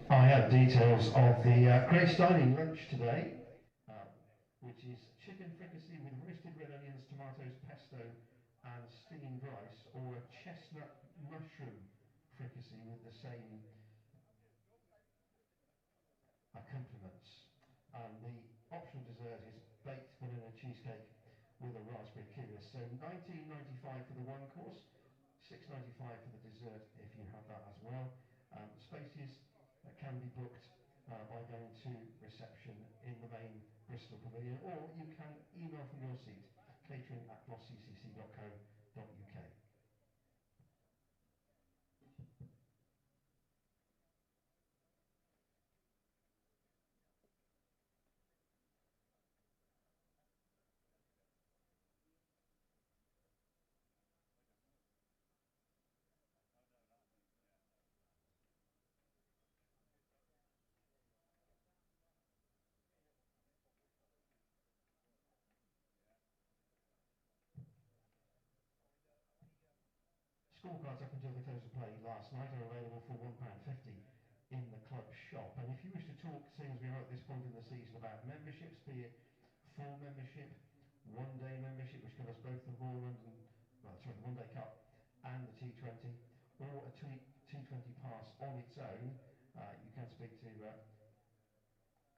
I have details of the Grace Dining lunch today, which is chicken fricassee with roasted red onions, tomatoes, pesto and steamed rice, or a chestnut mushroom fricassee with the same accompaniments. And the optional dessert is baked vanilla cheesecake with a raspberry coulis. So £19.95 for the one course, £6.95 for the dessert if you have that as well. Spaces can be booked by going to reception in the main Bristol pavilion, or you can email from your seat, catering@gloucestershire.co.uk. Scorecards up until the close of play last night are available for £1.50 in the club shop. And if you wish to talk, seeing as we are at this point in the season, about memberships, be it full membership, one-day membership, which covers both the Royal London, the one-day cup and the T20, or a T20 pass on its own, you can speak to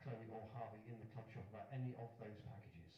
Chloe or Harvey in the club shop about any of those packages.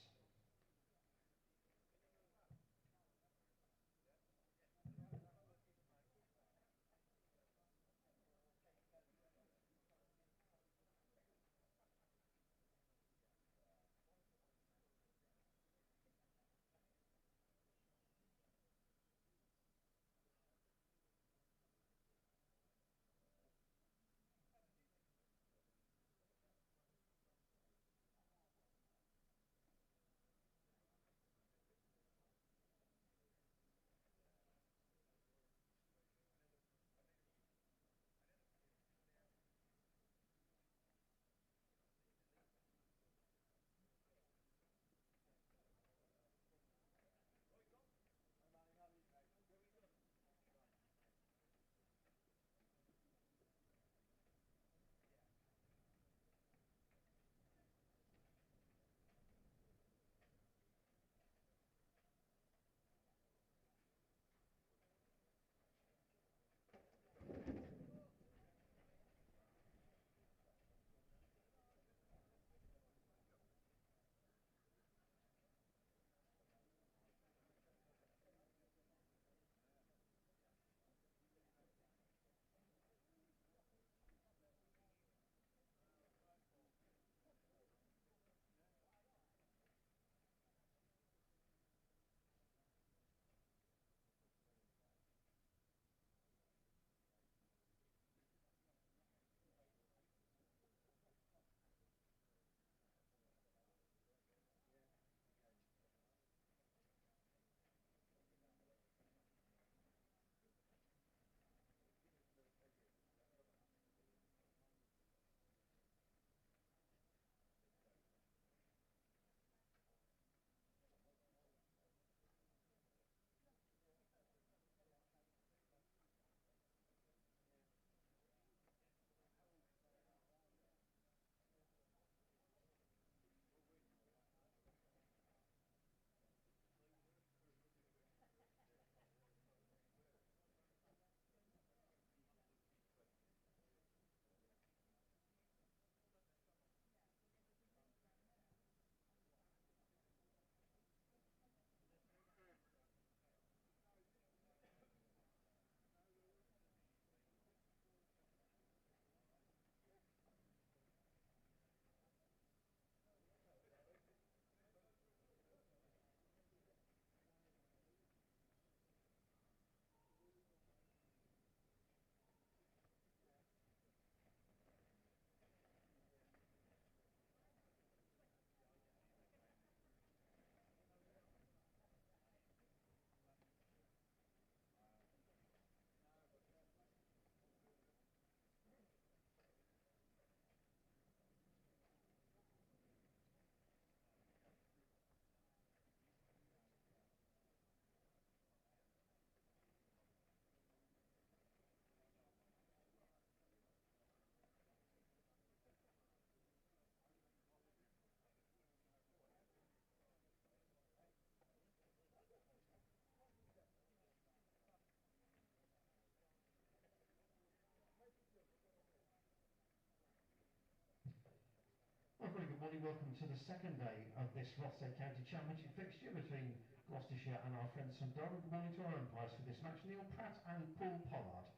everybody, welcome to the second day of this Rothesay County Championship fixture between Gloucestershire and our friends from Durham. Good morning to our umpires for this match, Neil Pratt and Paul Pollard.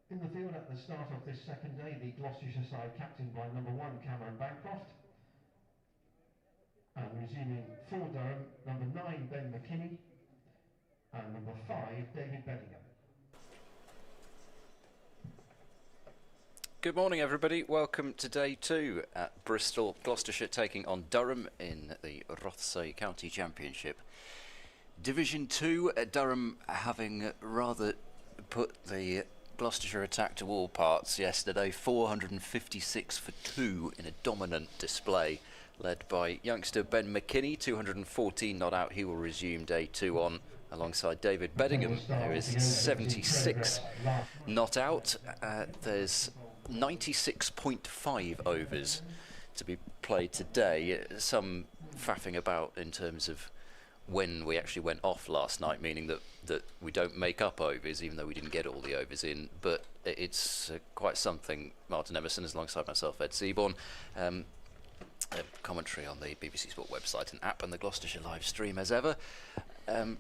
In the field at the start of this second day, the Gloucestershire side captained by number 1 Cameron Bancroft, and resuming for Durham, number 9 Ben McKinney, and number 5 David Bedingham. Good morning everybody, welcome to day 2 at Bristol. Gloucestershire taking on Durham in the Rothesay County Championship. Division 2, Durham having rather put the Gloucestershire attack to all parts yesterday, 456 for 2 in a dominant display, led by youngster Ben McKinney, 214 not out. He will resume day 2 on alongside David Bedingham, who is 76 not out. There's 96.5 overs to be played today. Some faffing about in terms of when we actually went off last night, meaning that we don't make up overs, even though we didn't get all the overs in. But it's quite something. Martin Emerson is alongside myself, Ed Seaborn. Commentary on the BBC Sport website and app and the Gloucestershire live stream as ever.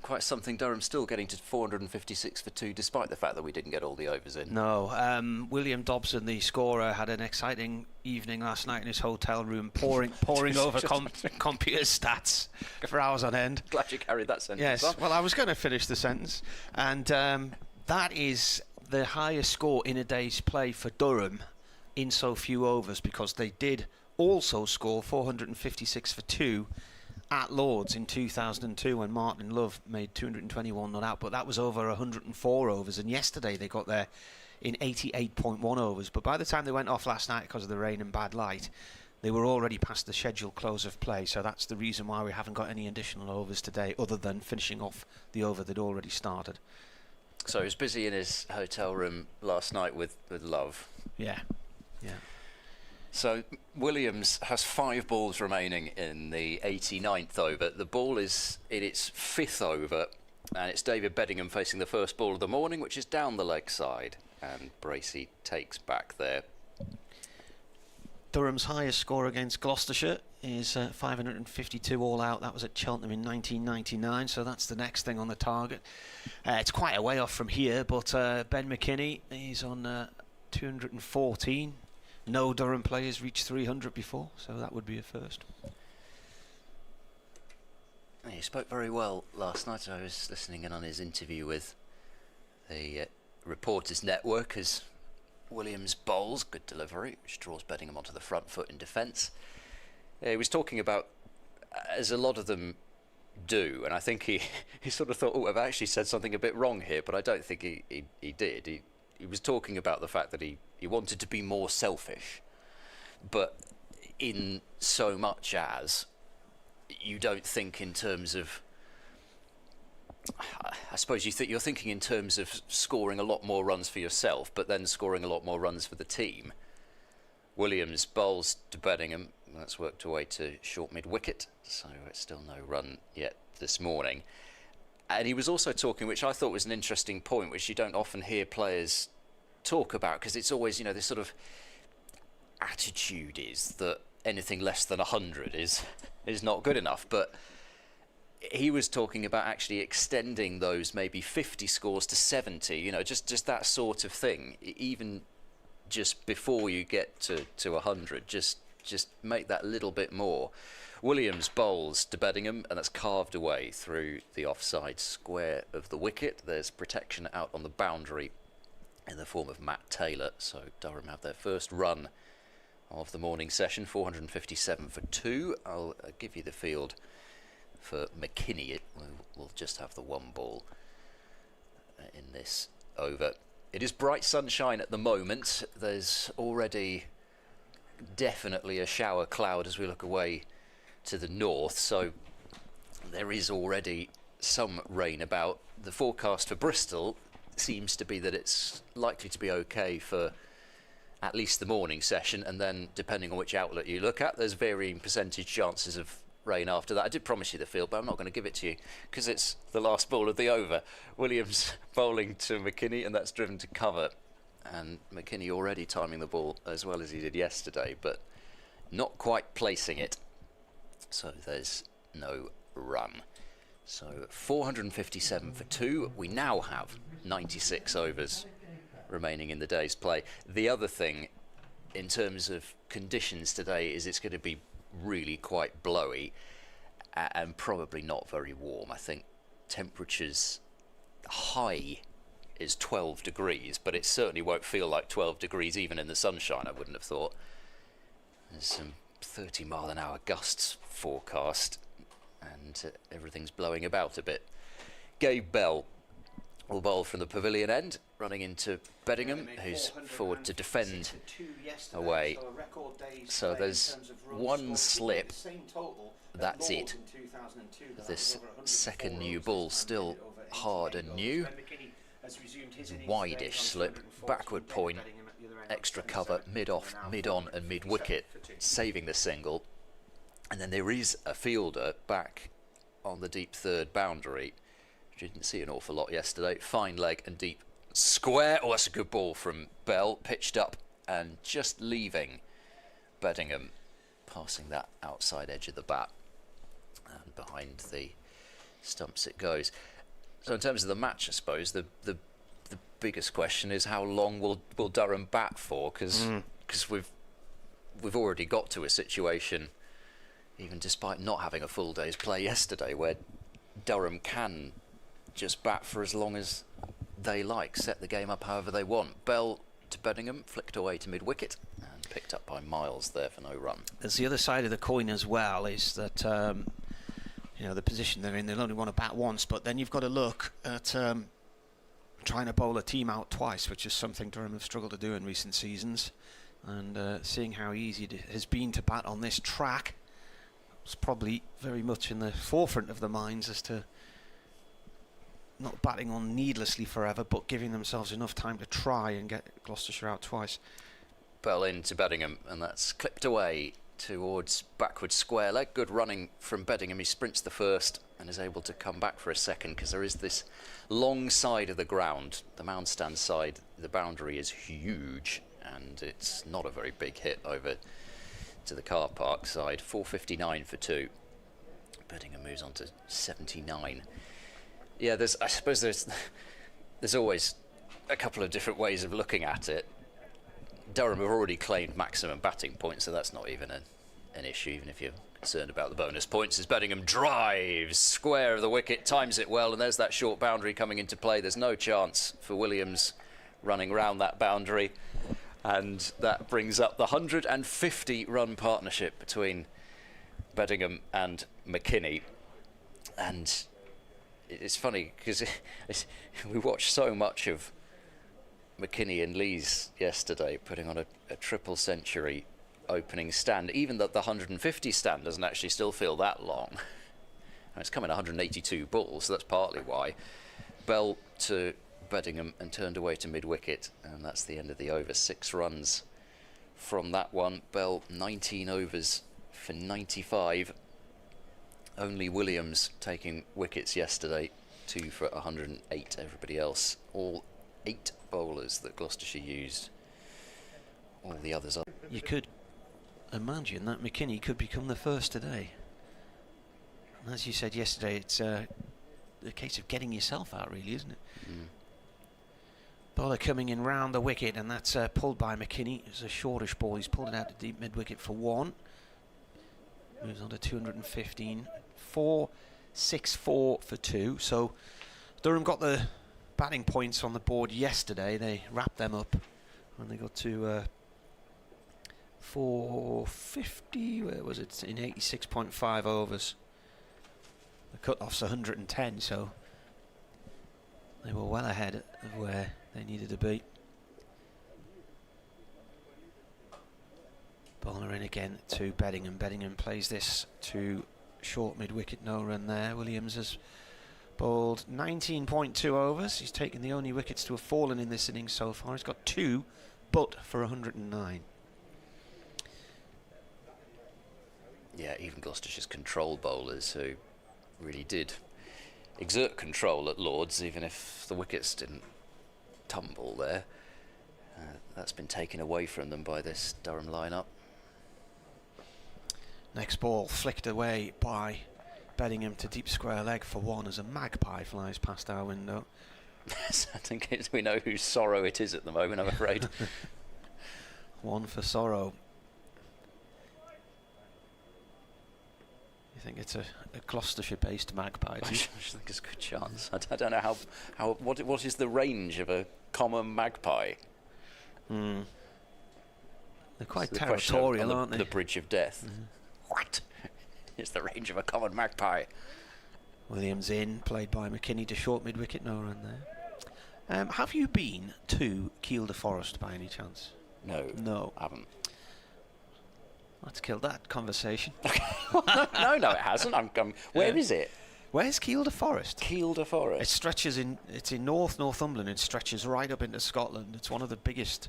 Quite something. Durham still getting to 456 for 2, despite the fact that we didn't get all the overs in. No, William Dobson, the scorer, had an exciting evening last night in his hotel room, poring over computer stats for hours on end. Glad you carried that sentence. Yes, on. Well, I was going to finish the sentence, and that is the highest score in a day's play for Durham in so few overs, because they did also score 456 for 2 at Lords in 2002 when Martin Love made 221 not out, but that was over 104 overs, and yesterday they got there in 88.1 overs. But by the time they went off last night because of the rain and bad light, they were already past the scheduled close of play, so that's the reason why we haven't got any additional overs today, other than finishing off the over that already started. So he was busy in his hotel room last night with Love. Yeah. So Williams has 5 balls remaining in the 89th over. The ball is in its 5th over, and it's David Bedingham facing the first ball of the morning, which is down the leg side, and Bracey takes back there. Durham's highest score against Gloucestershire is 552 all out. That was at Cheltenham in 1999, so that's the next thing on the target. It's quite a way off from here, but Ben McKinney is on 214. No Durham players reached 300 before, so that would be a first. He spoke very well last night. I was listening in on his interview with the Reporters Network as Williams bowls. Good delivery, which draws Bedingham onto the front foot in defence. He was talking about, as a lot of them do, and I think he sort of thought, oh, I've actually said something a bit wrong here, but I don't think he did. He was talking about the fact that he wanted to be more selfish, but in so much as you don't think in terms of, I suppose you're thinking in terms of scoring a lot more runs for yourself, but then scoring a lot more runs for the team. Williams bowls to Bedingham. That's worked away to short mid-wicket, so it's still no run yet this morning. And he was also talking, which I thought was an interesting point, which you don't often hear players talk about, because it's always, this sort of attitude is that anything less than 100 is not good enough. But he was talking about actually extending those maybe 50 scores to 70, just that sort of thing, even just before you get to 100, just make that a little bit more. Williams bowls to Bedingham, and that's carved away through the offside square of the wicket. There's protection out on the boundary in the form of Matt Taylor. So Durham have their first run of the morning session, 457 for 2. I'll give you the field for McKinney. We'll just have the 1 ball in this over. It is bright sunshine at the moment. There's already definitely a shower cloud as we look away to the north, so there is already some rain about. The forecast for Bristol seems to be that it's likely to be okay for at least the morning session, and then depending on which outlet you look at, there's varying percentage chances of rain after that. I did promise you the field, but I'm not going to give it to you because it's the last ball of the over. Williams bowling to McKinney, and that's driven to cover, and McKinney already timing the ball as well as he did yesterday, but not quite placing it, so there's no run. So 457 for 2. We now have 96 overs remaining in the day's play. The other thing in terms of conditions today is it's going to be really quite blowy and probably not very warm. I think temperatures high is 12 degrees, but it certainly won't feel like 12 degrees even in the sunshine, I wouldn't have thought. There's some 30-mile-an-hour gusts forecast, and everything's blowing about a bit. Gabe Bell will bowl from the pavilion end, running into Beddingham, who's forward to defend away. So there's one slip, that's it. This second new ball still hard and new. Wide-ish slip, backward point, extra cover, mid-off, mid-on and mid-wicket, saving the single. And then there is a fielder back on the deep third boundary. Didn't see an awful lot yesterday. Fine leg and deep square. Oh, that's a good ball from Bell. Pitched up and just leaving Beddingham, passing that outside edge of the bat. And behind the stumps it goes. So in terms of the match, I suppose, the biggest question is how long will Durham bat for? Because we've already got to a situation, even despite not having a full day's play yesterday, where Durham can just bat for as long as they like, set the game up however they want. Bell to Beddingham, flicked away to mid-wicket and picked up by Miles there for no run. There's the other side of the coin as well, is that the position they're in, they'll only want to bat once, but then you've got to look at trying to bowl a team out twice, which is something Durham have struggled to do in recent seasons, and seeing how easy it has been to bat on this track, it's probably very much in the forefront of the minds as to not batting on needlessly forever, but giving themselves enough time to try and get Gloucestershire out twice. Bell into Beddingham, and that's clipped away towards backward square leg. Good running from Beddingham. He sprints the first and is able to come back for a second, because there is this long side of the ground, the mound stand side. The boundary is huge, and it's not a very big hit over to the car park side. 459 for 2. Beddingham moves on to 79. Yeah, I suppose there's always a couple of different ways of looking at it. Durham have already claimed maximum batting points, so that's not even an issue, even if you're concerned about the bonus points. As Beddingham drives square of the wicket, times it well, and there's that short boundary coming into play. There's no chance for Williams running round that boundary, and that brings up the 150-run partnership between Beddingham and McKinney. And it's funny because we watched so much of McKinney and Lees yesterday putting on a triple century opening stand. Even that the 150 stand doesn't actually still feel that long. And it's coming 182 balls, so that's partly why. Bell to Beddingham and turned away to mid-wicket, and that's the end of the over. 6 runs from that one. Bell 19 overs for 95. Only Williams taking wickets yesterday, 2 for 108. Everybody else, all 8 bowlers that Gloucestershire used. All the others are. You could imagine that McKinney could become the first today. And as you said yesterday, it's a case of getting yourself out, really, isn't it? Bowler coming in round the wicket, and that's pulled by McKinney. It's a shortish ball. He's pulled it out to deep mid-wicket for 1. Moves on to 215. 464 for 2. So Durham got the batting points on the board yesterday. They wrapped them up when they got to 450. Where was it? In 86.5 overs. The cut-off's 110, so they were well ahead of where they needed to be. Bowler in again to Beddingham. Beddingham plays this to short mid-wicket, no run there. Williams has bowled 19.2 overs. He's taken the only wickets to have fallen in this innings so far. He's got 2, but for 109. Yeah, even Gloucestershire's control bowlers, who really did exert control at Lords, even if the wickets didn't tumble there. That's been taken away from them by this Durham lineup. Next ball flicked away by Bedingham to deep square leg for 1 as a magpie flies past our window. I think we know whose sorrow it is at the moment, I'm afraid. 1 for Sorrow. You think it's a Gloucestershire-based magpie? I think it's a good chance. I don't know what is the range of a common magpie? They're quite territorial, aren't they? The bridge of death. What is the range of a common magpie? Williams in, played by McKinney to short mid-wicket, no run there. Have you been to Kielder Forest by any chance? No, I haven't. Let's kill that conversation. no, it hasn't. Where is it? Where's Kielder Forest? Kielder Forest. It stretches it's in Northumberland. It stretches right up into Scotland. It's one of the biggest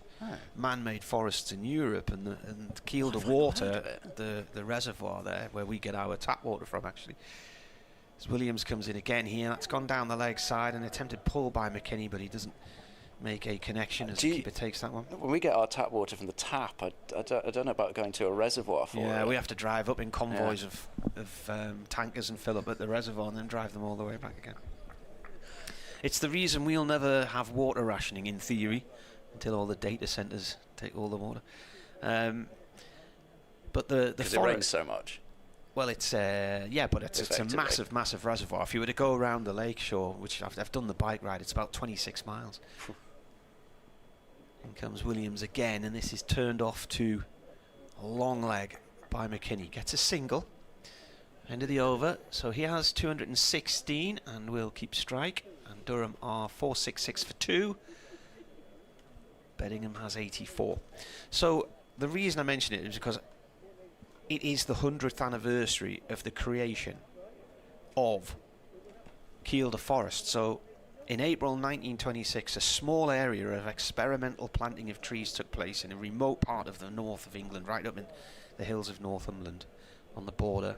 man-made forests in Europe, and Kielder Water, the reservoir there where we get our tap water from, actually. As Williams comes in again here, that's gone down the leg side, an attempted pull by McKinney, but he doesn't make a connection as the keeper takes that one. When we get our tap water from the tap, I don't know about going to a reservoir for it. Yeah, we have to drive up in convoys of tankers and fill up at the reservoir and then drive them all the way back again. It's the reason we'll never have water rationing, in theory, until all the data centres take all the water. But the because it rains so much. Well, it's but it's a massive reservoir. If you were to go around the lake shore, which I've done the bike ride, it's about 26 miles. In comes Williams again, and this is turned off to a long leg by McKinney. Gets a single. End of the over, so he has 216 and will keep strike. And Durham are 466 for 2. Bedingham has 84. So the reason I mention it is because it is the 100th anniversary of the creation of Kielder Forest. So in April 1926, a small area of experimental planting of trees took place in a remote part of the north of England, right up in the hills of Northumberland, on the border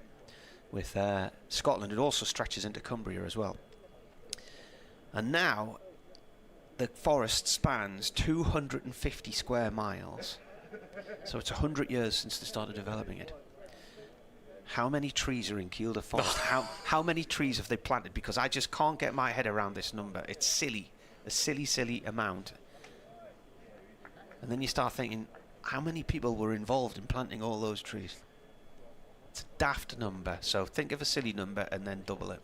with Scotland. It also stretches into Cumbria as well. And now the forest spans 250 square miles. So it's 100 years since they started developing it. How many trees are in Kielder Forest? how many trees have they planted? Because I just can't get my head around this number. It's silly. A silly amount. And then you start thinking, how many people were involved in planting all those trees? It's a daft number. So think of a silly number and then double it.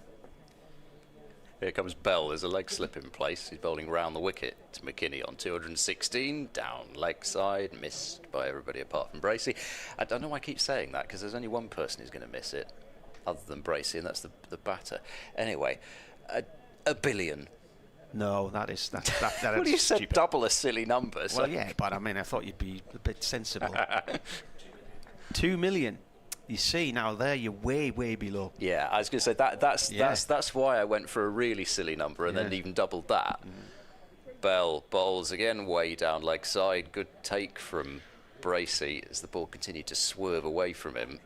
Here comes Bell. There's a leg slip in place. He's bowling round the wicket to McKinney on 216. Down leg side. Missed by everybody apart from Bracey. I don't know why I keep saying that, because there's only one person who's going to miss it other than Bracey, and that's the batter. Anyway, a billion. No, that well, you said double a silly number. So. Well, yeah, but I mean, I thought you'd be a bit sensible. 2 million. You see, now there you're way below. Yeah, I was going to say that's why I went for a really silly number and then even doubled that. Bell bowls again, way down leg side. Good take from Bracey as the ball continued to swerve away from him.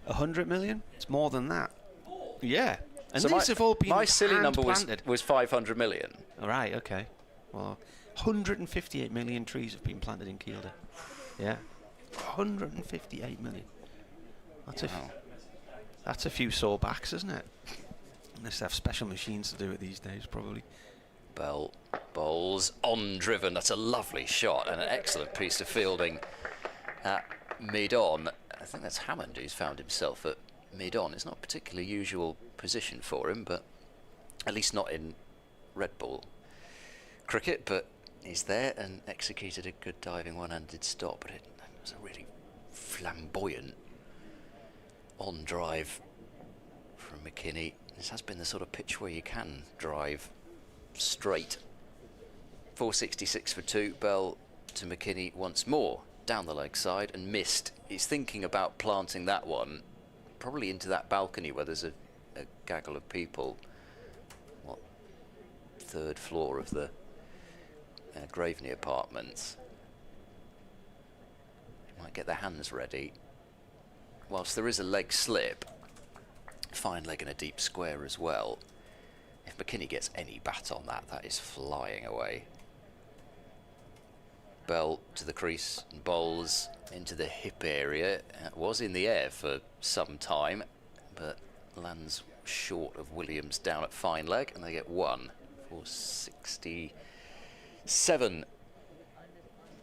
100 million? It's more than that. Yeah. And so these have all been my silly number planted. was 500 million. All right, okay. Well, 158 million trees have been planted in Kielder. Yeah. 158 million. That's a few sore backs, isn't it? Unless they have special machines to do it these days, probably. Bell bowls on driven. That's a lovely shot and an excellent piece of fielding at mid-on. I think that's Hammond who's found himself at mid-on. It's not a particularly usual position for him, but at least not in red ball cricket. But he's there and executed a good diving one-handed stop. But it was a really flamboyant on drive from McKinney. This has been the sort of pitch where you can drive straight. 466 for 2. Bell to McKinney once more, down the leg side and missed. He's thinking about planting that one probably into that balcony where there's a gaggle of people. third floor of the Graveney apartments. Might get their hands ready. Whilst there is a leg slip, fine leg and a deep square as well. If McKinney gets any bat on that, that is flying away. Bell to the crease and bowls into the hip area. It was in the air for some time, but lands short of Williams down at fine leg, and they get 1 for 67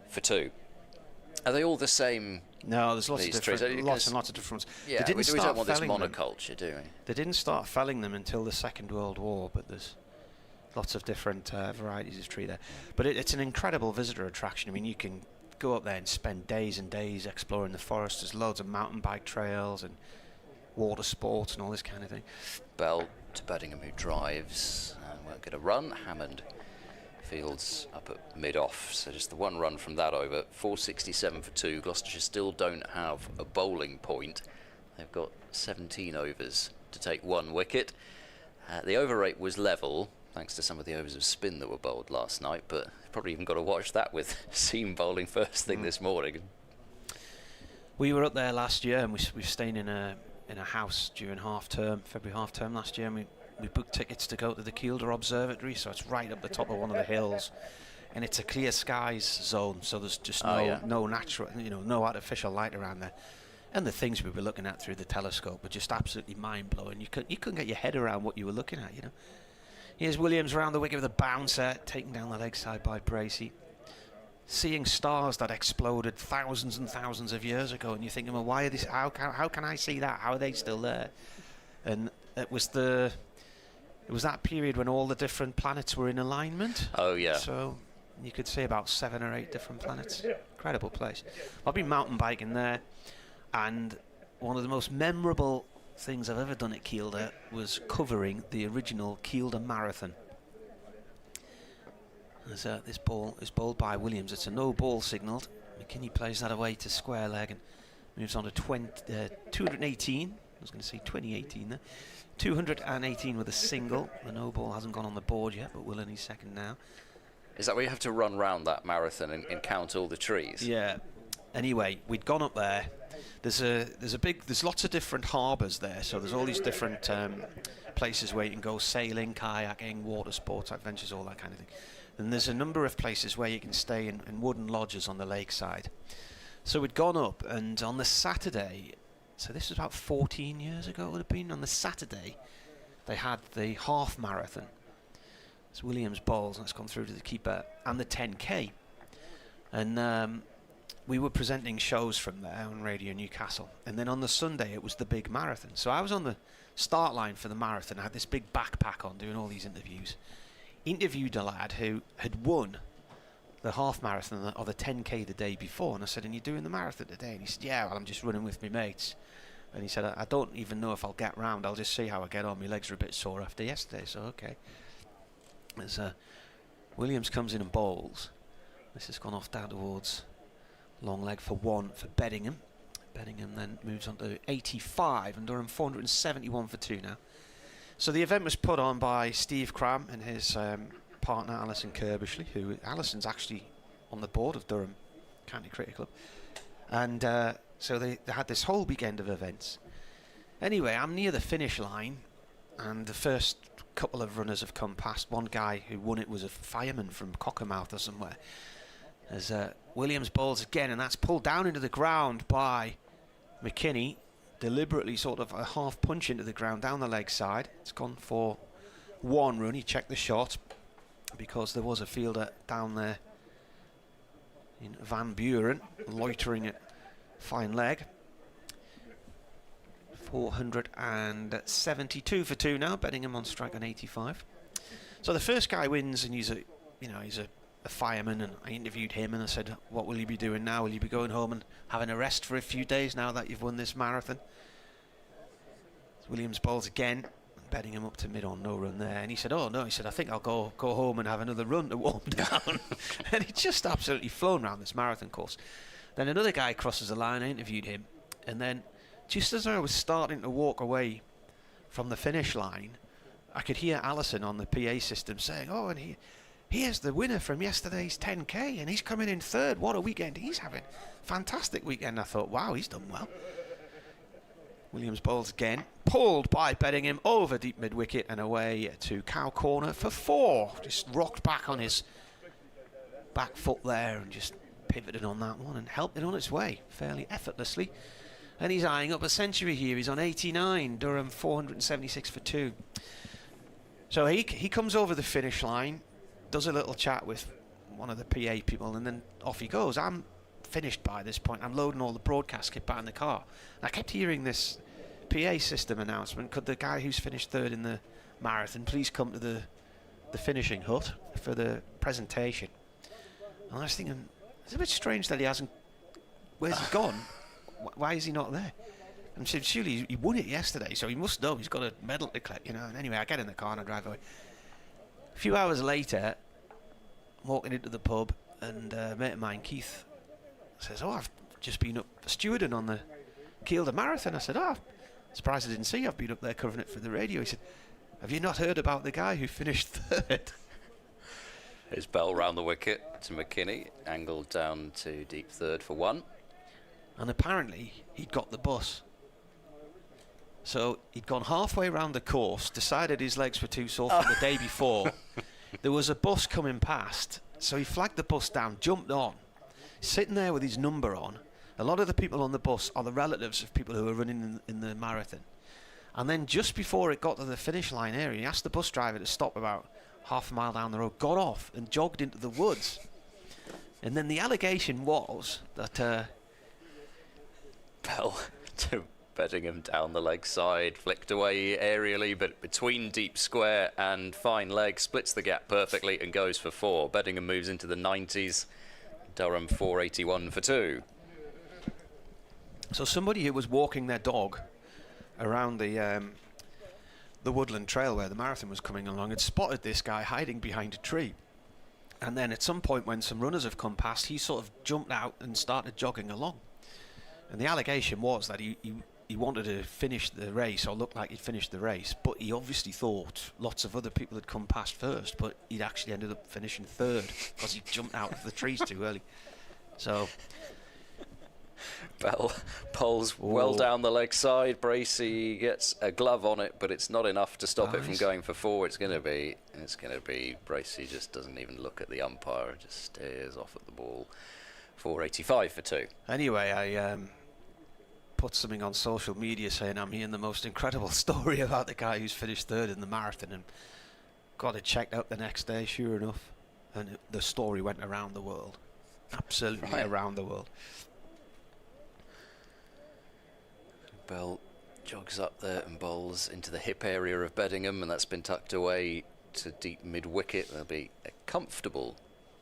for 2. Are they all the same? No, there's lots of different, lots and lots of different ones. Yeah, we don't want this monoculture, do we? They didn't start felling them until the Second World War, but there's lots of different varieties of tree there. But it's an incredible visitor attraction. I mean, you can go up there and spend days and days exploring the forest. There's loads of mountain bike trails and water sports and all this kind of thing. Bell to Beddingham, who drives and won't get a run. Hammond fields up at mid-off, so just the 1 run from that over. 467 for 2. Gloucestershire still don't have a bowling point. They've got 17 overs to take 1 wicket. The over rate was level, thanks to some of the overs of spin that were bowled last night, but probably even got to watch that with seam bowling first thing this morning. We were up there last year, and we were staying in a house during February half term last year, and we booked tickets to go to the Kielder Observatory, so it's right up the top of one of the hills, and it's a clear skies zone, so there's just no natural, no artificial light around there. And the things we were looking at through the telescope were just absolutely mind-blowing. You couldn't get your head around what you were looking at, Here's Williams round the wicket with a bouncer, taken down the leg side by Bracey. Seeing stars that exploded thousands and thousands of years ago, and you're thinking, well, why are this? How can I see that? How are they still there? And it was that period when all the different planets were in alignment. Oh yeah. So you could see about 7 or 8 different planets. Incredible place. I've been mountain biking there, and one of the most memorable things I've ever done at Kielder was covering the original Kielder Marathon. There's this ball is bowled by Williams. It's a no ball signalled. McKinney plays that away to square leg and moves on to 218. I was going to say 2018 there. 218 with a single. The no ball hasn't gone on the board yet, but will in his second now. Is that where you have to run round that marathon and count all the trees? Yeah. Anyway, we'd gone up there. There's lots of different harbours there, so there's all these different places where you can go sailing, kayaking, water sports, adventures, all that kind of thing. And there's a number of places where you can stay in wooden lodges on the lakeside. So we'd gone up, and on the Saturday, so this was about 14 years ago, it would have been, on the Saturday, they had the half marathon. It's Williams bowls, and it's gone through to the keeper, and the 10K. And we were presenting shows from there on Radio Newcastle. And then on the Sunday, it was the big marathon. So I was on the start line for the marathon. I had this big backpack on, doing all these interviews. Interviewed a lad who had won the half marathon or the 10K the day before, and I said, and you're doing the marathon today? And he said, yeah, well, I'm just running with my mates. And he said, I don't even know if I'll get round, I'll just see how I get on. My legs are a bit sore after yesterday, so okay. As Williams comes in and bowls, this has gone off down towards long leg for 1 for Beddingham. Beddingham then moves on to 85, and Durham 471 for 2 now. So the event was put on by Steve Cram and his partner Alison Kirbishley, who Alison's actually on the board of Durham County Cricket Club. And so they had this whole weekend of events. Anyway, I'm near the finish line, and the first couple of runners have come past. One guy who won it was a fireman from Cockermouth or somewhere. As Williams bowls again, and that's pulled down into the ground by McKinney. Deliberately sort of a half punch into the ground down the leg side. It's gone for 1 run. He checked the shot because there was a fielder down there in Van Buren loitering at fine leg. 472 for 2 now. Beddingham on strike on 85. So the first guy wins, and he's a fireman, and I interviewed him and I said, what will you be doing now? Will you be going home and having a rest for a few days now that you've won this marathon? Williams bowls again, Beddingham up to mid on, no run there, and he said, oh no, he said, I think I'll go home and have another run to warm down. And he'd just absolutely flown around this marathon course. Then another guy crosses the line. I interviewed him, and then just as I was starting to walk away from the finish line, I could hear Alison on the PA system saying, "Oh, and here's the winner from yesterday's 10K, and he's coming in third. What a weekend he's having. Fantastic weekend." I thought, wow, he's done well. Williams bowls again, pulled by Beddingham over deep mid-wicket and away to cow corner for 4. Just rocked back on his back foot there and just pivoted on that one and helped it on its way fairly effortlessly. And he's eyeing up a century here. He's on 89. Durham 476 for 2. So he comes over the finish line, does a little chat with one of the PA people, and then off he goes. I'm finished by this point. I'm loading all the broadcast kit back in the car. And I kept hearing this PA system announcement. Could the guy who's finished third in the marathon please come to the finishing hut for the presentation? And I was thinking, it's a bit strange that he hasn't. Where's he gone? Why is he not there? And said, surely he won it yesterday, so he must know he's got a medal to collect, you know. And anyway, I get in the car and I drive away. A few hours later, I'm walking into the pub, and a mate of mine, Keith, says, "Oh, I've just been up stewarding on the Kielder Marathon." I said, "Oh, surprised I didn't see you. I've been up there covering it for the radio." He said, "Have you not heard about the guy who finished third?" His bell round the wicket to McKinney, angled down to deep third for 1. And apparently he'd got the bus. So he'd gone halfway round the course, decided his legs were too sore from the day before. There was a bus coming past, so he flagged the bus down, jumped on, sitting there with his number on. A lot of the people on the bus are the relatives of people who are running in the marathon. And then just before it got to the finish line area, he asked the bus driver to stop about half a mile down the road, got off and jogged into the woods. And then the allegation was that Bell to Beddingham down the leg side, flicked away aerially, but between deep square and fine leg, splits the gap perfectly and goes for 4. Beddingham moves into the 90s. Durham 481 for 2. So somebody who was walking their dog around the woodland trail where the marathon was coming along had spotted this guy hiding behind a tree. And then at some point when some runners have come past, he sort of jumped out and started jogging along. And the allegation was that he wanted to finish the race, or look like he'd finished the race, but he obviously thought lots of other people had come past first, but he'd actually ended up finishing third because he jumped out of the trees too early. So Bell pulls well down the leg side. Bracey gets a glove on it, but it's not enough to stop it from going for 4. It's going to be Bracey just doesn't even look at the umpire, just stares off at the ball. 485 for 2. Anyway, I put something on social media saying I'm hearing the most incredible story about the guy who's finished third in the marathon, and got it checked out the next day, sure enough, and the story went around the world, absolutely around the world. Bell jogs up there and bowls into the hip area of Beddingham, and that's been tucked away to deep mid-wicket. There'll be a comfortable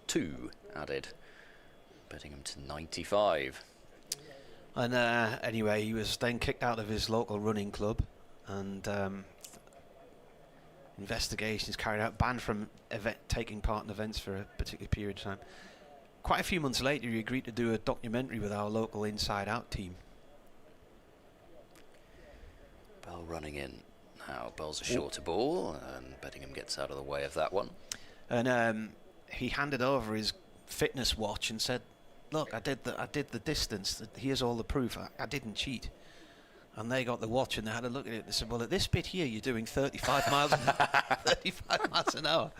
2 added. Beddingham to 95. And anyway, he was then kicked out of his local running club, and investigations carried out, banned from taking part in events for a particular period of time. Quite a few months later, he agreed to do a documentary with our local Inside Out team. Bell running in now. Bell's a shorter ball, and Beddingham gets out of the way of that one. And he handed over his fitness watch and said, "Look, I did the distance. Here's all the proof. I didn't cheat." And they got the watch and they had a look at it. They said, "Well, at this bit here, you're doing 35 miles, 35 miles an hour."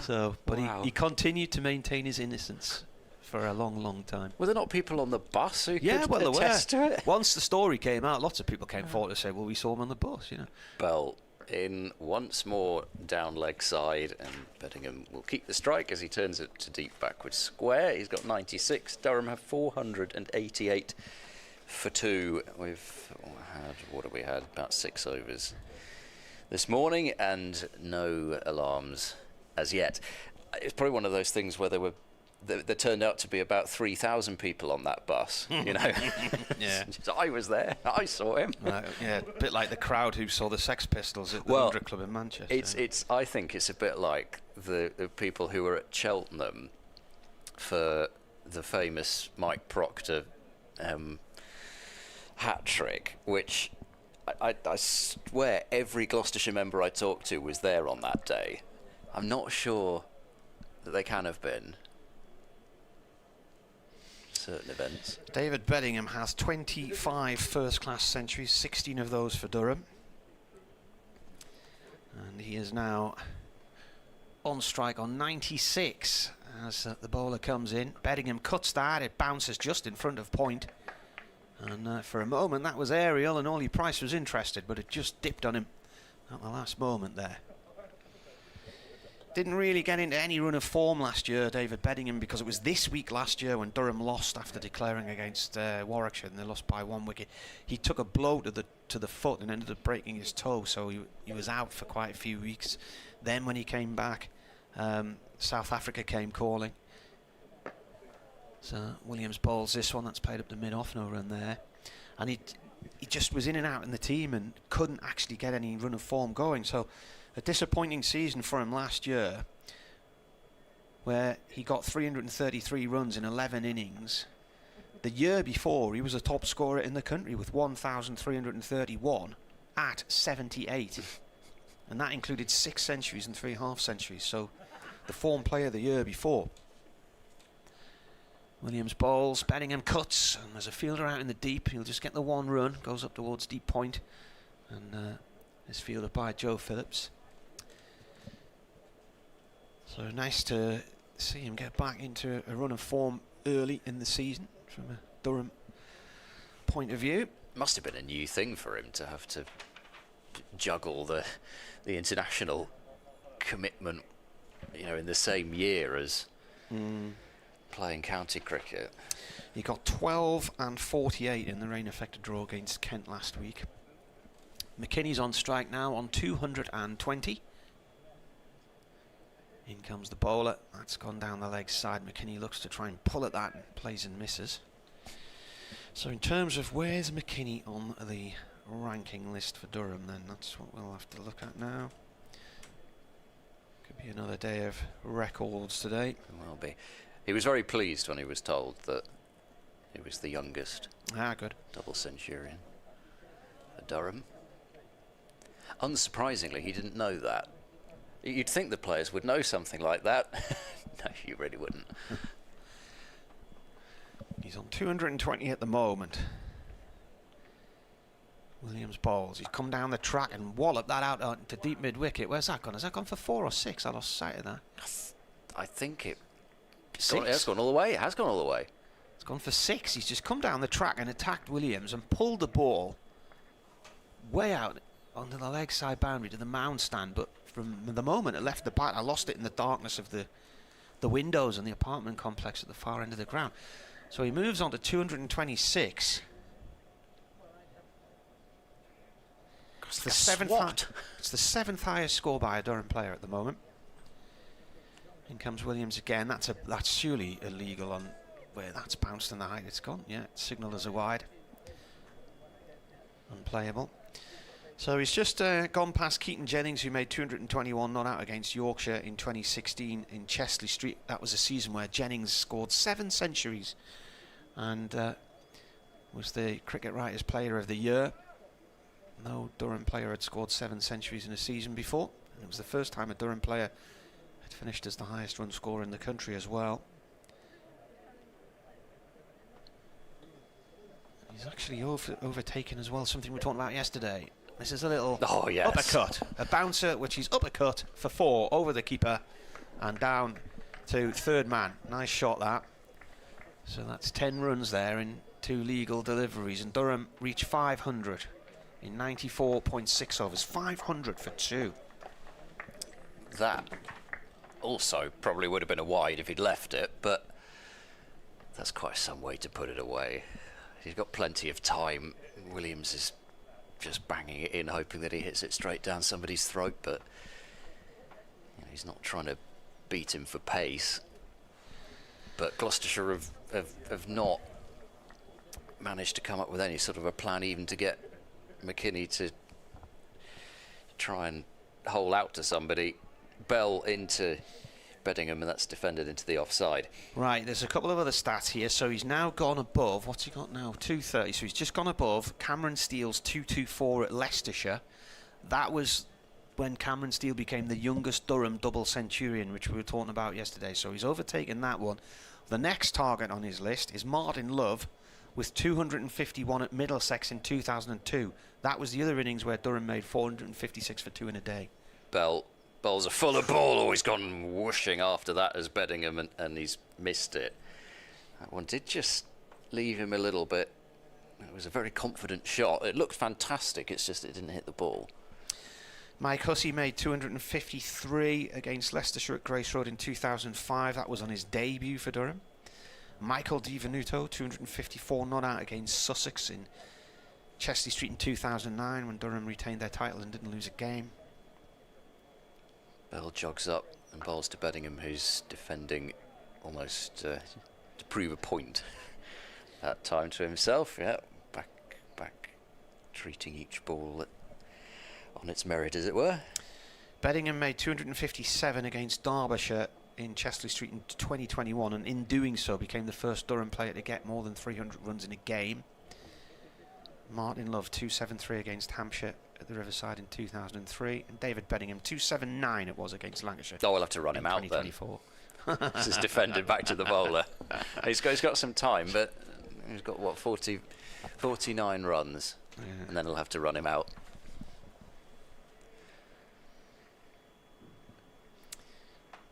So, but he continued to maintain his innocence for a long, long time. Were there not people on the bus who could attest attest to it? Once the story came out, lots of people came forward to say, "Well, we saw him on the bus," you know. Bell in once more down leg side, and Beddingham will keep the strike as he turns it to deep backward square. He's got 96. Durham have 488 for 2. We've had, what have we had? About 6 overs this morning, and no alarms as yet. It's probably one of those things where there turned out to be about 3,000 people on that bus, you know. Yeah. I was there. I saw him. Yeah, a bit like the crowd who saw the Sex Pistols at the 100 Club in Manchester. I think it's a bit like the people who were at Cheltenham for the famous Mike Proctor hat trick, which I swear every Gloucestershire member I talked to was there on that day. I'm not sure that they can have been. Certain events. David Beddingham has 25 first-class centuries, 16 of those for Durham. And he is now on strike on 96 as the bowler comes in. Beddingham cuts that, it bounces just in front of point. And for a moment that was aerial and Ollie Price was interested, but it just dipped on him at the last moment there. Didn't really get into any run of form last year, David Beddingham, because it was this week last year when Durham lost after declaring against Warwickshire, and they lost by 1 wicket. He took a blow to the foot and ended up breaking his toe, so he was out for quite a few weeks. Then when he came back, South Africa came calling. So Williams bowls this one, that's played up to mid-off, no run there. And he just was in and out in the team and couldn't actually get any run of form going. So a disappointing season for him last year, where he got 333 runs in 11 innings. The year before, he was a top scorer in the country with 1,331 at 78. And that included 6 centuries and 3 half centuries. So the form player the year before. Williams bowls, Beddingham cuts, and there's a fielder out in the deep. He'll just get the 1 run, goes up towards deep point, and is fielded by Joe Phillips. So nice to see him get back into a run of form early in the season from a Durham point of view. Must have been a new thing for him to have to juggle the international commitment, you know, in the same year as playing county cricket. He got 12 and 48 in the rain-affected draw against Kent last week. McKinney's on strike now on 220. In comes the bowler. That's gone down the leg side. McKinney looks to try and pull at that and plays and misses. So in terms of where's McKinney on the ranking list for Durham, then that's what we'll have to look at now. Could be another day of records today. Will be. He was very pleased when he was told that he was the youngest good double centurion for Durham. Unsurprisingly, he didn't know that. You'd think the players would know something like that. No, you really wouldn't. He's on 220 at the moment. Williams bowls. He's come down the track and walloped that out to deep mid-wicket. Where's that gone? Has that gone for 4 or 6? I lost sight of that. I think it Six. has gone all the way. It has gone all the way. It's gone for 6. He's just come down the track and attacked Williams and pulled the ball way out onto the leg side boundary to the mound stand, but from the moment it left the bat, I lost it in the darkness of the windows in the apartment complex at the far end of the ground. So he moves on to 226. It's the seventh highest score by a Durham player at the moment. In comes Williams again. That's surely illegal on where that's bounced and the height it's gone. Yeah, it's signalled as a wide. Unplayable. So he's just gone past Keaton Jennings, who made 221 not out against Yorkshire in 2016 in Chesley Street. That was a season where Jennings scored 7 centuries and was the Cricket Writers Player of the Year. No Durham player had scored 7 centuries in a season before. And it was the first time a Durham player had finished as the highest run scorer in the country as well. He's actually overtaken as well something we talked about yesterday. This is a little uppercut. A bouncer which he's uppercut for 4 over the keeper and down to third man. Nice shot that. So that's 10 runs there in 2 legal deliveries, and Durham reached 500 in 94.6 overs. 500 for 2. That also probably would have been a wide if he'd left it, but that's quite some way to put it away. He's got plenty of time. Williams is just banging it in, hoping that he hits it straight down somebody's throat, but you know, he's not trying to beat him for pace. But Gloucestershire have not managed to come up with any sort of a plan even to get McKinney to try and hole out to somebody. Bell into Beddingham, and that's defended into the offside. Right, there's a couple of other stats here. So he's now gone above, what's he got now? 230. So he's just gone above Cameron Steele's 224 at Leicestershire. That was when Cameron Steele became the youngest Durham double centurion, which we were talking about yesterday. So he's overtaken that one. The next target on his list is Martin Love with 251 at Middlesex in 2002. That was the other innings where Durham made 456 for 2 in a day. Bell's a fuller ball, always gone whooshing after that as Beddingham, and he's missed it. That one did just leave him a little bit. It was a very confident shot. It looked fantastic, it's just it didn't hit the ball. Mike Hussey made 253 against Leicestershire at Grace Road in 2005. That was on his debut for Durham. Michael Di Venuto, 254 not out against Sussex in Chesley Street in 2009 when Durham retained their title and didn't lose a game. Bell jogs up and bowls to Beddingham, who's defending almost to prove a point. That time to himself, yeah, back, treating each ball on its merit, as it were. Beddingham made 257 against Derbyshire in Chesley Street in 2021, and in doing so became the first Durham player to get more than 300 runs in a game. Martin Love 273 against Hampshire at the Riverside in 2003, and David Beddingham 279 it was against Lancashire. Oh, we'll have to run him out then. This is defended back to the bowler. He's got some time, but he's got what, 49 runs, and then he'll have to run him out.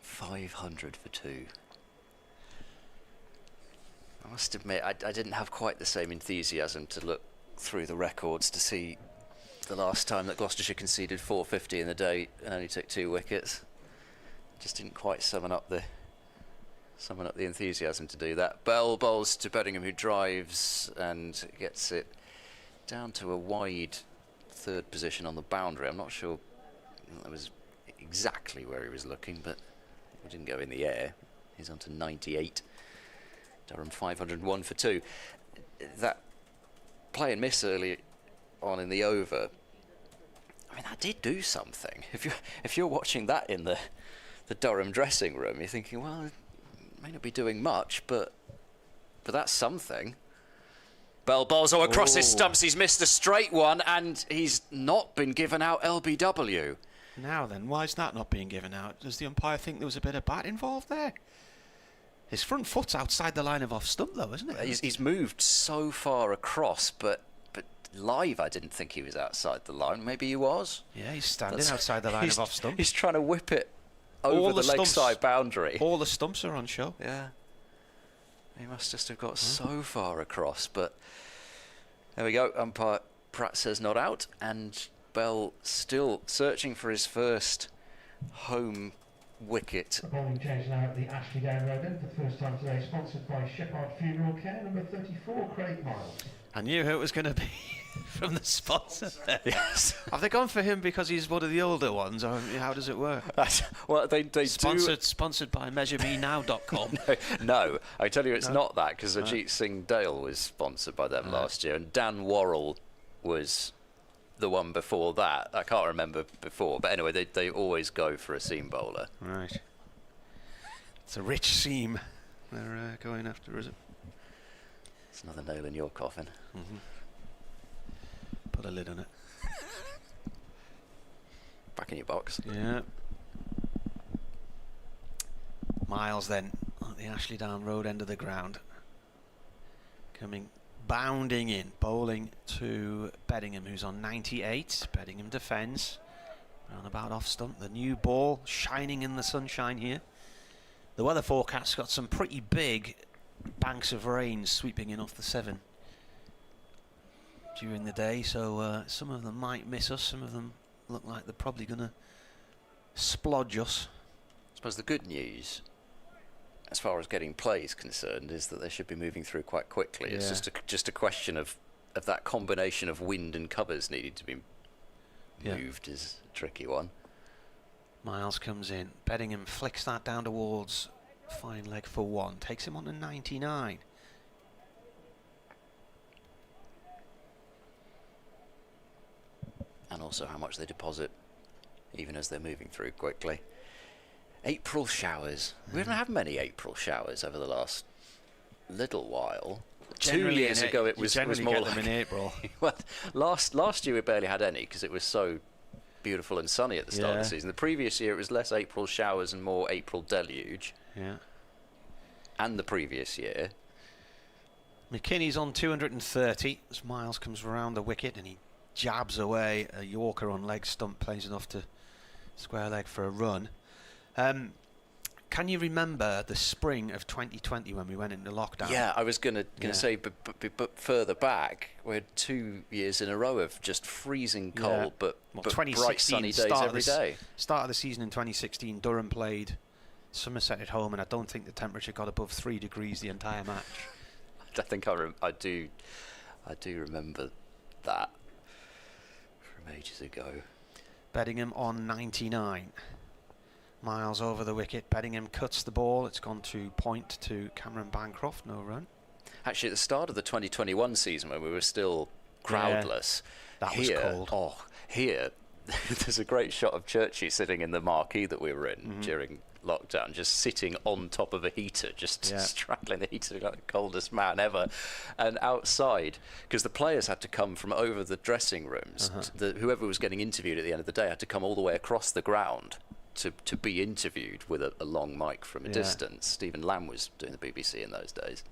.500 for 2. I must admit, I didn't have quite the same enthusiasm to look through the records to see the last time that Gloucestershire conceded 450 in the day and only took 2 wickets. Just didn't quite summon up the enthusiasm to do that. Bell bowls to Beddingham, who drives and gets it down to a wide third position on the boundary. I'm not sure that was exactly where he was looking, but it didn't go in the air. He's on to 98. Durham 501 for 2. That play and miss early on in the over, I mean, that did do something. If you're watching that in the Durham dressing room, you're thinking, well, it may not be doing much, but that's something. Bell bowls across his stumps. He's missed a straight one, and he's not been given out LBW. Now then, why is that not being given out? Does the umpire think there was a bit of bat involved there? His front foot's outside the line of off stump, though, isn't it? He's moved so far across, but live, I didn't think he was outside the line. Maybe he was. Yeah, he's standing outside the line of off stump. He's trying to whip it over the leg side boundary. All the stumps are on show. Yeah. He must just have got so far across, but there we go. Umpire Pratt says not out, and Bell still searching for his first home wicket. The bowling change now at the Ashley Down Road end for the first time today, sponsored by Shepherd Funeral Care, number 34, Craig Miles. I knew who it was going to be from the sponsor there. Yes. Have they gone for him because he's one of the older ones, or how does it work? Well, they Sponsored by MeasureMeNow.com. No, I tell you it's not that, because Ajit Singh Dale was sponsored by them last year, and Dan Worrell was the one before that. I can't remember before, but anyway, they always go for a seam bowler. Right. It's a rich seam they're going after, is it? It's another nail in your coffin. Mm-hmm. Put a lid on it. Back in your box. Yeah. Miles then at the Ashley Down Road end of the ground. Coming bounding in, bowling to Beddingham, who's on 98. Beddingham defends. Roundabout off stump. The new ball shining in the sunshine here. The weather forecast got some pretty big banks of rain sweeping in off the 7 during the day, so some of them might miss us. Some of them look like they're probably going to splodge us. I suppose the good news, as far as getting play is concerned, is that they should be moving through quite quickly. Yeah. It's just a question of that combination of wind and covers needing to be moved is a tricky one. Miles comes in. Beddingham flicks that down towards fine leg for 1. Takes him on to 99. And also how much they deposit, even as they're moving through quickly. April showers. We haven't had many April showers over the last little while. Generally 2 years ago it was more like in April. well, last year we barely had any because it was so beautiful and sunny at the start of the season. The previous year it was less April showers and more April deluge. Yeah. And the previous year. McKinney's on 230 as Miles comes around the wicket and he jabs away a Yorker on leg stump, plays enough to square leg for a run. Can you remember the spring of 2020 when we went into lockdown? Yeah, I was going to say, but further back, we had 2 years in a row of just freezing cold, but bright sunny days every day. Start of the season in 2016, Durham played Somerset at home, and I don't think the temperature got above 3 degrees the entire match. I think I do remember that from ages ago. Beddingham on 99. Miles over the wicket. Beddingham cuts the ball. It's gone to point to Cameron Bancroft. No run. Actually, at the start of the 2021 season, when we were still crowdless, that was cold. Oh, here, there's a great shot of Churchy sitting in the marquee that we were in during lockdown, just sitting on top of a heater, just straddling the heater like the coldest man ever. And outside, because the players had to come from over the dressing rooms, whoever was getting interviewed at the end of the day had to come all the way across the ground to be interviewed with a long mic from a distance. Stephen Lamb was doing the BBC in those days.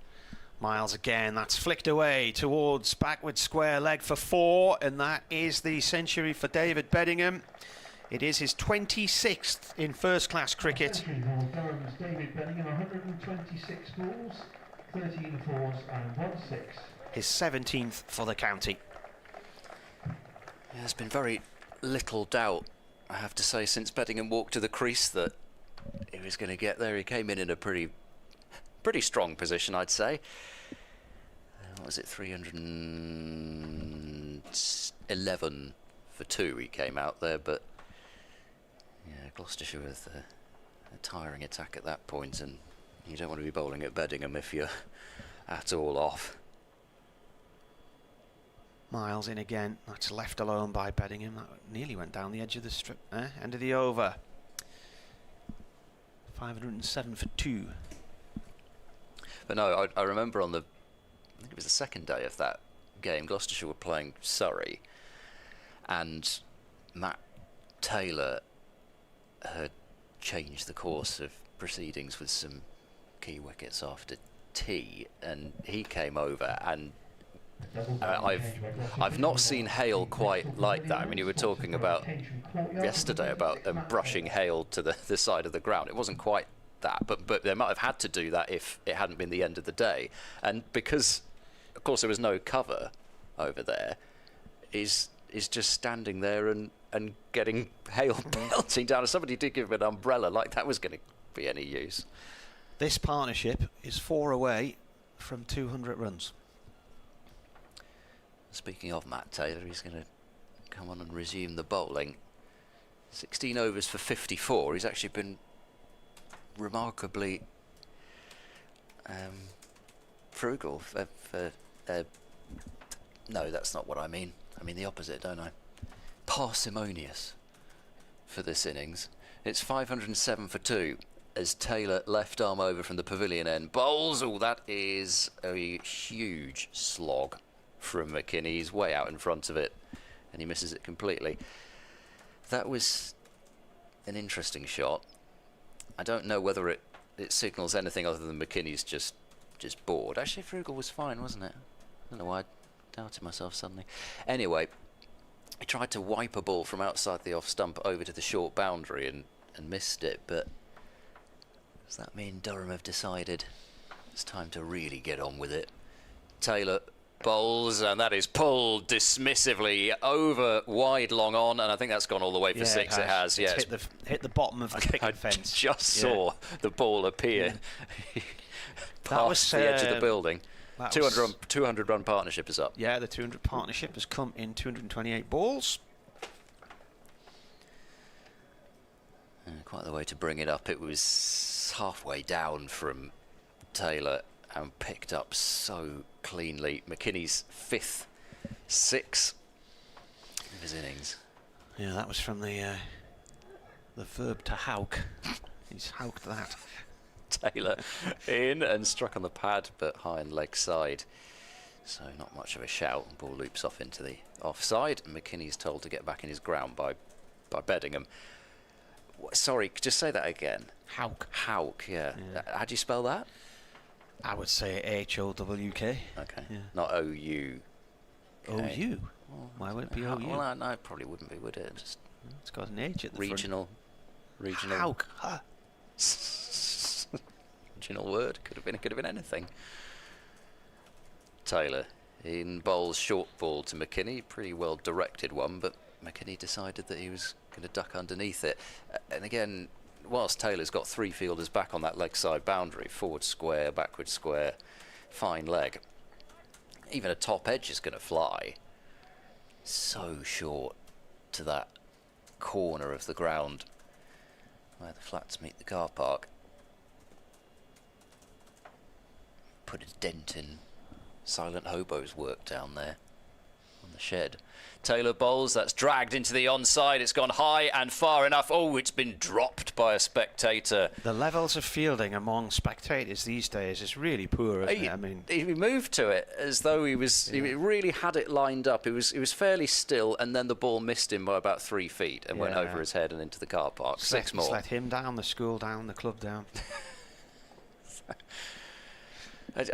Miles again, that's flicked away towards backward square leg for 4, and that is the century for David Beddingham. It is his 26th in first-class cricket. Durham's David Beddingham, 126 balls, 13 fours and 1 6. His 17th for the county. There's been very little doubt, I have to say, since Beddingham walked to the crease that he was going to get there. He came in a pretty strong position, I'd say. What was it, 311 for 2 he came out there, but yeah, Gloucestershire with a tiring attack at that point, and you don't want to be bowling at Beddingham if you're at all off. Miles in again. That's left alone by Beddingham. That nearly went down the edge of the strip. End of the over. 507 for 2. But no, I remember on I think it was the second day of that game, Gloucestershire were playing Surrey, and Matt Taylor had changed the course of proceedings with some key wickets after tea, and he came over, and I've not seen hail quite like that. I mean, you were talking about yesterday about them brushing hail to the side of the ground. It wasn't quite that, but they might have had to do that if it hadn't been the end of the day. And because, of course, there was no cover over there, is just standing there and getting hail pelting down. If somebody did give him an umbrella, like that was going to be any use. This partnership is 4 away from 200 runs. Speaking of Matt Taylor, he's going to come on and resume the bowling. 16 overs for 54. He's actually been remarkably frugal. No, that's not what I mean. I mean the opposite, don't I? Parsimonious for this innings. It's 507 for 2 as Taylor left arm over from the pavilion end bowls. Oh, that is a huge slog from McKinney. He's way out in front of it and he misses it completely. That was an interesting shot. I don't know whether it signals anything other than McKinney's just bored. Actually, Frugal was fine, wasn't it? I don't know why I doubted myself suddenly. Anyway, he tried to wipe a ball from outside the off stump over to the short boundary and missed it, but does that mean Durham have decided it's time to really get on with it? Taylor bowls, and that is pulled dismissively over wide long on, and I think that's gone all the way for 6. It has, yes. Hit the bottom of the picket fence. Just saw the ball appear past the edge of the building. 200 run partnership is up. Yeah, the 200 partnership has come in 228 balls. Quite the way to bring it up. It was halfway down from Taylor and picked up so cleanly. McKinney's 5th 6 of his innings. Yeah, that was from the verb to howk He's howked that. Taylor in and struck on the pad, but high and leg side. So not much of a shout. Ball loops off into the offside, and McKinney's told to get back in his ground by Beddingham. Sorry, just say that again. Howk. Howk, yeah. How do you spell that? I would say H-O-W-K. Okay. Yeah. Not O-U. O-U? Why would it be O-U? Well, no, it probably wouldn't be, would it? Just it's got an H at the regional. Howk. Huh. Original word. Could have been anything. Taylor in bowls short ball to McKinney. Pretty well directed one, but McKinney decided that he was going to duck underneath it. And again, whilst Taylor's got 3 fielders back on that leg side boundary, forward square, backward square, fine leg, even a top edge is going to fly. So short to that corner of the ground where the flats meet the car park. Put a dent in Silent Hobo's work down there on the shed. Taylor bowls, that's dragged into the onside. It's gone high and far enough. Oh, it's been dropped by a spectator. The levels of fielding among spectators these days is really poor, isn't it? I mean, he moved to it as though he really had it lined up. It was fairly still, and then the ball missed him by about 3 feet and went over his head and into the car park. Six more. Let him down, the school down, the club down.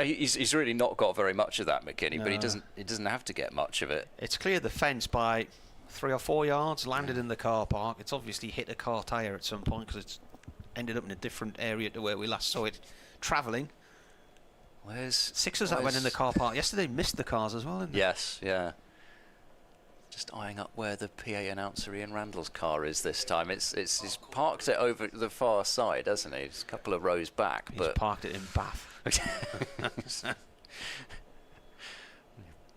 He's really not got very much of that, McKinney, no. But he doesn't have to get much of it. It's cleared the fence by 3 or 4 yards, landed in the car park. It's obviously hit a car tyre at some point because it's ended up in a different area to where we last saw it travelling. Sixers that went in the car park yesterday missed the cars as well, didn't they? Yes, yeah. Just eyeing up where the PA announcer Ian Randall's car is this time. He's parked it over the far side, hasn't he? It's a couple of rows back. He's parked it in Bath.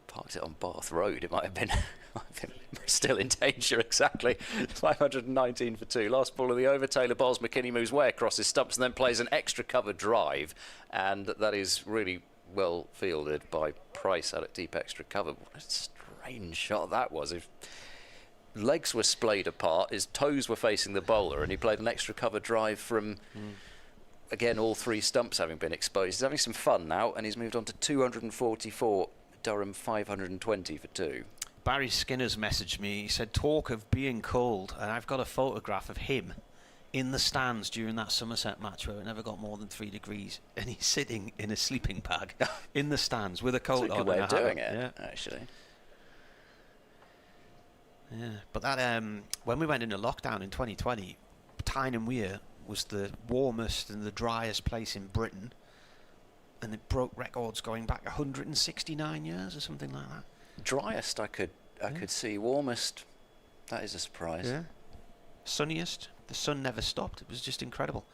Parked it on Bath Road. It might have been still in danger. Exactly. 519 for 2. Last ball of the over. Taylor bowls. McKinney moves way across his stumps and then plays an extra cover drive, and that is really well fielded by Price out at deep extra cover. What a strange shot that was. If legs were splayed apart, his toes were facing the bowler, and he played an extra cover drive from. Again, all 3 stumps having been exposed. He's having some fun now, and he's moved on to 244. Durham 520 for 2. Barry Skinner's messaged me. He said, talk of being cold, and I've got a photograph of him in the stands during that Somerset match where it never got more than 3 degrees, and he's sitting in a sleeping bag in the stands with a coat on. That's a good way of doing it, actually. Yeah, but that when we went into lockdown in 2020, Tyne and Weir was the warmest and the driest place in Britain, and it broke records going back 169 years or something like that. Driest I could see. Warmest, that is a surprise. Yeah. Sunniest, the sun never stopped. It was just incredible.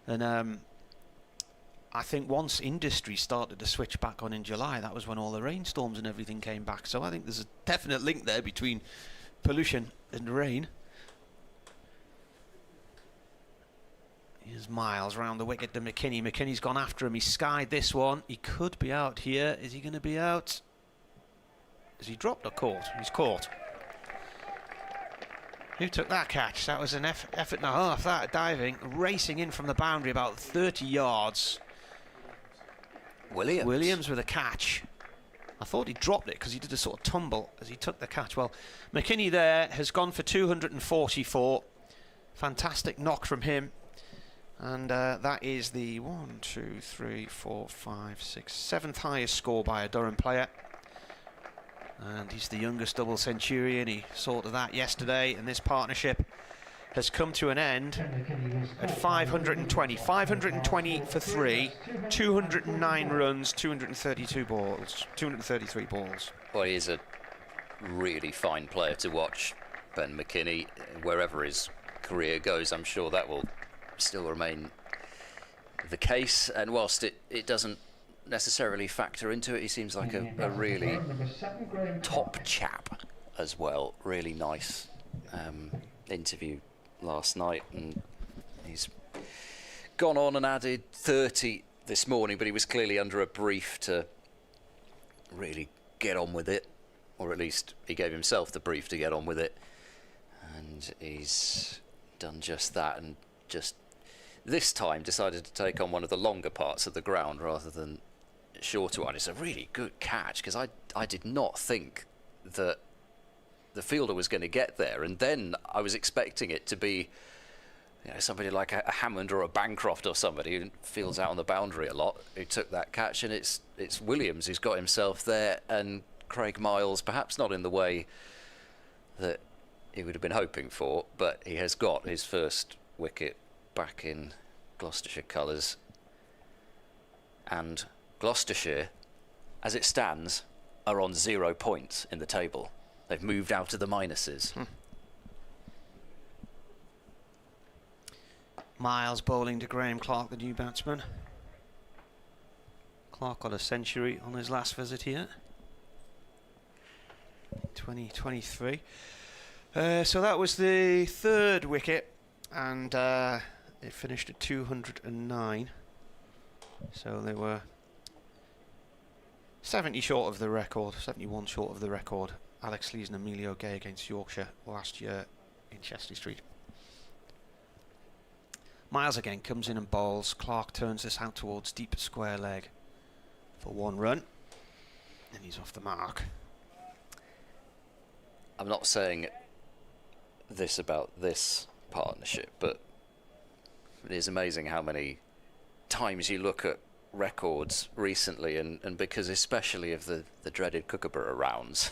And I think once industry started to switch back on in July, that was when all the rainstorms and everything came back. So I think there's a definite link there between pollution and rain. Here's Miles round the wicket to McKinney. McKinney's gone after him. He skied this one. He could be out here. Is he going to be out? Is he dropped or caught? He's caught. Who took that catch? That was an effort and a half, that diving. Racing in from the boundary about 30 yards. Williams with a catch. I thought he dropped it because he did a sort of tumble as he took the catch. Well, McKinney there has gone for 244. Fantastic knock from him. And that is the 7th highest score by a Durham player. And he's the youngest double centurion. He saw to that yesterday, and this partnership has come to an end at 520. 520 for 3, 209 runs, 233 balls. Well, he is a really fine player to watch, Ben McKinney. Wherever his career goes, I'm sure that will still remain the case, and whilst it doesn't necessarily factor into it, he seems like a really top chap as well. Really nice interview last night, and he's gone on and added 30 this morning, but he was clearly under a brief to really get on with it, or at least he gave himself the brief to get on with it, and he's done just that and just this time decided to take on one of the longer parts of the ground rather than shorter one. It's a really good catch, because I did not think that the fielder was going to get there, and then I was expecting it to be, you know, somebody like a Hammond or a Bancroft or somebody who fields out on the boundary a lot who took that catch, and it's Williams who's got himself there, and Craig Miles perhaps not in the way that he would have been hoping for, but he has got his first wicket back in Gloucestershire colours, and Gloucestershire, as it stands, are on 0 points in the table. They've moved out of the minuses. Miles bowling to Graham Clark, the new batsman. Clark got a century on his last visit here. 2023. So that was the third wicket, and it finished at 209. So they were 70 short of the record, 71 short of the record. Alex Lees and Emilio Gay against Yorkshire last year in Chester Street. Miles again comes in and bowls. Clark turns this out towards deep square leg for 1 run, and he's off the mark. I'm not saying this about this partnership, but it is amazing how many times you look at records recently, and because especially of the dreaded Kookaburra rounds,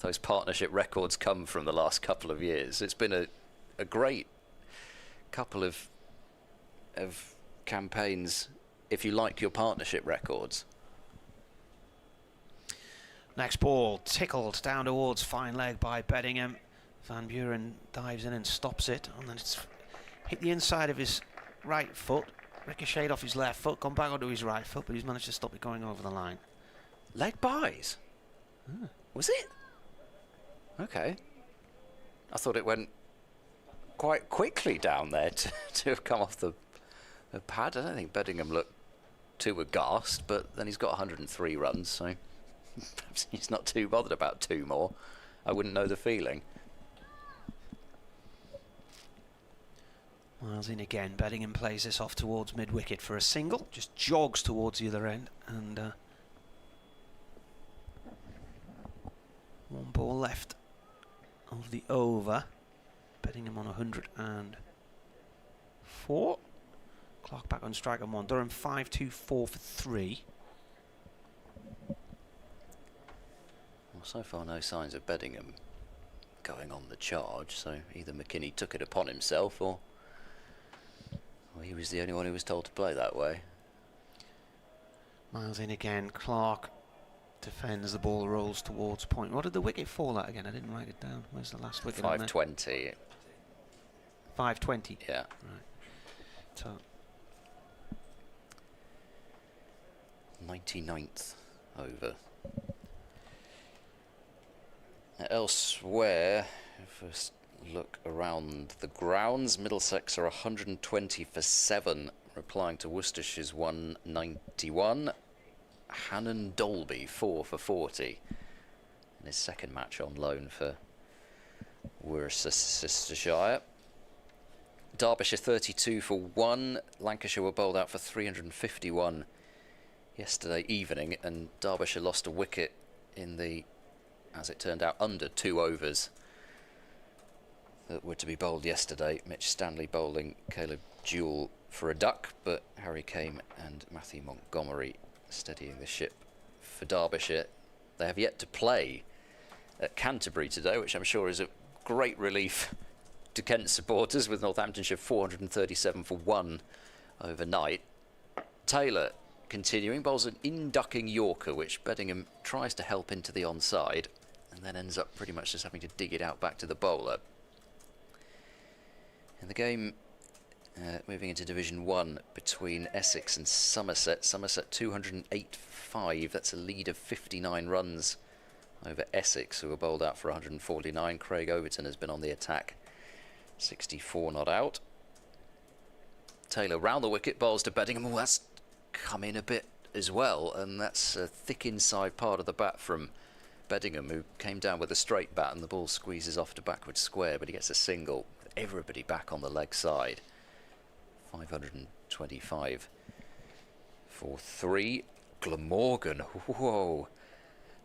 those partnership records come from the last couple of years. It's been a great couple of campaigns if you like your partnership records. Next ball tickled down towards fine leg by Beddingham. Van Buren dives in and stops it, and then it's hit the inside of his right foot, ricocheted off his left foot, gone back onto his right foot, but he's managed to stop it going over the line. Leg byes? Was it? Okay. I thought it went quite quickly down there to have come off the pad. I don't think Beddingham looked too aghast, but then he's got 103 runs, so perhaps he's not too bothered about 2 more. I wouldn't know the feeling. Miles in again. Beddingham plays this off towards mid-wicket for a single. Just jogs towards the other end, and 1 ball left of the over. Beddingham on 104. Clark back on strike on 1. Durham 5-2-4 for 3. Well, so far no signs of Beddingham going on the charge, so either McKinney took it upon himself, or he was the only one who was told to play that way. Miles in again. Clark defends, the ball rolls towards point. What did the wicket fall at again? I didn't write it down. Where's the last wicket? 520. 520. Yeah. Right. So 99th over. Elsewhere, first look around the grounds. Middlesex are 120 for 7, replying to Worcestershire's 191. Hannon Dolby 4 for 40 in his second match on loan for Worcestershire. Derbyshire 32 for 1. Lancashire were bowled out for 351 yesterday evening, and Derbyshire lost a wicket in the, as it turned out, under 2 overs that were to be bowled yesterday. Mitch Stanley bowling Caleb Jewell for a duck, but Harry Kame and Matthew Montgomery steadying the ship for Derbyshire. They have yet to play at Canterbury today, which I'm sure is a great relief to Kent supporters, with Northamptonshire 437 for 1 overnight. Taylor continuing, bowls an in-ducking Yorker, which Beddingham tries to help into the onside, and then ends up pretty much just having to dig it out back to the bowler. In the game moving into Division 1 between Essex and Somerset. Somerset 208 for 5. That's a lead of 59 runs over Essex, who were bowled out for 149. Craig Overton has been on the attack, 64 not out. Taylor round the wicket, bowls to Beddingham. Oh, that's come in a bit as well, and that's a thick inside part of the bat from Beddingham, who came down with a straight bat, and the ball squeezes off to backward square, but he gets a single. Everybody back on the leg side. 525 for 3. Glamorgan, whoa,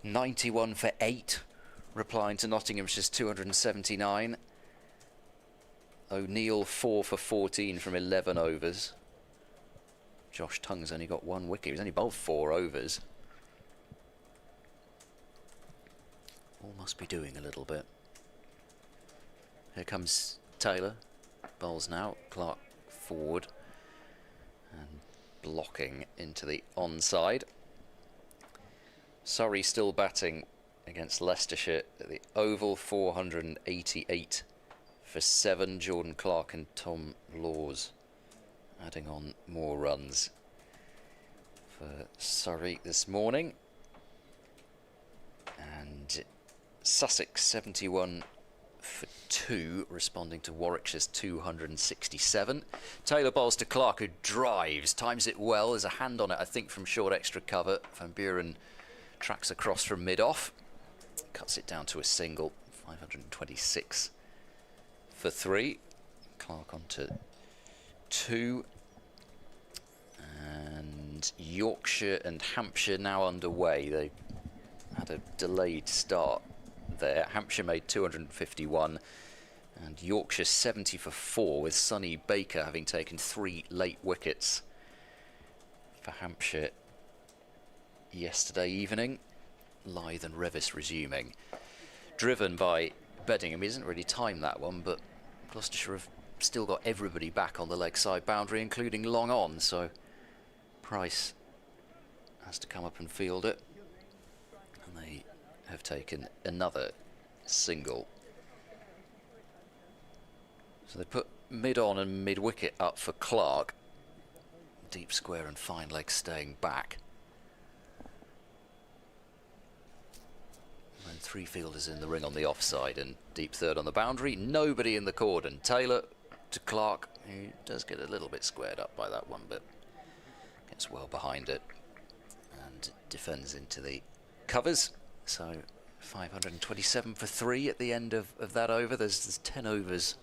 91 for 8, replying to Nottinghamshire's 279. O'Neill 4 for 14 from 11 overs. Josh Tongue's only got 1 wicket. He's only bowled 4 overs. All must be doing a little bit. Here comes Taylor. Bowls now. Clark forward. And blocking into the onside. Surrey still batting against Leicestershire at the Oval. 488 for 7. Jordan Clark and Tom Laws adding on more runs for Surrey this morning. And Sussex 71 for 2, responding to Warwickshire's 267. Taylor bowls to Clark, who drives, times it well. There's a hand on it, I think, from short extra cover. Van Buren tracks across from mid-off, cuts it down to a single. 526 for 3. Clark on to 2. And Yorkshire and Hampshire now underway. They had a delayed start there. Hampshire made 251 and Yorkshire 70 for 4, with Sonny Baker having taken 3 late wickets for Hampshire yesterday evening. Lyth and Revis resuming. Driven by Beddingham. He hasn't really timed that one, but Gloucestershire have still got everybody back on the leg side boundary, including long on, so Price has to come up and field it. And they have taken another single. So they put mid-on and mid-wicket up for Clark. Deep square and fine leg staying back. And 3 fielders in the ring on the offside and deep third on the boundary. Nobody in the cordon. Taylor to Clark, who does get a little bit squared up by that one, but gets well behind it and defends into the covers. So 527 for 3 at the end of that over. There's 10 overs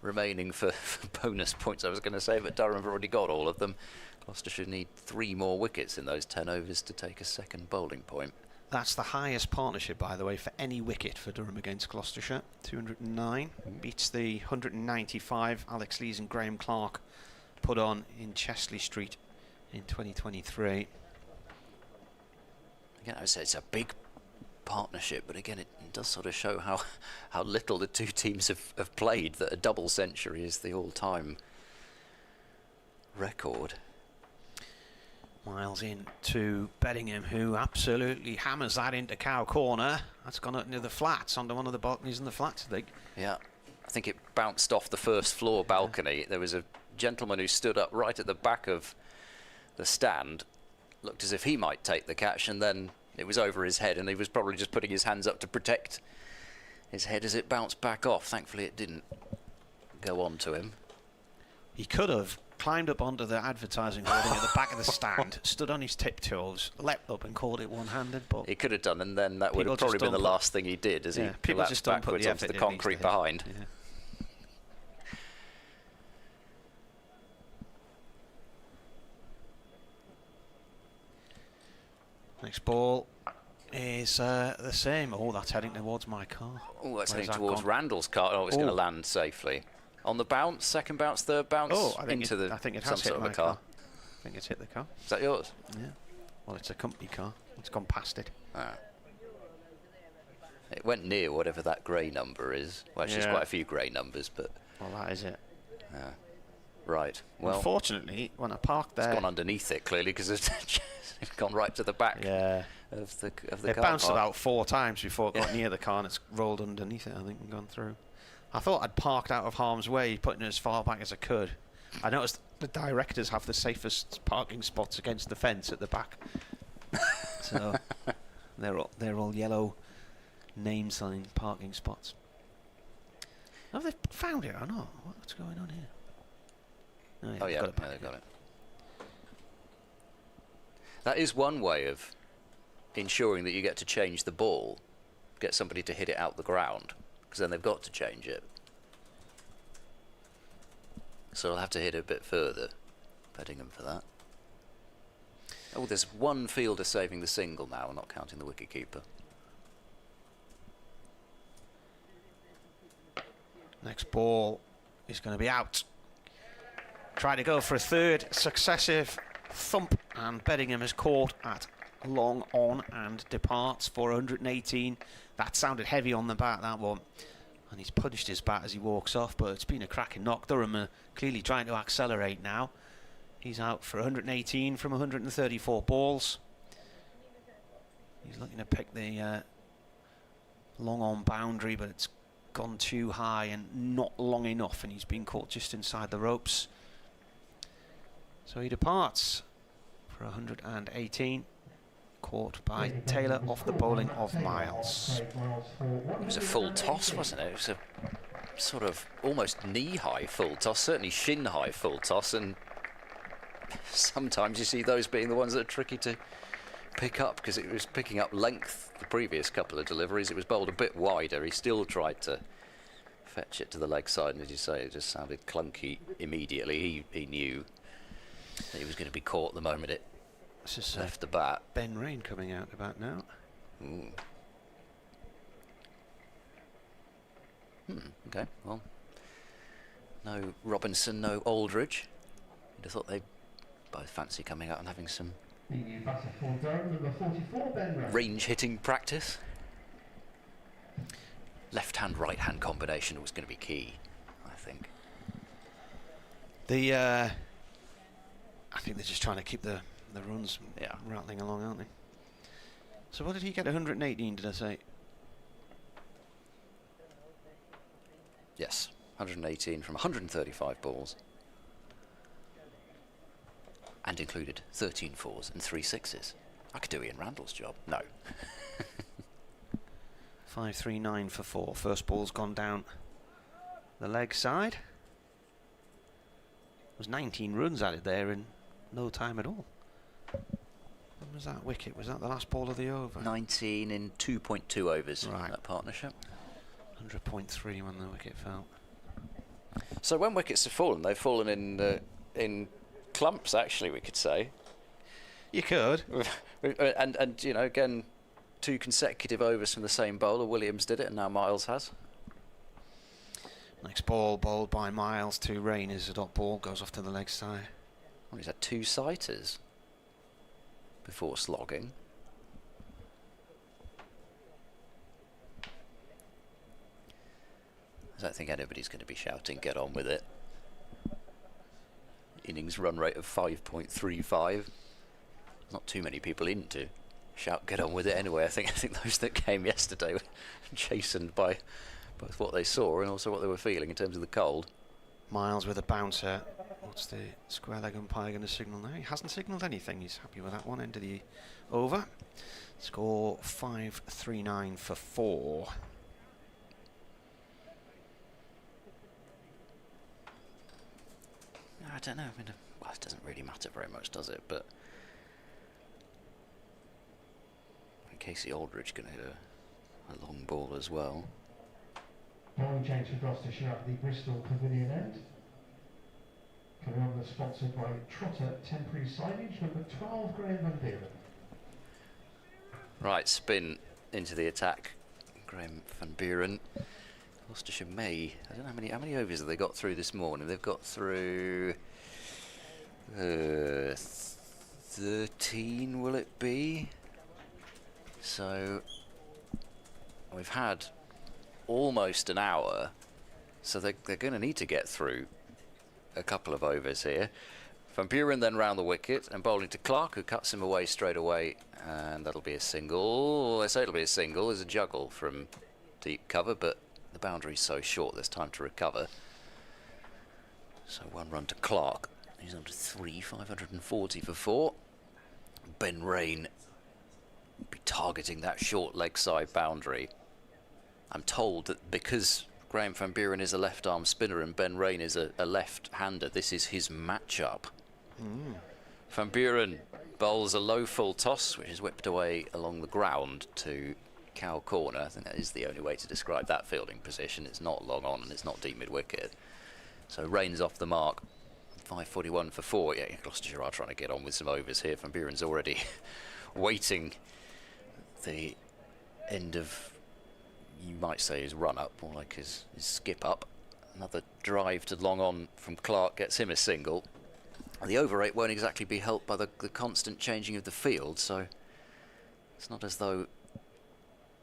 remaining for bonus points, I was going to say, but Durham have already got all of them. Gloucestershire need 3 more wickets in those 10 overs to take a second bowling point. That's the highest partnership, by the way, for any wicket for Durham against Gloucestershire. 209. Beats the 195 Alex Lees and Graham Clark put on in Chesley Street in 2023. Again, I would say it's a big partnership, but again, it does sort of show how little the two teams have played, that a double century is the all-time record. Miles in to Beddingham, who absolutely hammers that into cow corner. That's gone up near the flats, onto one of the balconies in the flats, I think. Yeah, I think it bounced off the first floor balcony. Yeah. There was a gentleman who stood up right at the back of the stand, looked as if he might take the catch, and then it was over his head, and he was probably just putting his hands up to protect his head as it bounced back off. Thankfully it didn't go on to him. He could have climbed up onto the advertising hoarding at the back of the stand, stood on his tiptoes, leapt up and called it one-handed. But he could have done, and then that would have probably been the last thing he did, as he collapsed backwards onto the concrete behind. Yeah. Next ball is the same. Oh, that's heading towards my car. Oh, that's heading towards Randall's car. Oh, it's going to land safely. On the bounce, second bounce, third bounce, into the some sort of a car. I think it's hit the car. Is that yours? Yeah. Well, it's a company car. It's gone past it. Ah. It went near whatever that grey number is. Well, actually, there's quite a few grey numbers, but... Well, that is it. Right. Well, unfortunately, when I parked there... It's gone underneath it, clearly, because it's gone right to the back of the car. It bounced about 4 times before it got near the car, and it's rolled underneath it, I think, and gone through. I thought I'd parked out of harm's way, putting it as far back as I could. I noticed the directors have the safest parking spots against the fence at the back. So they're all yellow name sign parking spots. Have they found it or not? What's going on here? Oh yeah, they've got it. That is one way of ensuring that you get to change the ball, get somebody to hit it out the ground, because then they've got to change it. So I'll have to hit a bit further. Beddingham for that. Oh, there's one fielder saving the single now, not counting the wicketkeeper. Next ball is going to be out. Try to go for a third successive thump, and Beddingham is caught at long on and departs for 118. That sounded heavy on the bat, that one. And he's punched his bat as he walks off, but it's been a cracking knock. Durham are clearly trying to accelerate now. He's out for 118 from 134 balls. He's looking to pick the long on boundary, but it's gone too high and not long enough, and he's been caught just inside the ropes. So he departs for 118, caught by Taylor off the bowling of Miles. It was a full toss, wasn't it? It was a sort of almost knee-high full toss, certainly shin-high full toss, and sometimes you see those being the ones that are tricky to pick up, because it was picking up length the previous couple of deliveries. It was bowled a bit wider. He still tried to fetch it to the leg side, and as you say, it just sounded clunky immediately. He knew that he was going to be caught the moment it left the bat. Ben Rain coming out about now. Okay, well, no Robinson, no Aldridge. You'd have thought they'd both fancy coming out and having some range hitting practice. Left hand, right hand combination was going to be key, I think. I think they're just trying to keep the runs rattling along, aren't they? So what did he get? 118, did I say? Yes, 118 from 135 balls. And included 13 fours and 3 sixes. I could do Ian Randall's job. No. 5-3-9 for 4. First ball's gone down the leg side. There was 19 runs added there in no time at all. When was that wicket? Was that the last ball of the over? 19 in 2.2 overs in that partnership. 100.3 when the wicket fell. So when wickets have fallen, they've fallen in clumps, actually, we could say. You could. and you know, again, 2 consecutive overs from the same bowler. Williams did it, and now Miles has. Next ball bowled by Miles to Rain is a dot ball, goes off to the leg side. Well, he's had 2 sighters before slogging. I don't think anybody's going to be shouting, get on with it. Innings run rate of 5.35. Not too many people in to shout, get on with it anyway. I think those that came yesterday were chastened by both what they saw and also what they were feeling in terms of the cold. Miles with a bouncer. What's the square leg umpire going to signal now? He hasn't signalled anything. He's happy with that one. End of the over. Score 5-3-9 for 4. I don't know. I mean, well, it doesn't really matter very much, does it? But Casey Aldridge going to hit a long ball as well. Bowling change for Gloucestershire at the Bristol Pavilion end. Coming on, sponsored by Trotter Temporary Signage, number 12, Graham Van Buren. Right, spin into the attack. Graham Van Buren. Gloucestershire May. I don't know how many overs have they got through this morning. They've got through 13, will it be? So we've had almost an hour, so they're going to need to get through a couple of overs here. Van Buren then round the wicket and bowling to Clark, who cuts him away straight away, and that'll be a single. I say it'll be a single. There's a juggle from deep cover, but the boundary's so short there's time to recover. So 1 run to Clark. He's on to 3, 540 for 4. Ben Rain will be targeting that short leg side boundary. I'm told that because Graham Van Buren is a left arm spinner and Ben Rain is a left-hander, this is his match-up. Van Buren bowls a low full toss, which is whipped away along the ground to cow corner. I think that is the only way to describe that fielding position. It's not long on and it's not deep mid-wicket. So Rain's off the mark. 5:41 for 4. Yeah, Gloucestershire are trying to get on with some overs here. Van Buren's already waiting the end of, you might say, his run up, more like his skip up. Another drive to long on from Clark gets him a single. And the over rate won't exactly be helped by the constant changing of the field, so it's not as though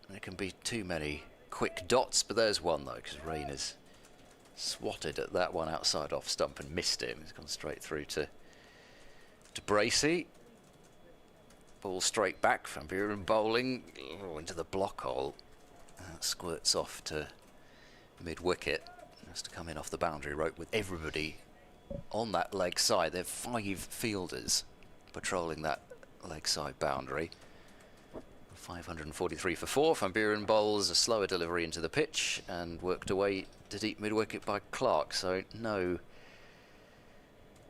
there can be too many quick dots, but there's one though, because Rain has swatted at that one outside off stump and missed him. He's gone straight through to Bracey. Ball straight back from Van Buren bowling into the block hole. That squirts off to mid-wicket. Has to come in off the boundary rope with everybody on that leg side. There are 5 fielders patrolling that leg side boundary. 543 for 4. Van Buren bowls a slower delivery into the pitch and worked away to deep mid-wicket by Clark. So no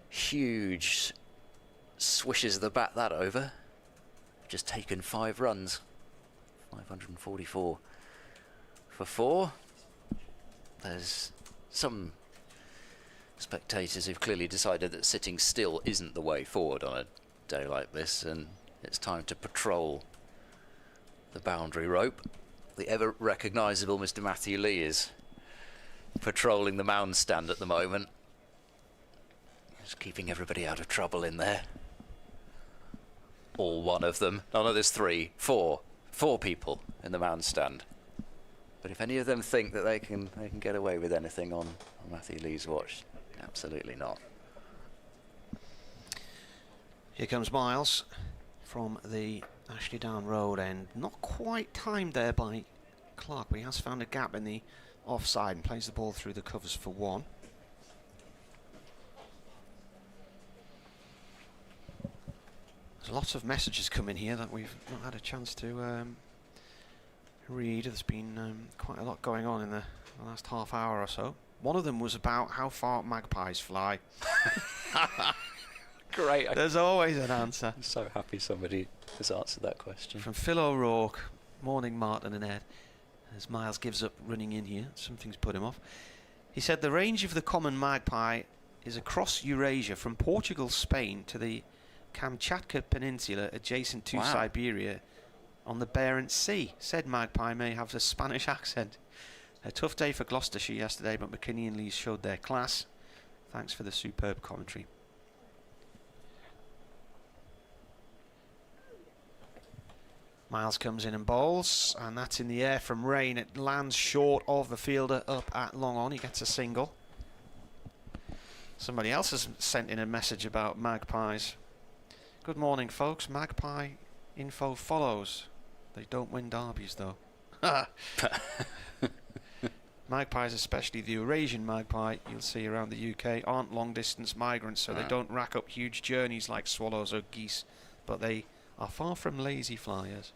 huge swishes of the bat that over. Just taken 5 runs. 544 for 4. There's some spectators who've clearly decided that sitting still isn't the way forward on a day like this, and it's time to patrol the boundary rope. The ever recognisable Mr. Matthew Lee is patrolling the mound stand at the moment. Just keeping everybody out of trouble in there. All one of them. Oh no, there's 4 people in the mound stand. But if any of them think that they can get away with anything on Matthew Lee's watch, absolutely not. Here comes Miles from the Ashley Down Road end. Not quite timed there by Clark, but he has found a gap in the offside and plays the ball through the covers for 1. There's lots of messages coming here that we've not had a chance to read. There's been quite a lot going on in the last half hour or so. One of them was about how far magpies fly. Great. There's always an answer. I'm so happy somebody has answered that question. From Phil O'Rourke. Morning, Martin and Ed. As Miles gives up running in here, something's put him off. He said the range of the common magpie is across Eurasia, from Portugal, Spain to the Kamchatka Peninsula adjacent to Siberia on the Barents Sea. Said magpie may have a Spanish accent. A tough day for Gloucestershire yesterday, but McKinney and Lees showed their class. Thanks for the superb commentary. Miles comes in and bowls, and that's in the air from Rain. It lands short of the fielder up at long on. He gets a single. Somebody else has sent in a message about magpies. Good morning, folks. Magpie info follows. They don't win derbies, though. Magpies, especially the Eurasian magpie you'll see around the UK, aren't long-distance migrants, so they don't rack up huge journeys like swallows or geese, but they are far from lazy flyers.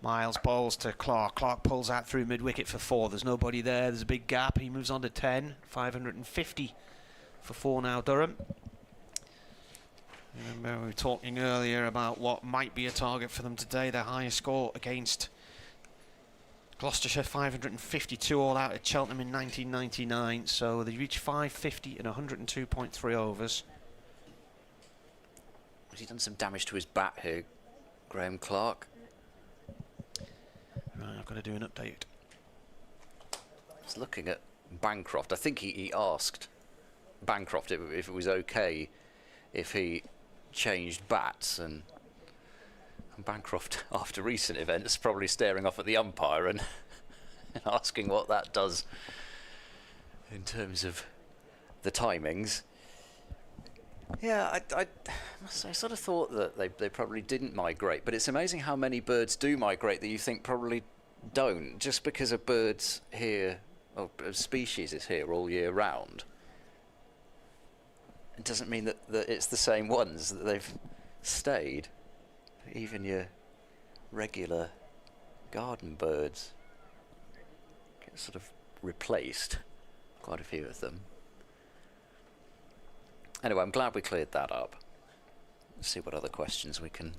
Miles bowls to Clark. Clark pulls out through mid-wicket for 4. There's nobody there. There's a big gap. He moves on to 10. 550 for 4 now, Durham. Remember we were talking earlier about what might be a target for them today. Their highest score against Gloucestershire, 552 all out at Cheltenham in 1999. So they reached 550 in 102.3 overs. Has he done some damage to his bat here, Graham Clark? Right, I've got to do an update. I was looking at Bancroft. I think he asked Bancroft if it was okay if he changed bats, and Bancroft, after recent events, probably staring off at the umpire and asking what that does in terms of the timings. Yeah, I sort of thought that they probably didn't migrate, but it's amazing how many birds do migrate that you think probably don't. Just because a bird's here, or a species is here all year round, it doesn't mean that it's the same ones, that they've stayed. Even your regular garden birds get sort of replaced, quite a few of them. Anyway, I'm glad we cleared that up. Let's see what other questions we can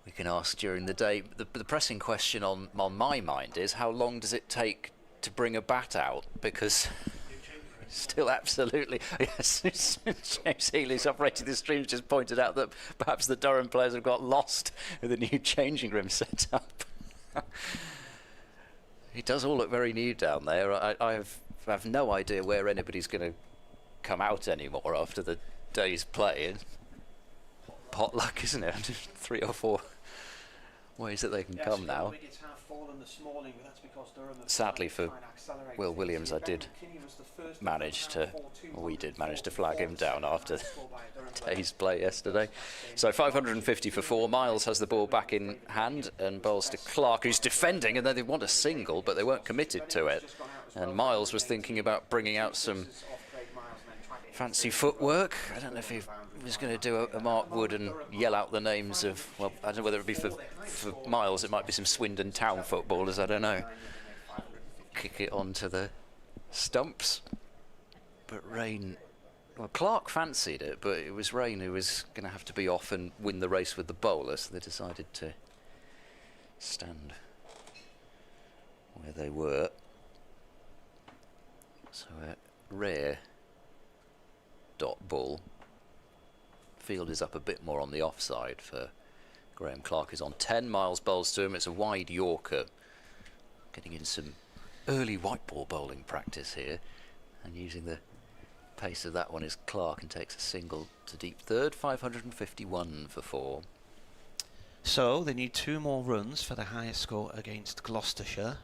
we can ask during the day. The pressing question on my mind is, how long does it take to bring a bat out? Because still absolutely, yes, James Healy's operating the streams just pointed out that perhaps the Durham players have got lost with the new changing room set up. It does all look very new down there. I have no idea where anybody's going to come out anymore after the day's play. Potluck, isn't it? 3 or 4 ways that they can come now. Sadly for Will Williams, we did manage to flag him down after day's play yesterday. So 550 for 4. Miles has the ball back in hand and bowls to Clark, who's defending, and then they want a single, but they weren't committed to it. And Miles was thinking about bringing out some fancy footwork. I don't know if he was going to do a Mark Wood and yell out the names of, well, I don't know whether it would be for Miles, it might be some Swindon Town footballers, I don't know. Kick it onto the stumps. But Rain, well, Clark fancied it, but it was Rain who was going to have to be off and win the race with the bowler, so they decided to stand where they were. So a rare dot ball. Field is up a bit more on the offside for Graham Clark. Is on 10. Miles bowls to him. It's a wide Yorker. Getting in some early white ball bowling practice here, and using the pace of that one is Clark, and takes a single to deep third. 551 for 4. So they need 2 more runs for the highest score against Gloucestershire.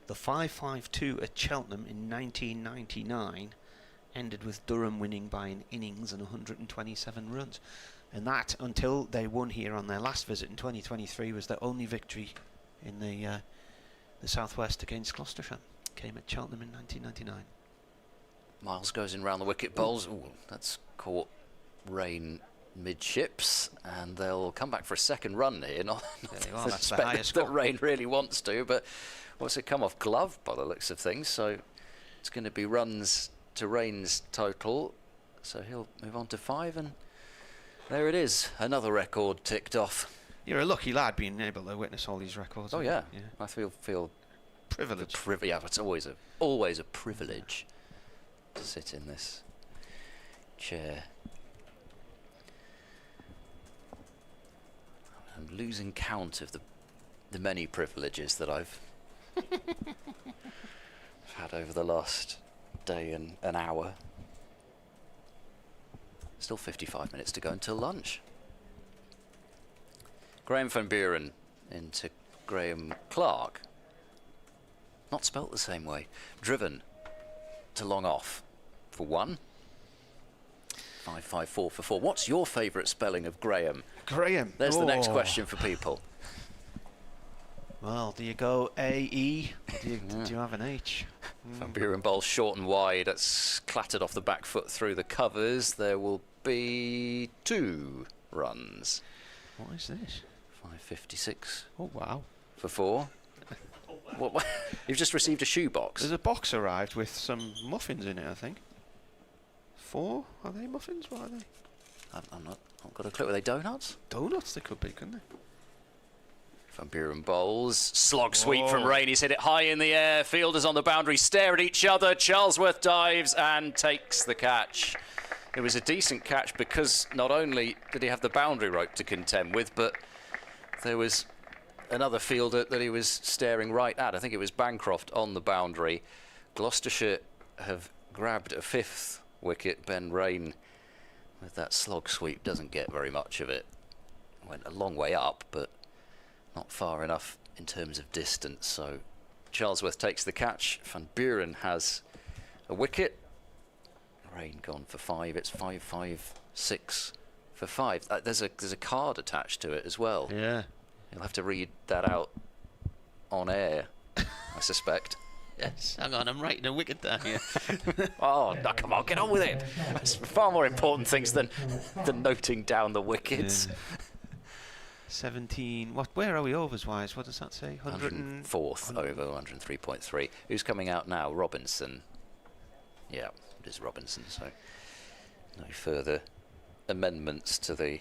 The 552 at Cheltenham in 1999 ended with Durham winning by an innings and 127 runs. And that, until they won here on their last visit in 2023, was their only victory in the Southwest against Gloucestershire. Came at Cheltenham in 1999. Miles goes in round the wicket, bowls. Ooh, that's caught Rain midships, and they'll come back for a second run here. Not that's the highest that Rain really wants to, but what's it come off glove by the looks of things, so it's going to be runs to Rain's total, so he'll move on to 5, and there it is, another record ticked off. You're a lucky lad being able to witness all these records. Oh yeah, I feel privileged. Yeah, it's always a privilege to sit in this chair. I'm losing count of the many privileges that I've had over the last day and an hour. Still 55 minutes to go until lunch. Graham van Buren into Graham Clark. Not spelt the same way. Driven to long off for 1. 554 for 4. What's your favourite spelling of Graham? Graham. There's the next question for people. Well, do you go A-E? Do you have an H? Van Buren bowls short and wide. That's clattered off the back foot through the covers. There will be 2 runs. What is this? 556. Oh, wow. For 4. What? You've just received a shoebox. There's a box arrived with some muffins in it, I think. 4? Are they muffins? What are they? I've not got a clue. Are they donuts? Donuts they could be, couldn't they? Van Buren bowls. Slog sweep from Rain. He's hit it high in the air. Fielders on the boundary stare at each other. Charlesworth dives and takes the catch. It was a decent catch because not only did he have the boundary rope to contend with, but there was another fielder that he was staring right at. I think it was Bancroft on the boundary. Gloucestershire have grabbed a 5th wicket. Ben Rain with that slog sweep doesn't get very much of it. Went a long way up, but not far enough in terms of distance. So Charlesworth takes the catch. Van Buren has a wicket. Rain gone for 5. It's 556 for 5. There's a card attached to it as well. Yeah. You'll have to read that out on air, I suspect. Yes, hang on, I'm writing a wicket down here. Oh, no, come on, get on with it. There's far more important things than noting down the wickets. Yeah. 17. Where are we overs-wise? What does that say? 104th over 103.3. Who's coming out now? Robinson. Yeah, it is Robinson, so no further amendments to the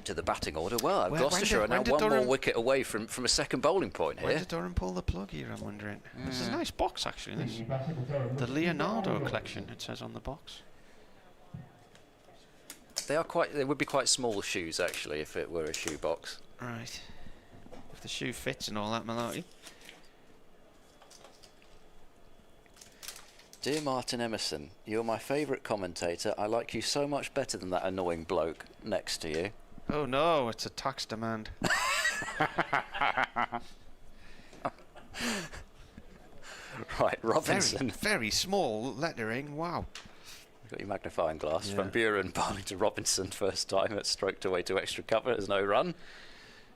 to the batting order. Well, When Gloucestershire are now one more Durham- wicket away from a second bowling point When here. did Durham pull the plug here, I'm wondering? This is a nice box, actually. This. The batter for Durham The was Leonardo Robinson. collection, it says on the box. They would be quite small shoes, actually, if it were a shoe box. Right. If the shoe fits and all that, Malati. Dear Martin Emerson, you're my favourite commentator. I like you so much better than that annoying bloke next to you. Oh no, it's a tax demand. Right, Robinson. Very small lettering, wow. You've got your magnifying glass. Yeah. Van Buren bowling to Robinson first time. It's stroked away to extra cover. There's no run.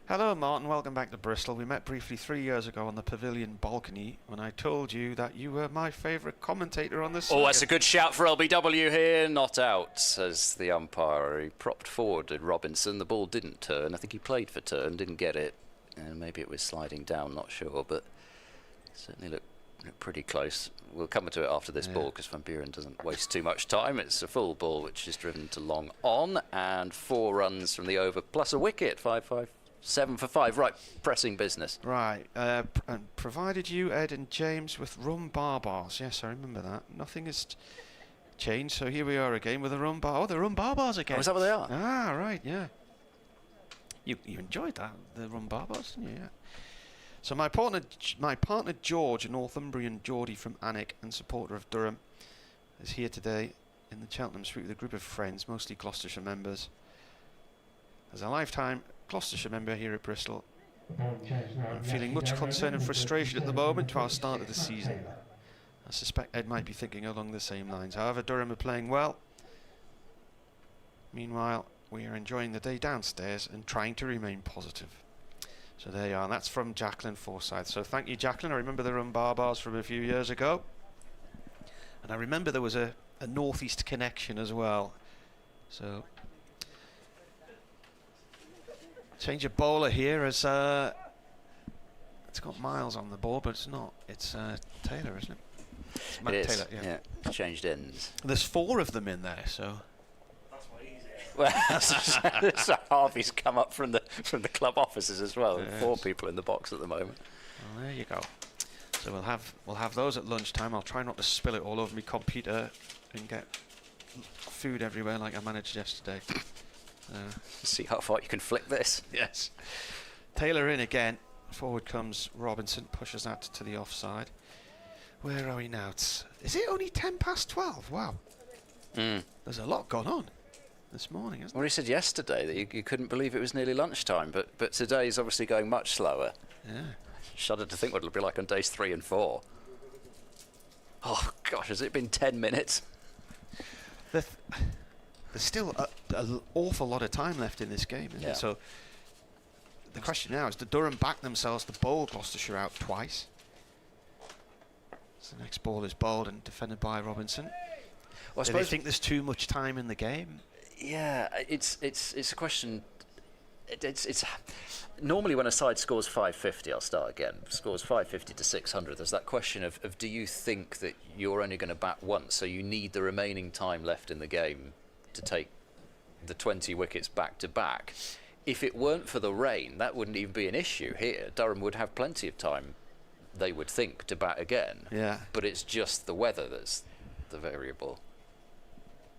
Hello Martin, welcome back to Bristol. We met briefly 3 years ago on the pavilion balcony when I told you that you were my favourite commentator on the circuit. Oh, that's a good shout for LBW here. Not out, says the umpire. He propped forward at Robinson. The ball didn't turn. I think he played for turn, didn't get it. And maybe it was sliding down, not sure, but certainly looked pretty close. We'll come to it after this ball because Van Buren doesn't waste too much time. It's a full ball which is driven to long on, and 4 runs from the over plus a wicket. 5-5. 7 for 5. Right, pressing business. Right, and provided you, Ed and James, with rum bar bars. Yes, I remember that. Nothing has changed, so here we are again with the rum bar. Oh, the rum bar bars again. Oh, is that what they are? Ah, right, yeah. You enjoyed that, the rum bar bars, didn't you? Yeah. So my partner George, a Northumbrian Geordie from Alnwick and supporter of Durham, is here today in the Cheltenham Street with a group of friends, mostly Gloucestershire members. As a lifetime Gloucestershire member here at Bristol, I'm feeling much concern and frustration at the moment to our start of the season. I suspect Ed might be thinking along the same lines. However, Durham are playing well. Meanwhile, we are enjoying the day downstairs and trying to remain positive. So there you are. That's from Jacqueline Forsyth. So thank you, Jacqueline. I remember the rum bar bars from a few years ago. And I remember there was a northeast connection as well. So change of bowler here as it's got Miles on the board, but it's not. It's Taylor, isn't it? It's Matt Taylor, yeah. Changed ends. There's 4 of them in there, so. Well, so Harvey's come up from the club offices as well. Yes. 4 people in the box at the moment. Well, there you go. So we'll have those at lunchtime. I'll try not to spill it all over my computer and get food everywhere like I managed yesterday. See how far you can flick this. Yes. Taylor in again. Forward comes Robinson, pushes that to the offside. Where are we now? Is it only 10 past 12? Wow. There's a lot gone on this morning, isn't Well, he said yesterday that you couldn't believe it was nearly lunchtime, but today's obviously going much slower. Yeah. Shudder to think what it'll be like on days 3 and 4. Oh, gosh, has it been 10 minutes? There's still an awful lot of time left in this game, isn't Yeah. it? So the question now is, do Durham back themselves to bowl Gloucestershire out twice? So the next ball is bowled and defended by Robinson. Well, I Do they think there's too much time in the game? Yeah, it's a question. It's normally when a side scores 550, I'll start again. Scores 550 to 600. There's that question of do you think that you're only going to bat once, so you need the remaining time left in the game to take the 20 wickets back to back? If it weren't for the rain, that wouldn't even be an issue here. Durham would have plenty of time, they would think, to bat again. Yeah. But it's just the weather that's the variable.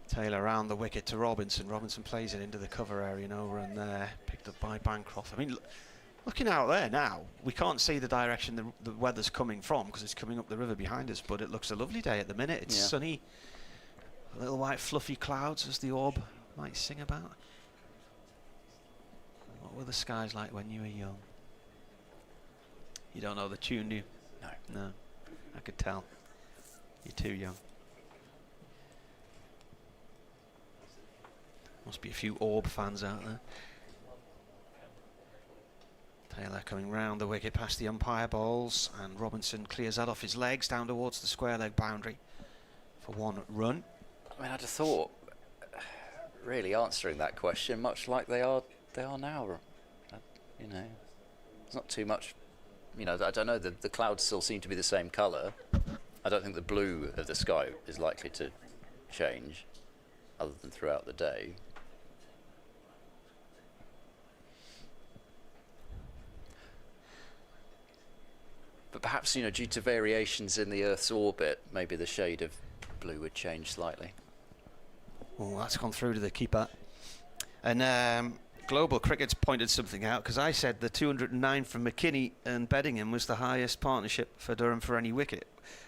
Taylor round the wicket to Robinson. Robinson plays it into the cover area and over and there. Picked up by Bancroft. I mean, looking out there now, we can't see the direction the weather's coming from because it's coming up the river behind us, but it looks a lovely day at the minute. It's sunny. Little white fluffy clouds, as the orb might sing about. What were the skies like when you were young? You don't know the tune, do you? No. No. I could tell. You're too young. Must be a few Orb fans out there. Taylor coming round the wicket past the umpire bowls, and Robinson clears that off his legs down towards the square leg boundary for 1 run. I mean, I'd have thought, really answering that question, much like they are now. You know, it's not too much. You know, I don't know. The clouds still seem to be the same colour. I don't think the blue of the sky is likely to change, other than throughout the day. but perhaps, you know, due to variations in the Earth's orbit, maybe the shade of blue would change slightly. Oh, that's gone through to the keeper. And Global Cricket's pointed something out, because I said the 209 from McKinney and Beddingham was the highest partnership for Durham for any wicket.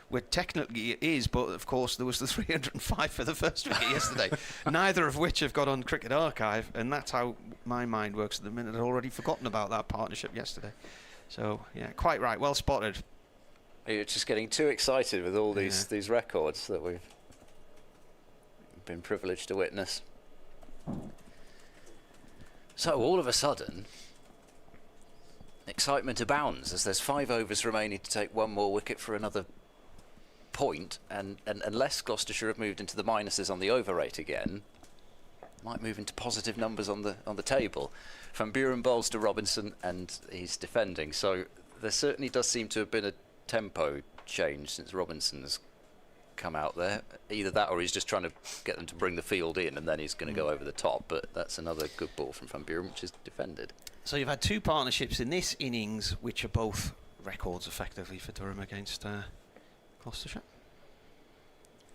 Where technically it is, but of course there was the 305 for the first wicket yesterday, neither of which have got on Cricket Archive, and that's how my mind works at the minute. I'd already forgotten about that partnership yesterday. So, yeah, quite right, well spotted. You're just getting too excited with all these records that we've been privileged to witness. So all of a sudden, excitement abounds as there's 5 overs remaining to take 1 more wicket for another point, and unless Gloucestershire have moved into the minuses on the over rate again, might move into positive numbers on the table. Van Buren bowls to Robinson and he's defending, so there certainly does seem to have been a tempo change since Robinson's come out there. Either that or he's just trying to get them to bring the field in and then he's going to go over the top, but that's another good ball from Van Buren, which is defended. So you've had 2 partnerships in this innings which are both records effectively for Durham against Gloucestershire.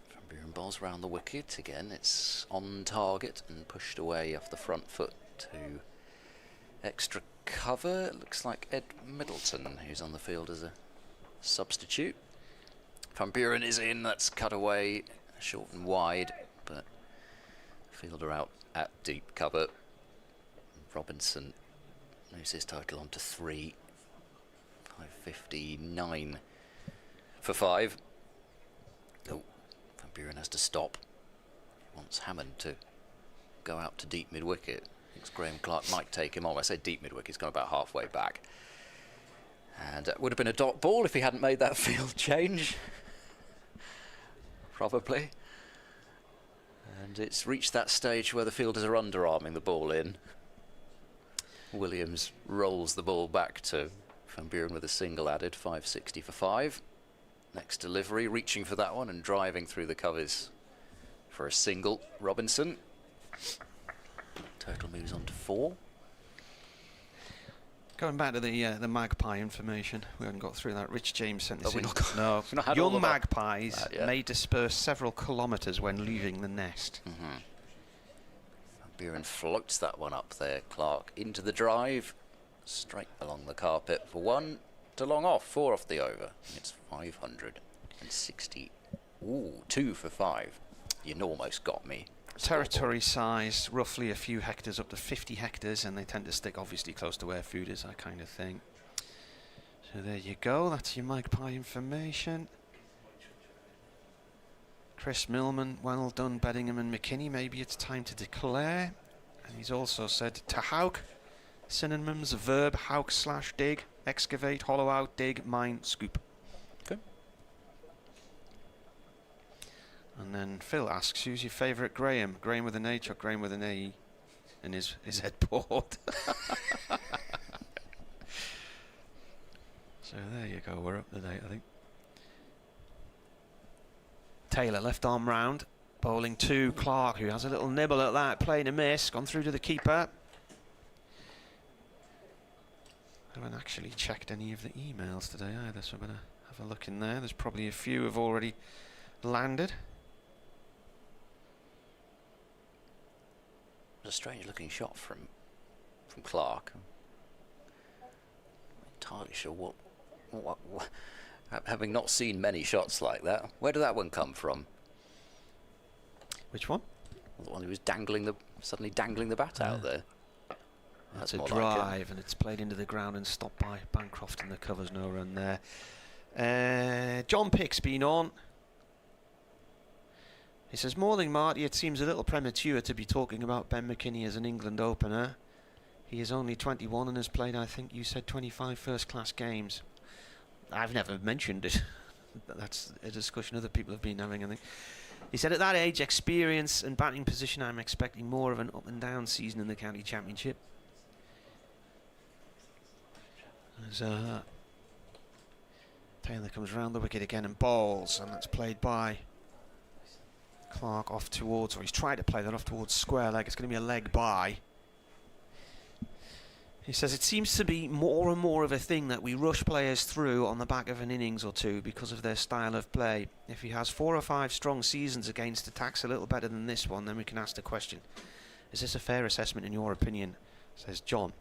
Van Buren bowls round the wicket again. It's on target and pushed away off the front foot to extra cover. It looks like Ed Middleton, who's on the field as a substitute. Van Buren is in. That's cut away short and wide, but fielder out at deep cover. Robinson moves his total on to 3. 5:59 for 5. Oh, Van Buren has to stop. He wants Hammond to go out to deep mid-wicket. Thinks Graham Clark might take him on. I say deep mid-wicket, he's gone about halfway back. And it would have been a dot ball if he hadn't made that field change. Probably. And it's reached that stage where the fielders are underarming the ball in. Williams rolls the ball back to Van Buren with a single added, 5:60 for 5. Next delivery, reaching for that one and driving through the covers for a single. Robinson. Total moves on to 4. Going back to the magpie information, we haven't got through that. Rich James sent this in. No, young magpies may disperse several kilometres when leaving the nest. Van Buren floats that one up there. Clark into the drive, straight along the carpet for 1 to long off, 4 off the over. It's 560. Ooh, 2 for 5. You almost got me. Territory size, roughly a few hectares up to 50 hectares, and they tend to stick obviously close to where food is, that kind of thing. So there you go, that's your magpie information. Chris Millman, well done Beddingham and McKinney, maybe it's time to declare. And he's also said to Hauk, synonyms, verb, Hauk / dig, excavate, hollow out, dig, mine, scoop. Okay. And then Phil asks, who's your favourite Graham? Graham with an H or Graham with an A? And his headboard. So there you go, we're up to date, I think. Taylor, left arm round, bowling to Clark, who has a little nibble at that, playing a miss, gone through to the keeper. I haven't actually checked any of the emails today either, so I'm going to have a look in there. There's probably a few have already landed. A strange looking shot from Clark. I'm not entirely sure what, having not seen many shots like that. Where did that one come from? Which one? The one who was suddenly dangling the bat out there. That's a drive, and it's played into the ground and stopped by Bancroft, and the covers no run there. John Pick's been on. He says, morning Marty, it seems a little premature to be talking about Ben McKinney as an England opener. He is only 21 and has played, I think you said, 25 first-class games. I've never mentioned it. That's a discussion other people have been having, I think. He said, at that age, experience and batting position, I'm expecting more of an up-and-down season in the county championship. As Taylor comes round the wicket again and bowls, and that's played by Clark off towards, or he's tried to play that off towards square leg. It's going to be a leg by. He says it seems to be more and more of a thing that we rush players through on the back of an innings or two because of their style of play. If he has 4 or 5 strong seasons against attacks a little better than this one, then we can ask the question, is this a fair assessment in your opinion? Says John.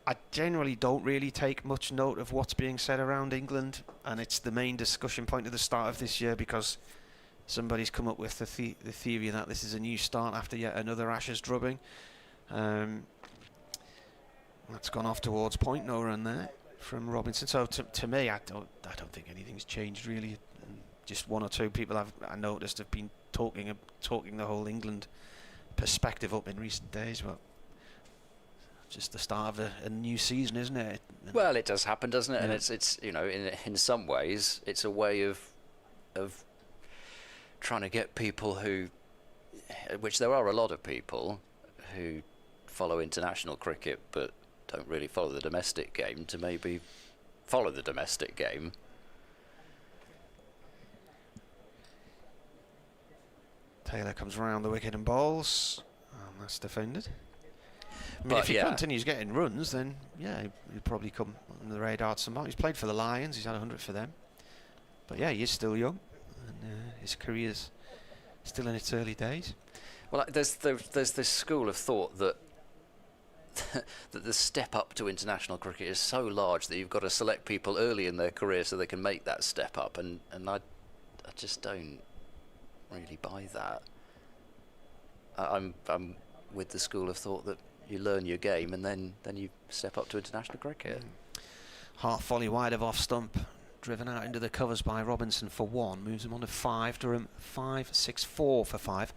I generally don't really take much note of what's being said around England, and it's the main discussion point at the start of this year because somebody's come up with the theory that this is a new start after yet another Ashes drubbing. That's gone off towards point, no run there from Robinson. So to me, I don't think anything's changed really. Just 1 or 2 people I noticed have been talking the whole England perspective up in recent days. But just the start of a new season, isn't it? Well, it does happen, doesn't it? Yeah. And it's you know, in some ways, it's a way of trying to get people who, which there are a lot of people who follow international cricket but don't really follow the domestic game, to maybe follow the domestic game. Taylor comes round the wicket and bowls. That's defended. I mean, But if he yeah. continues getting runs, then yeah, he'll probably come on the radar somehow. He's played for the Lions. He's had 100 for them. But yeah, he is still young, and his career's still in its early days. Well, there's this school of thought that that the step up to international cricket is so large that you've got to select people early in their career so they can make that step up, and I just don't really buy that. I'm with the school of thought that you learn your game and then you step up to international cricket. Half volley wide of off stump, driven out into the covers by Robinson for 1, moves him on to 5. Durham 5-6-4 for 5.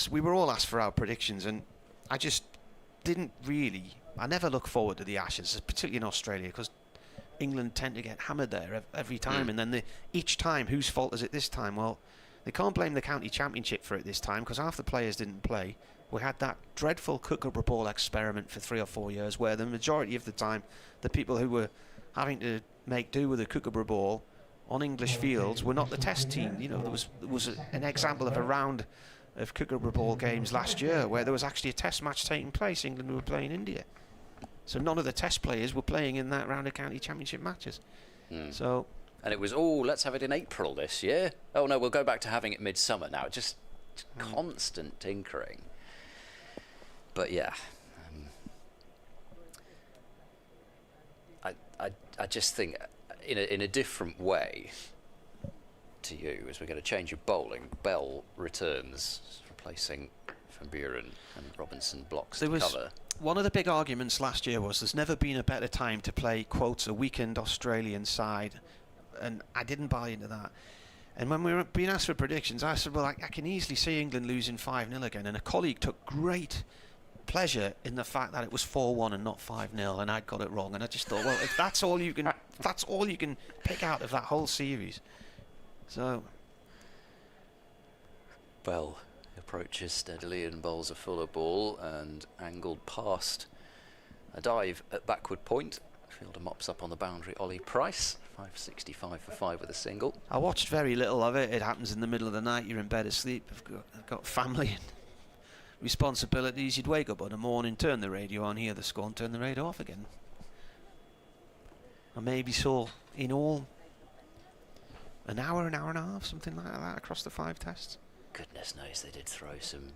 We were all asked for our predictions, and I just didn't really. I never look forward to the Ashes, particularly in Australia, because England tend to get hammered there every time, and then each time, whose fault is it this time? Well, they can't blame the county championship for it this time, because half the players didn't play. We had that dreadful Kookaburra ball experiment for 3 or 4 years, where the majority of the time, the people who were having to make do with the Kookaburra ball on English fields were not the test team. You know, there was an example of a round of Kookaburra ball games last year where there was actually a test match taking place. England were playing India, so none of the test players were playing in that round of county championship matches. So, and it was, let's have it in April this year. Oh no, we'll go back to having it midsummer now. Just constant tinkering. But yeah, I just think in a different way to you, as we're going to change your bowling. Bell returns, replacing Van Buren, and Robinson blocks the cover. One of the big arguments last year was there's never been a better time to play, quotes, a weakened Australian side, and I didn't buy into that. And when we were being asked for predictions, I said, well, I can easily see England losing 5-0 again, and a colleague took great pleasure in the fact that it was 4-1 and not 5-0, and I'd got it wrong. And I just thought, well, if that's all you can, that's all you can pick out of that whole series. So Bell approaches steadily and bowls a fuller ball and angled past a dive at backward point. Fielder mops up on the boundary. Ollie Price, 565 for 5 with a single. I watched very little of it. It happens in the middle of the night. You're in bed asleep. I've got family and responsibilities. You'd wake up in the morning, turn the radio on, hear the score, and turn the radio off again. I maybe saw in all an hour and a half, something like that, across the 5 tests. Goodness knows they did throw some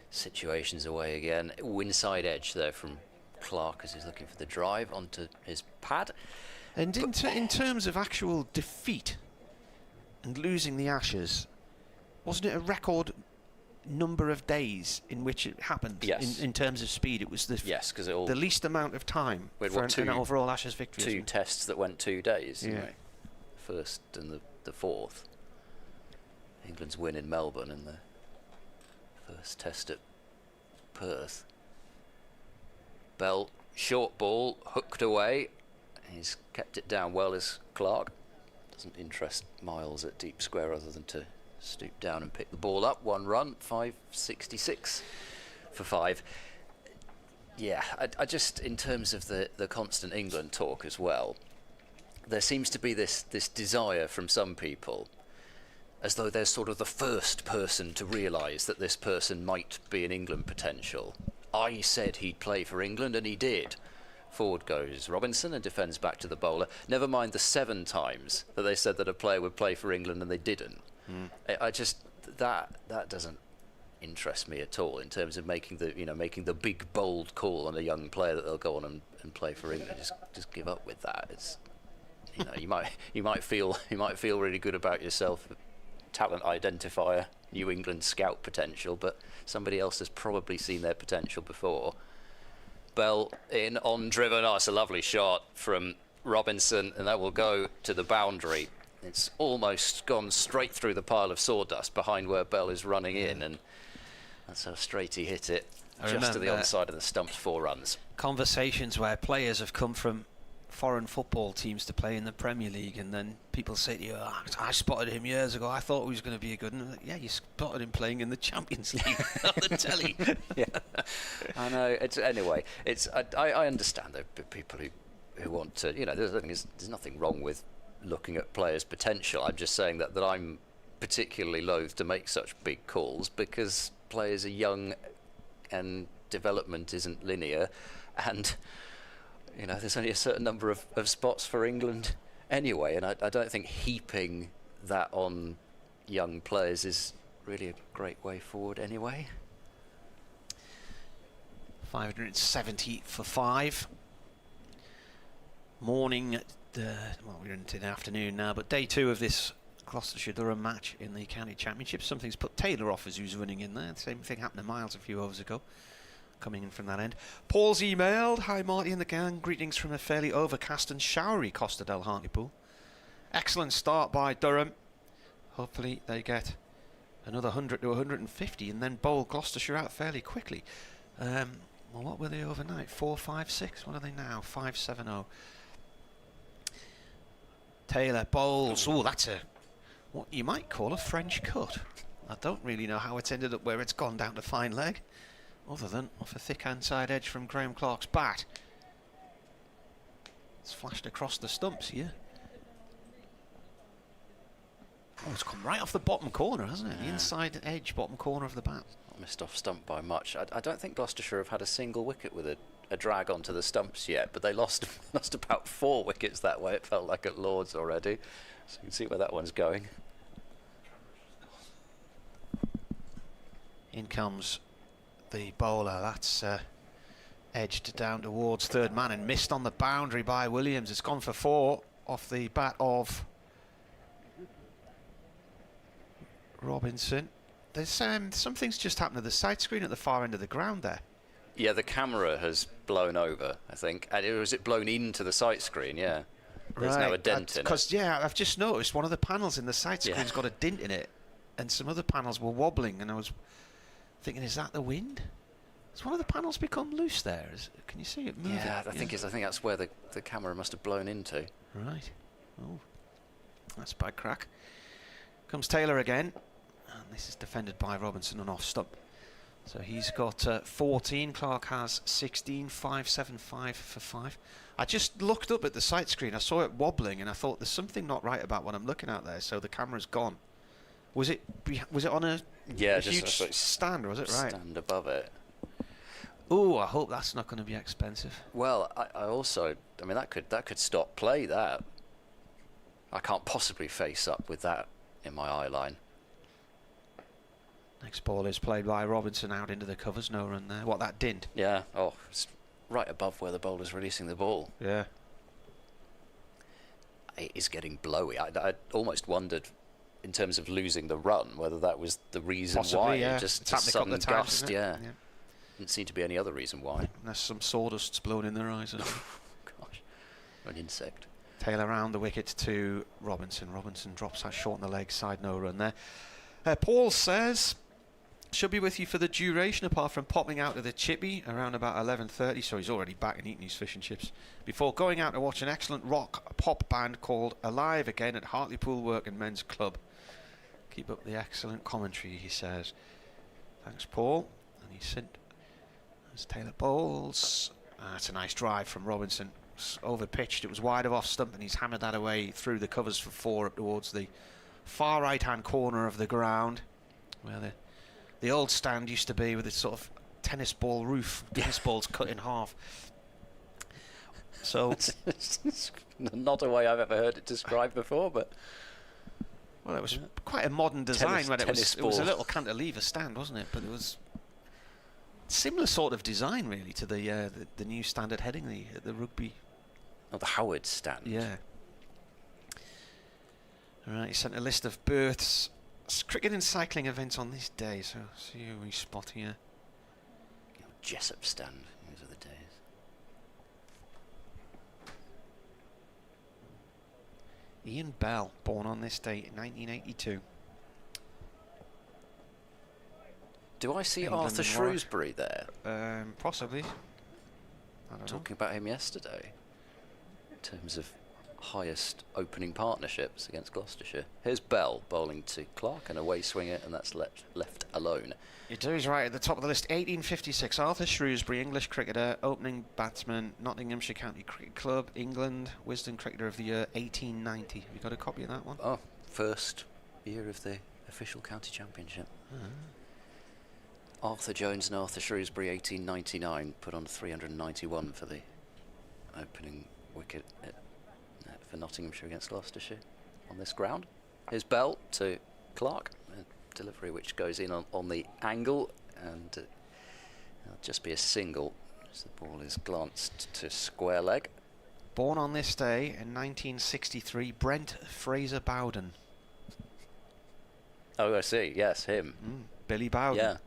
situations away again. Inside edge there from Clark as he's looking for the drive onto his pad. And in terms of actual defeat and losing the Ashes, wasn't it a record number of days in which it happened? Yes. In terms of speed, it was the the least amount of time for an overall Ashes victory. 2 tests that went 2 days. Yeah. First and the fourth. England's win in Melbourne and the first test at Perth. Bell, short ball, hooked away. He's kept it down well as Clark. Doesn't interest Miles at deep square other than to stoop down and pick the ball up. 1 run, 566 for 5. Yeah, I just, in terms of the constant England talk as well, there seems to be this desire from some people, as though they're sort of the first person to realise that this person might be an England potential. I said he'd play for England, and he did. Forward goes Robinson and defends back to the bowler. Never mind the 7 times that they said that a player would play for England and they didn't. I just that doesn't interest me at all in terms of making the big bold call on a young player that they'll go on and play for England. Just give up with that. It's you might feel really good about yourself, talent identifier, New England scout potential, but somebody else has probably seen their potential before. Bell in on driven. Oh, it's a lovely shot from Robinson, and that will go to the boundary. It's almost gone straight through the pile of sawdust behind where Bell is running in, and that's how straight he hit it. Just to the onside of the stumps, 4 runs. Conversations where players have come from foreign football teams to play in the Premier League, and then people say to you, I spotted him years ago, I thought he was going to be a good one. Yeah, you spotted him playing in the Champions League on the telly. Yeah, I know. I understand the people who want to, there's nothing wrong with looking at players' potential. I'm just saying that I'm particularly loath to make such big calls because players are young and development isn't linear, and there's only a certain number of spots for England anyway, and I don't think heaping that on young players is really a great way forward anyway. 570 for 5. Morning, we're into the afternoon now, but day 2 of this Gloucestershire Durham match in the County Championship. Something's put Taylor off as who's running in there. The same thing happened to Miles a few overs ago. Coming in from that end. Paul's emailed, hi Marty and the gang, greetings from a fairly overcast and showery Costa del Hartlepool. Excellent start by Durham. Hopefully they get another 100 to 150 and then bowl Gloucestershire out fairly quickly. Well, what were they overnight? 4-5-6? What are they now? 5-7-0. Taylor bowls. Oh, that's what you might call a French cut. I don't really know how it's ended up where it's gone down to fine leg, other than off a thick handside edge from Graham Clark's bat. It's flashed across the stumps here. Oh, it's come right off the bottom corner, hasn't it? Yeah. The inside edge, bottom corner of the bat. Not missed off stump by much. I don't think Gloucestershire have had a single wicket with a drag onto the stumps yet, but they lost about 4 wickets that way. It felt like at Lord's already. So you can see where that one's going. In comes the bowler. That's edged down towards third man and missed on the boundary by Williams. It's gone for 4 off the bat of Robinson. There's something's just happened to the side screen at the far end of the ground there. Yeah, the camera has blown over, I think. And was it blown into the sight screen? Yeah. There's now a dent in it. Because, yeah, I've just noticed one of the panels in the sight screen's got a dent in it, and some other panels were wobbling, and I was thinking, is that the wind? Has one of the panels become loose there? Can you see it moving? Yeah, I think that's where the camera must have blown into. Right. Oh, that's a bad crack. Comes Taylor again, and this is defended by Robinson on off stump. So he's got 14. Clark has 16. 5-7-5 for 5. I just looked up at the sight screen. I saw it wobbling, and I thought there's something not right about what I'm looking at there. So the camera's gone. Was it on a huge stand, or was it right? Stand above it. Oh, I hope that's not going to be expensive. Well, I mean, that could stop play. That I can't possibly face up with that in my eye line. Next ball is played by Robinson out into the covers. No run there. What, that dint? Yeah. Oh, it's right above where the bowler's releasing the ball. Yeah. It is getting blowy. I almost wondered, in terms of losing the run, whether that was the reason why. Yeah. Just a sudden gust. Yeah. Didn't seem to be any other reason why. Unless some sawdust's blown in their eyes. Gosh, an insect. Taylor round the wicket to Robinson. Robinson drops that short on the leg side. No run there. Paul says, should be with you for the duration, apart from popping out to the chippy around about 11:30, so he's already back and eating his fish and chips, before going out to watch an excellent rock pop band called Alive again at Hartlepool Work and Men's Club. Keep up the excellent commentary, he says. Thanks, Paul. And he sent as Taylor bowls. That's a nice drive from Robinson. It's over pitched, it was wide of off stump, and he's hammered that away through the covers for 4 up towards the far right hand corner of the ground, where the old stand used to be, with its sort of tennis ball roof. Tennis balls cut in half. So it's not a way I've ever heard it described before, but well, it was quite a modern design. When it was a little cantilever stand, wasn't it? But it was similar sort of design, really, to the new standard heading, the rugby. Oh, the Howard stand. Yeah. All right, he sent a list of berths, cricket and cycling events on this day. So see who we spot here. Jessup stand. Those are the days. Ian Bell, born on this date in 1982. Do I see England Arthur Shrewsbury there? Possibly. I don't Talking about him yesterday. In terms of highest opening partnerships against Gloucestershire. Here's Bell bowling to Clark, an away swinger, and that's left alone. You do, he's right at the top of the list. 1856, Arthur Shrewsbury, English cricketer, opening batsman, Nottinghamshire County Cricket Club, England, Wisden Cricketer of the Year, 1890. Have you got a copy of that one? Oh, first year of the official county championship. Arthur Jones and Arthur Shrewsbury, 1899, put on 391 for the opening wicket for Nottinghamshire against Gloucestershire on this ground. Here's Bell to Clark, a delivery which goes in on the angle, and it'll just be a single as the ball is glanced to square leg. Born on this day in 1963, Brent Fraser Bowden. Oh, I see. Yes, him. Billy Bowden. Yeah.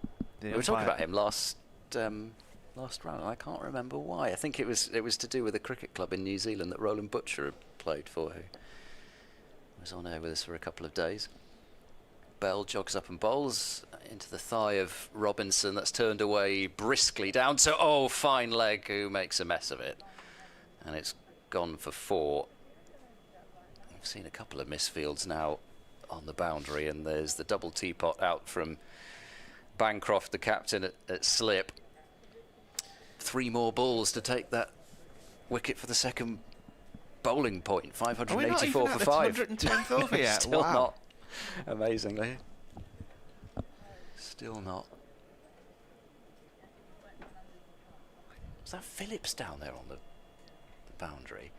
We were talking about him last round. I can't remember why. I think it was to do with a cricket club in New Zealand that Roland Butcher had played for, who was on air with us for a couple of days. Bell jogs up and bowls into the thigh of Robinson. That's turned away briskly down to fine leg, who makes a mess of it, and it's gone for 4. We've seen a couple of misfields now on the boundary, and there's the double teapot out from Bancroft, the captain, at slip. 3 more balls to take that wicket for the second bowling point. 584 for 5. 110th over yet. Still wow. not. Amazingly. Still not. Was that Phillips down there on the boundary?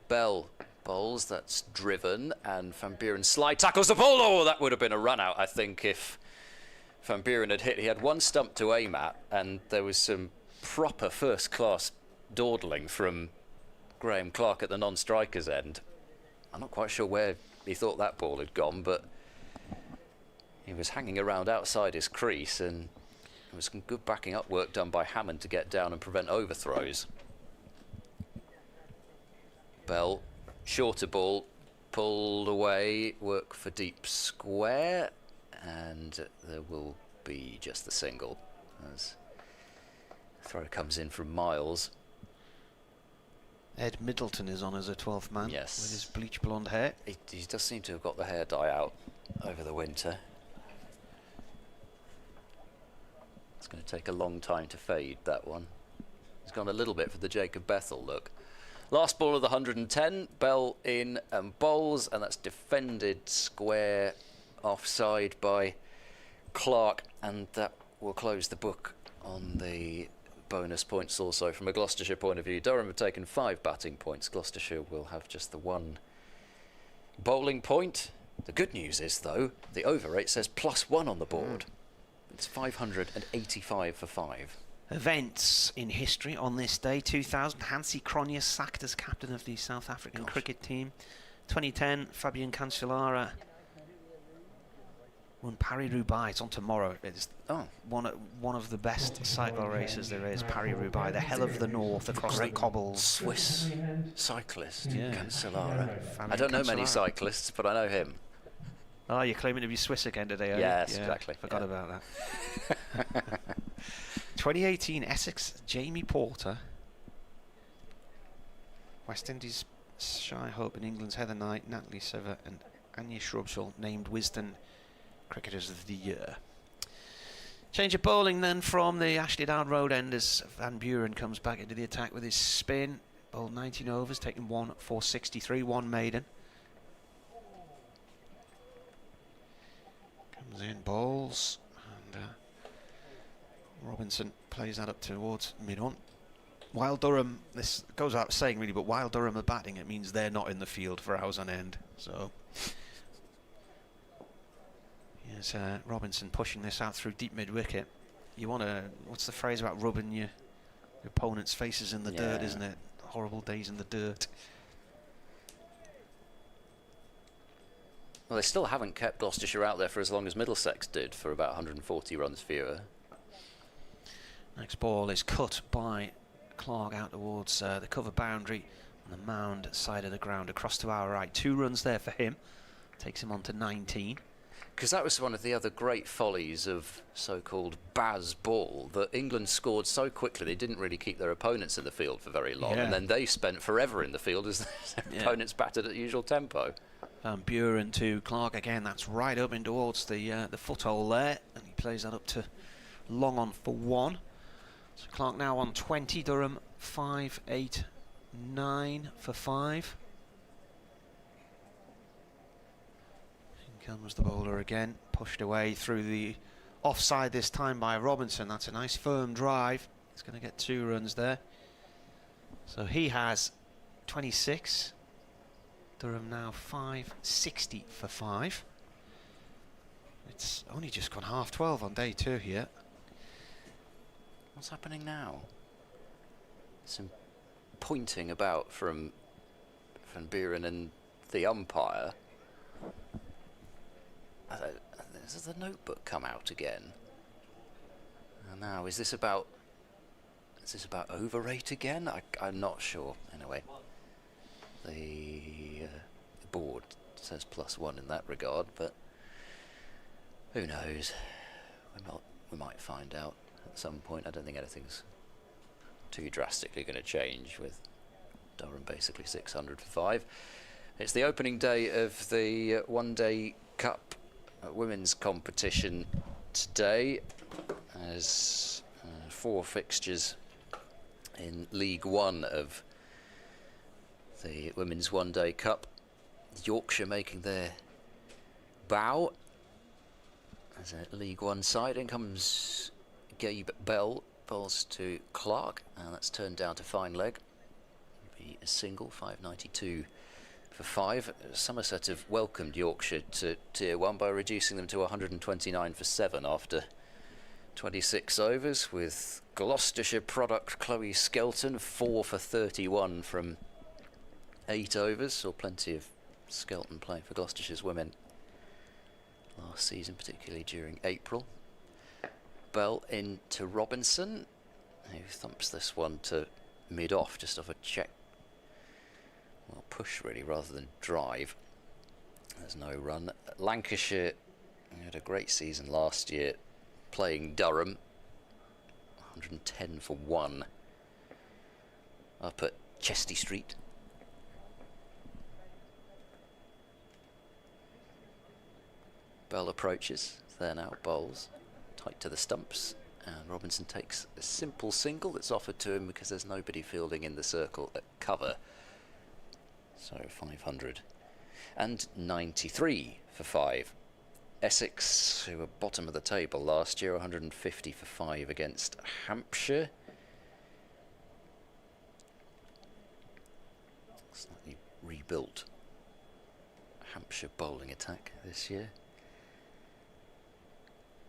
Bell bowls, that's driven, and Van Buren slide tackles the ball. Oh, that would have been a run out, I think, if Van Buren had hit. He had one stump to aim at, and there was some proper first-class dawdling from Graham Clark at the non-striker's end. I'm not quite sure where he thought that ball had gone, but he was hanging around outside his crease, and there was some good backing up work done by Hammond to get down and prevent overthrows. Bell, shorter ball, pulled away, work for deep square, and there will be just the single as the throw comes in from Miles. Ed Middleton is on as a 12th man. Yes. With his bleach blonde hair. He does seem to have got the hair dye out over the winter. It's going to take a long time to fade, that one. He's gone a little bit for the Jacob Bethel look. Last ball of the 110, Bell in and bowls, and that's defended square offside by Clark, and that will close the book on the bonus points also from a Gloucestershire point of view. Durham have taken 5 batting points. Gloucestershire will have just the 1 bowling point. The good news is, though, the over rate says +1 on the board. It's 585 for 5. Events in history on this day. 2000, Hansi Cronje sacked as captain of the South African cricket team. 2010, Fabian Cancellara won Paris-Roubaix. It's on tomorrow. It's one of the best cycle races there is, Paris-Roubaix, the hell of the north across the cobbles. Swiss cyclist, Cancellara. Fabian I don't know many Cancellara. cyclists, but I know him. Oh, you're claiming to be Swiss again today, are you? Yes, exactly. Forgot about that. 2018, Essex, Jamie Porter. West Indies, Shy Hope, and England's Heather Knight, Natalie Sever, and Anya Shrubsall named Wisden Cricketers of the Year. Change of bowling then from the Ashley Down Road end as Van Buren comes back into the attack with his spin. Bowled 19 overs, taking 1 for 63, 1 maiden. Comes in, bowls, and Robinson plays that up towards mid-on. While Durham, this goes out saying really, but while Durham are batting, it means they're not in the field for hours on end. So here's Robinson pushing this out through deep mid-wicket. You want to, what's the phrase about rubbing your opponent's faces in the dirt, isn't it? Horrible days in the dirt. Well, they still haven't kept Gloucestershire out there for as long as Middlesex did, for about 140 runs fewer. Next ball is cut by Clark out towards the cover boundary on the mound side of the ground across to our right. 2 runs there for him. Takes him on to 19. Because that was one of the other great follies of so-called Baz ball, that England scored so quickly they didn't really keep their opponents in the field for very long, and then they spent forever in the field as their opponents batted at the usual tempo. Buren to Clark again. That's right up in towards the foothole there, and he plays that up to long on for 1. So Clark now on 20. Durham 5, 8, 9 for 5. In comes the bowler again, pushed away through the offside this time by Robinson. That's a nice firm drive. He's going to get 2 runs there. So he has 26. Durham now 560 for 5. It's only just gone 12:30 on day 2 here. What's happening now? Some pointing about from Van Buren and the umpire. Has the notebook come out again? And now, is this about over rate again? I'm not sure. Anyway, the board says +1 in that regard, but who knows? We might find out at some point. I don't think anything's too drastically going to change with Durham basically 600 for 5. It's the opening day of the One-Day Cup women's competition today, as 4 fixtures in League 1 of the Women's One-Day Cup. Yorkshire making their bow as a League 1 side. In comes Gabe Bell, bowls to Clark, and that's turned down to fine leg. Be a single, 592 for 5. Somerset have welcomed Yorkshire to Tier 1 by reducing them to 129 for 7 after 26 overs, with Gloucestershire product Chloe Skelton 4 for 31 from 8 overs. Saw plenty of Skelton playing for Gloucestershire's women last season, particularly during April. Bell into Robinson, who thumps this one to mid-off, just off a check. Well, push really rather than drive. There's no run. Lancashire had a great season last year playing Durham. 110 for 1 up at Chesty Street. Bell approaches, there now bowls tight to the stumps, and Robinson takes a simple single that's offered to him because there's nobody fielding in the circle at cover. So 593 for 5. Essex, who were bottom of the table last year, 150 for 5 against Hampshire. Slightly rebuilt Hampshire bowling attack this year.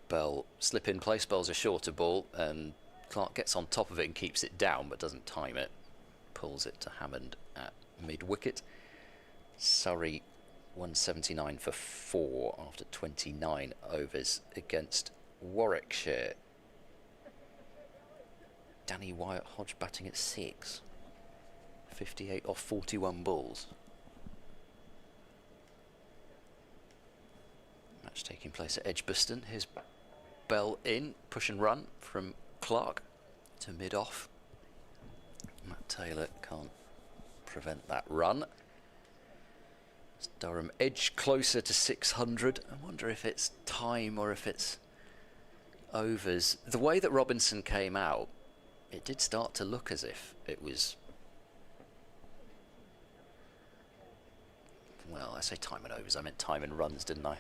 Bell slip in place, bowls a shorter ball, and Clark gets on top of it and keeps it down but doesn't time it. Pulls it to Hammond at mid-wicket. Surrey 179 for 4 after 29 overs against Warwickshire. Danny Wyatt Hodge batting at 6. 58 off 41 balls. Match taking place at Edgbaston. Here's Bell in, push and run from Clark to mid-off. Matt Taylor can't prevent that run. As Durham edge closer to 600. I wonder if it's time or if it's overs. The way that Robinson came out, it did start to look as if it was, well, I say time and overs, I meant time and runs, didn't I?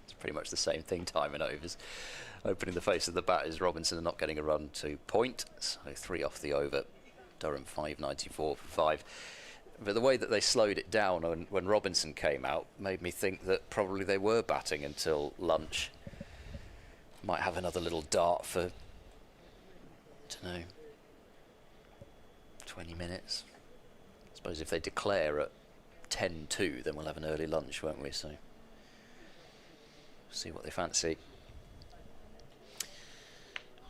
It's pretty much the same thing, time and overs. Opening the face of the bat is Robinson and not getting a run to point, so 3 off the over. Durham 5.94 for 5. But the way that they slowed it down when Robinson came out made me think that probably they were batting until lunch. Might have another little dart for, I don't know, 20 minutes. I suppose if they declare at 10-2, then we'll have an early lunch, won't we? So, see what they fancy.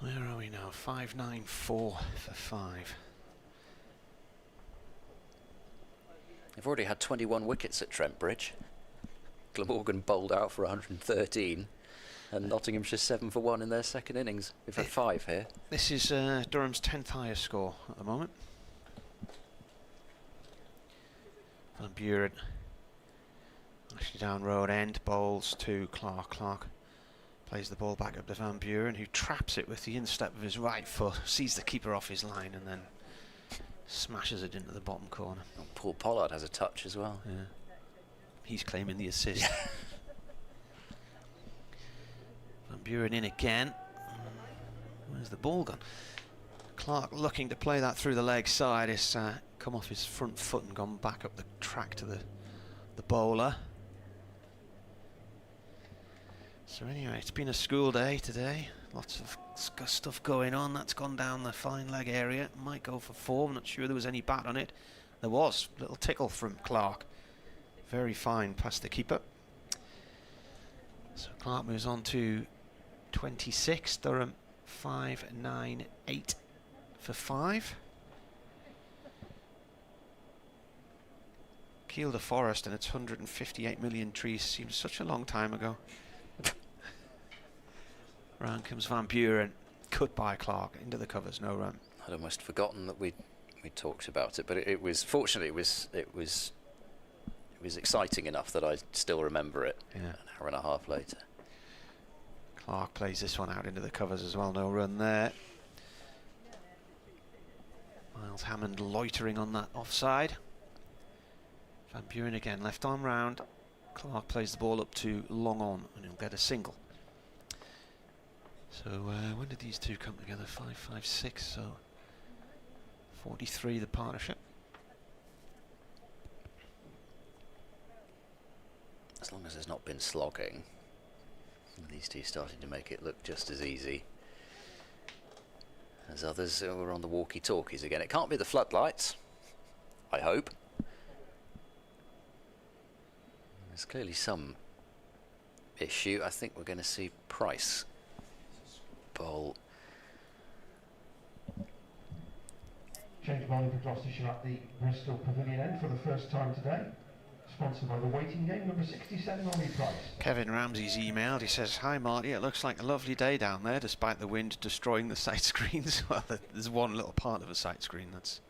Where are we now? 5.94 for 5. They've already had 21 wickets at Trent Bridge. Glamorgan bowled out for 113, and Nottinghamshire 7 for 1 in their second innings. We've had 5 here. This is Durham's 10th highest score at the moment. Van Buren actually down road end, bowls to Clark. Clark plays the ball back up to Van Buren, who traps it with the instep of his right foot, sees the keeper off his line, and then smashes it into the bottom corner. Oh, Paul Pollard has a touch as well. Yeah, he's claiming the assist. Van Buren in again. Where's the ball gone? Clark looking to play that through the leg side. It's come off his front foot and gone back up the track to the bowler. So anyway, it's been a school day today. Lots of stuff going on. That's gone down the fine leg area. Might go for 4. I'm not sure there was any bat on it. There was. Little tickle from Clark. Very fine past the keeper. So Clark moves on to 26. Durham 5.98 for 5. Kielder Forest and its 158 million trees seems such a long time ago. Round comes Van Buren, cut by Clark into the covers, no run. I'd almost forgotten that we talked about it, but it was fortunately it was exciting enough that I still remember it. Yeah. An hour and a half later. Clark plays this one out into the covers as well, no run there. Miles Hammond loitering on that offside. Van Buren again, left arm round. Clark plays the ball up to long on and he'll get a single. So when did these two come together? 5.56, so 43 the partnership. As long as there's not been slogging, these two starting to make it look just as easy as others who are on the walkie-talkies again. It can't be the floodlights, I hope. There's clearly some issue. I think we're going to see Price bowl. Change bowling for Gloucestershire at the Bristol Pavilion end for the first time today. Sponsored by the waiting game, number 67, Ollie Price. Kevin Ramsey's emailed. He says, "Hi Marty, it looks like a lovely day down there despite the wind destroying the sight screens." Well, there's one little part of a sight screen that's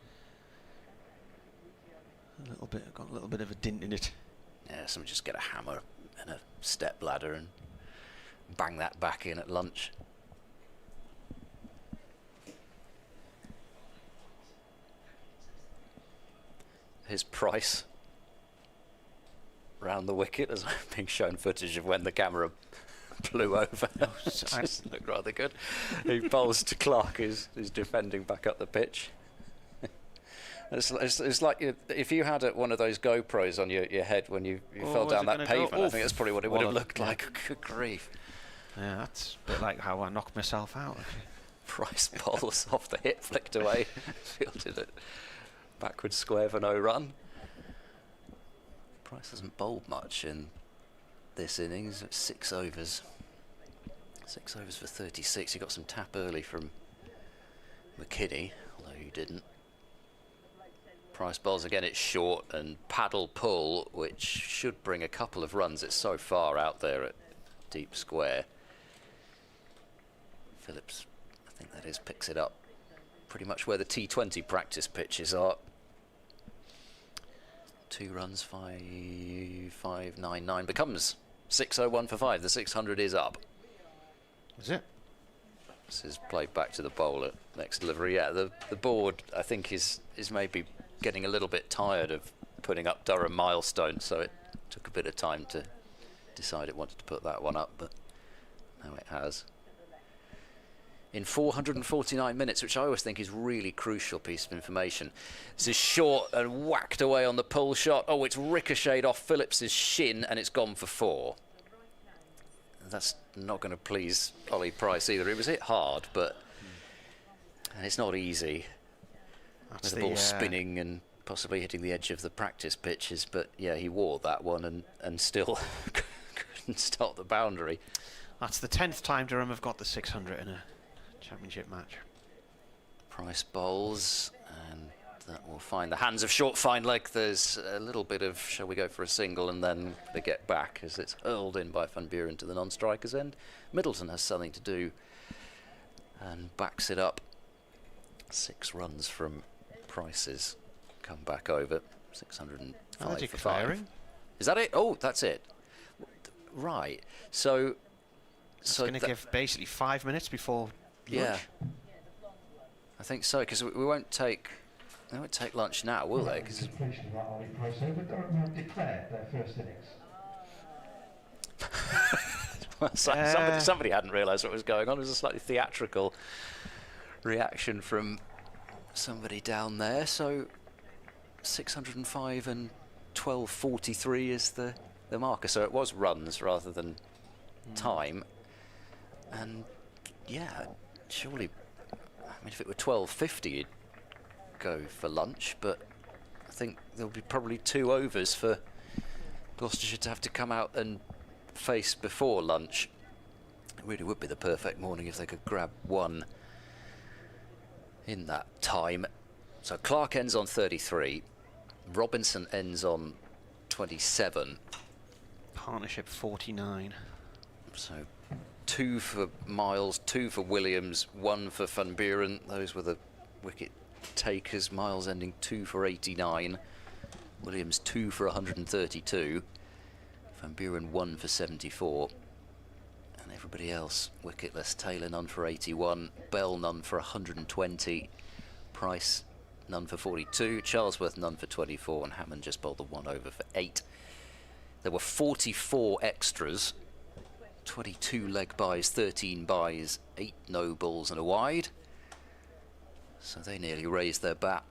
got a little bit of a dint in it. Yeah, someone just get a hammer and a step ladder and bang that back in at lunch. Here's Price round the wicket as I'm being shown footage of when the camera blew over. Just looked rather good. He bowls to Clark, who's defending back up the pitch. It's like if you had one of those GoPros on your head when you fell down that pavement. I think that's probably what it would have looked like. Good grief. Yeah, that's a bit like how I knocked myself out. Price bowls off the hip, flicked away, fielded it backwards square for no run. Price hasn't bowled much in this innings. 6 overs. 6 overs for 36. He got some tap early from McKinney, although he didn't. Price bowls again. It's short and paddle pull, which should bring a couple of runs. It's so far out there at deep square. Phillips, I think that is, picks it up pretty much where the T20 practice pitches are. 2 runs, 5.99 becomes 601 for 5. The 600 is up. Is it? This is played back to the bowler. Next delivery. Yeah, the board I think is maybe getting a little bit tired of putting up Durham milestones, so it took a bit of time to decide it wanted to put that one up, but now it has. In 449 minutes, which I always think is really crucial piece of information. This is short and whacked away on the pull shot. Oh, it's ricocheted off Phillips's shin and it's gone for 4. That's not going to please Ollie Price either. It was hit hard, but and it's not easy. With the ball spinning and possibly hitting the edge of the practice pitches, but yeah, he wore that one and still couldn't stop the boundary. That's the 10th time Durham have got the 600 in a championship match. Price bowls, and that will find the hands of short fine leg. There's a little bit of, shall we go for a single, and then they get back as it's hurled in by Van Buren to the non-striker's end. Middleton has something to do and backs it up. 6 runs from Price's come back over. 605 for 5. Is that it? Oh, that's it. Right. So it's going to give basically 5 minutes before lunch. Yeah, I think so, because we won't take lunch now, will they? Because declared their first innings. Well, somebody hadn't realised what was going on. It was a slightly theatrical reaction from somebody down there. So 605 and 12:43 is the marker. So it was runs rather than time. And yeah, surely, I mean, if it were 12:50, you'd go for lunch. But I think there'll be probably 2 overs for Gloucestershire to have to come out and face before lunch. It really would be the perfect morning if they could grab 1 in that time. So Clark ends on 33, Robinson ends on 27. Partnership 49. So 2 for Miles, 2 for Williams, 1 for Van Buren. Those were the wicket takers. Miles ending 2 for 89. Williams 2 for 132. Van Buren 1 for 74. And everybody else wicketless. Taylor none for 81. Bell none for 120. Price none for 42. Charlesworth none for 24. And Hammond just bowled the 1 over for 8. There were 44 extras. 22 leg byes, 13 byes, 8 no balls and a wide. So they nearly raised their bat.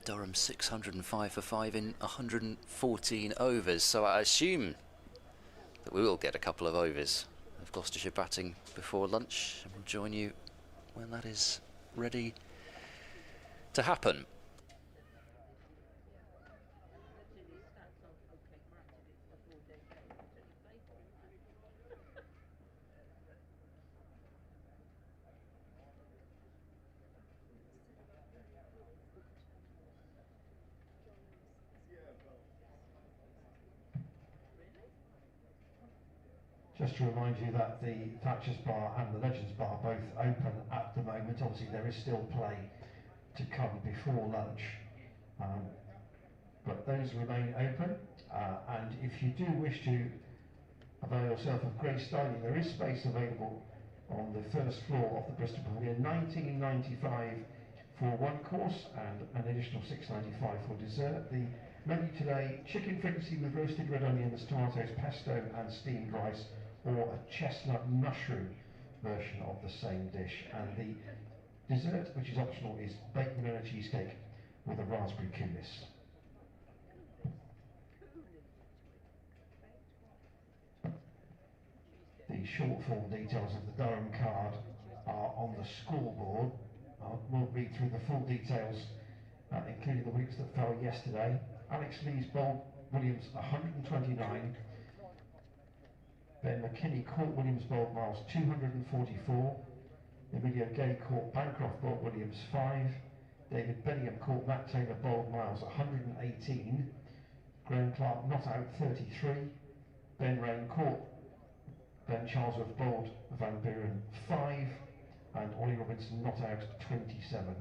Durham 605 for 5 in 114 overs. So I assume that we will get a couple of overs of Gloucestershire batting before lunch. And we'll join you when that is ready to happen. Just to remind you that the Thatcher's Bar and the Legends Bar both open at the moment. Obviously there is still play to come before lunch, but those remain open, and if you do wish to avail yourself of Grace Dining, there is space available on the first floor of the Bristol Pavilion. $19.95 for 1 course and an additional $6.95 for dessert. The menu today: chicken fricassee with roasted red onions, tomatoes, pesto and steamed rice, or a chestnut mushroom version of the same dish. And the dessert, which is optional, is baked banana cheesecake with a raspberry coulis. The short form details of the Durham card are on the scoreboard. We'll read through the full details, including the wickets that fell yesterday. Alex Lees bowled Williams 129. Ben McKinney caught Williams bowled Miles 244. Emilio Gay caught Bancroft bowled Williams 5. David Bellingham caught Matt Taylor bowled Miles 118. Graham Clark not out 33. Ben Rain caught Ben Charlesworth bowled Van Buren 5. And Ollie Robinson not out 27.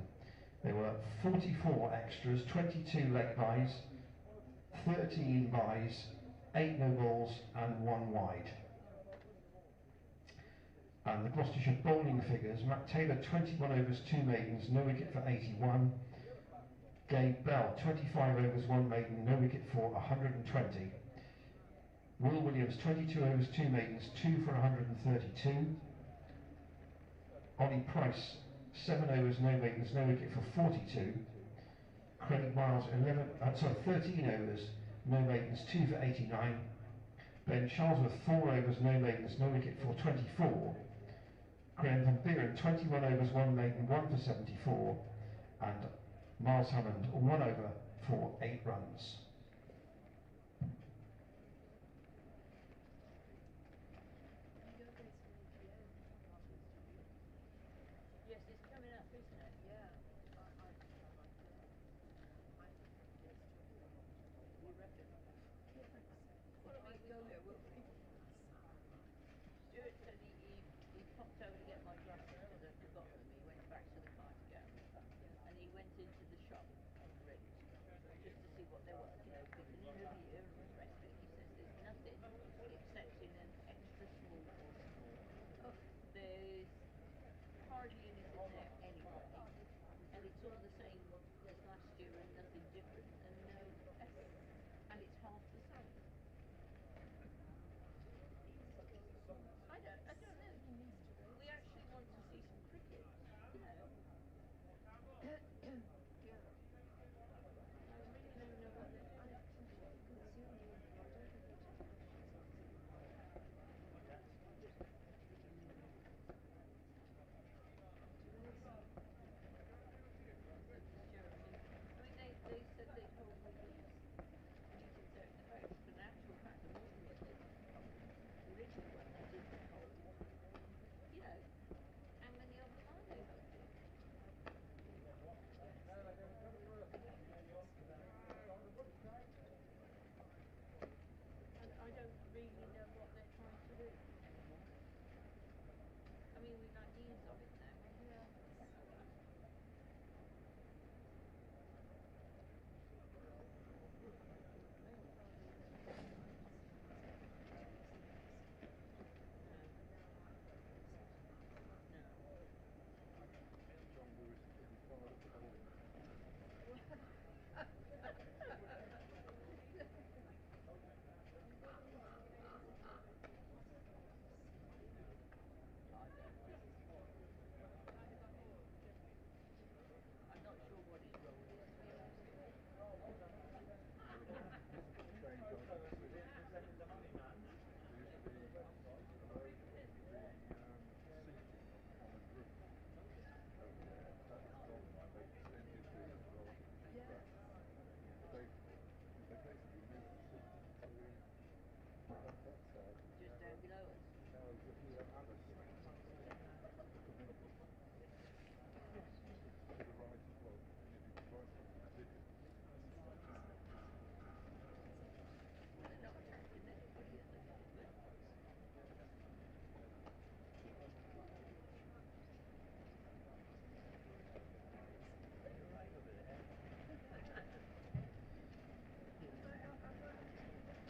There were 44 extras, 22 leg byes, 13 byes, 8 no balls and 1 wide. And the Gloucestershire bowling figures: Matt Taylor 21 overs, 2 maidens, no wicket for 81. Gabe Bell 25 overs, 1 maiden, no wicket for 120. Will Williams, 22 overs, 2 maidens, 2 for 132. Ollie Price, 7 overs, no maidens, no wicket for 42. Craig Miles, 13 overs, no maidens, 2 for 89. Ben Charlesworth, 4 overs, no maidens, no wicket for 24. Graham van Buren, 21 overs, 1 maiden, 1 for 74. And Miles Hammond, 1 over for 8 runs.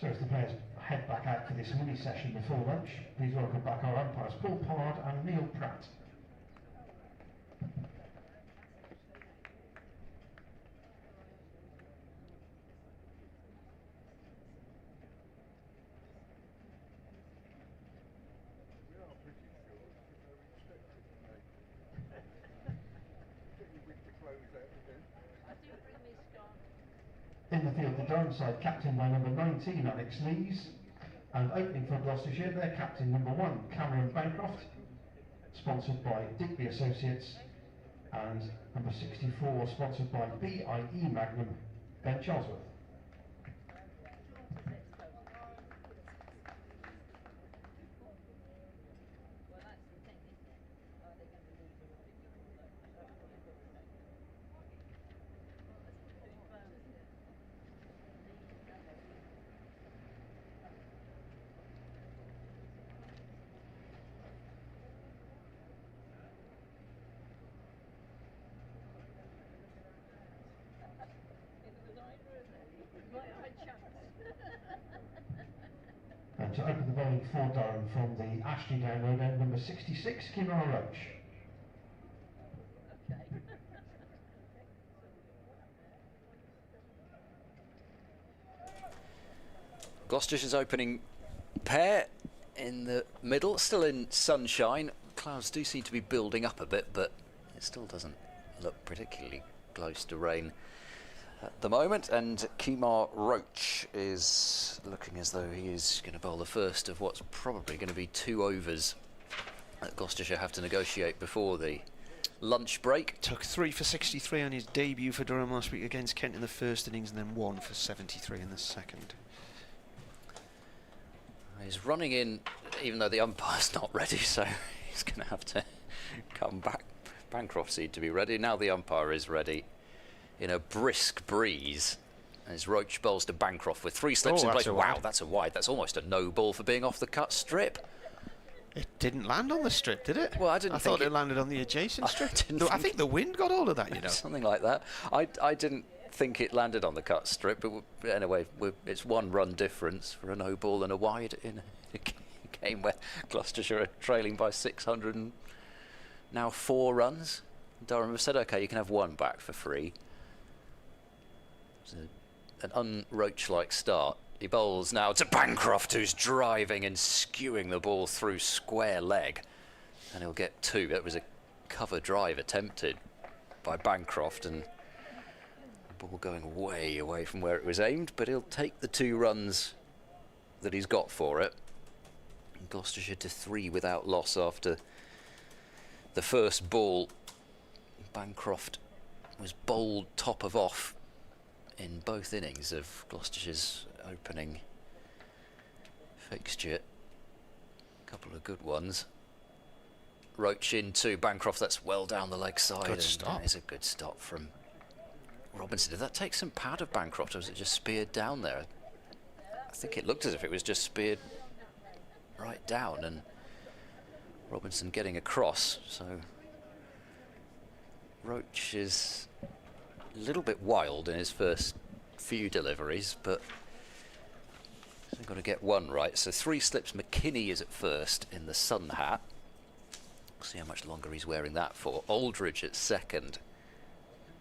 So as the players head back out for this mini session before lunch, please welcome back our umpires Paul Pollard and Neil Pratt. In the field, the Durham side captained by number 19, Alex Lees, and opening for Gloucestershire, their captain number 1, Cameron Bancroft, sponsored by Digby Associates, and number 64, sponsored by BIE Magnum, Ben Charlesworth. And to open the bowling for Durham from the MATCHDAY road end, number 66, Kimara Roach. Gloucestershire's opening pair in the middle, still in sunshine. Clouds do seem to be building up a bit, but it still doesn't look particularly close to rain at the moment. And Kemar Roach is looking as though he is going to bowl the first of what's probably going to be 2 overs that Gloucestershire have to negotiate before the lunch break. Took 3 for 63 on his debut for Durham last week against Kent in the first innings, and then 1 for 73 in the second. He's running in, even though the umpire's not ready, so he's going to have to come back. Bancroft's need to be ready. Now the umpire is ready in a brisk breeze. As Roach bowls to Bancroft with 3 slips in place. Wow, that's a wide. That's almost a no ball for being off the cut strip. It didn't land on the strip, did it? Well, I thought it landed on the adjacent strip. I think the wind got hold of that, you know. Something like that. I didn't think it landed on the cut strip, but anyway, it's 1 run difference for a no ball and a wide in a game where Gloucestershire are trailing by 600 and now 4 runs. Durham have said, OK, you can have 1 back for free. It's an un-Roach-like start. He bowls now to Bancroft, who's driving and skewing the ball through square leg. And he'll get 2. That was a cover drive attempted by Bancroft, and the ball going way away from where it was aimed, but he'll take the 2 runs that he's got for it. And Gloucestershire to 3 without loss after the first ball. Bancroft was bowled top of off in both innings of Gloucestershire's opening fixture. A couple of good ones. Roach into Bancroft, that's well down the leg side. Good stop. That is a good stop from Robinson. Did that take some pad of Bancroft, or was it just speared down there? I think it looked as if it was just speared right down, and Robinson getting across. So Roach is a little bit wild in his first few deliveries, but he's got to get 1 right. So 3 slips. McKinney is at first in the sun hat. We'll see how much longer he's wearing that for. Aldridge at second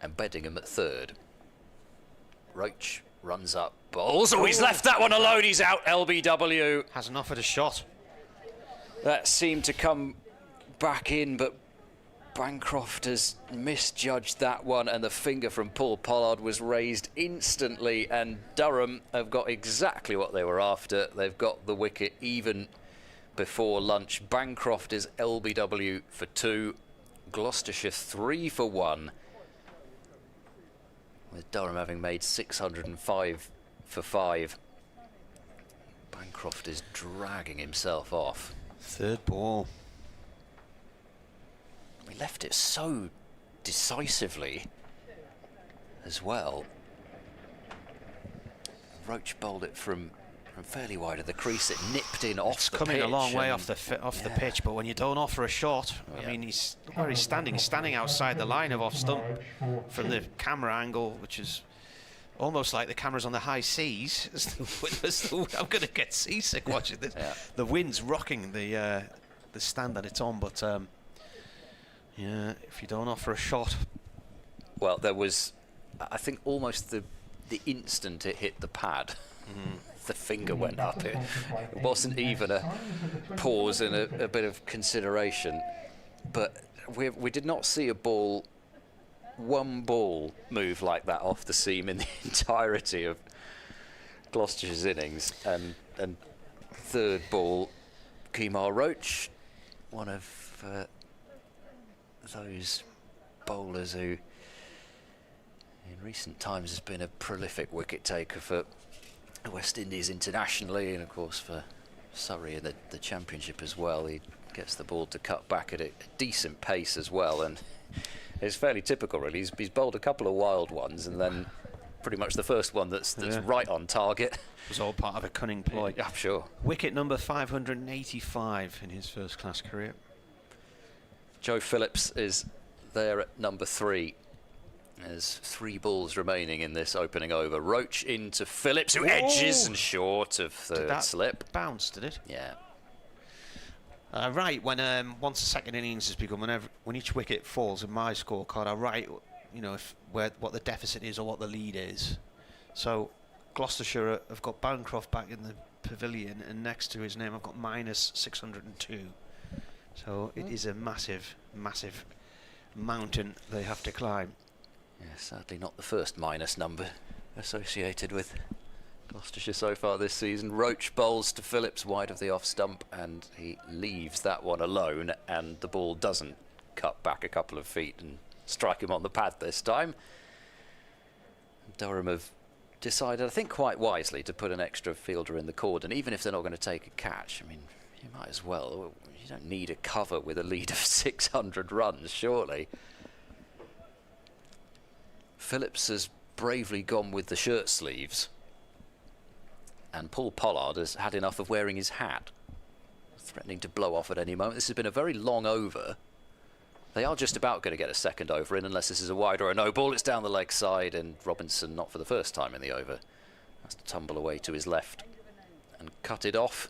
and Beddingham at third. Roach runs up, bowls. Oh, he's left that one alone. He's out. LBW. Hasn't offered a shot. That seemed to come back in, but Bancroft has misjudged that one, and the finger from Paul Pollard was raised instantly, and Durham have got exactly what they were after. They've got the wicket even before lunch. Bancroft is LBW for 2, Gloucestershire 3 for 1, with Durham having made 605 for 5. Bancroft is dragging himself off. 3rd ball. He left it so decisively as well. Roach bowled it from fairly wide of the crease. It nipped in off the pitch. It's coming a long way off the pitch, but when you don't offer a shot, I mean, he's where he's standing. He's standing outside the line of off stump from the camera angle, which is almost like the cameras on the high seas. I'm going to get seasick watching this. Yeah. The wind's rocking the stand that it's on, but yeah, if you don't offer a shot. Well, there was, I think, almost the instant it hit the pad, the finger went up. It wasn't even a pause and a bit of consideration. But we did not see one ball move like that off the seam in the entirety of Gloucestershire's innings. And 3rd ball, Kemar Roach, one of those bowlers who in recent times has been a prolific wicket taker for West Indies internationally, and of course for Surrey in the Championship as well. He gets the ball to cut back at a decent pace as well, and it's fairly typical really. He's bowled a couple of wild ones, and then pretty much the first one that's right on target. It was all part of a cunning ploy. Yeah, I'm sure. Wicket number 585 in his first-class career. Joe Phillips is there at number 3. There's 3 balls remaining in this opening over. Roach into Phillips, who edges and short of third slip. Bounce, did it? Yeah. Right, when once the second innings has begun, when each wicket falls in my scorecard, I write, you know, what the deficit is or what the lead is. So Gloucestershire have got Bancroft back in the pavilion, and next to his name I've got minus 602. So it is a massive, massive mountain they have to climb. Yeah, sadly not the first minus number associated with Gloucestershire so far this season. Roach bowls to Phillips wide of the off stump, and he leaves that one alone, and the ball doesn't cut back a couple of feet and strike him on the pad this time. Durham have decided, I think quite wisely, to put an extra fielder in the cordon, even if they're not going to take a catch. I mean, you might as well. You don't need a cover with a lead of 600 runs, surely. Phillips has bravely gone with the shirt sleeves, and Paul Pollard has had enough of wearing his hat, threatening to blow off at any moment. This has been a very long over. They are just about going to get a second over in, unless this is a wide or a no ball. It's down the leg side, and Robinson, not for the first time in the over, has to tumble away to his left and cut it off.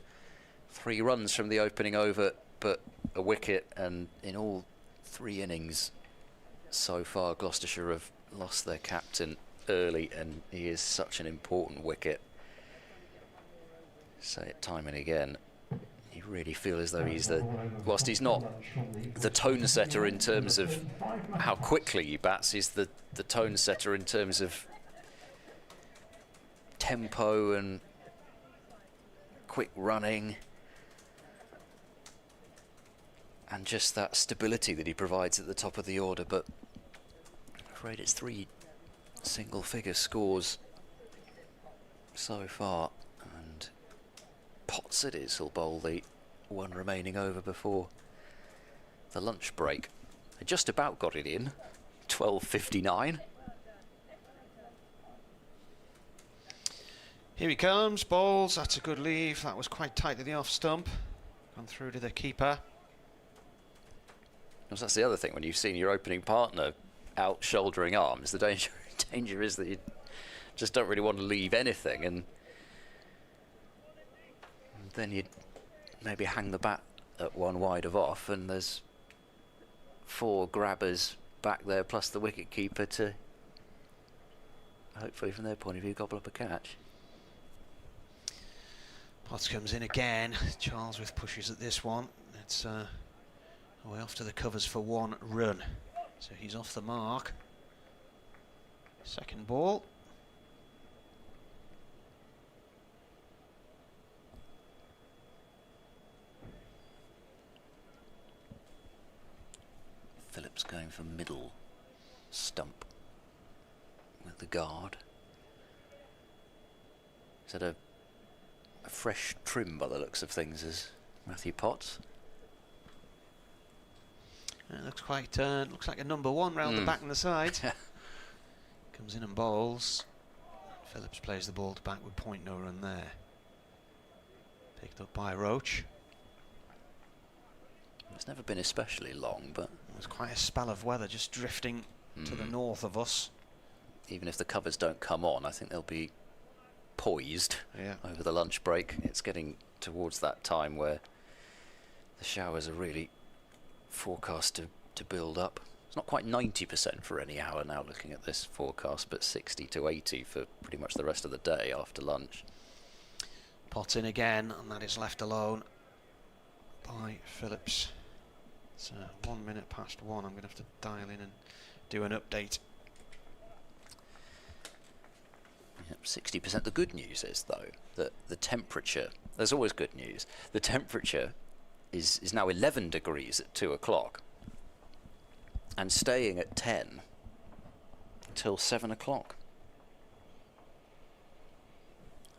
3 runs from the opening over, but a wicket, and in all 3 innings so far, Gloucestershire have lost their captain early, and he is such an important wicket. Say it time and again. You really feel as though he's whilst he's not the tone setter in terms of how quickly he bats, he's the tone setter in terms of tempo and quick running, and just that stability that he provides at the top of the order. But I'm afraid it's 3 single-figure scores so far, and Potts it is who'll bowl the 1 remaining over before the lunch break. They just about got it in, 12:59. Here he comes, bowls. That's a good leave. That was quite tight to the off stump. Gone through to the keeper. Because that's the other thing, when you've seen your opening partner out shouldering arms, the danger is that you just don't really want to leave anything, and then you'd maybe hang the bat at 1 wide of off, and there's 4 grabbers back there plus the wicket keeper to hopefully, from their point of view, gobble up a catch. Potts comes in again. Charlesworth pushes at this one. It's away off to the covers for 1 run. So he's off the mark. Second ball. Phillips going for middle stump with the guard. Is that a fresh trim by the looks of things, as Matthew Potts? It looks quite looks like a number 1 round the back and the side. Comes in and bowls. Phillips plays the ball to backward point, no run there. Picked up by Roach. It's never been especially long, but it was quite a spell of weather just drifting to the north of us. Even if the covers don't come on, I think they'll be poised over the lunch break. It's getting towards that time where the showers are really forecast to build up. It's not quite 90% for any hour now looking at this forecast, but 60 to 80 for pretty much the rest of the day after lunch. Potts in again, and that is left alone by Phillips. It's 1 minute past 1. I'm going to have to dial in and do an update. Yep, 60%. The good news is, though, that the temperature, there's always good news, the temperature is now 11 degrees at 2 o'clock and staying at 10 until 7 o'clock.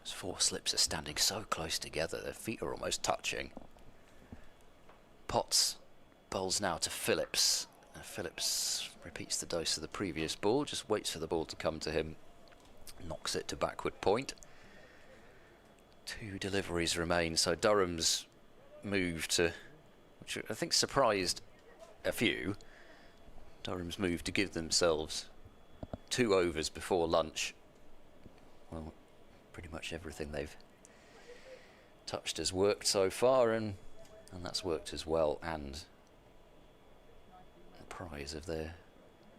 Those 4 slips are standing so close together, their feet are almost touching. Potts bowls now to Phillips. Phillips repeats the dose of the previous ball, just waits for the ball to come to him, knocks it to backward point. 2 deliveries remain, so Durham's move to, which I think surprised a few, Durham's move to give themselves 2 overs before lunch. Well, pretty much everything they've touched has worked so far, and that's worked as well, and the prize of their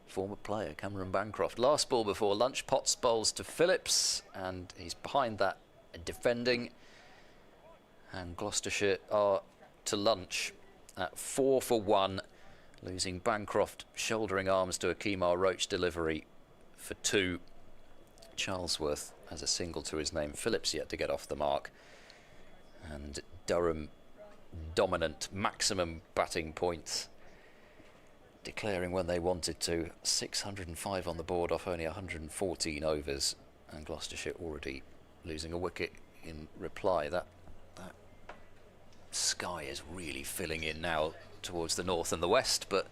former player, Cameron Bancroft. Last ball before lunch, Potts bowls to Phillips, and he's behind that defending. And Gloucestershire are to lunch at 4 for 1, losing Bancroft shouldering arms to a Kemar Roach delivery for 2. Charlesworth has a single to his name. Phillips yet to get off the mark. And Durham dominant, maximum batting points, declaring when they wanted to. 605 on the board off only 114 overs, and Gloucestershire already losing a wicket in reply. That sky is really filling in now towards the north and the west, but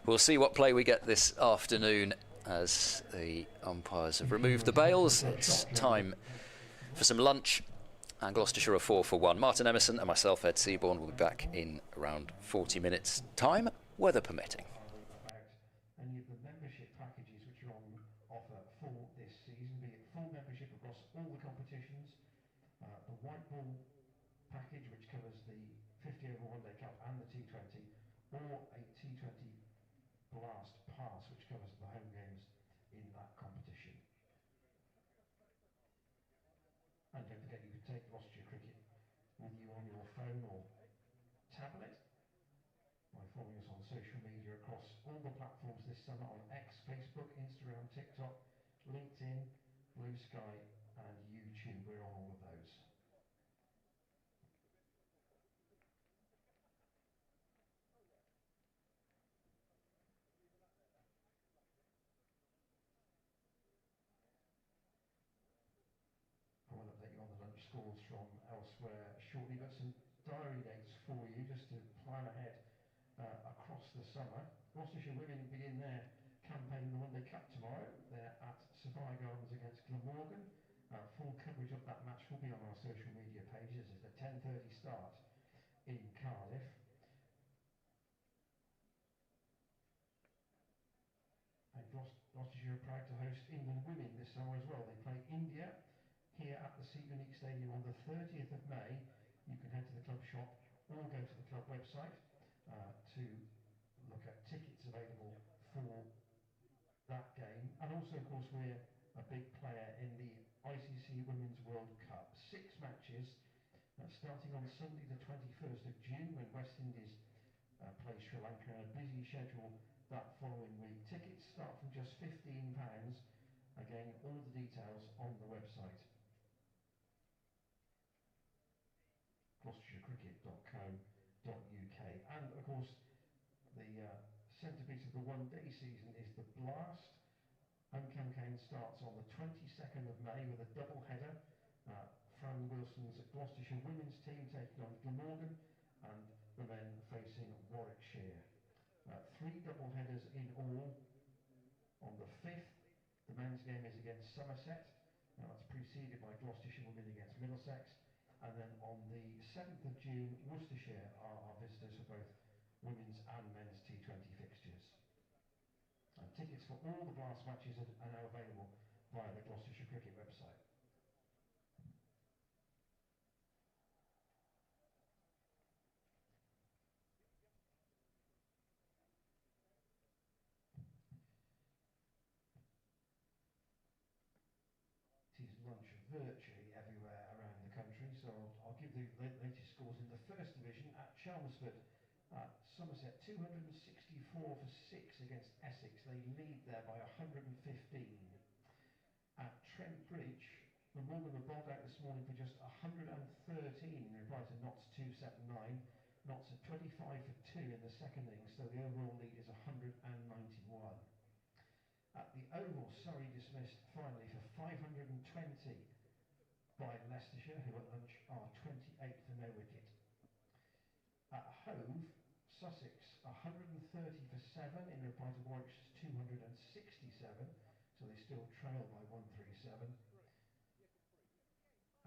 we'll see what play we get this afternoon as the umpires have removed the bails. It's time for some lunch, and Gloucestershire are 4 for 1. Martin Emerson and myself, Ed Seaborn, will be back in around 40 minutes time, weather permitting. Any of the membership packages which are on offer for this season, be it full membership across all the competitions, the white ball package which covers the 50 over one day cup and the T20, or a T20 blast pass which covers the home games in that competition. And don't forget, you can take Gloucestershire cricket with you on your phone or tablet by following us on social media across all the platforms this summer on X, Facebook, Instagram, TikTok, LinkedIn, Blue Sky and YouTube. We're on all of those. I will update you on the lunch scores from elsewhere shortly, but some diary dates for you just to plan ahead across the summer. Gloucestershire women begin their campaign in the One Day Cup tomorrow. They're at Sapphire Gardens against Glamorgan. Full coverage of that match will be on our social media pages. It's a 10:30 start in Cardiff. And Gloucestershire are proud to host England women this summer as well. They play India here at the Seat Unique Stadium on the 30th of May. You can head to the club shop or go to the club website to look at tickets available for that game. And also, of course, we're a big player in the ICC Women's World Cup. 6 matches starting on Sunday the 21st of June when West Indies play Sri Lanka, and a busy schedule that following week. Tickets start from just £15. Again, all the details on the website. GloucestershireCricket.co.uk. And of course, the centrepiece of the one-day season is the Blast. Home campaign starts on the 22nd of May with a double header. Fran Wilson's Gloucestershire women's team taking on Glamorgan, and the men facing Warwickshire. 3 double headers in all. On the 5th, the men's game is against Somerset. Now that's preceded by Gloucestershire women against Middlesex. And then on the 7th of June, Worcestershire are our visitors for both women's and men's T20 fixtures. And tickets for all the Blast matches are now available via the Gloucestershire Cricket website. It is lunch virtually everywhere around the country, so I'll give the latest scores in the First Division. At Chelmsford, Somerset 264 for 6 against Essex. They lead there by 115. At Trent Bridge, the Morgan were bowled out this morning for just 113 in reply to Notts 279. Notts at 25 for 2 in the second innings, so the overall lead is 191. At the Oval, Surrey dismissed finally for 520 by Leicestershire, who at lunch are 28 for no wicket. At Hove, Sussex 130 for 7 in reply to Warwickshire's 267, so they still trail by 137.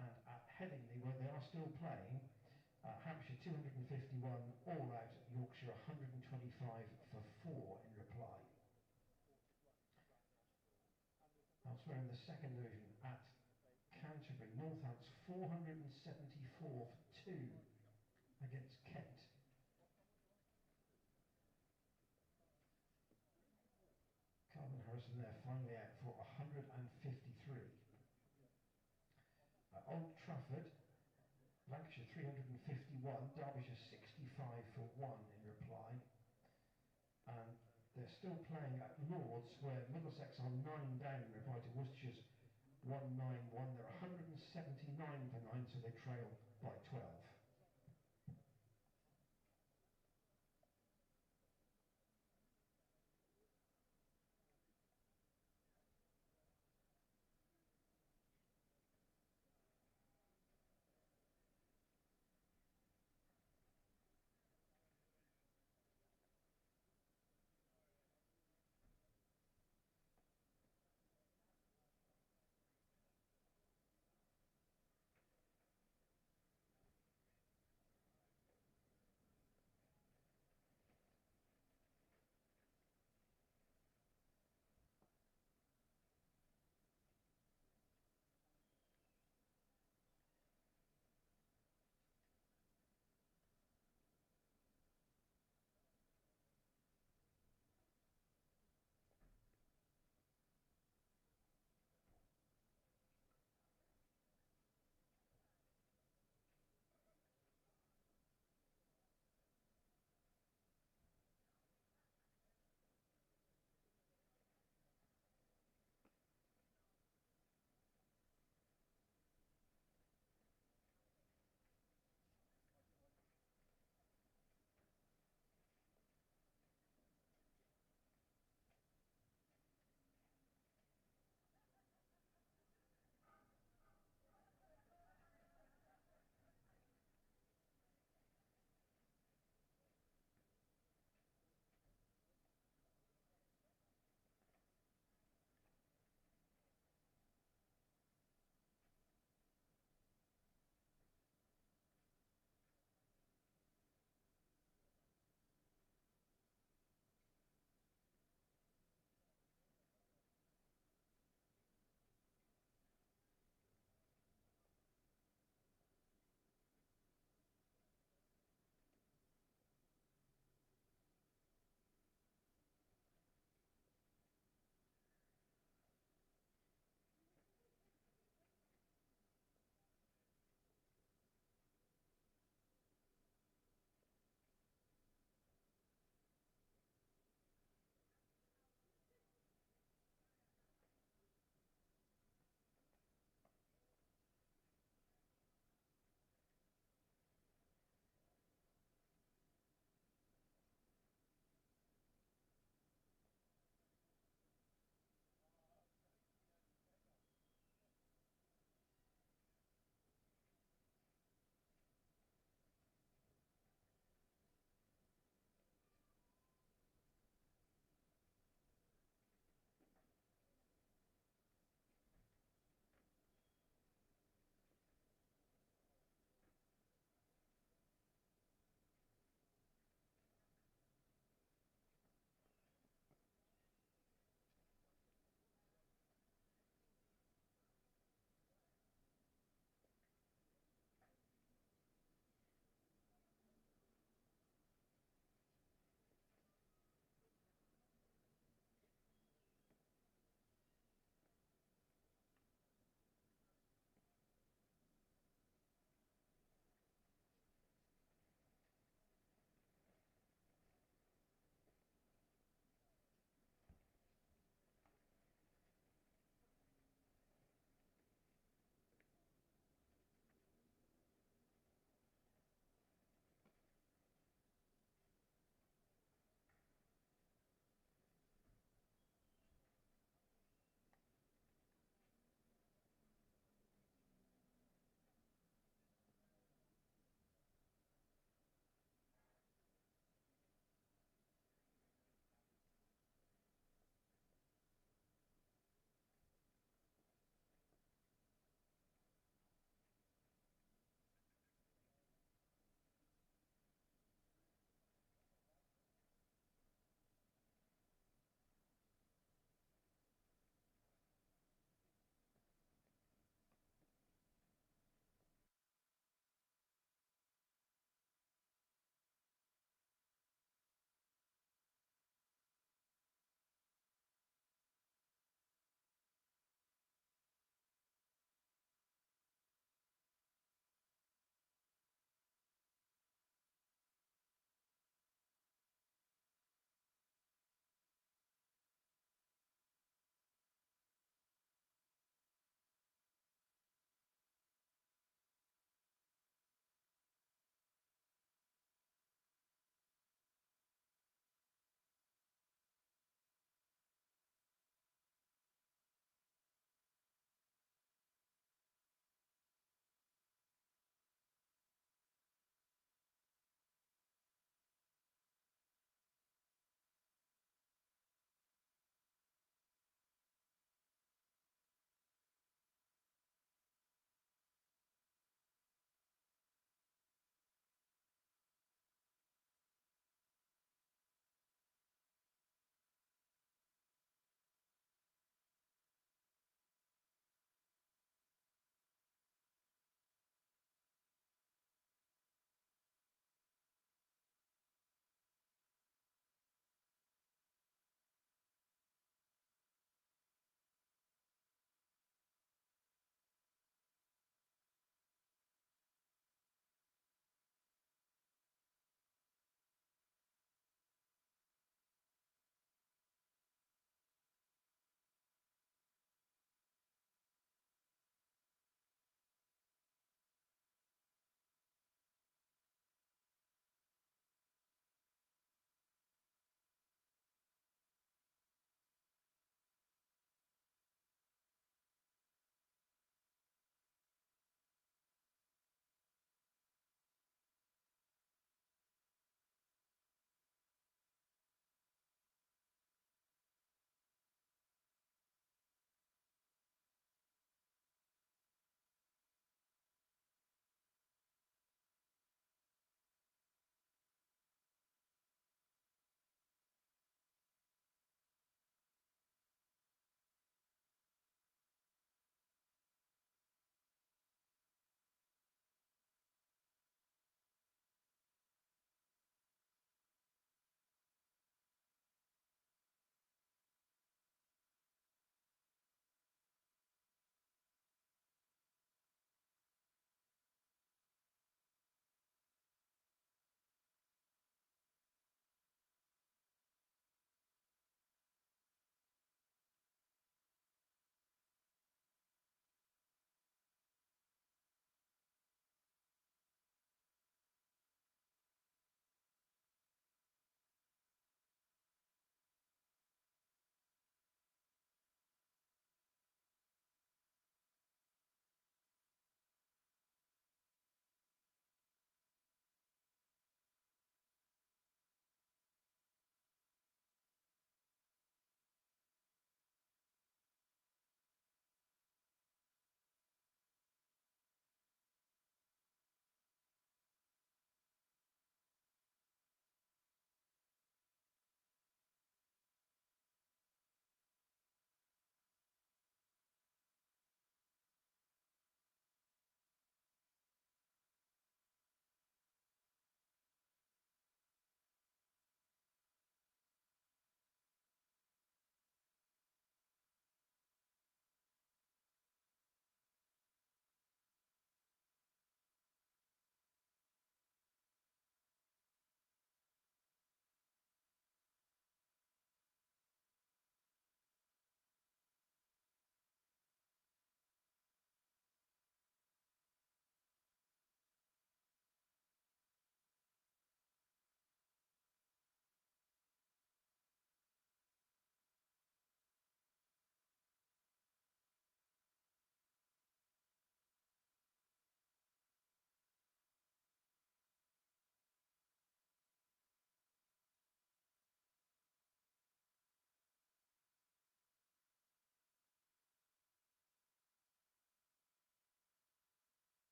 And at Headingley, where they are still playing, Hampshire 251 all out, Yorkshire 125 for 4 in reply. Elsewhere in the second division, at Canterbury, Northants 474 for 2 against Kent. Calvin Harrison there finally out for 153. At Old Trafford, Lancashire 351, Derbyshire 65 for 1 in reply. And they're still playing at Lords, where Middlesex are 9 down in reply to Worcestershire's 191. They're 179 for 9, so they trail by 12.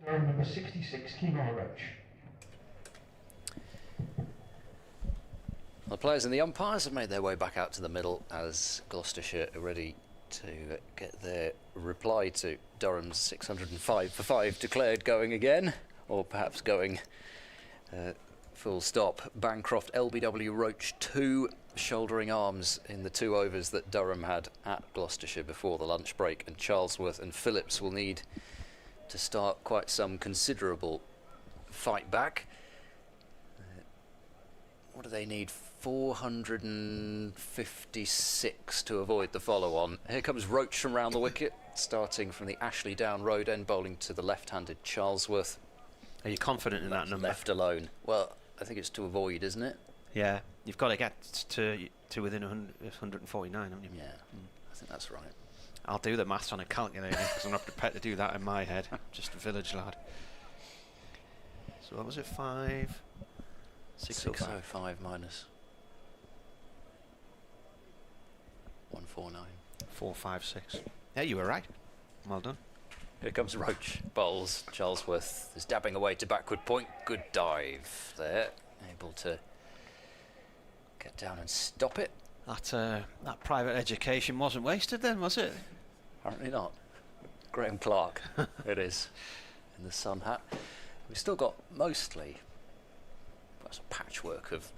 Durham number 66, Kimar Roach. The players and the umpires have made their way back out to the middle as Gloucestershire are ready to get their reply to Durham's 605 for 5 declared going again, or perhaps going full stop. Bancroft, LBW, Roach 2, shouldering arms in the 2 overs that Durham had at Gloucestershire before the lunch break, and Charlesworth and Phillips will need to start quite some considerable fight back. What do they need? 456 to avoid the follow-on. Here comes Roach from round the wicket, starting from the Ashley Down Road end, bowling to the left-handed Charlesworth. Are you confident in that number? Left alone. Well, I think it's to avoid, isn't it? Yeah, you've got to get to within 149, haven't you? Yeah, I think that's right. I'll do the maths on a calculator because I'm not prepared to do that in my head. Just a village lad. So what was it? 5? 605 minus 149. 456. Yeah, you were right. Well done. Here comes Roach. Bowls. Charlesworth is dabbing away to backward point. Good dive there. Able to get down and stop it. That private education wasn't wasted then, was it? Apparently not. Graham Clark, it is, in the sun hat. We've still got mostly a patchwork of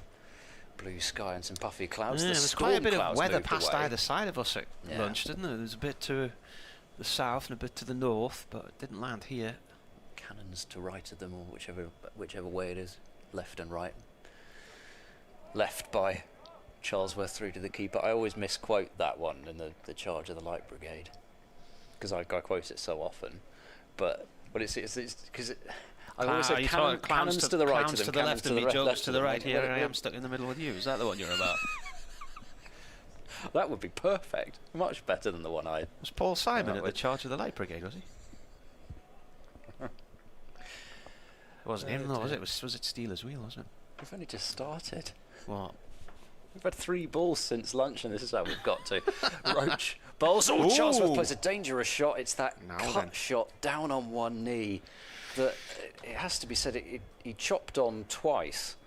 blue sky and some puffy clouds. Yeah, the there's quite a bit of weather past either side of us at lunch, didn't there? There's a bit to the south and a bit to the north, but it didn't land here. Cannons to right of them, or whichever way it is, left and right. Left by Charlesworth through to the keeper. I always misquote that one in the charge of the Light Brigade because I quote it so often, but it's because I always say cannons to the right of them, to the left, and me jokes to the right. Here I am stuck in the middle with you. Is that the one you're about? That would be perfect. Much better than the one I. Was Paul Simon at the charge of the Light Brigade? Was he? It wasn't him though, was it? Was it Steelers Wheel? Wasn't it? We've only just started. What? We've had 3 balls since lunch, and this is how we've got to. Roach bowls. Oh, Charlesworth plays a dangerous shot. It's that cut shot down on one knee. That it has to be said. He chopped on twice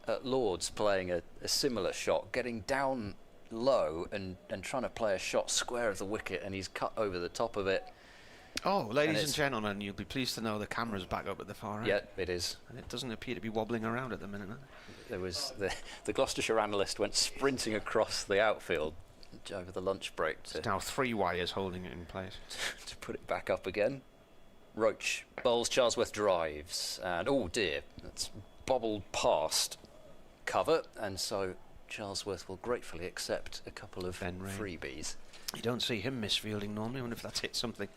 at Lord's, playing a similar shot, getting down low and trying to play a shot square of the wicket, and he's cut over the top of it. Oh, ladies and gentlemen, you'll be pleased to know the camera's back up at the far end. Yeah, it is. And it doesn't appear to be wobbling around at the minute. There was the Gloucestershire analyst went sprinting across the outfield over the lunch break. There's now 3 wires holding it in place. To put it back up again. Roach bowls, Charlesworth drives, and oh dear, that's bobbled past cover, and so Charlesworth will gratefully accept a couple of freebies. You don't see him misfielding normally. I wonder if that's hit something.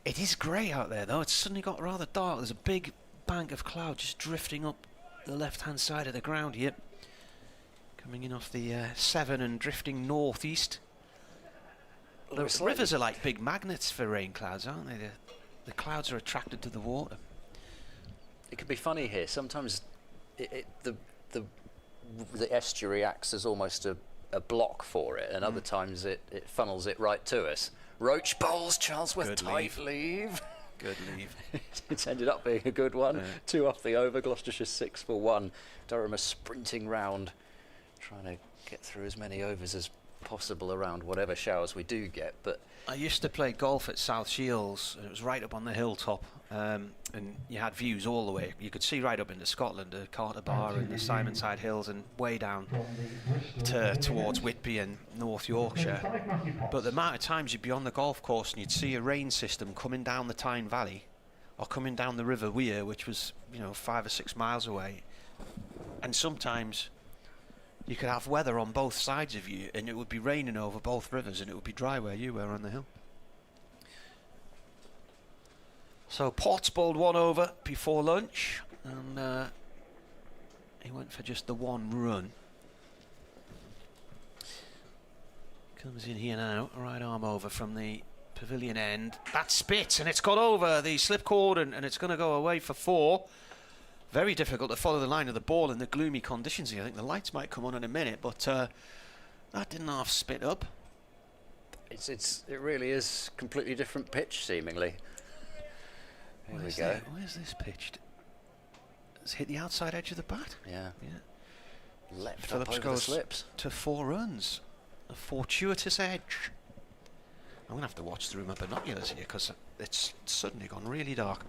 It is grey out there though. It's suddenly got rather dark. There's a big bank of cloud just drifting up the left-hand side of the ground here, coming in off the 7 and drifting northeast. The rivers are like big magnets for rain clouds, aren't they? The clouds are attracted to the water. It can be funny here. Sometimes the estuary acts as almost a block for it, and other times it funnels it right to us. Roach bowls, Charlesworth tight leave. Good leave. It's ended up being a good one. 2 off the over. Gloucestershire 6 for 1. Durham are sprinting round, trying to get through as many overs as possible around whatever showers we do get. But I used to play golf at South Shields, and it was right up on the hilltop, and you had views all the way. You could see right up into Scotland, the Carter Bar and the Simonside Hills, and way down towards Whitby and North Yorkshire. But the amount of times you'd be on the golf course and you'd see a rain system coming down the Tyne Valley or coming down the River Wear, which was 5 or 6 miles away, and sometimes you could have weather on both sides of you, and it would be raining over both rivers, and it would be dry where you were on the hill. So Potts bowled 1 over before lunch, and he went for just the 1 run. Comes in here now, right arm over from the pavilion end. That spits, and it's got over the slip cord, and it's going to go away for 4. Very difficult to follow the line of the ball in the gloomy conditions here. I think the lights might come on in a minute, but that didn't half spit up. It really is completely different pitch, seemingly. Here we go. Where's this pitched? It's hit the outside edge of the bat. Yeah. Leapt Phillips up over goes the slips. to 4 runs. A fortuitous edge. I'm going to have to watch through my binoculars here because it's suddenly gone really dark.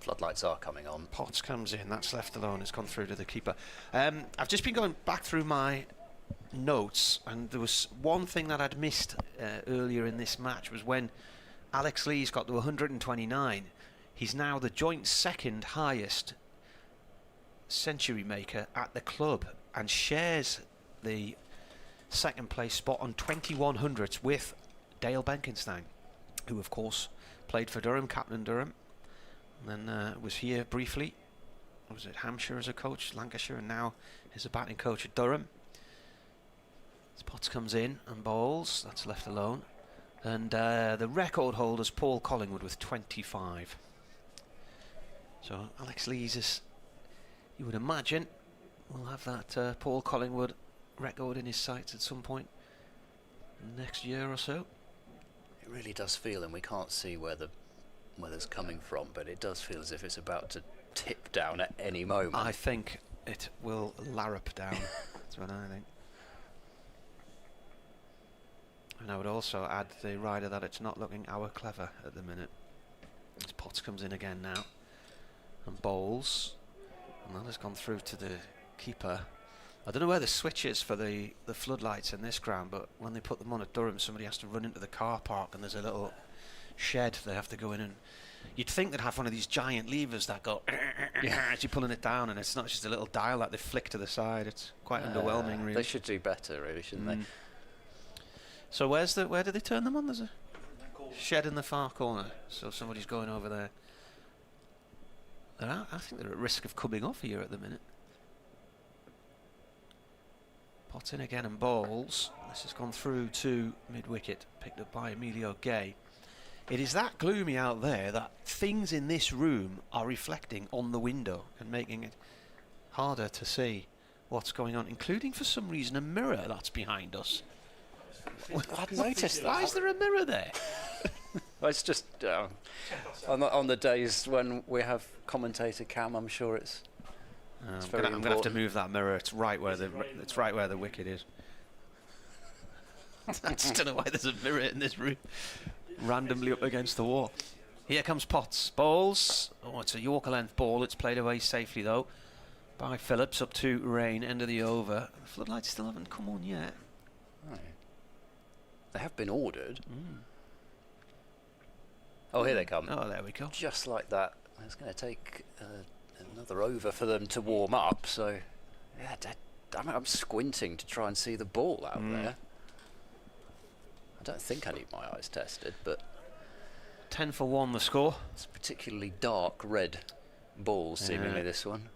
Floodlights are coming on. Potts comes in, that's left alone, it's gone through to the keeper. I've just been going back through my notes, and there was one thing that I'd missed earlier in this match, was when Alex Lee's got to 129. He's now the joint second highest century maker at the club and shares the second place spot on 2100s with Dale Benkenstein, who of course played for Durham, captain Durham, and then was here briefly. Was at Hampshire as a coach, Lancashire, and now is a batting coach at Durham. Potts comes in and bowls, that's left alone, and the record holder's Paul Collingwood with 25. So Alex Lees is, you would imagine, will have that Paul Collingwood record in his sights at some point next year or so. It really does feel, and we can't see where the weather's coming from, but it does feel as if it's about to tip down at any moment. I think it will larrup down. That's what I think. And I would also add the rider that it's not looking our clever at the minute. As Potts comes in again now and bowls, and that has gone through to the keeper. I don't know where the switch is for the floodlights in this ground, but when they put them on at Durham, somebody has to run into the car park, and there's a little shed they have to go in, and you'd think they'd have one of these giant levers that go as you're pulling it down, and it's not just a little dial that they flick to the side. It's quite underwhelming, really. They should do better, really, shouldn't they? So where do they turn them on? There's a shed in the far corner, so somebody's going over there. I think they're at risk of coming off here at the minute. Potts in again and bowls. This has gone through to mid-wicket, picked up by Emilio Gay. It is that gloomy out there that things in this room are reflecting on the window and making it harder to see what's going on, including for some reason a mirror that's behind us. I've noticed that. Why is there a mirror there? Well, it's just on the days when we have commentator cam, I'm sure it's very I'm gonna have to move that mirror. It's right where the wicket is. I just don't know why there's a mirror in this room, randomly up against the wall. Here comes Potts. Bowls. Oh, it's a Yorker length ball. It's played away safely though by Phillips up to Rain. End of the over. The floodlights still haven't come on yet. Oh. They have been ordered. Oh, here they come. Oh, there we go. Just like that. It's going to take another over for them to warm up. So, yeah, I'm squinting to try and see the ball out there. I don't think I need my eyes tested, but 10 for 1 the score. It's a particularly dark red ball, seemingly, this one.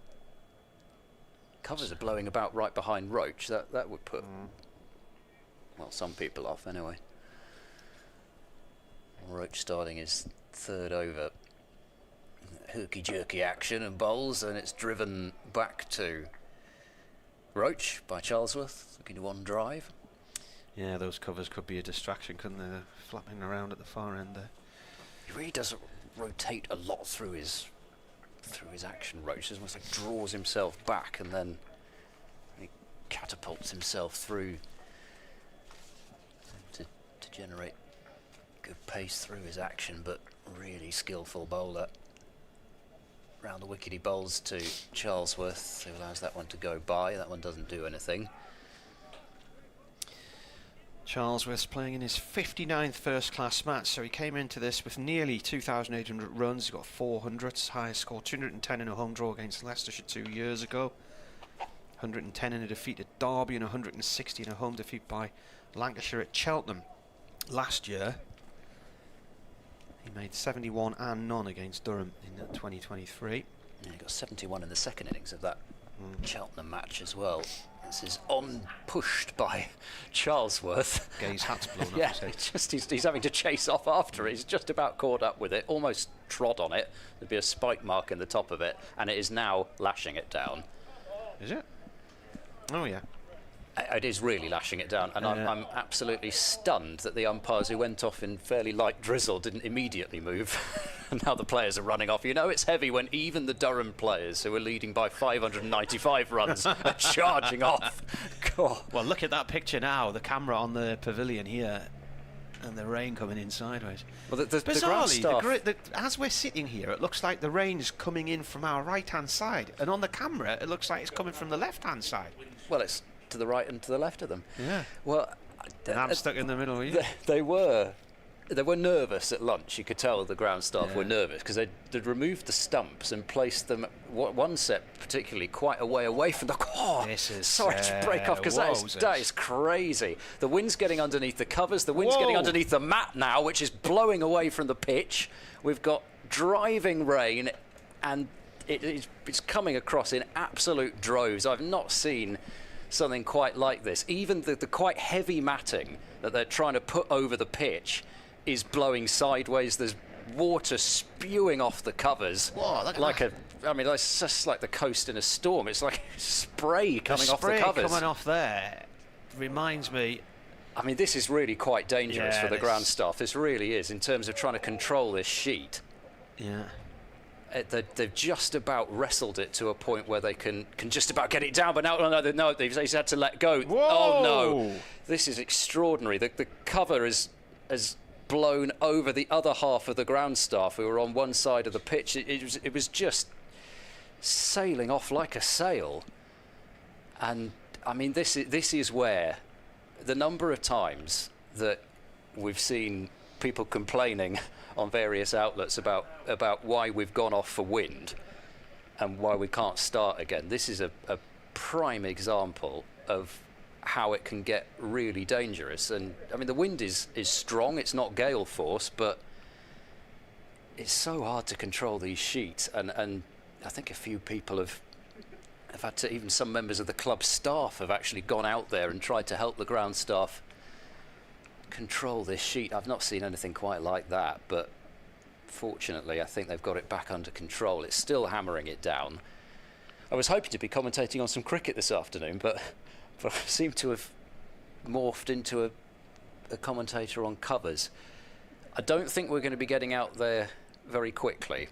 Covers are blowing about right behind Roach. That would put, well, some people off anyway. Roach starting his third over. Herky-jerky action and bowls, and it's driven back to Roach by Charlesworth, looking to one drive. Yeah, those covers could be a distraction, couldn't they? They're flapping around at the far end there. He really does rotate a lot through his action, Roach. It's almost like draws himself back and then he catapults himself through to generate good pace through his action, but really skillful bowler. Round the wicket he bowls to Charlesworth, who allows that one to go by. That one doesn't do anything. Charlesworth's playing in his 59th first-class match, so he came into this with nearly 2,800 runs. He's got 400s, highest score 210 in a home draw against Leicestershire 2 years ago, 110 in a defeat at Derby, and 160 in a home defeat by Lancashire at Cheltenham last year. He made 71 and none against Durham in 2023. Yeah, he got 71 in the second innings of that Cheltenham match as well. This is on pushed by Charlesworth. Gay's hat's blown up. Yeah, it's just he's having to chase off after it. He's just about caught up with it, almost trod on it. There'd be a spike mark in the top of it, and it is now lashing it down. Is it? Oh yeah. It is really lashing it down, and I'm absolutely stunned that the umpires who went off in fairly light drizzle didn't immediately move. And now the players are running off. You know it's heavy when even the Durham players, who are leading by 595 runs, are charging off. God. Well, look at that picture now, the camera on the pavilion here, and the rain coming in sideways. Well, Bizarrely, as we're sitting here, it looks like the rain is coming in from our right-hand side, and on the camera, it looks like it's coming from the left-hand side. Well, it's to the right and to the left of them. Yeah. Well, and I'm stuck in the middle. Yeah. They were nervous at lunch. You could tell the ground staff were nervous because they'd removed the stumps and placed them, one set particularly, quite a way away from the... Oh, sorry to break off, because that is crazy. The wind's getting underneath the covers. The wind's getting underneath the mat now, which is blowing away from the pitch. We've got driving rain, and it's coming across in absolute droves. I've not seen something quite like this. Even the quite heavy matting that they're trying to put over the pitch is blowing sideways. There's water spewing off the covers. Whoa, it's just like the coast in a storm. It's like spray coming off the covers. Coming off there reminds me. I mean, this is really quite dangerous for the ground staff. This really is, in terms of trying to control this sheet. Yeah. They've just about wrestled it to a point where they can just about get it down, but no, they've had to let go. Whoa. Oh no, this is extraordinary. The cover has blown over the other half of the ground staff who were on one side of the pitch. It was just sailing off like a sail. And I mean, this is where the number of times that we've seen people complaining on various outlets about why we've gone off for wind and why we can't start again. This is a prime example of how it can get really dangerous. And I mean, the wind is strong. It's not gale force, but it's so hard to control these sheets. And I think a few people have had to, even some members of the club staff have actually gone out there and tried to help the ground staff control this sheet. I've not seen anything quite like that, but fortunately I think they've got it back under control. It's still hammering it down. I was hoping to be commentating on some cricket this afternoon, but I seem to have morphed into a commentator on covers. I don't think we're going to be getting out there very quickly,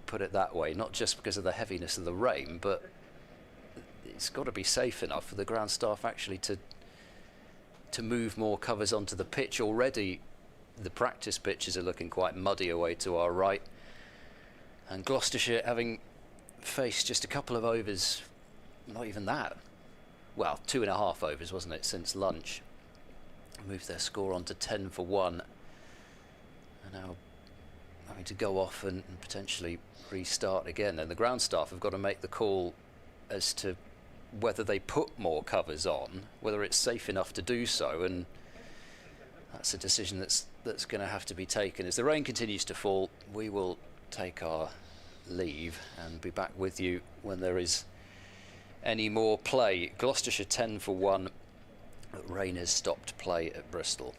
put it that way, not just because of the heaviness of the rain, but it's got to be safe enough for the ground staff actually to move more covers onto the pitch. Already the practice pitches are looking quite muddy away to our right, and Gloucestershire, having faced just a couple of overs, not even that, well, 2.5 overs, wasn't it, since lunch, moved their score on to 10 for 1, and now having to go off and potentially restart again. And the ground staff have got to make the call as to whether they put more covers on, whether it's safe enough to do so, and that's a decision that's going to have to be taken. As the rain continues to fall, we will take our leave and be back with you when there is any more play. Gloucestershire 10 for 1. Rain has stopped play at Bristol.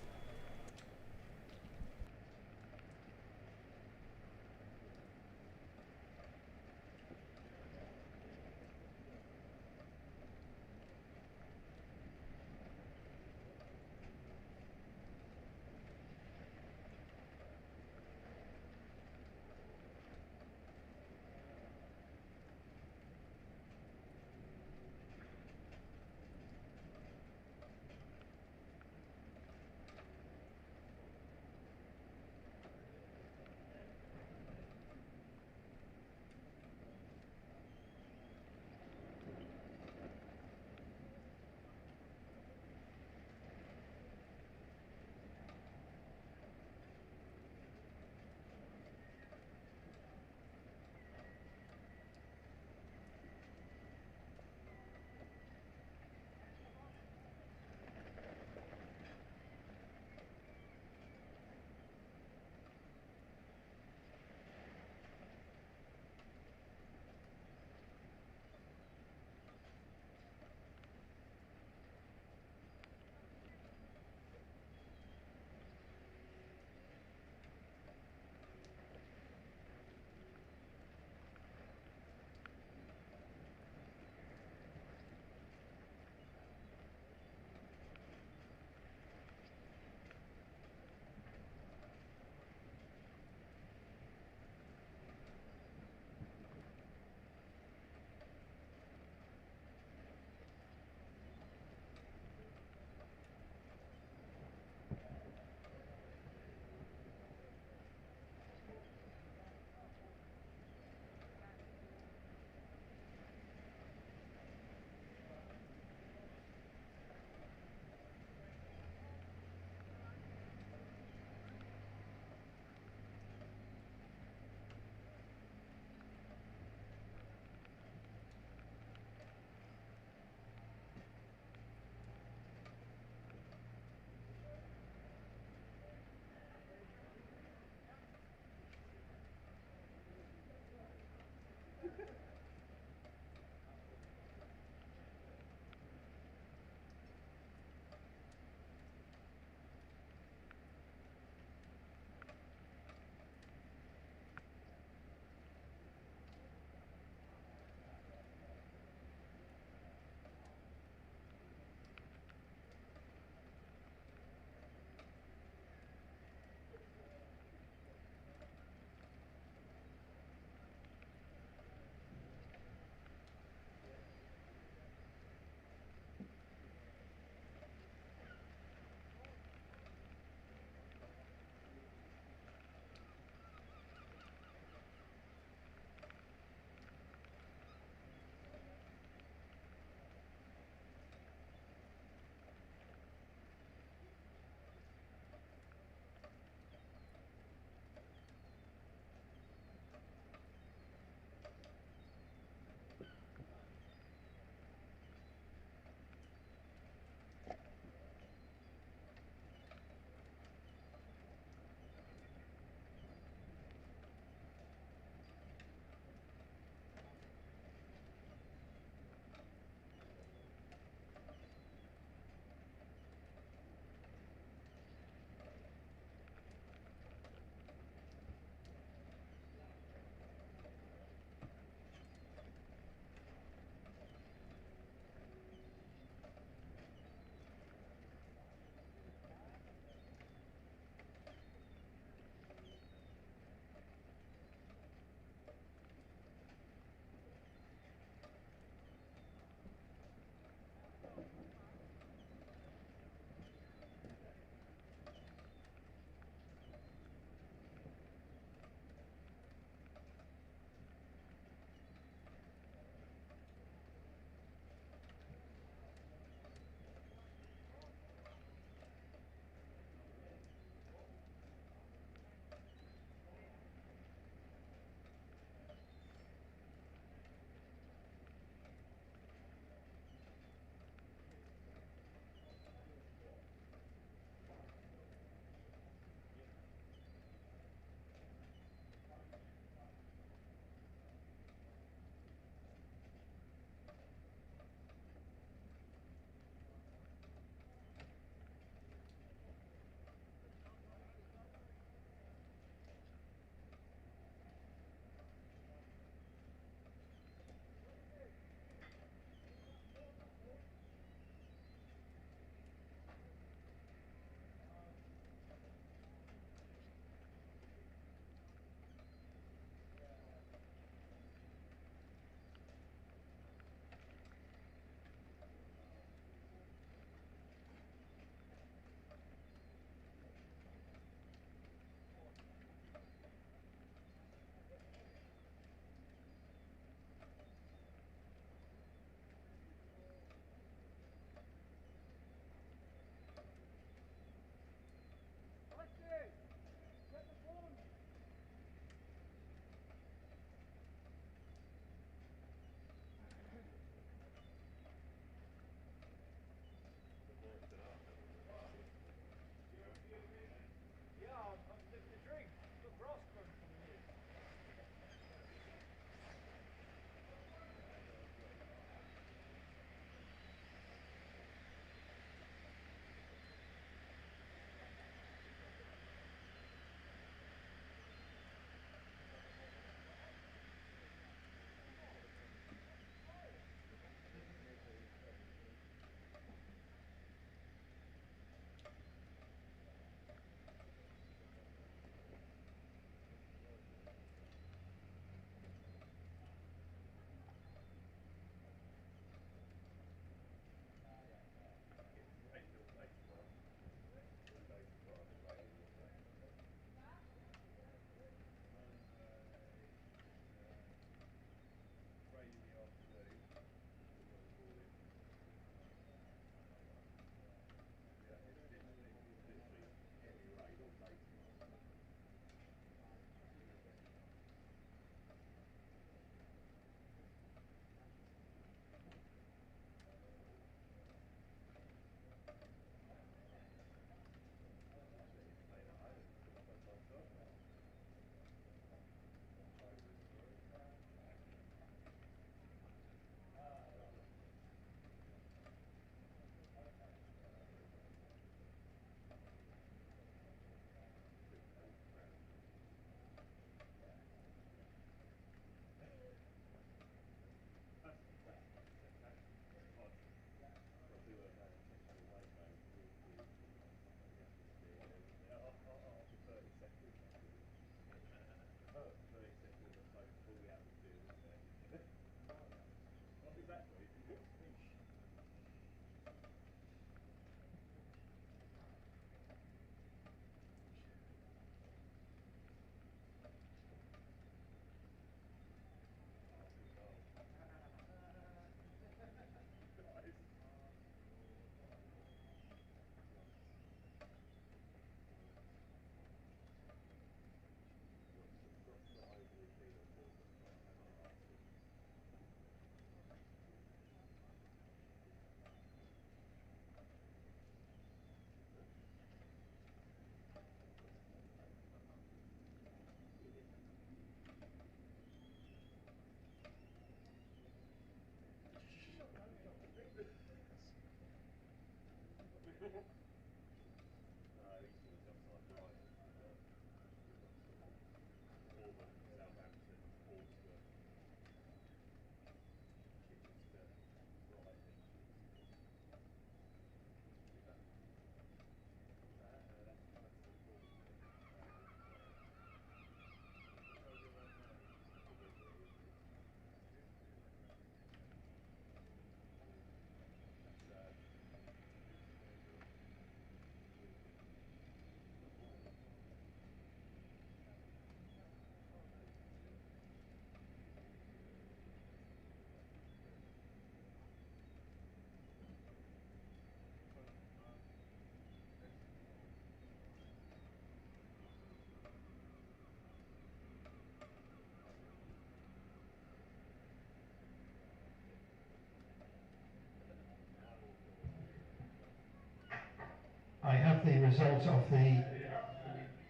I have the result of the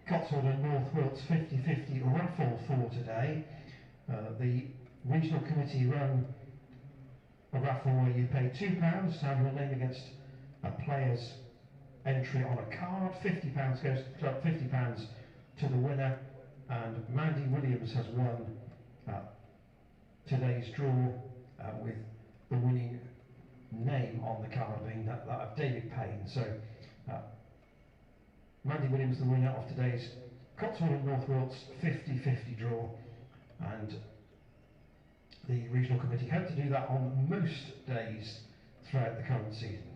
Cotswold and North Wilts 50-50 raffle for today. The regional committee run a raffle where you pay £2 to have your name against a player's entry on a card. £50 goes to the club, £50 to the winner, and Mandy Williams has won today's draw with the winning name on the card being that of David Payne. So Mandy Williams, the winner of today's Cotswold and North Wilts 50-50 draw, and the regional committee hope to do that on most days throughout the current season.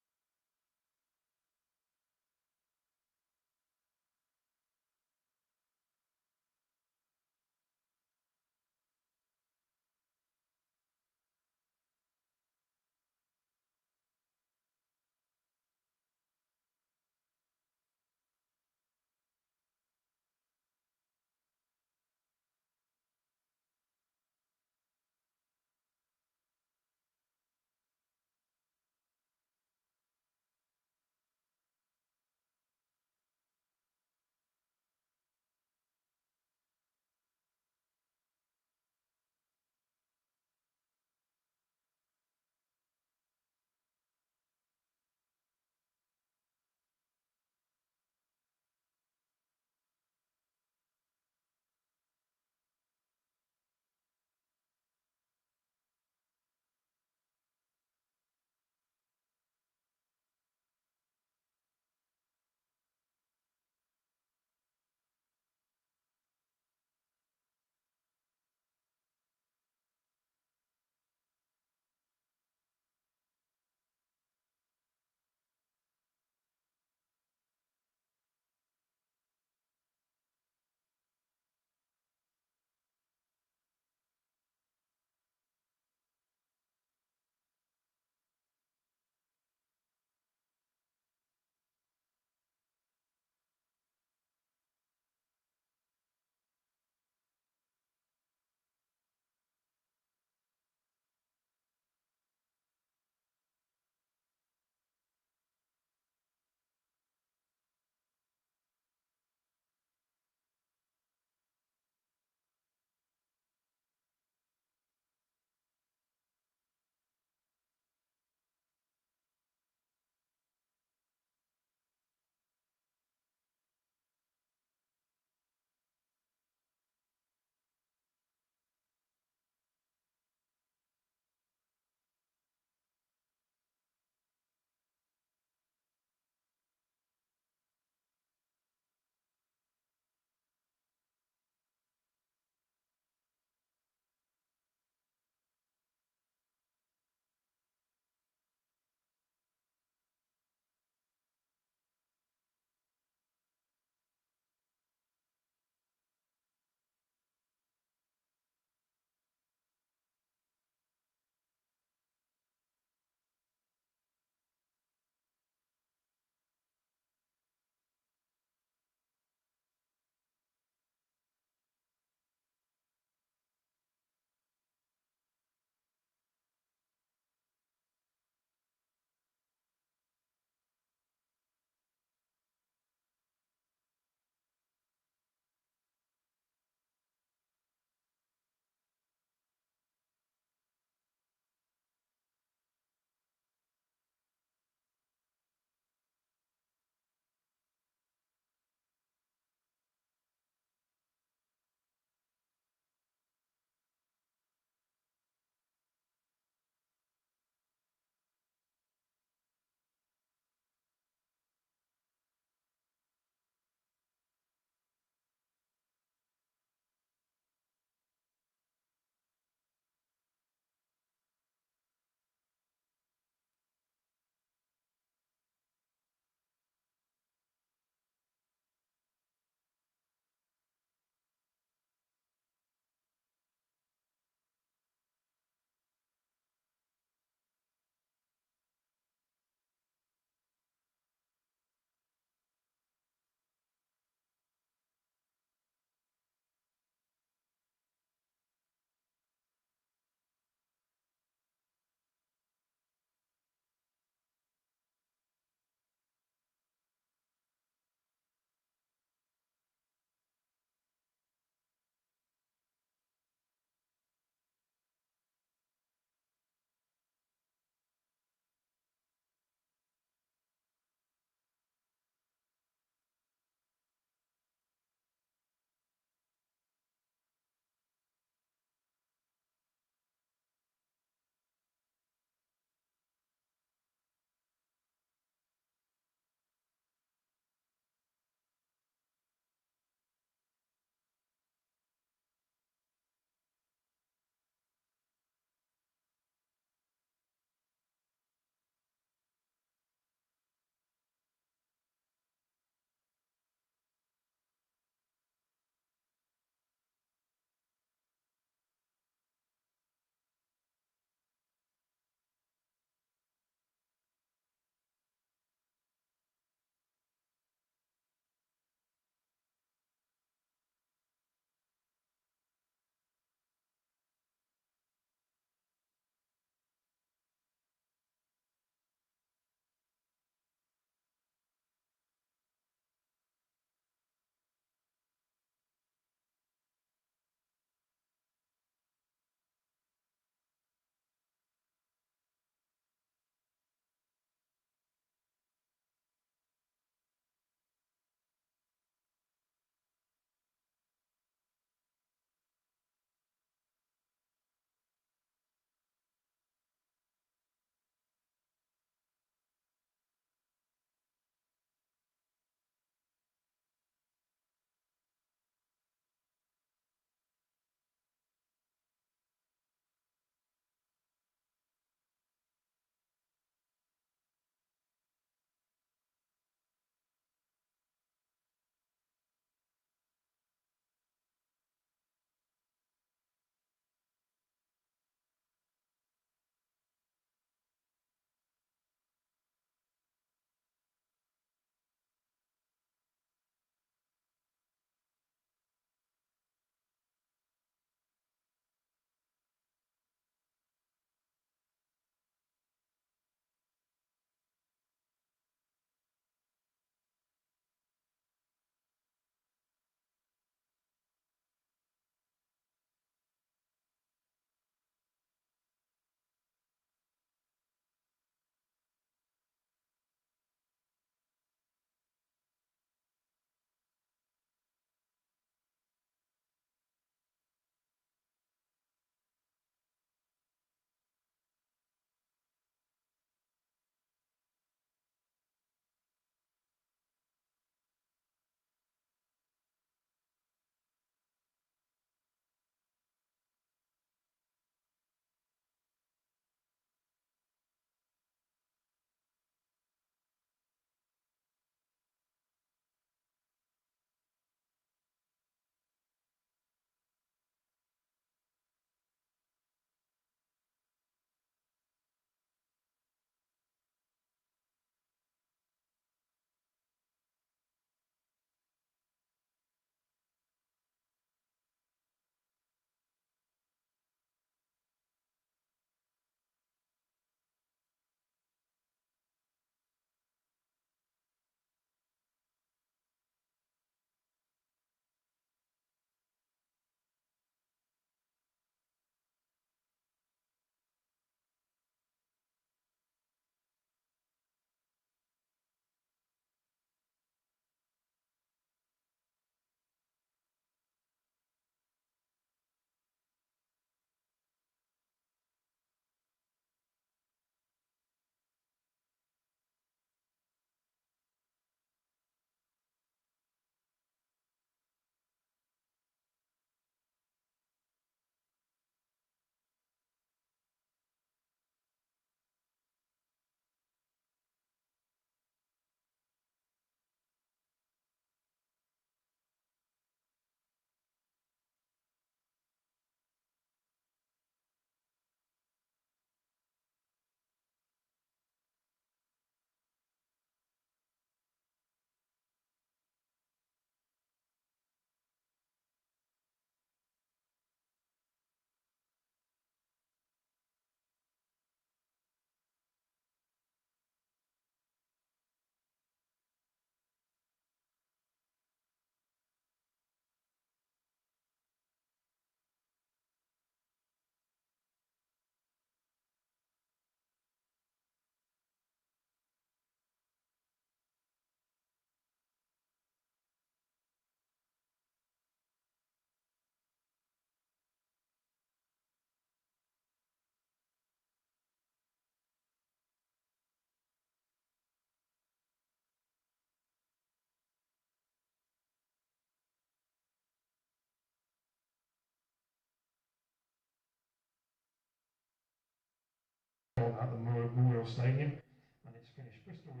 on at the Memorial Stadium, and it's finished Bristol.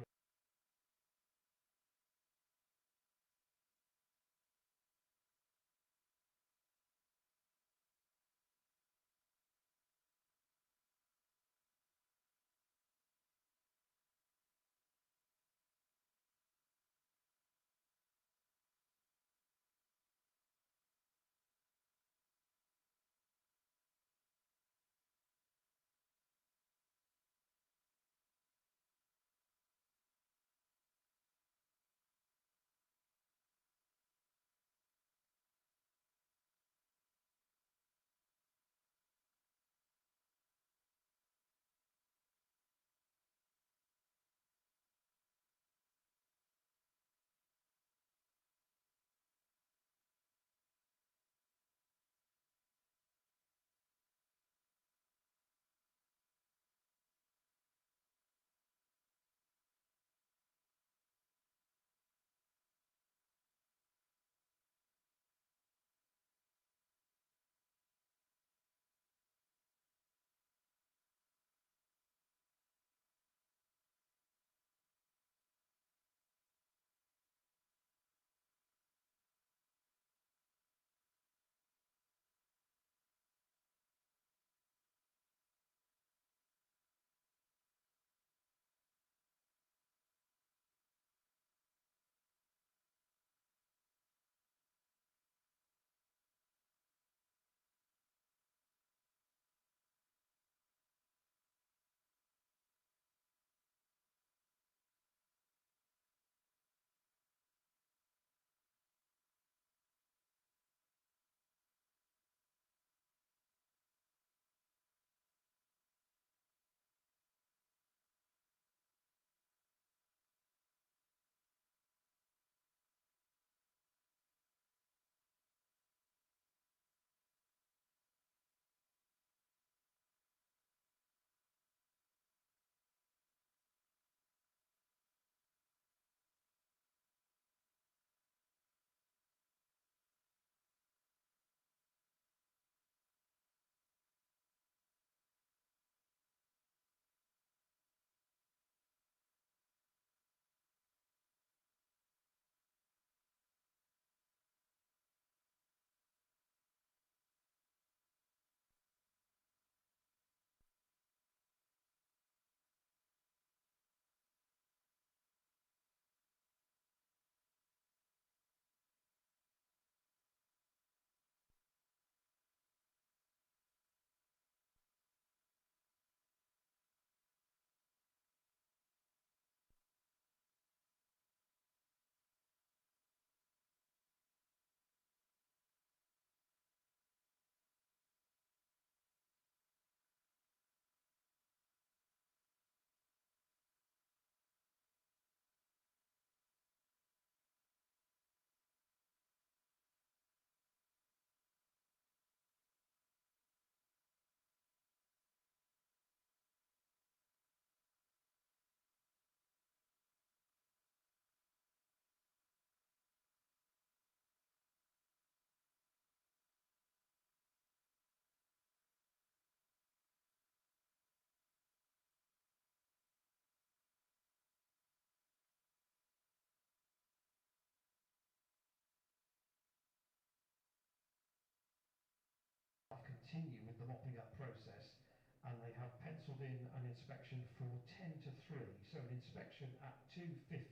Continue with the mopping up process, and they have penciled in an inspection for 10 to 3, so an inspection at 2:50,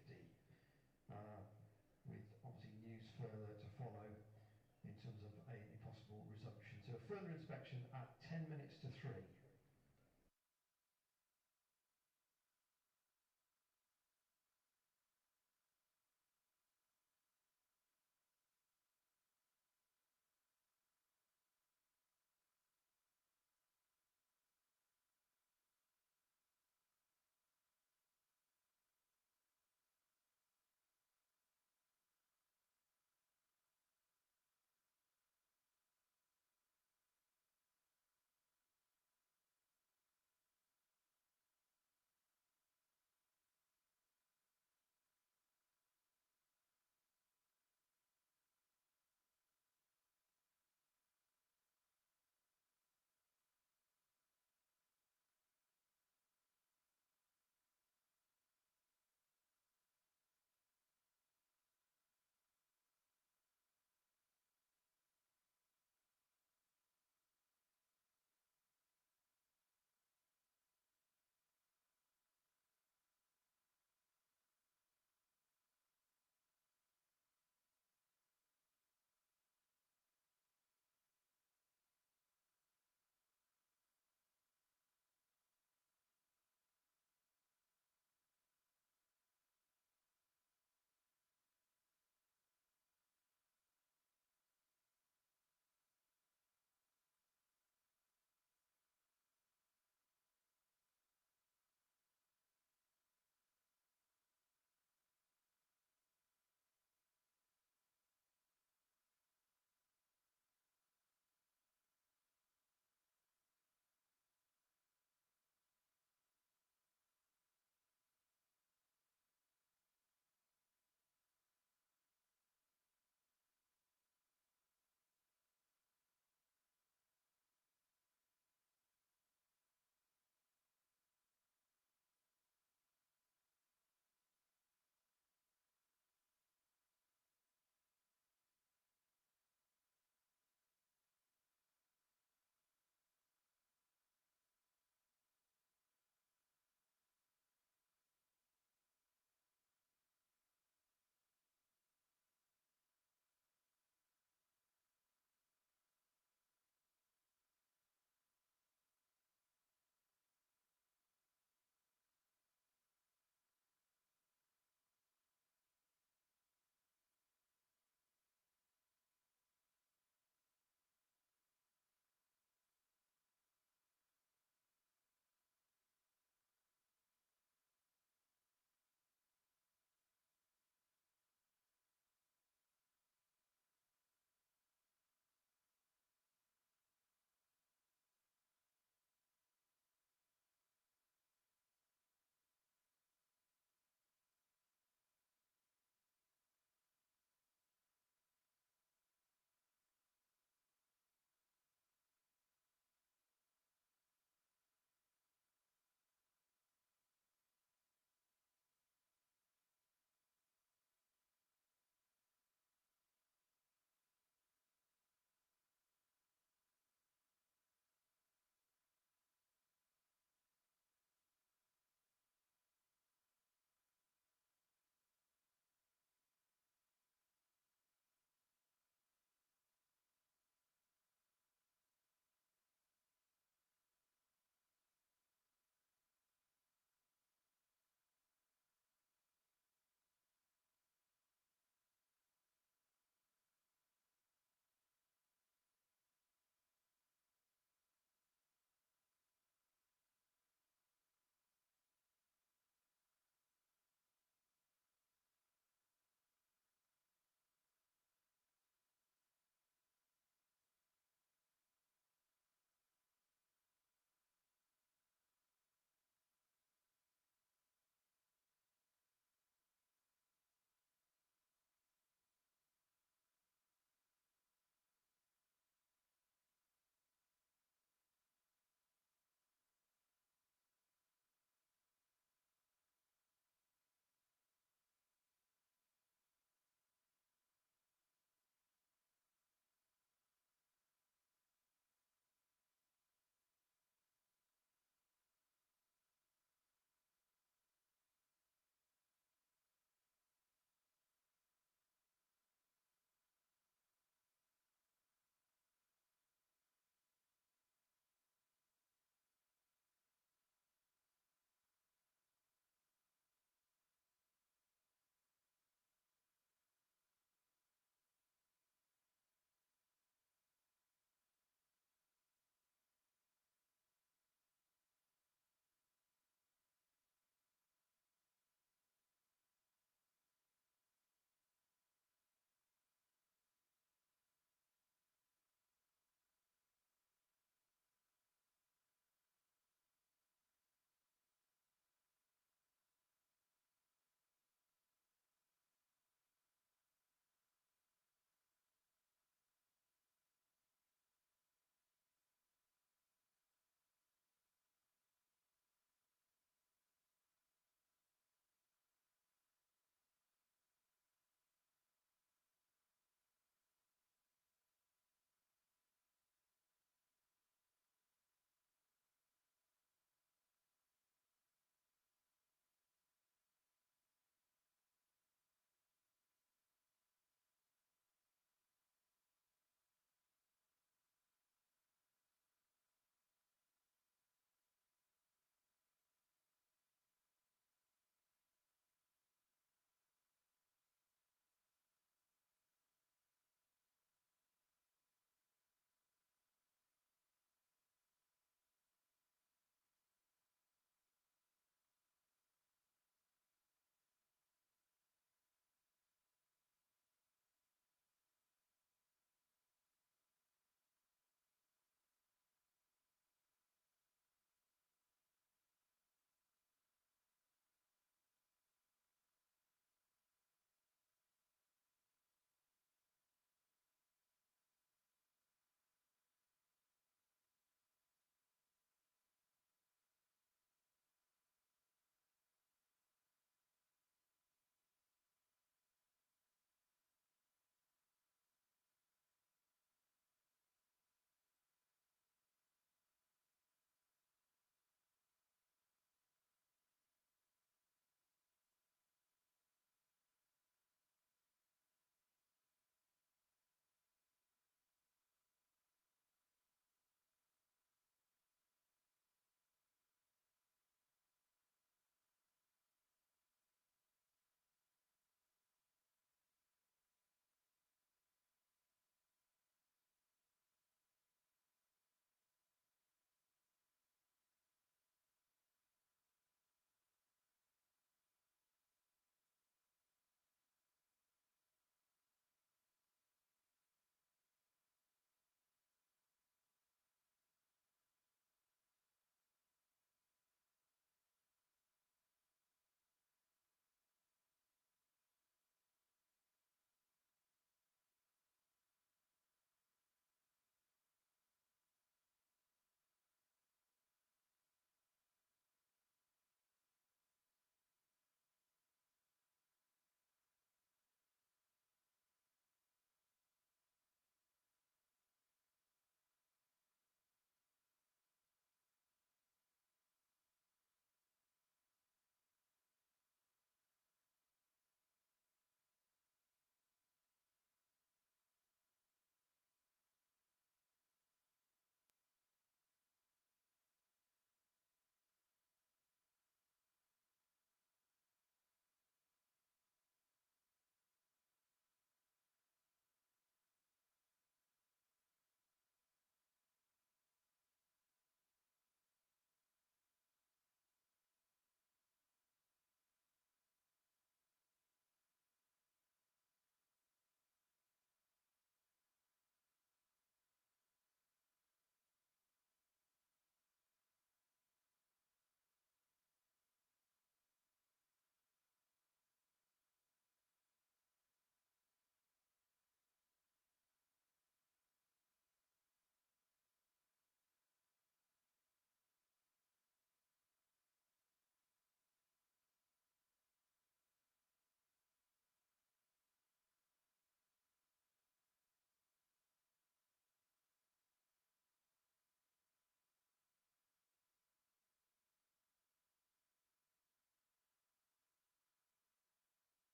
with obviously news further to follow in terms of a possible resumption. So a further inspection at 10 minutes to 3.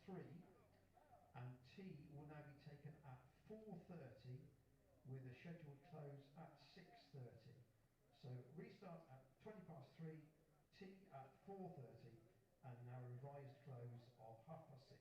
3, and tea will now be taken at 4:30 with a scheduled close at 6:30. So restart at 3, tea at 4:30, and now a revised close of 6:30.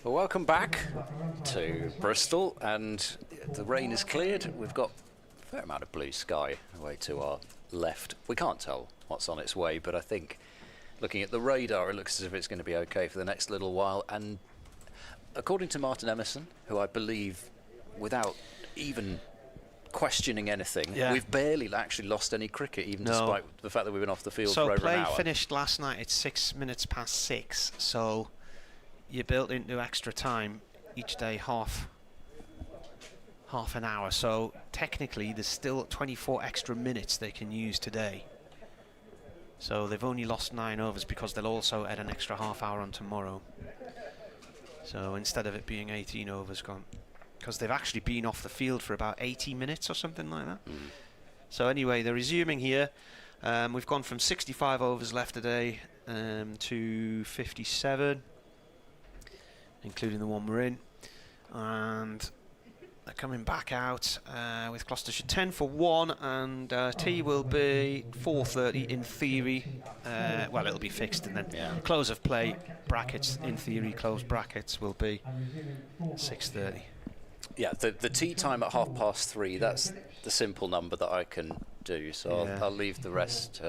Well, welcome back to Bristol, and the rain is cleared. We've got a fair amount of blue sky away to our left. We can't tell what's on its way, but I think looking at the radar, it looks as if it's going to be okay for the next little while. And according to Martin Emerson, who I believe, without even questioning anything, we've barely actually lost any cricket, even despite the fact that we've been off the field for over an hour. So play finished last night at 6 minutes past 6, so you built into extra time each day half an hour, so technically there's still 24 extra minutes they can use today. So they've only lost 9 overs because they'll also add an extra half hour on tomorrow. So instead of it being 18 overs gone, because they've actually been off the field for about 80 minutes or something like that. So anyway, they're resuming here. We've gone from 65 overs left today to 57, including the one we're in. And they're coming back out with Gloucestershire 10 for 1, and tea will be 4:30 in theory. Well, it'll be fixed, and then close of play brackets, in theory, closed brackets will be 6:30. Yeah, the tea time at 3:30, that's the simple number that I can do, so I'll leave the rest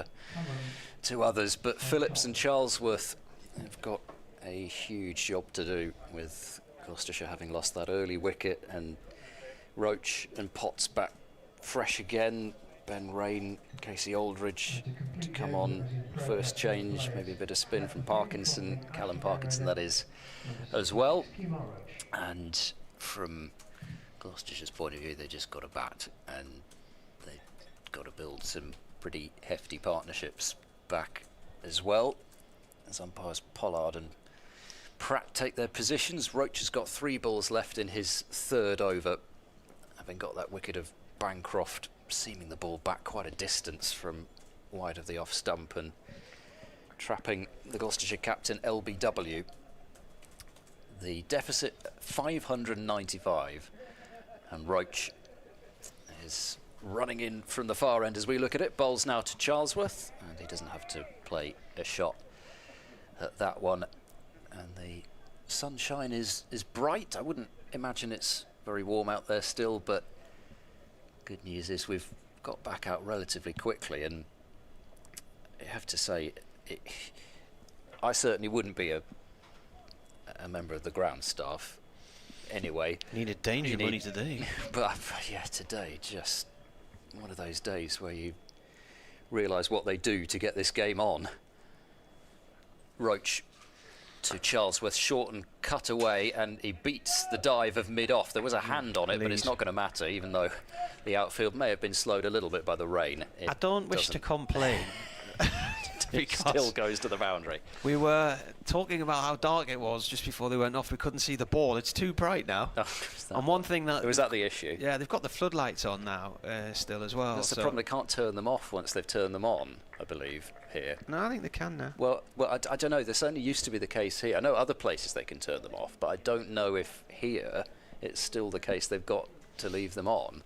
to others. But Phillips and Charlesworth have got a huge job to do, with Gloucestershire having lost that early wicket, and Roach and Potts back fresh again. Ben Rain, Casey Aldridge to come on first change, maybe a bit of spin from Parkinson, Callum Parkinson that is, as well. And from Gloucestershire's point of view, they just got to bat, and they've got to build some pretty hefty partnerships back as well, as umpires Pollard and Pratt take their positions. Roach has got 3 balls left in his 3rd over, having got that wicket of Bancroft seaming the ball back quite a distance from wide of the off stump and trapping the Gloucestershire captain LBW. The deficit 595, and Roach is running in from the far end as we look at it. Bowls now to Charlesworth, and he doesn't have to play a shot at that one. And the sunshine is bright. I wouldn't imagine it's very warm out there still, but good news is we've got back out relatively quickly, and I have to say, I certainly wouldn't be a member of the ground staff anyway. Needed danger money today. But yeah, today just one of those days where you realise what they do to get this game on. Roach to Charlesworth, short and cut away, and he beats the dive of mid-off. There was a hand on it, but it's not going to matter, even though the outfield may have been slowed a little bit by the rain. I don't wish to complain. It still goes to the boundary. We were talking about how dark it was just before they went off. We couldn't see the ball. It's too bright now. And one thing that... Was that the issue? Yeah, they've got the floodlights on now still as well. That's the problem. They can't turn them off once they've turned them on, I believe, here. No, I think they can now. Well, I don't know. This only used to be the case here. I know other places they can turn them off, but I don't know if here it's still the case they've got to leave them on.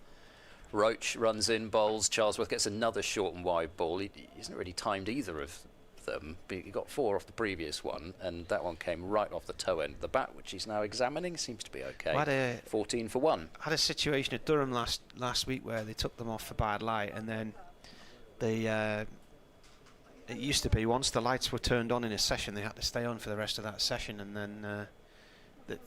Roach runs in, bowls. Charlesworth gets another short and wide ball. He isn't really timed either of them. He got 4 off the previous one, and that one came right off the toe end of the bat, which he's now examining. Seems to be okay. 14 for 1. Had a situation at Durham last week where they took them off for bad light, and then they it used to be once the lights were turned on in a session, they had to stay on for the rest of that session, and then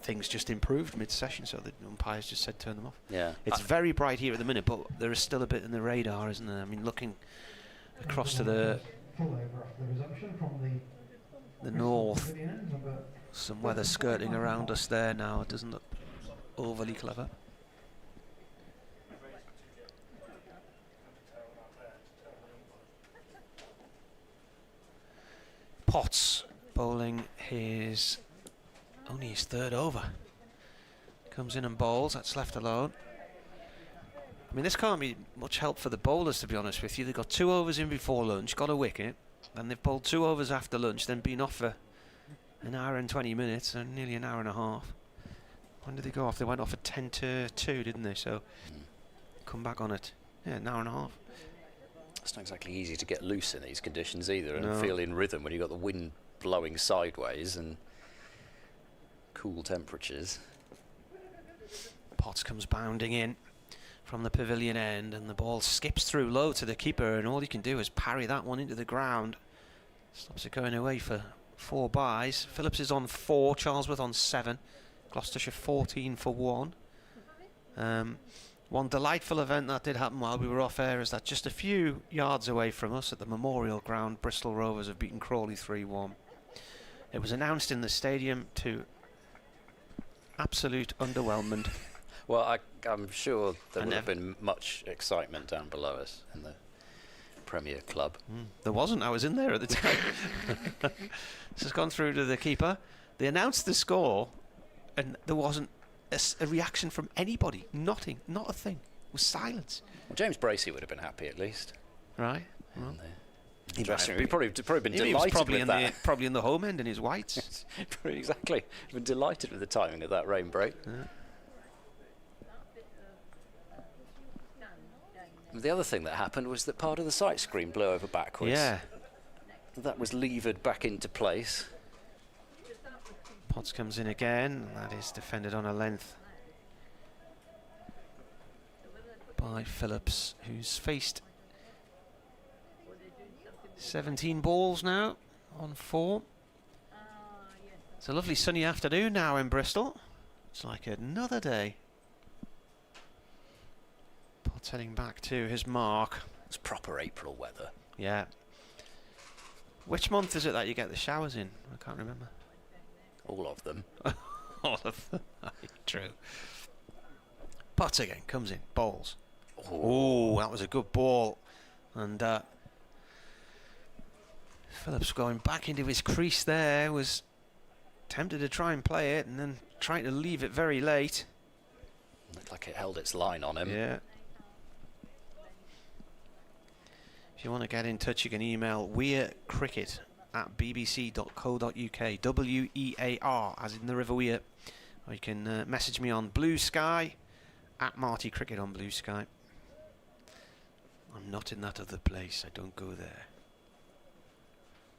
things just improved mid-session, so the umpires just said turn them off. Yeah, it's very bright here at the minute, but there is still a bit in the radar, isn't there? I mean, looking across to the north, some weather skirting around us there now. It doesn't look overly clever. Potts bowling only his 3rd over. Comes in and bowls. That's left alone. I mean, this can't be much help for the bowlers, to be honest with you. They've got 2 overs in before lunch, got a wicket, and they've bowled 2 overs after lunch, then been off for an hour and 20 minutes, and nearly an hour and a half. When did they go off? They went off at 10 to 2, didn't they? So come back on it. Yeah, an hour and a half. It's not exactly easy to get loose in these conditions either, and feel in rhythm when you've got the wind blowing sideways. And of cool temperatures. Potts comes bounding in from the pavilion end, and the ball skips through low to the keeper, and all he can do is parry that one into the ground. Stops it going away for 4 byes. Phillips is on 4, Charlesworth on 7, Gloucestershire 14 for 1. One delightful event that did happen while we were off air is that just a few yards away from us at the Memorial Ground, Bristol Rovers have beaten Crawley 3-1. It was announced in the stadium to absolute underwhelmment. Well, I'm sure there would have been much excitement down below us in the Premier Club. There wasn't. I was in there at the time. This has gone through to the keeper. They announced the score, and there wasn't a reaction from anybody. Nothing. Not a thing. It was silence. Well, James Bracey would have been happy at least. Right. Well, He'd probably been delighted he was probably with that. Probably in the home end in his whites. Exactly. He'd been delighted with the timing of that rain break. Yeah. The other thing that happened was that part of the sight screen blew over backwards. Yeah. That was levered back into place. Potts comes in again. That is defended on a length by Phillips, who's faced 17 balls now on 4. It's a lovely sunny afternoon now in Bristol. It's like another day. Potts heading back to his mark. It's proper April weather. Yeah. Which month is it that you get the showers in? I can't remember. All of them. All of them. True. Potts again, comes in, bowls. Oh, that was a good ball. And Phillips going back into his crease there, was tempted to try and play it and then trying to leave it very late. Looked like it held its line on him. Yeah. If you want to get in touch, you can email weircricket@bbc.co.uk, WEAR, as in the River Wear. Or you can message me on Blue Sky, @MartyCricket on Blue Sky. I'm not in that other place, I don't go there.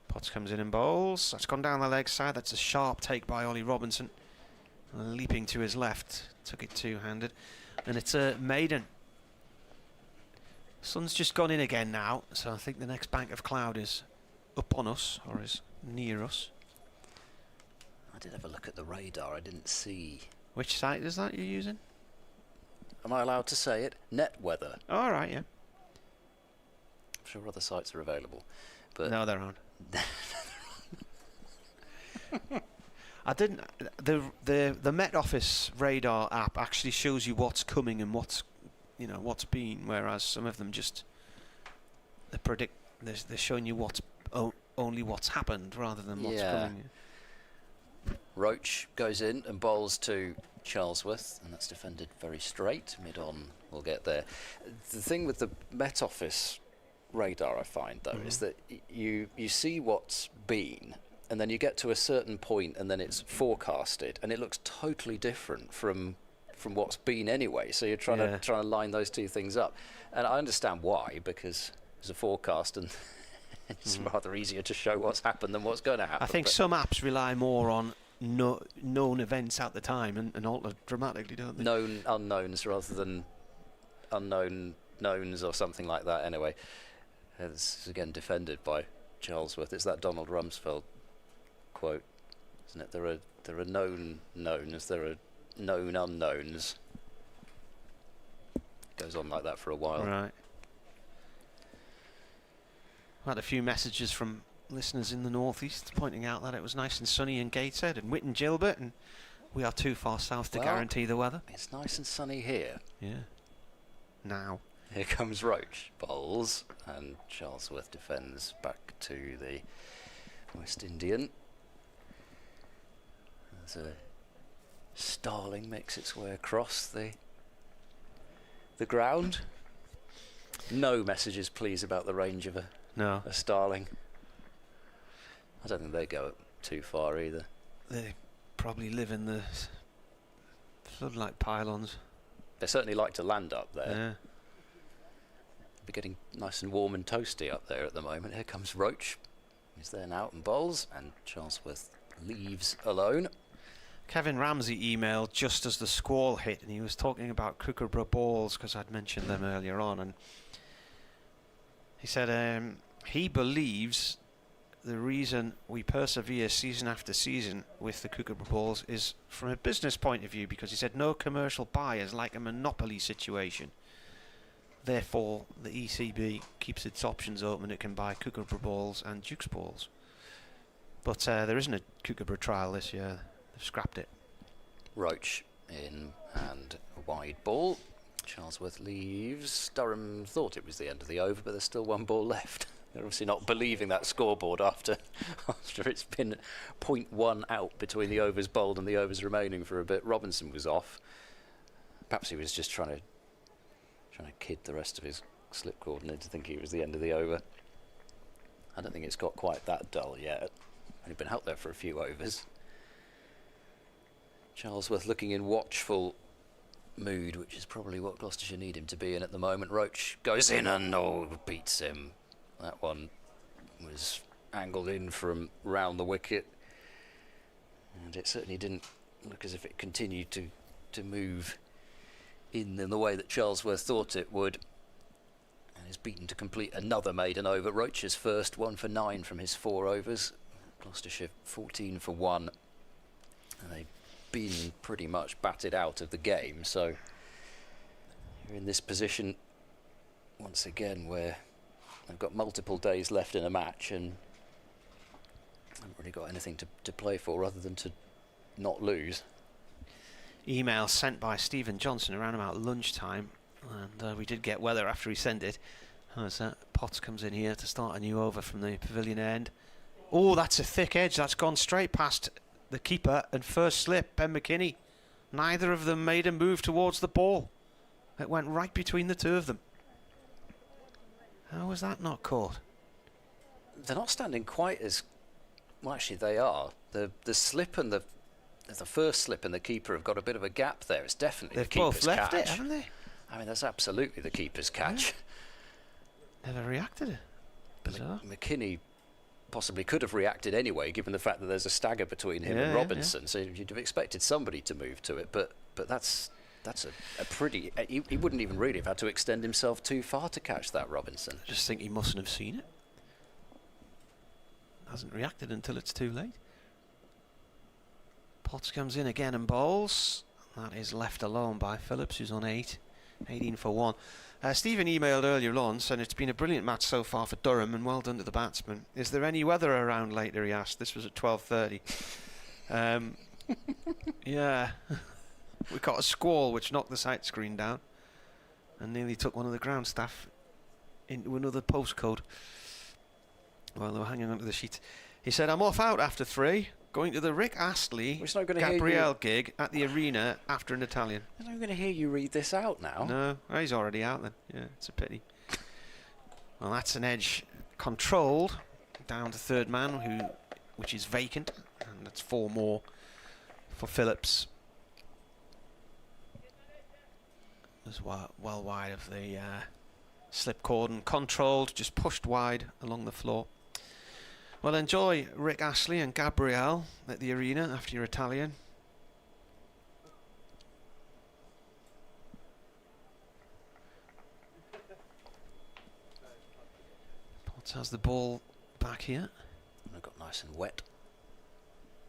Potts comes in and bowls. That's gone down the leg side. That's a sharp take by Ollie Robinson. Leaping to his left, took it two-handed. And it's a maiden. Sun's just gone in again now, so I think the next bank of cloud is up on us, or is near us. I did have a look at the radar. I didn't see. Which site is that you're using? Am I allowed to say it? Net weather. Oh, all right, yeah. I'm sure other sites are available, but No, there aren't. I didn't. The Met Office radar app actually shows you what's coming and what's been, whereas some of them just they're showing you what's only what's happened rather than what's coming. Roach goes in and bowls to Charlesworth, and that's defended very straight. Mid-on, we'll get there. The thing with the Met Office radar, I find, though, is that you see what's been, and then you get to a certain point, and then it's forecasted, and it looks totally different from what's been anyway. So you're trying to line those two things up, and I understand why, because it's a forecast, and it's rather easier to show what's happened than what's going to happen. I think some apps rely more on known events at the time and alter dramatically, don't they? Known unknowns rather than unknown knowns or something like that. Anyway, it's again defended by Charlesworth. It's that Donald Rumsfeld quote, isn't it? There are known knowns, there are known unknowns. Goes on like that for a while. Right. I had a few messages from listeners in the northeast pointing out that it was nice and sunny in Gateshead and Whitton Gilbert, and we are too far south to guarantee the weather. It's nice and sunny here. Yeah. Now. Here comes Roach, bowls, and Charlesworth defends back to the West Indian. There's a starling makes its way across the ground. No messages, please, about the range of a starling. I don't think they go too far either. They probably live in the floodlight pylons. They certainly like to land up there. Yeah. Be getting nice and warm and toasty up there at the moment. Here comes Roach. He's there now and bowls, and Charlesworth leaves alone. Kevin Ramsey emailed just as the squall hit, and he was talking about Kookaburra balls because I'd mentioned them earlier on, and he said he believes the reason we persevere season after season with the Kookaburra balls is from a business point of view, because he said no commercial buyers like a monopoly situation. Therefore, the ECB keeps its options open. It can buy Kookaburra balls and Duke's balls. But there isn't a Kookaburra trial this year. They've scrapped it. Roach in and a wide ball. Charlesworth leaves. Durham thought it was the end of the over, but there's still one ball left. They're obviously not believing that scoreboard after it's been 0.1 out between the overs bowled and the overs remaining for a bit. Robinson was off. Perhaps he was just trying to kid the rest of his slip coordinator, thinking it was the end of the over. I don't think it's got quite that dull yet. Only been out there for a few overs. Charlesworth looking in watchful mood, which is probably what Gloucestershire need him to be in at the moment. Roach goes in and beats him. That one was angled in from round the wicket, and it certainly didn't look as if it continued to move in the way that Charlesworth thought it would, and is beaten to complete another maiden over. Roach's first, 1 for 9 from his 4 overs. Gloucestershire 14 for 1, and they've been pretty much batted out of the game, so you're in this position once again where they've got multiple days left in a match and haven't really got anything to play for other than to not lose. Email sent by Stephen Johnson around about lunchtime, and we did get weather after he sent it. As Potts comes in here to start a new over from the pavilion end. Oh, that's a thick edge. That's gone straight past the keeper and first slip, Ben McKinney. Neither of them made a move towards the ball. It went right between the two of them. How was that not caught? They're not standing quite as... Well, actually, they are. The slip and the first slip and the keeper have got a bit of a gap there. It's definitely They've the keeper's both left catch. it, haven't they? I mean, that's absolutely the keeper's catch. Yeah. Never reacted. Bizarre. McKinney possibly could have reacted anyway, given the fact that there's a stagger between him and Robinson. Yeah. So you'd have expected somebody to move to it, but that's a pretty... He wouldn't even really have had to extend himself too far to catch that, Robinson. I just think he mustn't have seen it. Hasn't reacted until it's too late. Potts comes in again and bowls. That is left alone by Phillips, who's on 18 for 1. Stephen emailed earlier on saying it's been a brilliant match so far for Durham and well done to the batsman. Is there any weather around later, he asked. This was at 12:30. Yeah. We got a squall which knocked the sight screen down and nearly took one of the ground staff into another postcode while they were hanging onto the sheet. He said, I'm off out after 3, going to the Rick Astley Gabrielle gig at the arena after an Italian. I'm not going to hear you read this out now. No, he's already out then. Yeah, it's a pity. Well, that's an edge controlled down to third man, which is vacant, and that's 4 more for Phillips. As well wide of the slip cordon, controlled, just pushed wide along the floor. Well, enjoy Rick Astley and Gabrielle at the arena after your Italian. Potts has the ball back here. It got nice and wet.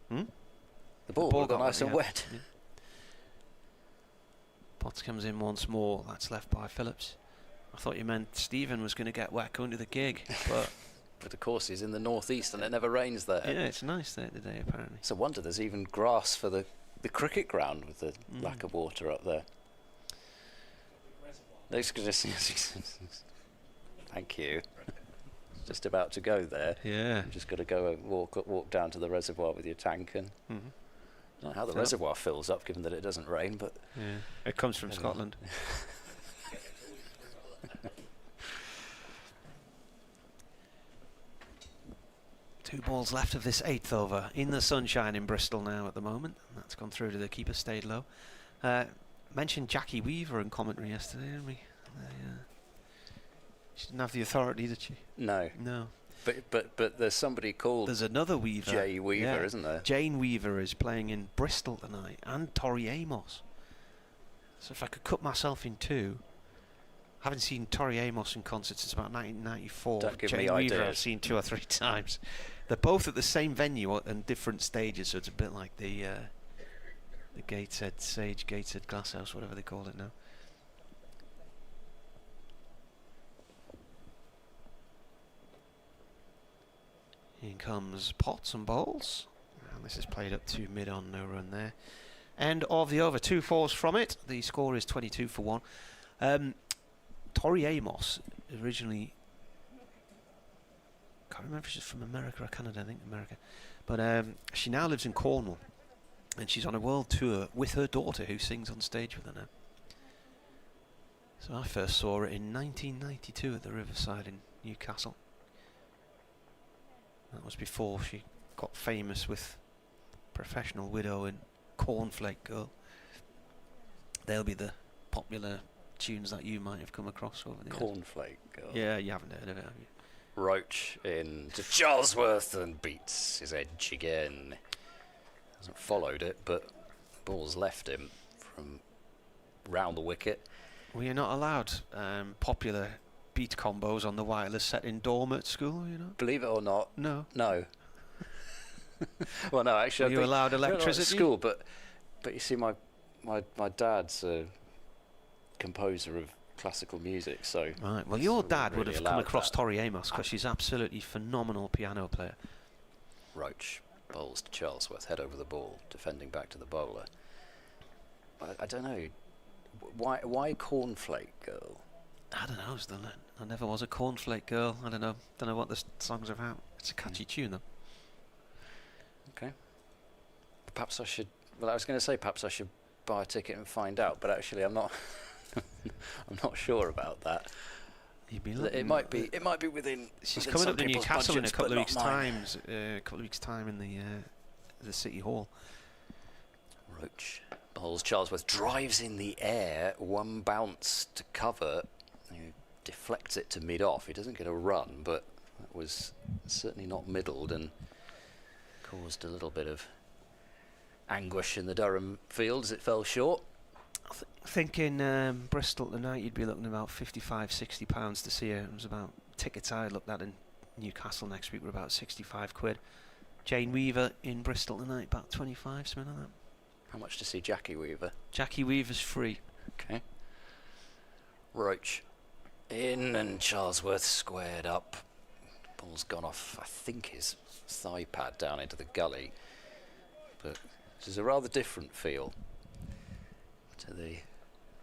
The ball got nice and wet. Yeah. Potts comes in once more. That's left by Phillips. I thought you meant Stephen was going to get whack under the gig, but... But of course he's in the northeast and it never rains there. Yeah, it's nice there today apparently. It's a wonder there's even grass for the cricket ground with the lack of water up there. Thank you. Just about to go there. Yeah. You've just got to go and walk down to the reservoir with your tank and... I don't know how the reservoir fills up given that it doesn't rain, but... Yeah. It comes from Scotland. 2 balls left of this 8th over. In the sunshine in Bristol now at the moment. That's gone through to the keeper, stayed low. Mentioned Jackie Weaver in commentary yesterday, didn't we? She didn't have the authority, did she? No. No. But there's somebody called There's another Weaver. Jay Weaver, isn't there? Jane Weaver is playing in Bristol tonight, and Tori Amos. So if I could cut myself in two, haven't seen Tori Amos in concert since about 1994. Don't give Jane me Weaver ideas. I've seen 2 or 3 times. They're both at the same venue and different stages, so it's a bit like the Gateshead, Sage Gateshead Glasshouse, whatever they call it now. In comes Pots and Bowls, and this is played up to mid-on, no run there. End of the over, 2 fours from it. The score is 22 for 1. Tori Amos, originally, can't remember if she's from America or Canada, I think America, but she now lives in Cornwall, and she's on a world tour with her daughter, who sings on stage with her now. So I first saw her in 1992 at the Riverside in Newcastle. That was before she got famous with Professional Widow and Cornflake Girl. They'll be the popular tunes that you might have come across over the years. Cornflake Girl. Yeah, you haven't heard of it, have you? Roach into Charlesworth and beats his edge again. Hasn't followed it, but the ball's left him from round the wicket. Well, you're not allowed popular beat combos on the wireless set in Durham at school, you know? Believe it or not. No. No. Well, no, actually, Were you allowed I don't know electricity? at school, but you see, my dad's a composer of classical music, so Right. Well, your dad really would have come allowed across that. Tori Amos because she's absolutely phenomenal piano player. Roach bowls to Charlesworth, head over the ball, defending back to the bowler. I don't know, why Cornflake Girl? I don't know. I never was a Cornflake Girl. I don't know what the song's about. It's a catchy tune though. Okay. Perhaps I should. Well, I was going to say perhaps I should buy a ticket and find out, but actually I'm not. I'm not sure about that. You'd be It might be. It might be within. She's within coming some up to people's Newcastle in a budgets, couple but of weeks' not mine. times. A couple of weeks' time in the City Hall. Roach bowls. Charlesworth drives in the air, one bounce to cover. He deflects it to mid-off. He doesn't get a run, but that was certainly not middled and caused a little bit of anguish in the Durham field as it fell short. I think in Bristol tonight you'd be looking about £55-60 to see her. It was about tickets I looked at in Newcastle next week were about £65. Jane Weaver in Bristol tonight about 25, something like that. How much to see Jackie Weaver? Jackie Weaver's free. Okay. Roach in and Charlesworth squared up. Ball's gone off, I think, his thigh pad down into the gully. But this is a rather different feel to the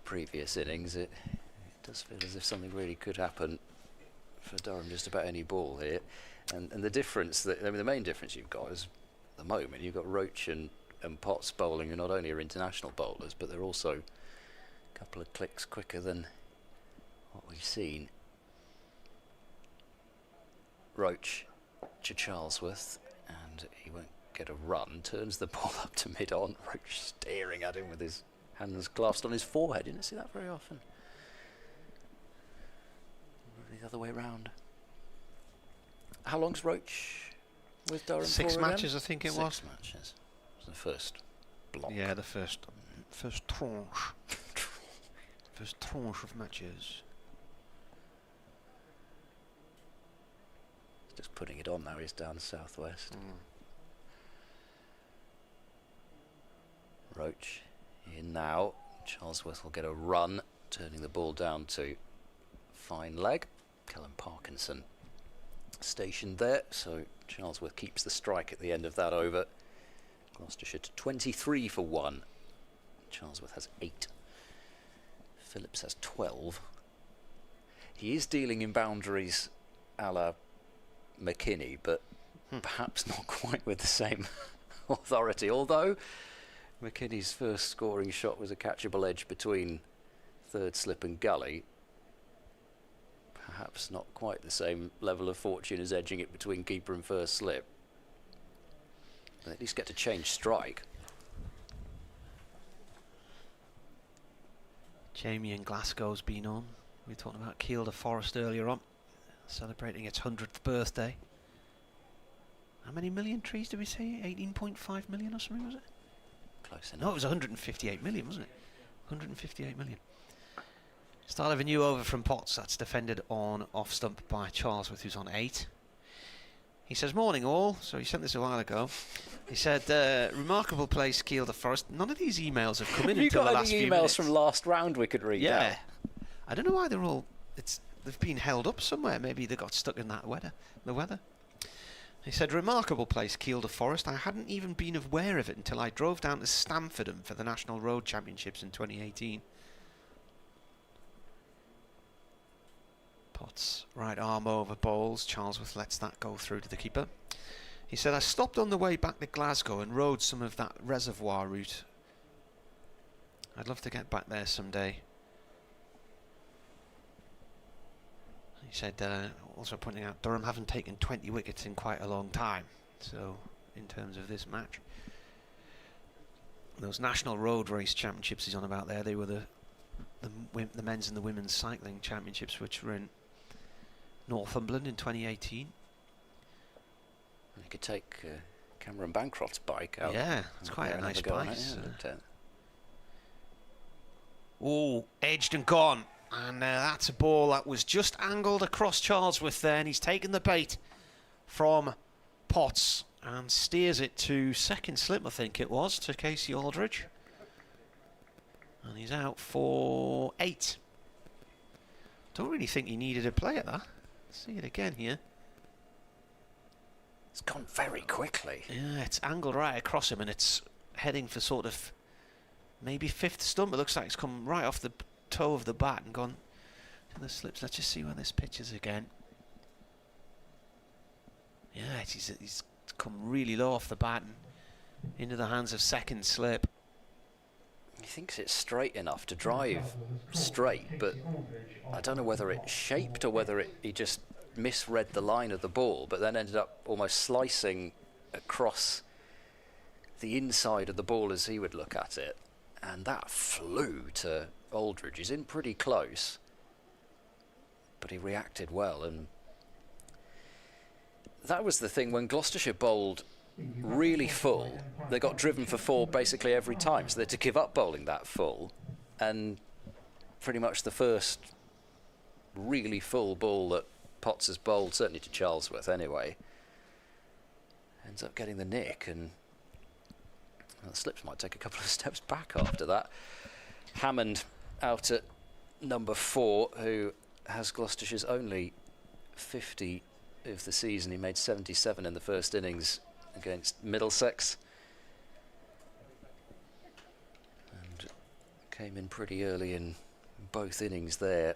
previous innings. It does feel as if something really could happen for Durham just about any ball here. And the difference, the main difference you've got is at the moment you've got Roach and Potts bowling, who not only are international bowlers, but they're also a couple of clicks quicker than what we've seen. Roach to Charlesworth, and he won't get a run. Turns the ball up to mid-on. Roach staring at him with his hands clasped on his forehead. You didn't see that very often. The other way round. How long's Roach with Durham? 6 for matches, again? I think it 6 was. matches. It was the first block. Yeah, the first tranche. First tranche of matches. He's just putting it on now. He's down southwest. Roach in now. Charlesworth will get a run, turning the ball down to fine leg. Callum Parkinson stationed there, so Charlesworth keeps the strike at the end of that over. Gloucestershire to 23 for 1. Charlesworth has 8. Phillips has 12. He is dealing in boundaries a la McKinney, but perhaps not quite with the same authority, although McKinney's first scoring shot was a catchable edge between third slip and gully. Perhaps not quite the same level of fortune as edging it between keeper and first slip. But at least get to change strike. Jamie in Glasgow's been on. We were talking about Kielder Forest earlier on. celebrating its 100th birthday. How many million trees did we say? 18.5 million or something, was it? Close enough. No, it was 158 million, wasn't it? 158 million. Start of a new over from Potts. That's defended on off stump by Charlesworth, who's on 8. He says, morning all. So he sent this a while ago. He said, remarkable play, Kielder Forest. None of these emails have come in until the last few minutes. Have you got any emails from last round we could read? Yeah. I don't know why they're all... They've been held up somewhere. Maybe they got stuck in the weather. He said, remarkable place, Kielder Forest. I hadn't even been aware of it until I drove down to Stamfordham for the National Road Championships in 2018. Potts, right arm over Bowles. Charlesworth lets that go through to the keeper. He said, I stopped on the way back to Glasgow and rode some of that reservoir route. I'd love to get back there someday. He said, also pointing out, Durham haven't taken 20 wickets in quite a long time. So, in terms of this match, those National Road Race Championships he's on about there, they were the men's and the women's cycling championships, which were in Northumberland in 2018. You could take Cameron Bancroft's bike out. Yeah, it's quite a nice bike. Edged and gone. And that's a ball that was just angled across Charlesworth there, and he's taken the bait from Potts and steers it to second slip, I think it was, to Casey Aldridge. And he's out for 8. Don't really think he needed a play at that. See it again here. It's gone very quickly. Yeah, it's angled right across him, and it's heading for sort of maybe 5th stump. It looks like it's come right off the toe of the bat and gone to the slips. Let's just see where this pitches again. Yeah, he's come really low off the bat and into the hands of second slip. He thinks it's straight enough to drive straight, but I don't know whether it's shaped or whether he just misread the line of the ball, but then ended up almost slicing across the inside of the ball as he would look at it. And that flew to Aldridge. He's in pretty close, but he reacted well. And that was the thing, when Gloucestershire bowled really full, they got driven for 4 basically every time, so they had to give up bowling that full. And pretty much the first really full ball that Potts has bowled, certainly to Charlesworth anyway, ends up getting the nick, and the slips might take a couple of steps back after that. Hammond out at number 4, who has Gloucestershire's only 50 of the season. He made 77 in the first innings against Middlesex, and came in pretty early in both innings there.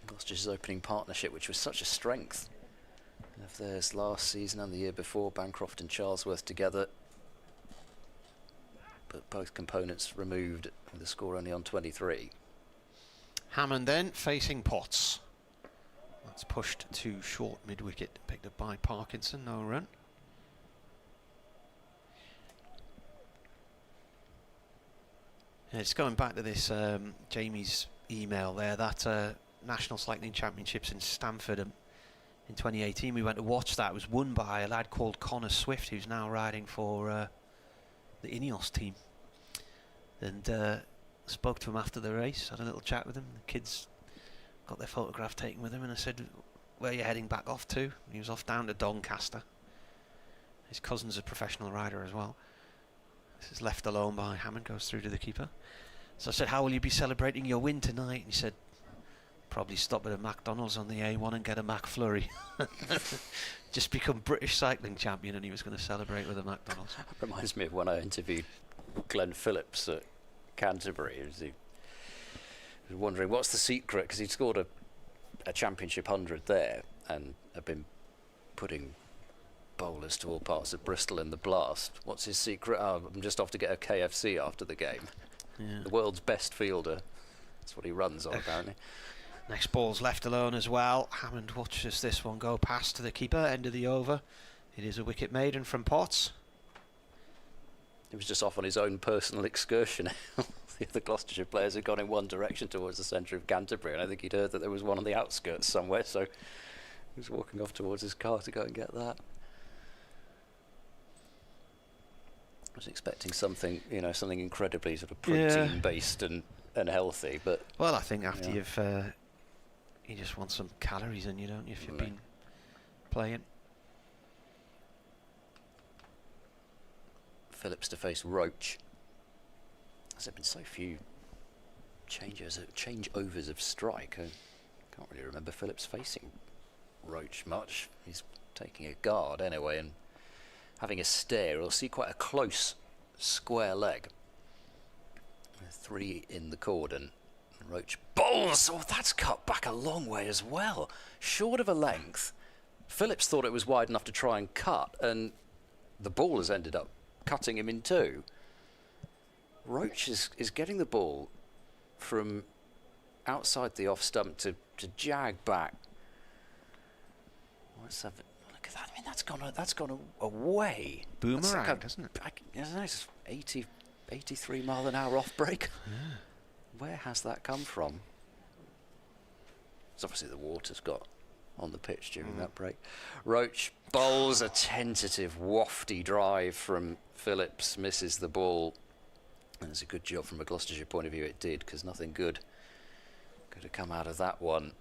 Gloucestershire's opening partnership, which was such a strength of theirs last season and the year before, Bancroft and Charlesworth together, but both components removed with the score only on 23. Hammond then facing Potts. That's pushed to short mid-wicket, picked up by Parkinson, no run. Yeah, it's going back to this Jamie's email there, that National Cycling Championships in Stamford in 2018. We went to watch that. It was won by a lad called Connor Swift, who's now riding for the Ineos team. And spoke to him after the race, had a little chat with him. The kids got their photograph taken with him, and I said, where are you heading back off to? He was off down to Doncaster. His cousin's a professional rider as well. This is left alone by Hammond, goes through to the keeper. So I said, how will you be celebrating your win tonight? And he said, probably stop at a McDonald's on the A1 and get a McFlurry. Just become British cycling champion, and he was going to celebrate with a McDonald's. Reminds me of when I interviewed Glenn Phillips at Canterbury. He was wondering what's the secret, because he'd scored a championship 100 there and had been putting bowlers to all parts of Bristol in the blast. What's his secret? Oh, I'm just off to get a KFC after the game. Yeah. The world's best fielder. That's what he runs on, apparently. Next ball's left alone as well. Hammond watches this one go past to the keeper, end of the over. It is a wicket maiden from Potts. He was just off on his own personal excursion. the other Gloucestershire players had gone in one direction towards the centre of Canterbury, and I think he'd heard that there was one on the outskirts somewhere, so he was walking off towards his car to go and get that. I was expecting something, something incredibly sort of protein-based and healthy, but... Well, I think after you've... you just want some calories in you, don't you, if you've been playing. Phillips to face Roach. There's been so few changeovers of strike. I can't really remember Phillips facing Roach much. He's taking a guard anyway and having a stare. We'll see quite a close square leg. 3 in the cordon. Roach bowls. Oh, that's cut back a long way as well. Short of a length. Phillips thought it was wide enough to try and cut, and the ball has ended up cutting him in two. Roach is getting the ball from outside the off stump to jag back. Let's have look at that. I mean, that's gone away. Boomerang, like doesn't it? It's 83 mile an hour off break. Yeah. Where has that come from? It's obviously the water's got on the pitch during that break. Roach bowls a tentative wafty drive from Phillips, misses the ball. And it's a good job from a Gloucestershire point of view, it did, because nothing good could have come out of that one.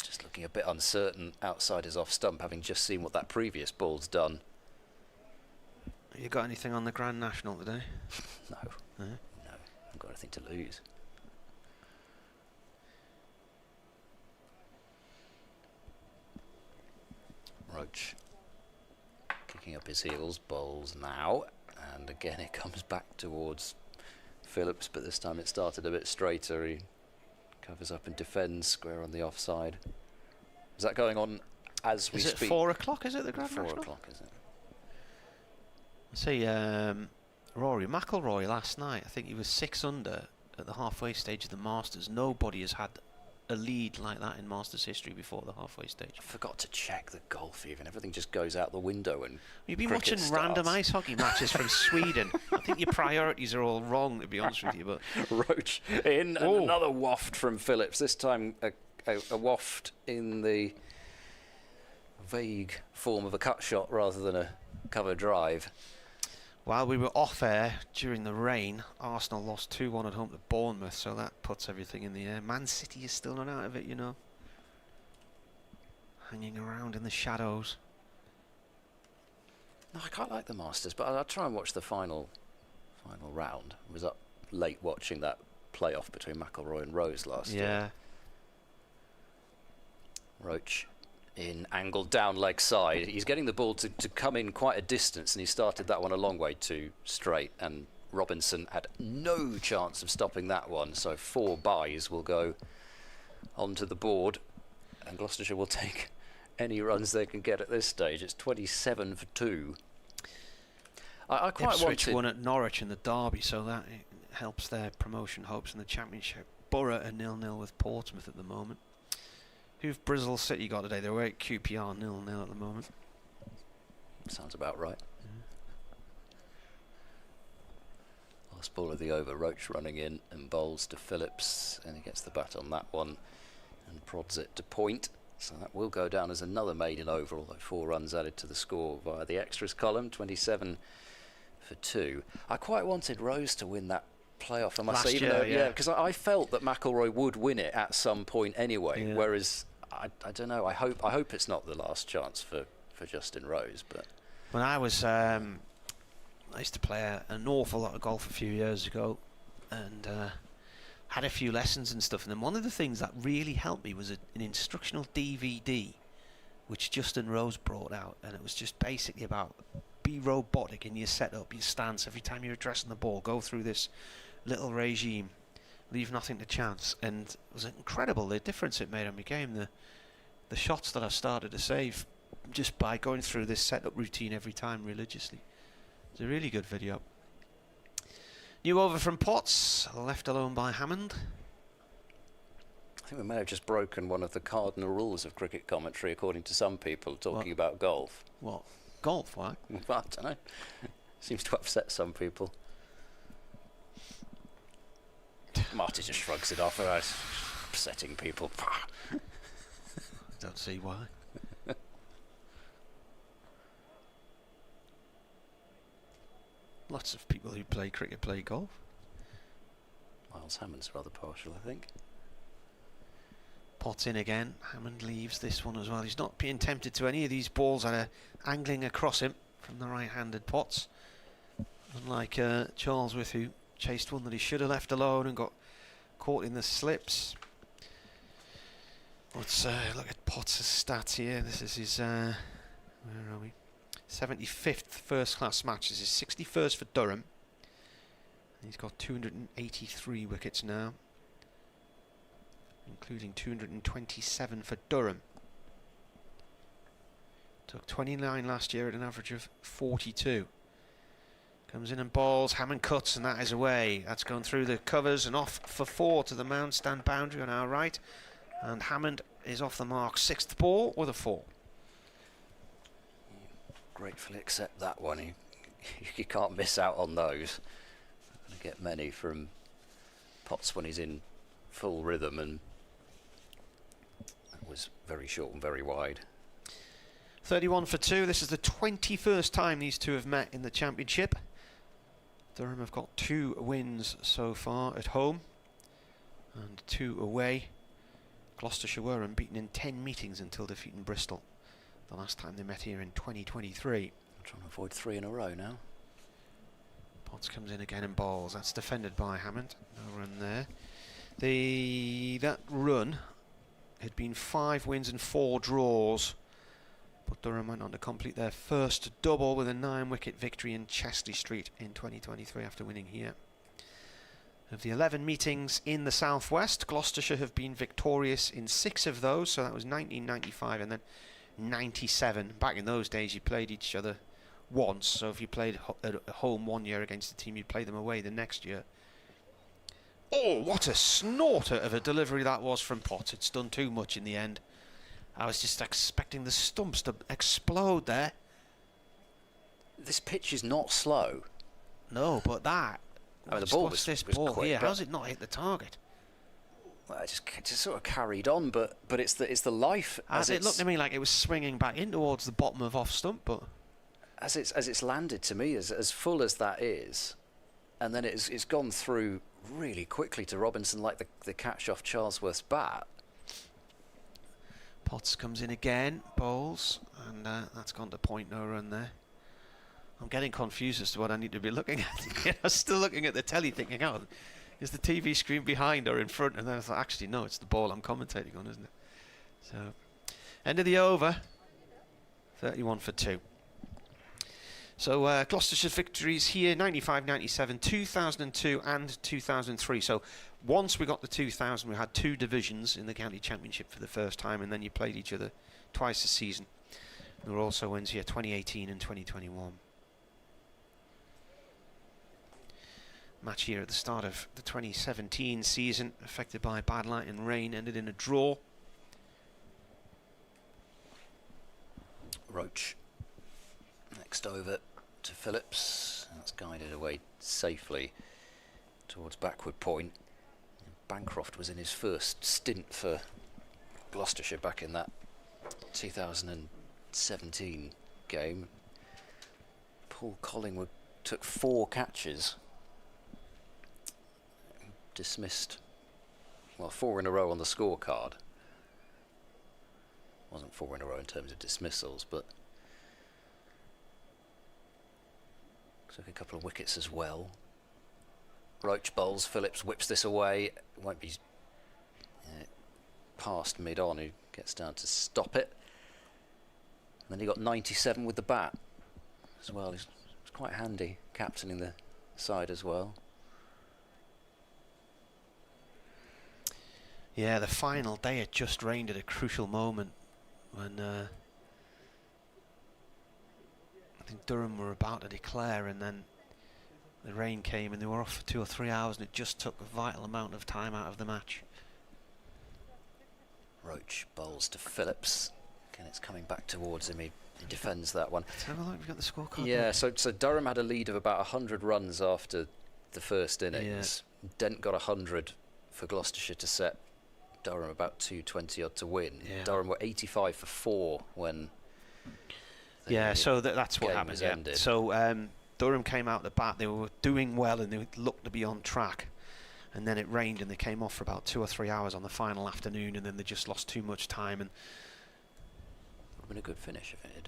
Just looking a bit uncertain outside his off stump, having just seen what that previous ball's done. You got anything on the Grand National today? No. No, I've got anything to lose. Roach kicking up his heels, bowls now, and again it comes back towards Phillips, but this time it started a bit straighter. He covers up and defends square on the offside. Is that going on as we speak? Is it 4 o'clock, is it, the Grand National? 4 o'clock, is it? I see Rory McIlroy last night, I think he was 6 under at the halfway stage of the Masters. Nobody has had a lead like that in Masters history before the halfway stage. I forgot to check the golf even. Everything just goes out the window and you've been watching random ice hockey matches from Sweden. I think your priorities are all wrong, to be honest with you. But Roach in, and another waft from Phillips. This time a waft in the vague form of a cut shot rather than a cover drive. While we were off air during the rain, Arsenal lost 2-1 at home to Bournemouth, so that puts everything in the air. Man City is still not out of it, hanging around in the shadows. No, I quite like the Masters, but I'll try and watch the final round. I was up late watching that playoff between McIlroy and Rose last year. Roach in angled down leg side. He's getting the ball to come in quite a distance, and he started that one a long way too straight, and Robinson had no chance of stopping that one, so 4 byes will go onto the board, and Gloucestershire will take any runs they can get at this stage. It's 27 for 2. I quite Ipswich wanted... won at Norwich in the derby, so that helps their promotion hopes in the Championship. Borough are 0-0 with Portsmouth at the moment. Who've Bristol City got today? They're away at QPR 0-0 at the moment. Sounds about right. Last ball of the over. Roach running in and bowls to Phillips, and he gets the bat on that one and prods it to point. So that will go down as another maiden over, although 4 runs added to the score via the extras column. 27 for 2. I quite wanted Rose to win that playoff, I must say, even though, because I felt that McIlroy would win it at some point anyway. Whereas I don't know. I hope it's not the last chance for Justin Rose. But when I was, I used to play an awful lot of golf a few years ago, and had a few lessons and stuff. And then one of the things that really helped me was an instructional DVD, which Justin Rose brought out, and it was just basically about be robotic in your setup, your stance. Every time you're addressing the ball, go through this little regime, leave nothing to chance. And it was incredible the difference it made on my game. The shots that I started to save just by going through this setup routine every time religiously. It's a really good video. New over from Potts, left alone by Hammond. I think we may have just broken one of the cardinal rules of cricket commentary, according to some people talking about golf. What? Golf? Why? I don't know. Seems to upset some people. Marty just shrugs it off. Upsetting people. Don't see why. Lots of people who play cricket play golf. Miles Hammond's rather partial, I think. Potts in again. Hammond leaves this one as well. He's not being tempted to any of these balls that are angling across him from the right-handed Potts. Unlike Charlesworth, who chased one that he should have left alone and got caught in the slips. Let's look at Potts' stats here. This is his, where are we? 75th first-class match. This is 61st for Durham. He's got 283 wickets now, including 227 for Durham. Took 29 last year at an average of 42. Comes in and bowls. Hammond cuts, and that is away. That's gone through the covers and off for 4 to the mound stand boundary on our right. And Hammond is off the mark. 6th ball with a 4. Gratefully accept that one. You can't miss out on those. Not going to get many from Potts when he's in full rhythm, and that was very short and very wide. 31 for 2. This is the 21st time these two have met in the championship. Durham have got 2 wins so far at home and 2 away. Gloucestershire were unbeaten in 10 meetings until defeating Bristol the last time they met here in 2023. I'm trying to avoid 3 in a row now. Potts comes in again and bowls. That's defended by Hammond. No run there. That run had been 5 wins and 4 draws, but Durham went on to complete their first double with a 9-wicket victory in Chesley Street in 2023 after winning here. Of the 11 meetings in the southwest, Gloucestershire have been victorious in 6 of those, so that was 1995 and then 97. Back in those days you played each other once, so if you played at home one year against the team, you'd play them away the next year. Oh, what a snorter of a delivery that was from Potts. It's done too much in the end. I was just expecting the stumps to explode there. This pitch is not slow. No, but that... I mean, the ball was ball quick, here? How's it not hit the target? Well, it just sort of carried on, but it's the life as it looked to me like it was swinging back in towards the bottom of off stump, but as it's landed to me as full as that is, and then it's gone through really quickly to Robinson like the catch off Charlesworth's bat. Potts comes in again, bowls, and that's gone to point, no run there. I'm getting confused as to what I need to be looking at. I'm still looking at the telly thinking, oh, is the TV screen behind or in front? And then I thought, actually, no, it's the ball I'm commentating on, isn't it? So, end of the over, 31 for 2. So, Gloucestershire's victories here, 95, 97, 2002 and 2003. So, once we got to 2000, we had 2 divisions in the county championship for the first time, and then you played each other twice a season. There were also wins here, 2018 and 2021. Match here at the start of the 2017 season, affected by bad light and rain, ended in a draw. Roach next over to Phillips. That's guided away safely towards backward point. Bancroft was in his first stint for Gloucestershire back in that 2017 game. Paul Collingwood took 4 catches. Dismissed, well, 4 in a row on the scorecard. Wasn't 4 in a row in terms of dismissals, but took a couple of wickets as well. Roach bowls, Phillips whips this away. It won't be past mid-on, who gets down to stop it. And then he got 97 with the bat as well. He's quite handy captaining the side as well. Yeah, the final day it just rained at a crucial moment when I think Durham were about to declare, and then the rain came and they were off for 2 or 3 hours, and it just took a vital amount of time out of the match. Roach bowls to Phillips. Again, it's coming back towards him. He defends that one. Let's have a look. We've got the scorecard. Yeah, so Durham had a lead of about 100 runs after the first innings. Dent got 100 for Gloucestershire to set Durham about 220 odd to win. Yeah. Durham were 85 for 4 when. So that's what happened. Yeah. Ended. So Durham came out the bat. They were doing well and they looked to be on track. And then it rained and they came off for about 2 or 3 hours on the final afternoon, and then they just lost too much time. And would have been a good finish if it had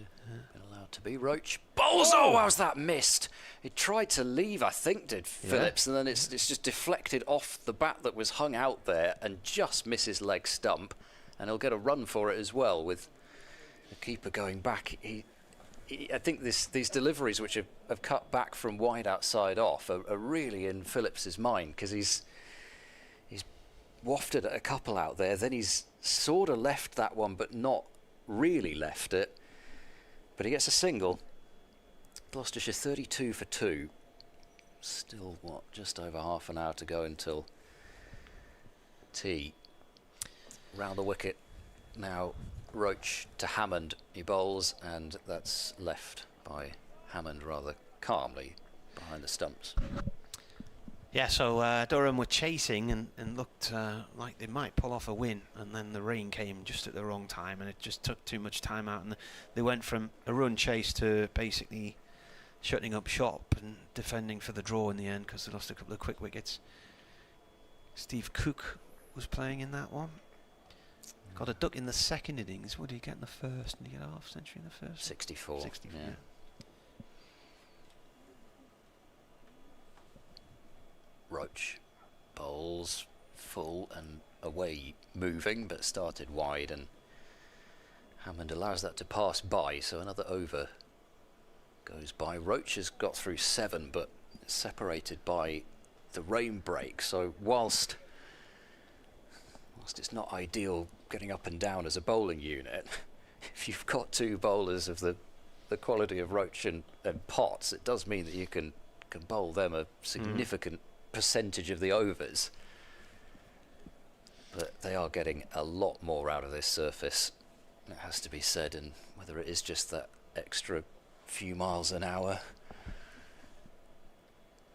been allowed to be. Roach bowls. Oh, how's that missed? It tried to leave, I think, did Phillips, and then it's just deflected off the bat that was hung out there and just misses leg stump, and he'll get a run for it as well with the keeper going back. I think these deliveries which have cut back from wide outside off are really in Phillips's mind, because he's wafted at a couple out there, then he's sort of left that one but not really left it, but he gets a single. Gloucestershire 32 for 2. Still, just over half an hour to go until tea. Round the wicket now, Roach to Hammond. He bowls, and that's left by Hammond rather calmly behind the stumps. yeah, so Durham were chasing and looked like they might pull off a win, and then the rain came just at the wrong time, and it just took too much time out, and they went from a run chase to basically shutting up shop and defending for the draw in the end, because they lost a couple of quick wickets. Steve Cook was playing in that one. Got a duck in the second innings. What did he get in the first? Did he get a half century in the first? 64. 64, yeah. Roach bowls full and away moving, but started wide, and Hammond allows that to pass by, so another over goes by. Roach has got through 7, but separated by the rain break, so whilst it's not ideal getting up and down as a bowling unit, if you've got 2 bowlers of the quality of Roach and Potts, it does mean that you can bowl them a significant percentage of the overs. But they are getting a lot more out of this surface, it has to be said, and whether it is just that extra few miles an hour,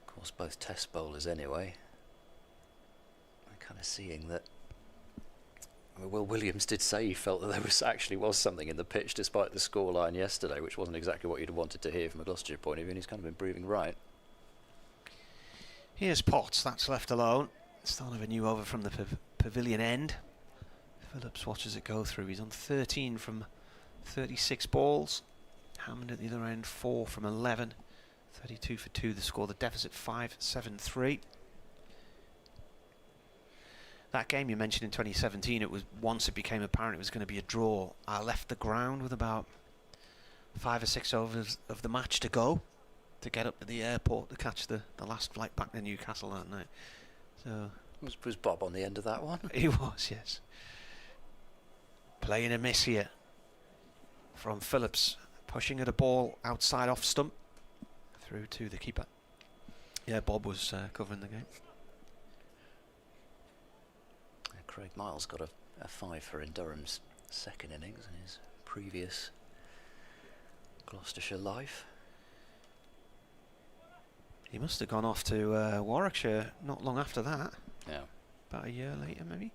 of course both test bowlers anyway, I'm kind of seeing that. Will Williams did say he felt that there was something in the pitch despite the scoreline yesterday, which wasn't exactly what you'd have wanted to hear from a Gloucestershire point of view, and he's kind of been proving right. Here's Potts, that's left alone. Start of a new over from the pavilion end. Phillips watches it go through. He's on 13 from 36 balls. Hammond at the other end, 4 from 11. 32 for 2 the score. The deficit 5-7-3. That game you mentioned in 2017, it was once it became apparent it was going to be a draw, I left the ground with about 5 or 6 overs of the match to go to get up to the airport to catch the last flight back to Newcastle that night. So was Bob on the end of that one? He was, yes. Playing a miss here from Phillips, pushing at a ball outside off stump through to the keeper. Yeah, Bob was covering the game. Craig Miles got a 5 for in Durham's second innings in his previous Gloucestershire life. He must have gone off to Warwickshire not long after that. Yeah. About a year later, maybe.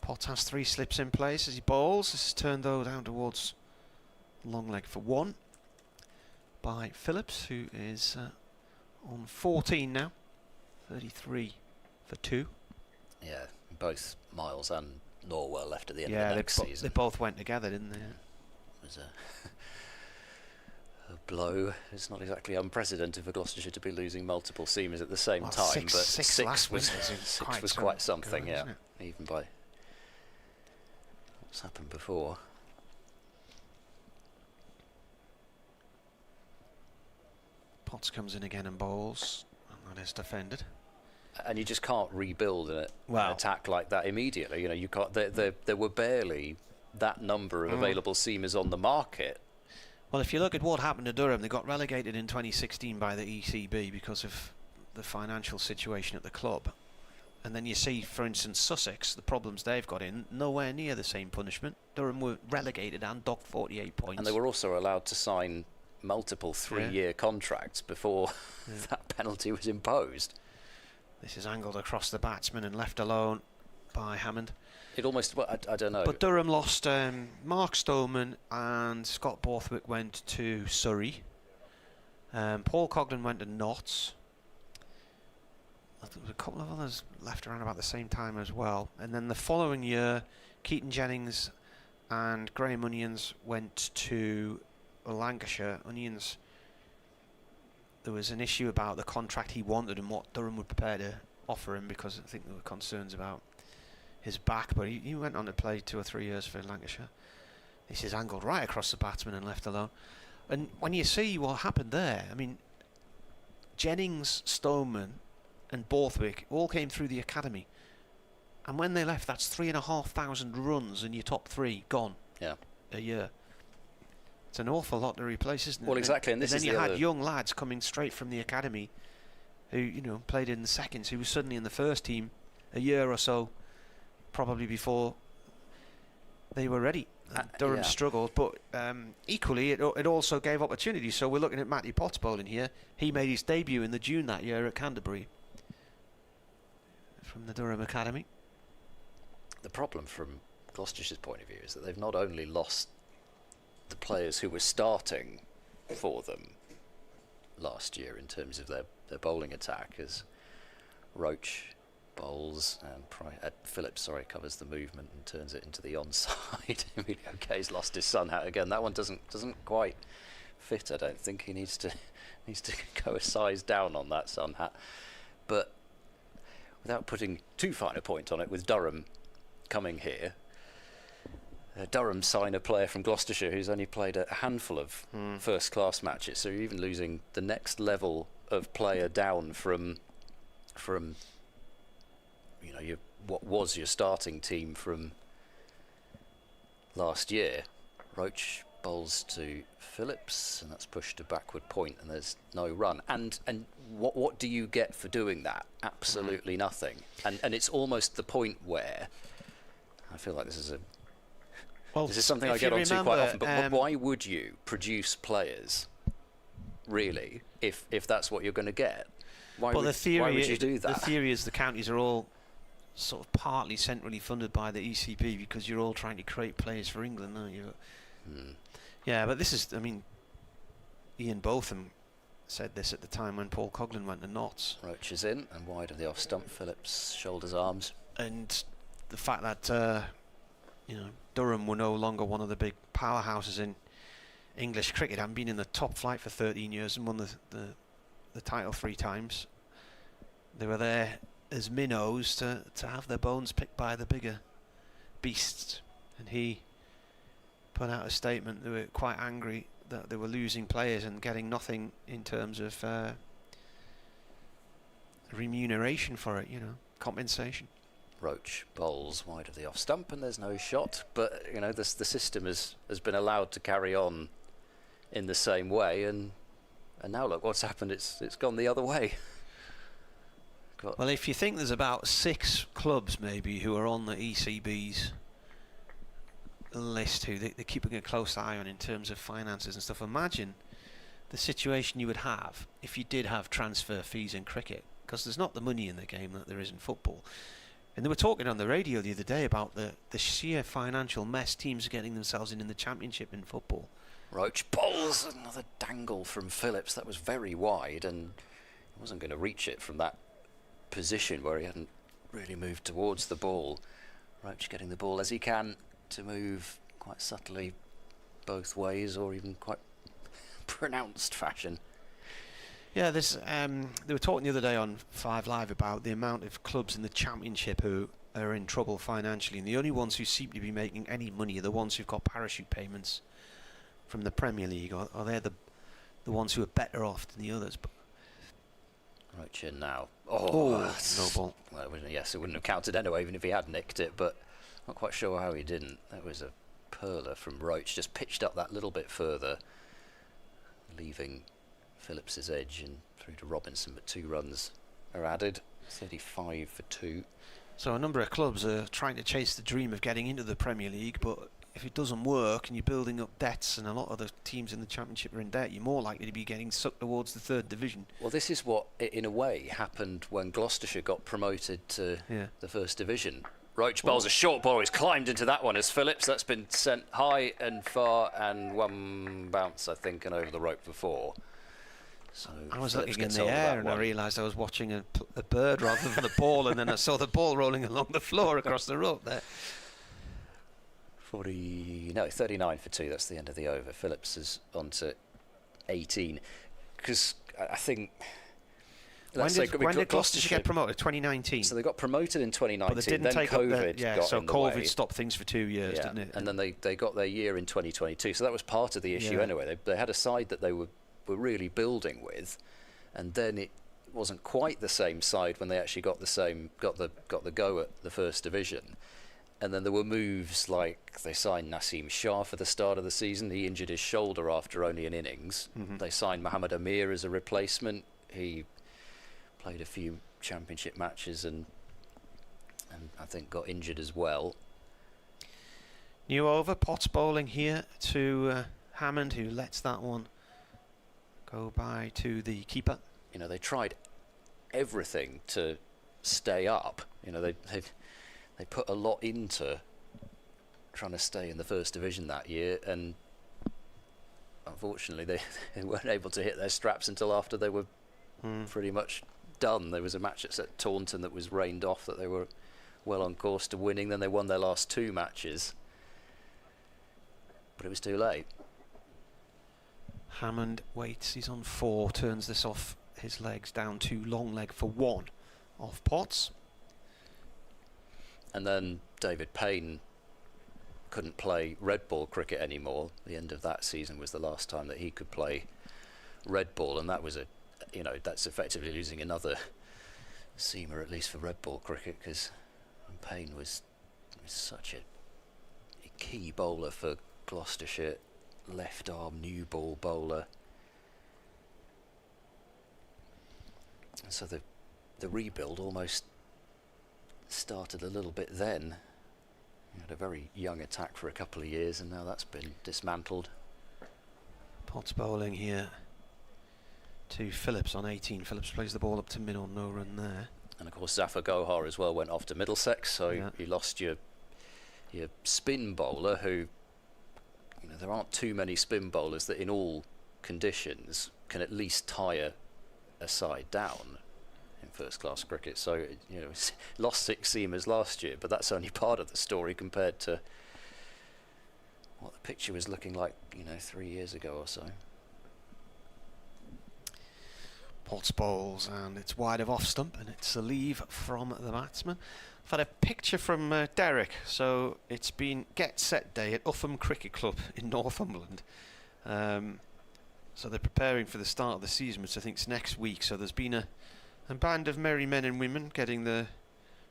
Potts has 3 slips in place as he bowls. This has turned though down towards long leg for 1 by Phillips, who is on 14 now. 33 for 2. Yeah, both Miles and Norwell left at the end of the next season. They both went together, didn't they? It was a blow. It's not exactly unprecedented for Gloucestershire to be losing multiple seamers at the same time, but six was quite something, good, yeah, even by what's happened before. Potts comes in again and bowls, and that is defended. And you just can't rebuild an attack like that immediately. You know, you can't. There were barely that number of available seamers on the market. Well, if you look at what happened to Durham, they got relegated in 2016 by the ECB because of the financial situation at the club. And then you see, for instance, Sussex, the problems they've got in, nowhere near the same punishment. Durham were relegated and docked 48 points. And they were also allowed to sign multiple 3-year contracts before that penalty was imposed. This is angled across the batsman and left alone by Hammond. It almost, well, I don't know. But Durham lost Mark Stoneman and Scott Borthwick went to Surrey. Paul Coghlan went to Notts. There was a couple of others left around about the same time as well. And then the following year, Keaton Jennings and Graham Onions went to Lancashire. Onions, there was an issue about the contract he wanted and what Durham would prepare to offer him, because I think there were concerns about his back, but he went on to play 2 or 3 years for Lancashire. This is angled right across the batsman and left alone. And when you see what happened there, I mean, Jennings, Stoneman and Borthwick all came through the academy, and when they left, that's 3,500 runs in your top 3 gone. Yeah, a year. It's an awful lot to replace, isn't it? Well, exactly, and this then is you had young lads coming straight from the academy who, played in the seconds, who was suddenly in the first team a year or so probably before they were ready. Durham struggled, but equally it also gave opportunities. So we're looking at Matty Potts bowling here. He made his debut in the June that year at Canterbury from the Durham Academy. The problem from Gloucestershire's point of view is that they've not only lost the players who were starting for them last year in terms of their bowling attack, as Roach bowls and Phillips covers the movement and turns it into the onside. Emilio Kay's lost his son out again. That one doesn't quite fit. I don't think he needs to go a size down on that sun hat. But without putting too fine a point on it, with Durham coming here, Durham sign a player from Gloucestershire who's only played a handful of first-class matches, so you're even losing the next level of player down from what was your starting team from last year. Roach bowls to Phillips, and that's pushed to backward point, and there's no run. And what do you get for doing that? Absolutely nothing. And it's almost the point where I feel like this is something I get onto quite often. But why would you produce players, really, if that's what you're going to get? Why would you do that? The theory is the counties are all sort of partly centrally funded by the ECB, because you're all trying to create players for England, aren't you? Yeah, but this is, Ian Botham said this at the time when Paul Coghlan went to Notts. Roach is in and wide of the off stump. Phillips shoulders arms, and the fact that Durham were no longer one of the big powerhouses in English cricket, having been in the top flight for 13 years and won the title 3 times. They were there as minnows to have their bones picked by the bigger beasts, and he put out a statement. They were quite angry that they were losing players and getting nothing in terms of remuneration for it, compensation. Roach bowls wide of the off stump and there's no shot, but the system has been allowed to carry on in the same way, and now look what's happened. It's gone the other way. Well, if you think there's about 6 clubs maybe who are on the ECB's list who they're keeping a close eye on in terms of finances and stuff, imagine the situation you would have if you did have transfer fees in cricket, because there's not the money in the game that there is in football. And they were talking on the radio the other day about the sheer financial mess teams are getting themselves in the Championship in football. Roach bowls another dangle from Phillips. That was very wide, and he wasn't going to reach it from that position where he hadn't really moved towards the ball. Roach getting the ball as he can to move quite subtly both ways, or even quite pronounced fashion. Yeah, they were talking the other day on 5 Live about the amount of clubs in the Championship who are in trouble financially, and the only ones who seem to be making any money are the ones who've got parachute payments from the Premier League, or they're the ones who are better off than the others. But Roach in now. No ball. Well, yes, it wouldn't have counted anyway, even if he had nicked it, but not quite sure how he didn't. That was a perler from Roach, just pitched up that little bit further, leaving Phillips's edge and through to Robinson, but 2 runs are added. 35 for 2. So a number of clubs are trying to chase the dream of getting into the Premier League, but if it doesn't work and you're building up debts, and a lot of the teams in the Championship are in debt, you're more likely to be getting sucked towards the 3rd division. Well, this is what, in a way, happened when Gloucestershire got promoted to the 1st division. Roach bowls a short ball. He's climbed into that one as Phillips. That's been sent high and far, and one bounce, I think, and over the rope for 4. So I was Phillips looking in gets the hold of air that and one. I realised I was watching a bird rather than a ball, and then I saw the ball rolling along the floor across the rope there. 39 for 2. That's the end of the over. Phillips is on to 18. Because I think... When did Gloucestershire get promoted? 2019. So they got promoted in 2019. But they didn't then take COVID got so in the COVID way. stopped things for 2 years, didn't it? And then they got their year in 2022. So that was part of the issue anyway. They had a side that they were really building with, and then it wasn't quite the same side when they actually got the go at the 1st division. And then there were moves like they signed Naseem Shah for the start of the season. He injured his shoulder after only an innings. They signed Mohammed Amir as a replacement. He played a few Championship matches and I think got injured as well. New over, Potts bowling here to Hammond, who lets that one go by to the keeper. You know, they tried everything to stay up. You know, they put a lot into trying to stay in the 1st division that year, and unfortunately they weren't able to hit their straps until after they were pretty much done. There was a match at Taunton that was rained off that they were well on course to winning. Then they won their last 2 matches, but it was too late. Hammond waits, he's on 4, turns this off his legs down to long leg for 1 off Potts. And then David Payne couldn't play red ball cricket anymore. The end of that season was the last time that he could play red ball, and that was that's effectively losing another seamer, at least for red ball cricket, because Payne was such a key bowler for Gloucestershire, left arm new ball bowler. And so the rebuild almost started a little bit then. We had a very young attack for a couple of years, and now that's been dismantled. Potts bowling here to Phillips on 18. Phillips plays the ball up to mid on no run there. And of course Zafar Gohar as well went off to Middlesex, so you lost your spin bowler, who, you know, there aren't too many spin bowlers that in all conditions can at least tire a side down in 1st class cricket. So, you know, lost 6 seamers last year, but that's only part of the story compared to what the picture was looking like, you know, 3 years ago or so. Potts bowls, and it's wide of off stump, and it's a leave from the batsman. I've had a picture from Derek. So it's been Get Set Day at Upham Cricket Club in Northumberland. So they're preparing for the start of the season, which I think is next week. So there's been a band of merry men and women getting the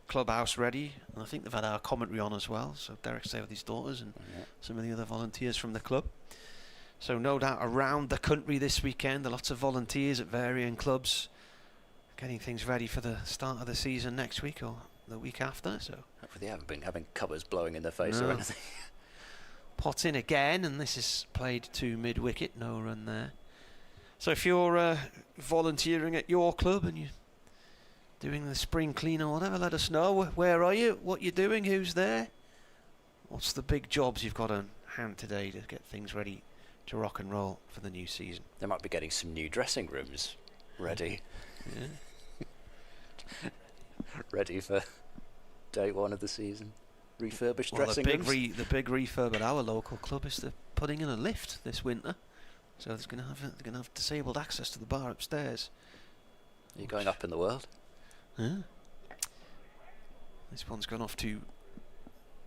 clubhouse ready, and I think they've had our commentary on as well. So Derek's there with his daughters and some of the other volunteers from the club. So no doubt around the country this weekend, there are lots of volunteers at varying clubs getting things ready for the start of the season next week or the week after. So hopefully they haven't been having covers blowing in their face or anything. Potts in again, and this is played to mid wicket, no run there. So if you're volunteering at your club and you're doing the spring clean or whatever, let us know. Where are you? What you're doing? Who's there? What's the big jobs you've got on hand today to get things ready to rock and roll for the new season? They might be getting some new dressing rooms ready. Ready for day 1 of the season. Refurbished dressing rooms. The big refurb at our local club is they're putting in a lift this winter, so they're going to have disabled access to the bar upstairs. Are you going up in the world? This one's gone off to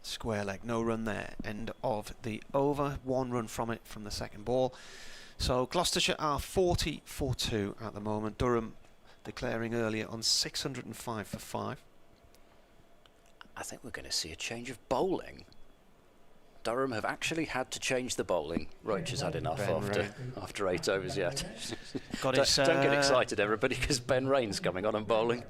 square leg, no run there. End of the over, 1 run from it from the second ball. So Gloucestershire are 40 for 2 at the moment. Durham declaring earlier on 605 for 5. I think we're going to see a change of bowling. Durham have actually had to change the bowling. Roach has had enough after 8 overs yet. Don't get excited, everybody, because Ben Rain's coming on and bowling.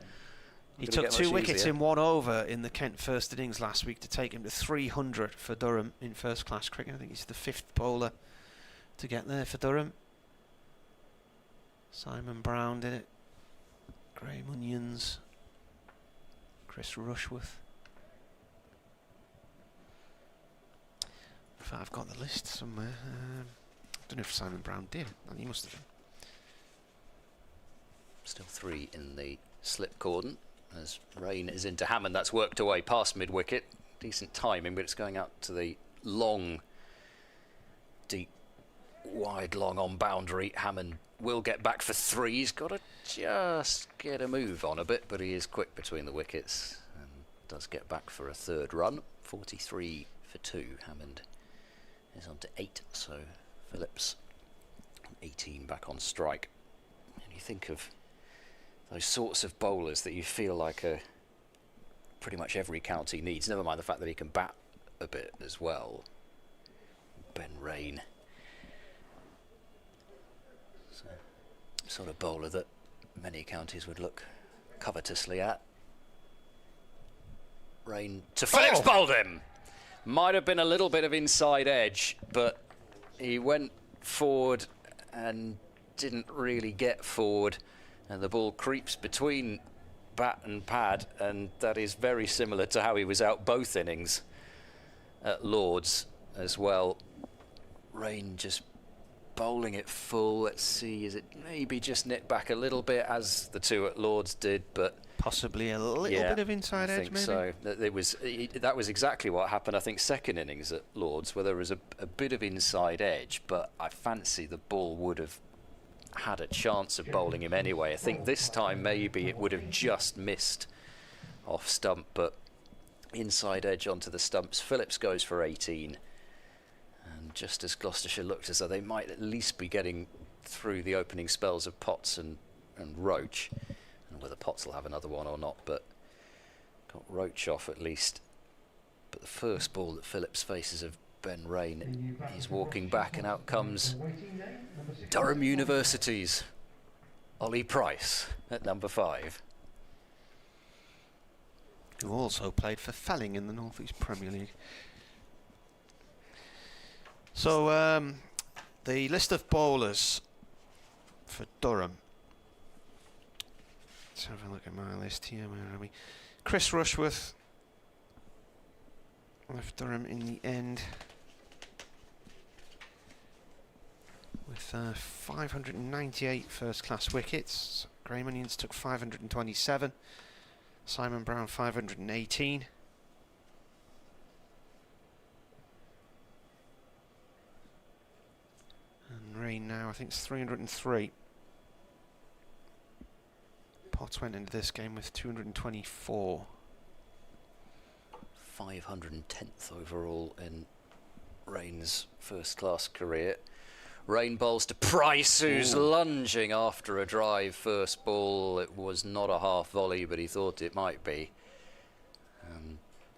He took 2 wickets in 1 over in the Kent first innings last week to take him to 300 for Durham in first class cricket. I think he's the 5th bowler to get there for Durham. Simon Brown did it. Graham Onions. Chris Rushworth. In fact, I've got the list somewhere. I don't know if Simon Brown did. He must have done. Still 3 in the slip cordon as Rain is into Hammond. That's worked away past mid-wicket. Decent timing, but it's going out to the long, deep, wide, long on boundary. Hammond will get back for 3. He's got to just get a move on a bit, but he is quick between the wickets and does get back for a 3rd run. 43 for 2. Hammond is on to 8, so Phillips 18 back on strike. And you think of those sorts of bowlers that you feel like pretty much every county needs, never mind the fact that he can bat a bit as well. Ben Rain. So, sort of bowler that many counties would look covetously at. Rain to Phillips, bowled him! Might have been a little bit of inside edge, but he went forward and didn't really get forward. And the ball creeps between bat and pad, and that is very similar to how he was out both innings at Lord's as well. Rain just bowling it full. Let's see, is it maybe just nipped back a little bit as the 2 at Lord's did, but possibly a little bit of inside edge, maybe. So that was exactly what happened. I think second innings at Lord's, where there was a bit of inside edge, but I fancy the ball would have had a chance of bowling him anyway. I think this time maybe it would have just missed off stump, but inside edge onto the stumps. Phillips goes for 18, and just as Gloucestershire looked as though they might at least be getting through the opening spells of Potts and Roach, and whether Potts will have another one or not, but got Roach off at least. But the first ball that Phillips faces of Ben Rain, he's walking back, and out comes Durham University's Ollie Price at number 5. Who also played for Felling in the North East Premier League. So the list of bowlers for Durham. Let's have a look at my list here. Where are we? Chris Rushworth left Durham in the end with 598 first-class wickets. Graham Onions took 527. Simon Brown 518. And Rain now, I think it's 303. Potts went into this game with 224. 510th overall in Rain's first-class career. Rain bowls to Price, who's lunging after a drive first ball. It was not a half volley, but he thought it might be.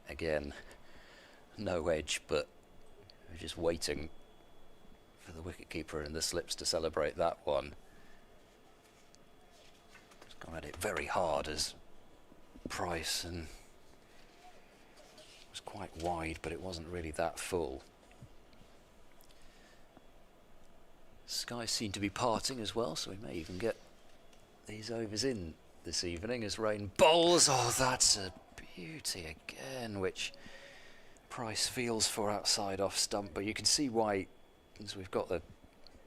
Again, no edge, but we're just waiting for the wicketkeeper and the slips to celebrate that one. He's gone at it very hard as Price, and it was quite wide, but it wasn't really that full. Skies seem to be parting as well, so we may even get these overs in this evening as Rain bowls. Oh, that's a beauty again, which Price feels for outside off stump, but you can see why, as we've got the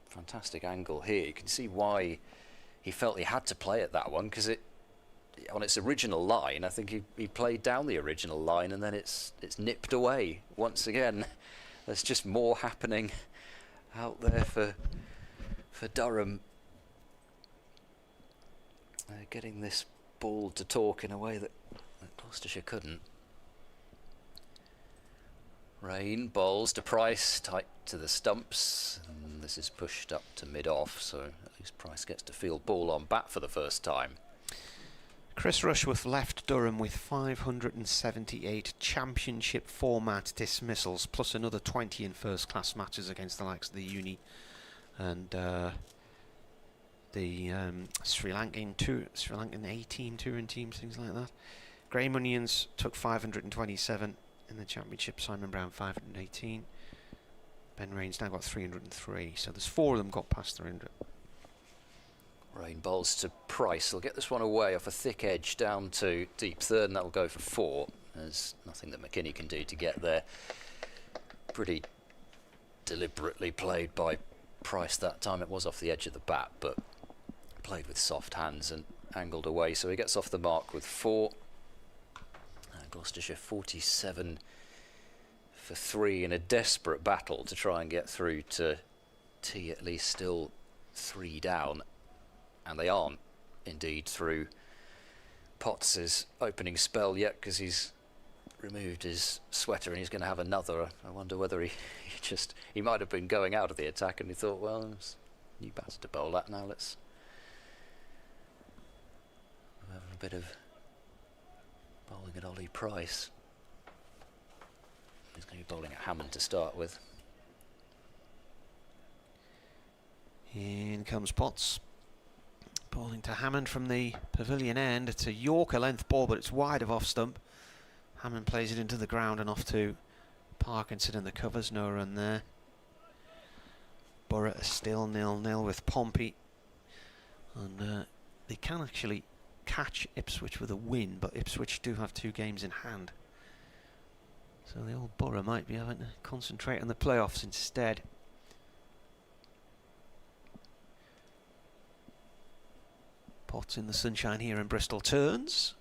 fantastic angle here, you can see why he felt he had to play at that one, because on its original line, I think he played down the original line, and then it's nipped away once again. There's just more happening out there for Durham. Getting this ball to talk in a way that Gloucestershire couldn't. Rain bowls to Price, tight to the stumps, and this is pushed up to mid-off, so at least Price gets to field ball on bat for the first time. Chris Rushworth left Durham with 578 championship format dismissals, plus another 20 in first-class matches against the likes of the Uni and the Sri Lankan 18 touring teams, things like that. Graham Onions took 527 in the championship. Simon Brown 518. Ben Rain's now got 303. So there's 4 of them got past 300. Rain bowls to Price. He'll get this one away off a thick edge down to deep third, and that'll go for 4. There's nothing that McKinney can do to get there. Pretty deliberately played by Price that time. It was off the edge of the bat, but played with soft hands and angled away. So he gets off the mark with 4. Gloucestershire 47 for 3 in a desperate battle to try and get through to tea, at least still 3 down. And they aren't indeed through Potts' opening spell yet, because he's removed his sweater and he's going to have another. I wonder whether he might have been going out of the attack and he thought, well, it's new batter to bowl at now, let's have a bit of bowling at Ollie Price. He's going to be bowling at Hammond to start with. In comes Potts. Bowling to Hammond from the pavilion end. It's a Yorker length ball, but it's wide of off stump. Hammond plays it into the ground and off to Parkinson in the covers. No run there. Borough are still 0-0 with Pompey. And they can actually catch Ipswich with a win, but Ipswich do have 2 games in hand. So the old Borough might be having to concentrate on the playoffs instead. Potts in the sunshine here in Bristol turns.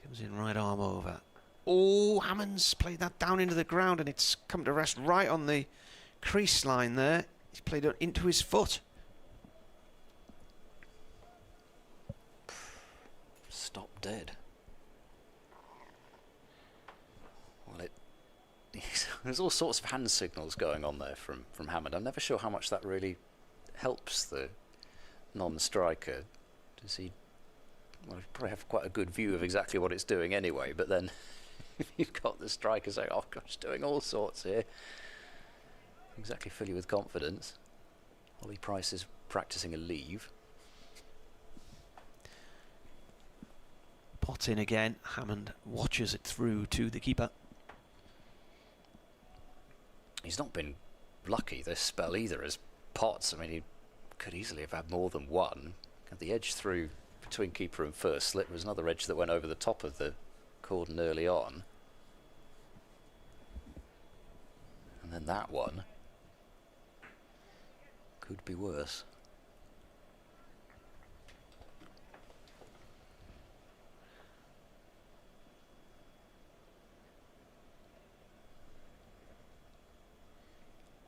Comes in right arm over. Oh, Hammond's played that down into the ground and it's come to rest right on the crease line there. He's played it into his foot. Stop dead. Well, there's all sorts of hand signals going on there from Hammond. I'm never sure how much that really helps the non-striker. Does he? Well, you probably have quite a good view of exactly what it's doing anyway, but then if you've got the striker saying, oh gosh, doing all sorts here, exactly fill you with confidence. Ollie Price is practicing a leave. Potts in again. Hammond watches it through to the keeper. He's not been lucky this spell either as Potts. I mean, he could easily have had more than one. The edge through between keeper and first slip was another edge that went over the top of the cordon early on. And then that one could be worse.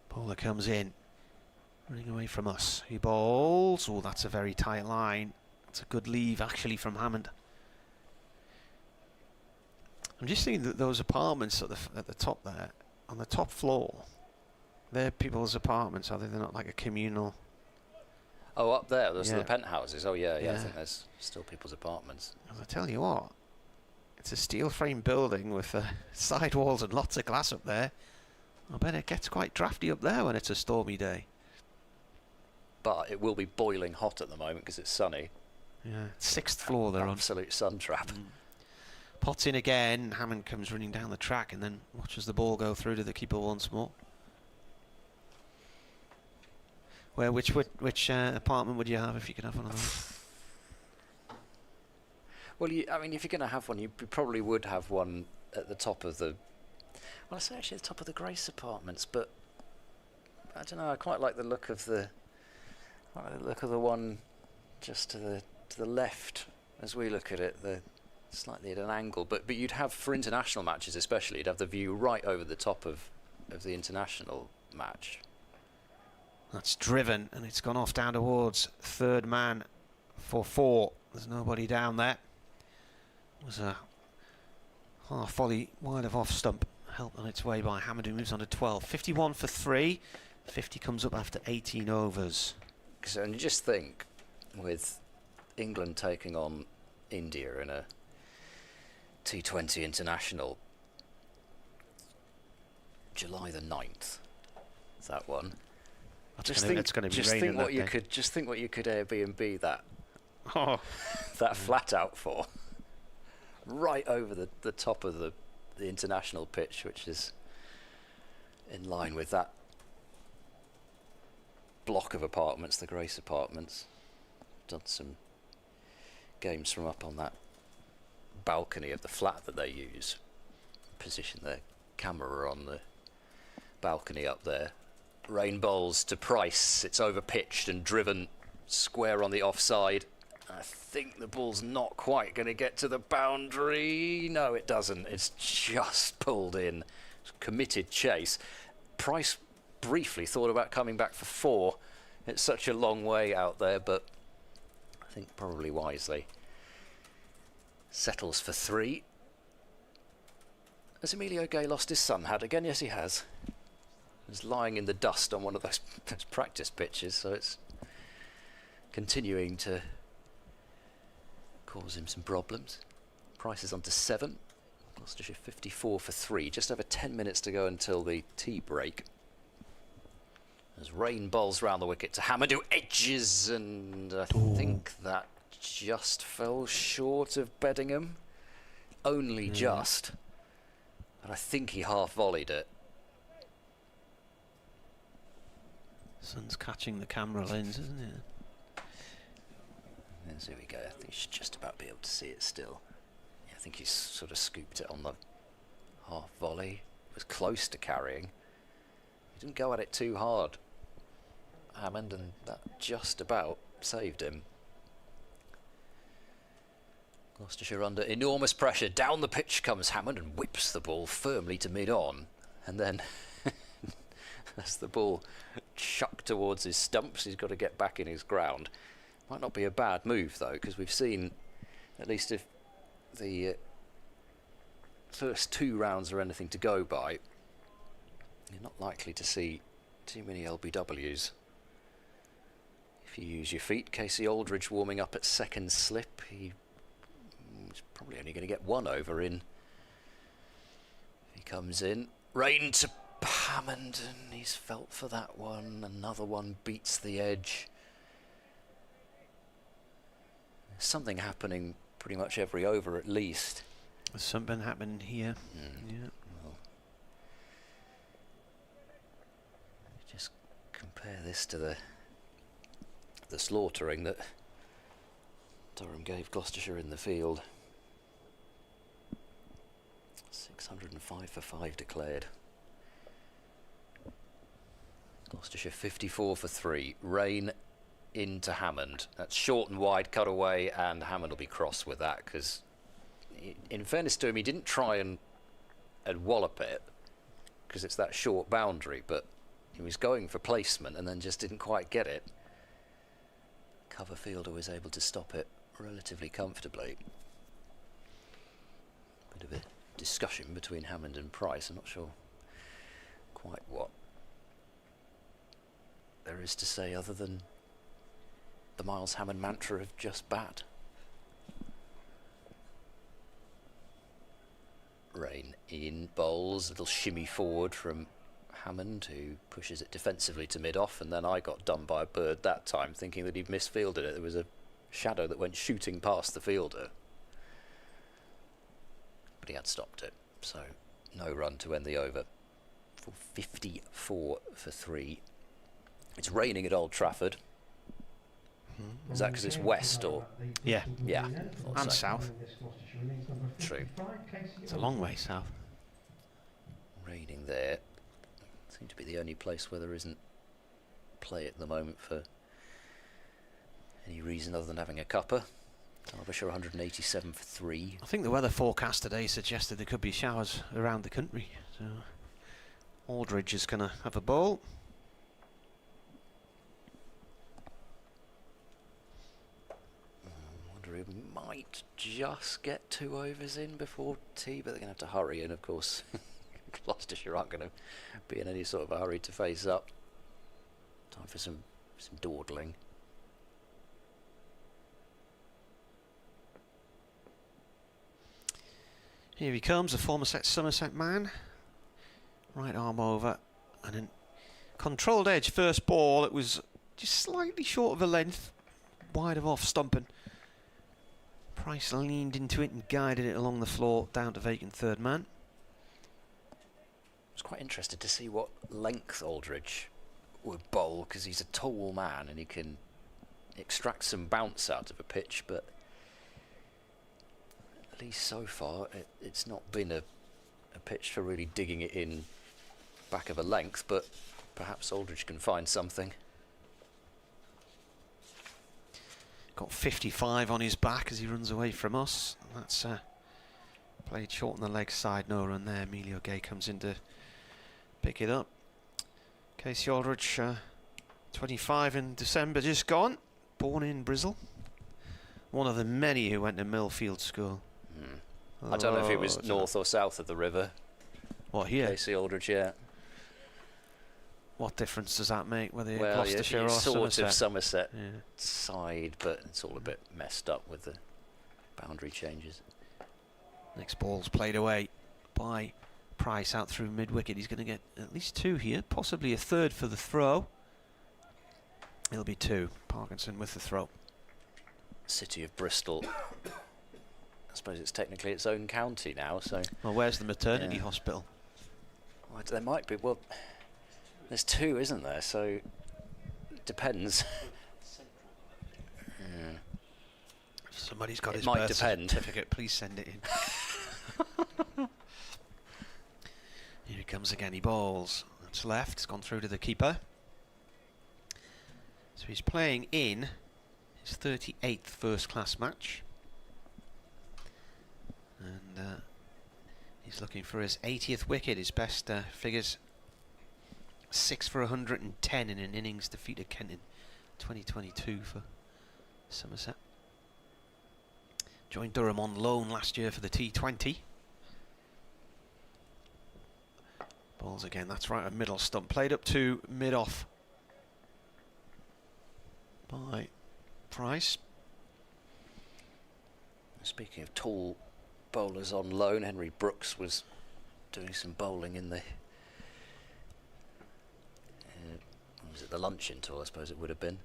Bowler comes in, running away from us. He bowls. Oh, that's a very tight line. It's a good leave actually from Hammond. I'm just thinking that those apartments at the top there, on the top floor, they're people's apartments, are they? They're not like a communal. Oh, up there, those are the penthouses. Oh yeah, I think there's still people's apartments. I tell you what, it's a steel frame building with side walls and lots of glass up there. I bet it gets quite drafty up there when it's a stormy day. But it will be boiling hot at the moment because it's sunny. Yeah, 6th floor they're on. Absolute sun trap. Potts in again. Hammond comes running down the track and then watches the ball go through to the keeper once more. Which apartment would you have if you could have one of those? Well, I mean, if you're going to have one, you probably would have one at the top of the. Well, I say actually the top of the Grace apartments, but I don't know. I quite like the look of the one just to the left as we look at it. The slightly at an angle, but you'd have, for international matches especially, you'd have the view right over the top of the international match. That's driven and it's gone off down towards third man for 4. There's nobody down there. It was a half volley wide of off stump, helped on its way by Hammond, who moves on to 12. 51 for 3. 50 comes up after 18 overs. So, and you just think, with England taking on India in a T20 international, July the 9th, that one. It's going to be raining that day. Just think what you could Airbnb that Oh, flat out for. Right over the top of the international pitch, which is in line with that block of apartments, the Grace Apartments. Done some games from up on that balcony of the flat that they use. Position their camera on the balcony up there. Rain bowls to Price. It's over pitched and driven square on the offside. I think the ball's not quite going to get to the boundary. No, it doesn't. It's just pulled in. It's committed chase. Price briefly thought about coming back for 4. It's such a long way out there, but I think probably wisely settles for 3. Has Emilio Gay lost his sun hat again? Yes, he has. He's lying in the dust on one of those practice pitches, so it's continuing to cause him some problems. Price is on to 7. Gloucestershire 54 for 3. Just over 10 minutes to go until the tea break. As rain bowls round the wicket to Hammond, who edges, and I think that just fell short of Beddingham. Only just. But I think he half volleyed it. Sun's catching the camera lens, isn't it? And there we go. I think you should just about be able to see it still. Yeah, I think he's sort of scooped it on the half volley. It was close to carrying. He didn't go at it too hard, Hammond, and that just about saved him. Gloucestershire under enormous pressure. Down the pitch comes Hammond and whips the ball firmly to mid-on. And then, as the ball chucked towards his stumps, he's got to get back in his ground. Might not be a bad move, though, because we've seen, at least if the first 2 rounds are anything to go by, you're not likely to see too many LBWs. If you use your feet, Casey Aldridge warming up at second slip. He's probably only going to get 1 over in. He comes in. Rain to Hammond, and he's felt for that one. Another one beats the edge. There's something happening pretty much every over at least. There's something happening here. Yeah. Well, just compare this to the slaughtering that Durham gave Gloucestershire in the field. 605 for 5 declared. Gloucestershire 54 for 3. Rain into Hammond. That's short and wide cutaway, and Hammond will be cross with that, because in fairness to him, he didn't try and wallop it because it's that short boundary, but he was going for placement and then just didn't quite get it. Cover fielder was able to stop it relatively comfortably. Bit of a discussion between Hammond and Price. I'm not sure quite what there is to say other than the Miles Hammond mantra of just bat. Rain in, bowls, little shimmy forward from Hammond, who pushes it defensively to mid-off, and then I got done by a bird that time, thinking that he'd misfielded it. There was a shadow that went shooting past the fielder, but he had stopped it, so no run to end the over. For 54 for 3. It's raining at Old Trafford. Is that because it's west, or? Yeah. Yeah. And south. True. It's a long way south. Raining there. Seems to be the only place where there isn't play at the moment for any reason other than having a cuppa. Derbyshire 187 for 3. I think the weather forecast today suggested there could be showers around the country, so Aldridge is going to have a bowl. He might just get 2 overs in before tea, but they're going to have to hurry, and of course Gloucestershire aren't going to be in any sort of a hurry to face up. Time for some dawdling. Here he comes, a former Somerset man. Right arm over, and then Controlled edge first ball. It was just slightly short of a length, wide of off stumping. Price leaned into it and guided it along the floor down to vacant third man. I was quite interested to see what length Aldridge would bowl, because he's a tall man and he can extract some bounce out of a pitch, but at least so far it's not been a pitch for really digging it in back of a length, but perhaps Aldridge can find something. Got 55 on his back as he runs away from us. That's played short on the leg side, no run there. Emilio Gay comes in to pick it up. Casey Aldridge, 25 in December, just gone. Born in Bristol. One of the many who went to Millfield School. I don't know if he was north or south of the river. What, here? Casey Aldridge, yeah. What difference does that make, whether you're Well, Gloucestershire or sort Somerset? of Somerset Yeah. side, but it's all a bit messed up with the boundary changes. Next ball's played away by Price out through mid-wicket. He's going to get at least 2 here, possibly a third for the throw. It'll be 2. Parkinson with the throw. City of Bristol. I suppose it's technically its own county now, so... Well, where's the maternity hospital? Well, there might be. Well, there's 2, isn't there? So it depends. If somebody's got It his might birth depend. certificate, please send it in. Here he comes again. He bowls. That's left. It's gone through to the keeper. So he's playing in his 38th first-class match. And he's looking for his 80th wicket. His best figures 6 for 110 in an innings defeated Kent in 2022 for Somerset. Joined Durham on loan last year for the T20. Balls again, that's right, a middle stump. Played up to mid-off by Price. Speaking of tall bowlers on loan, Henry Brooks was doing some bowling in the was it the luncheon tour, I suppose it would have been.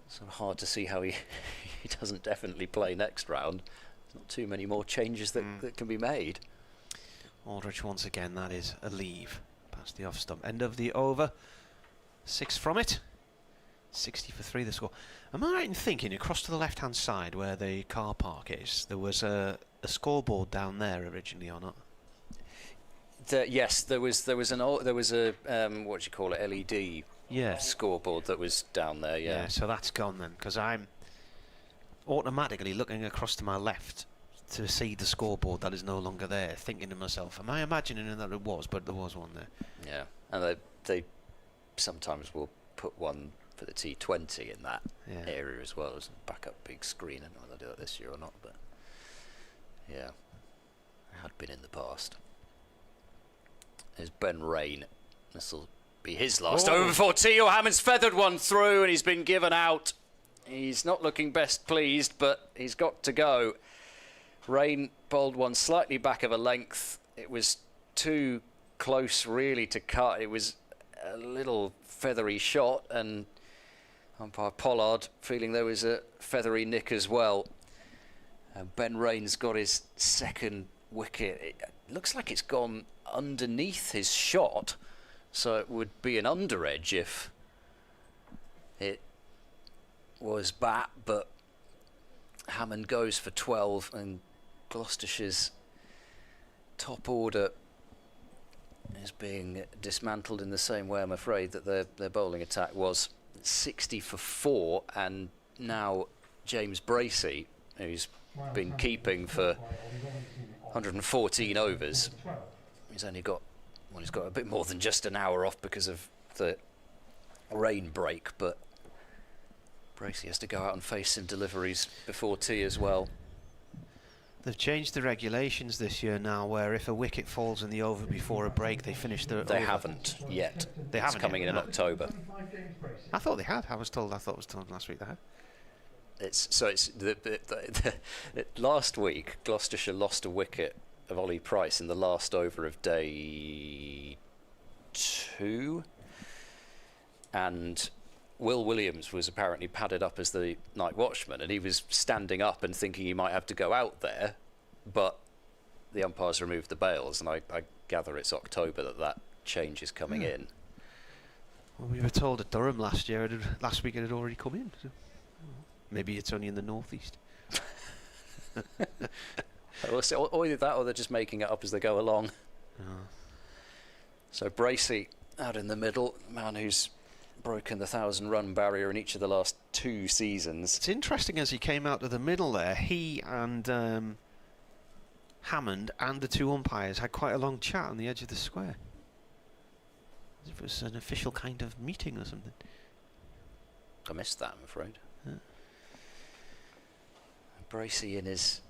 So hard to see how he he doesn't definitely play next round. There's not too many more changes that can be made. Aldridge once again, that is a leave past the off stump. End of the over. 6 from it. 60 for 3 the score. Am I right in thinking across to the left hand side where the car park is, there was a scoreboard down there originally or not? Yes, there was a what do you call it, LED scoreboard that was down there. Yeah, so that's gone then, because I'm automatically looking across to my left to see the scoreboard that is no longer there, thinking to myself, am I imagining that it was? But there was one there. Yeah, and they sometimes will put one for the T20 in that area as well as a backup big screen. I don't know whether they'll do that this year or not, but yeah, it had been in the past. There's Ben Rain. This will be his last over before Teo Hammond's feathered one through and he's been given out. He's not looking best pleased, but he's got to go. Rain bowled one slightly back of a length. It was too close really to cut. It was a little feathery shot, and umpire Pollard feeling there was a feathery nick as well. And Ben Rain's got his second wicket. It looks like it's gone underneath his shot, so it would be an under edge if it was bat, but Hammond goes for 12 and Gloucestershire's top order is being dismantled in the same way, I'm afraid, that their bowling attack was. 60 for 4, and now James Bracey, who's been keeping for 114 overs, he's only got, well, he's got a bit more than just an hour off because of the rain break, but Bracey has to go out and face some deliveries before tea as well. They've changed the regulations this year now, where if a wicket falls in the over before a break, they finish the over. They haven't yet. They haven't. It's coming in October. I thought they had. I thought it was told last week they had. It's last week Gloucestershire lost a wicket of Ollie Price in the last over of day 2, and Will Williams was apparently padded up as the night watchman, and he was standing up and thinking he might have to go out there, but the umpires removed the bails, and I gather it's October that change is coming in. Well, we were told at Durham last week it had already come in. So maybe it's only in the northeast. Or either that, or they're just making it up as they go along. So Bracey out in the middle, man who's broken the 1,000-run barrier in each of the last 2 seasons. It's interesting, as he came out of the middle there, he and Hammond and the 2 umpires had quite a long chat on the edge of the square. As if it was an official kind of meeting or something. I missed that, I'm afraid. Yeah. Bracey in his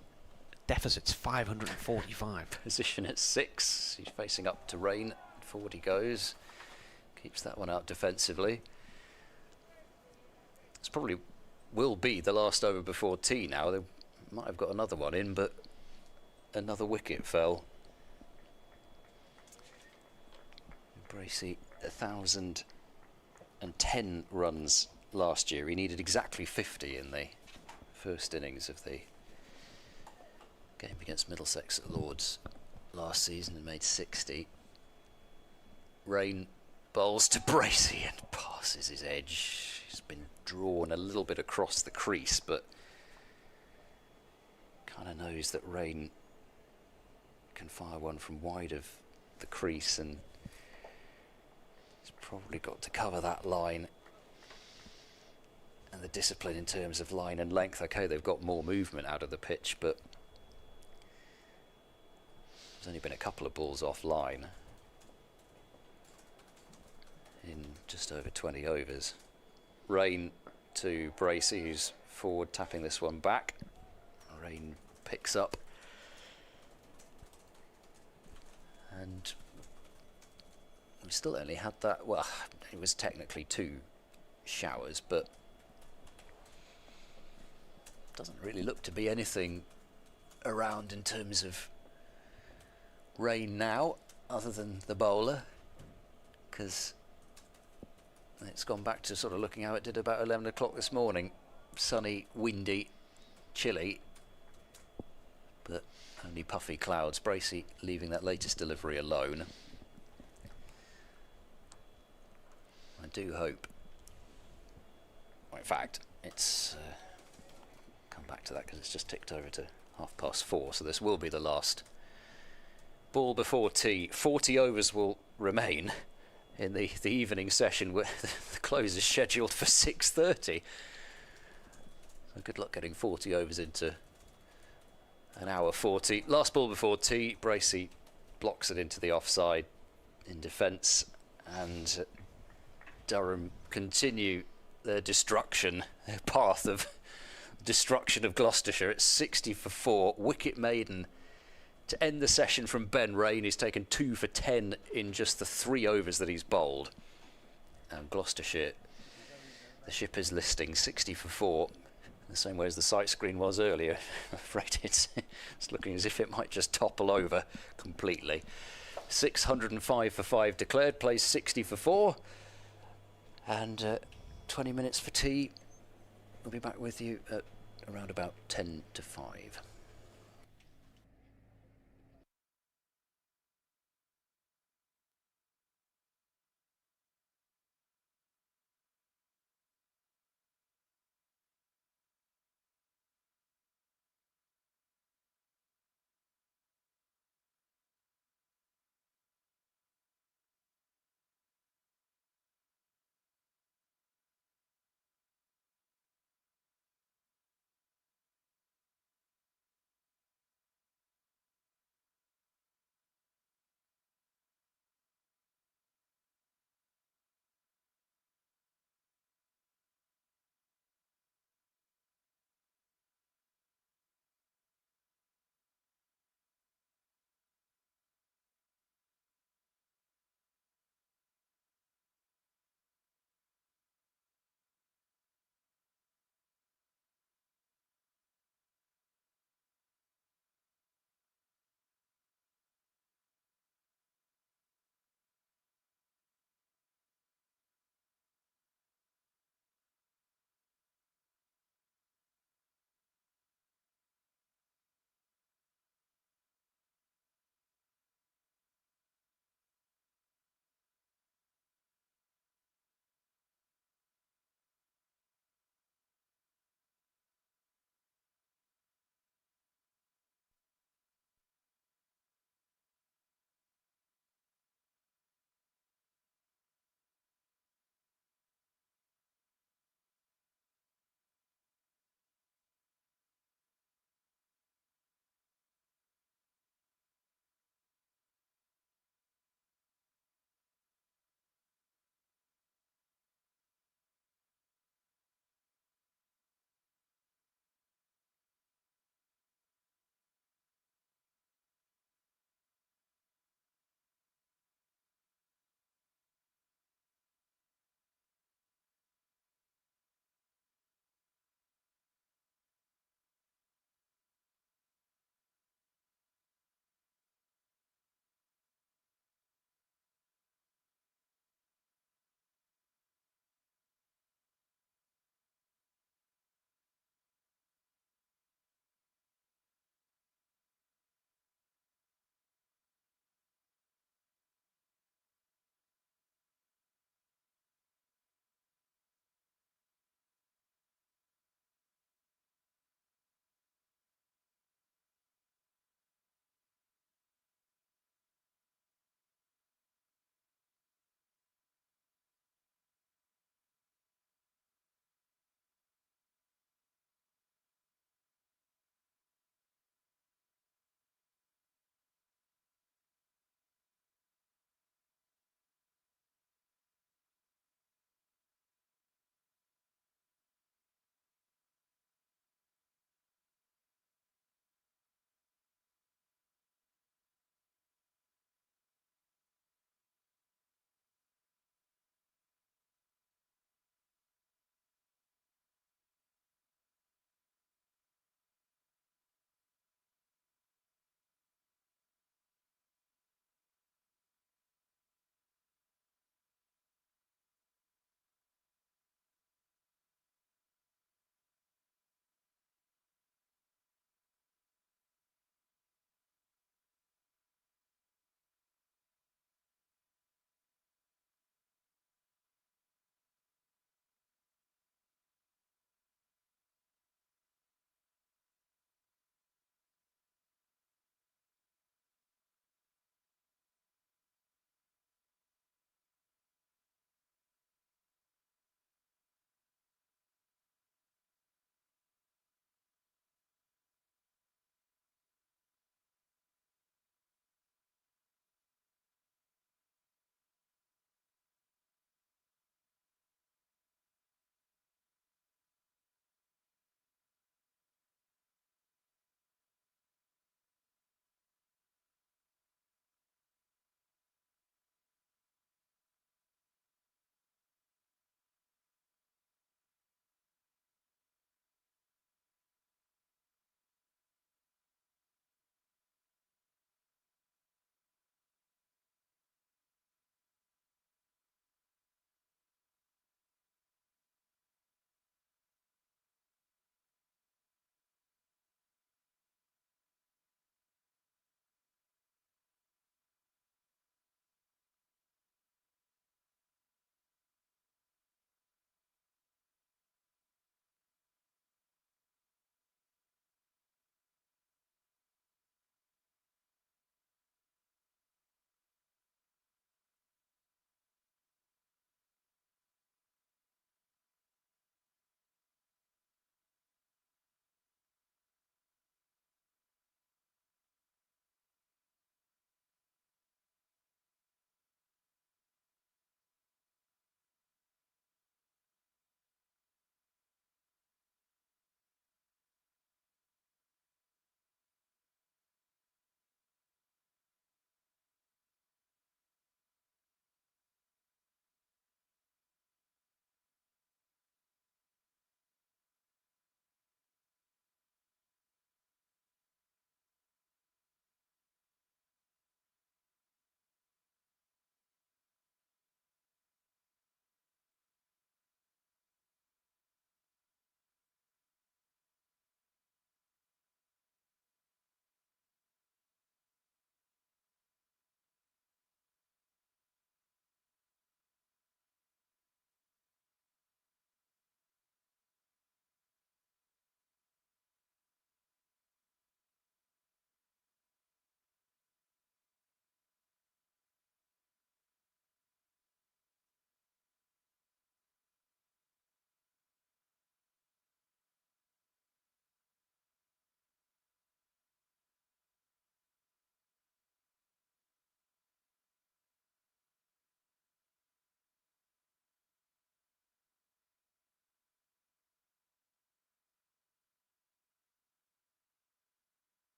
deficit's 545. Position at 6. He's facing up to Rain. Forward he goes. Keeps that one out defensively. This probably will be the last over before tea now. They might have got another one in, but another wicket fell. Bracey, 1,010 runs last year. He needed exactly 50 in the first innings of the game against Middlesex at Lords last season and made 60. Rain bowls to Bracey and passes his edge. He's been drawn a little bit across the crease, but kind of knows that Rain can fire one from wide of the crease, and he's probably got to cover that line. And the discipline in terms of line and length, okay, they've got more movement out of the pitch, but there's only been a couple of balls offline in just over 20 overs. Rain to Bracey, who's forward tapping this one back. Rain picks up, and we still only had that, well, it was technically 2 showers, but doesn't really look to be anything around in terms of rain now, other than the bowler, because it's gone back to sort of looking how it did about 11 o'clock this morning. Sunny, windy, chilly, but only puffy clouds. Bracey leaving that latest delivery alone. I do hope, well, in fact, it's come back to that because it's just ticked over to 4:30, so this will be the last ball before tea. 40 overs will remain in the evening session, where the close is scheduled for 6:30. So good luck getting 40 overs into an hour 40. Last ball before tea, Bracey blocks it into the offside in defence, and Durham continue their destruction, their path of destruction of Gloucestershire at 60 for 4. Wicket maiden to end the session from Ben Rain. He's taken 2 for 10 in just the 3 overs that he's bowled. And Gloucestershire, the ship is listing 60 for 4, the same way as the sight screen was earlier. I'm afraid it's looking as if it might just topple over completely. 605 for 5 declared, plays 60 for 4, and 20 minutes for tea. We'll be back with you at around about 10 to 5.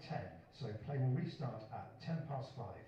5:10. So play will restart at 5:10.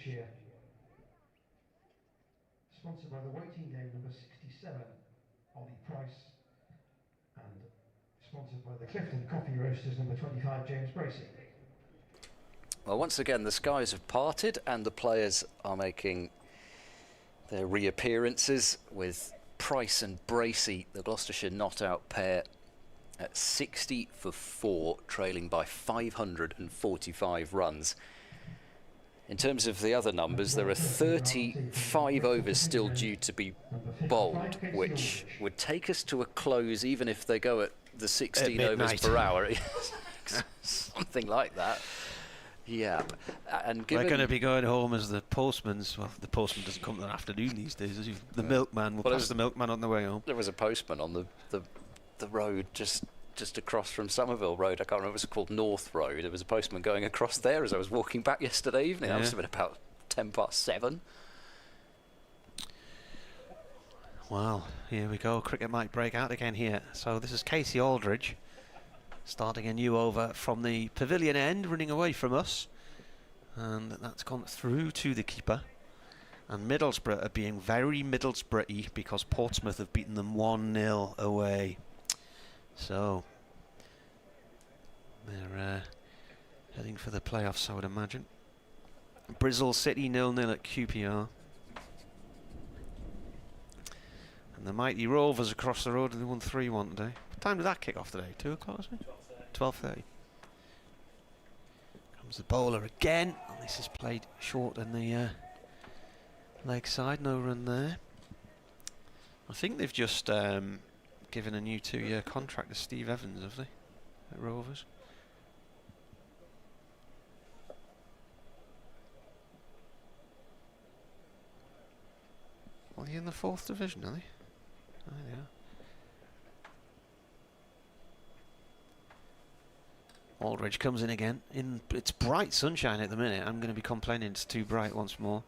Gloucestershire. Sponsored by the waiting game number 67, Ollie Price. And sponsored by the Clifton Coffee Roasters number 25, James Bracey. Well, once again, the skies have parted and the players are making their reappearances, with Price and Bracey, the Gloucestershire not-out pair, at 60 for 4, trailing by 545 runs. In terms of the other numbers, there are 35 overs still due to be bowled, which would take us to a close even if they go at the 16 overs per hour. Something like that. Yeah. And we're going to be going home as the postman's. Well, the postman doesn't come in the afternoon these days, does he? The milkman. We'll pass the milkman on the way home. There was a postman on the road just across from Somerville Road. I can't remember if it was called North Road. There was a postman going across there as I was walking back yesterday evening. That must have been about 7:10. Well, here we go. Cricket might break out again here. So this is Casey Aldridge starting a new over from the pavilion end, running away from us. And that's gone through to the keeper. And Middlesbrough are being very Middlesbrough-y because Portsmouth have beaten them 1-0 away. So they're heading for the playoffs, I would imagine. Bristol City 0-0 at QPR. And the mighty Rovers across the road, they won 3-1 today. What time did that kick off today? 2 o'clock, wasn't it? 12:30. Comes the bowler again. And this is played short in the leg side. No run there. I think they've just given a new 2-year contract to Steve Evans, have they? At Rovers. Well, they're in the 4th division, are they? Oh, they are. Aldridge comes in again. It's bright sunshine at the minute. I'm going to be complaining it's too bright once more.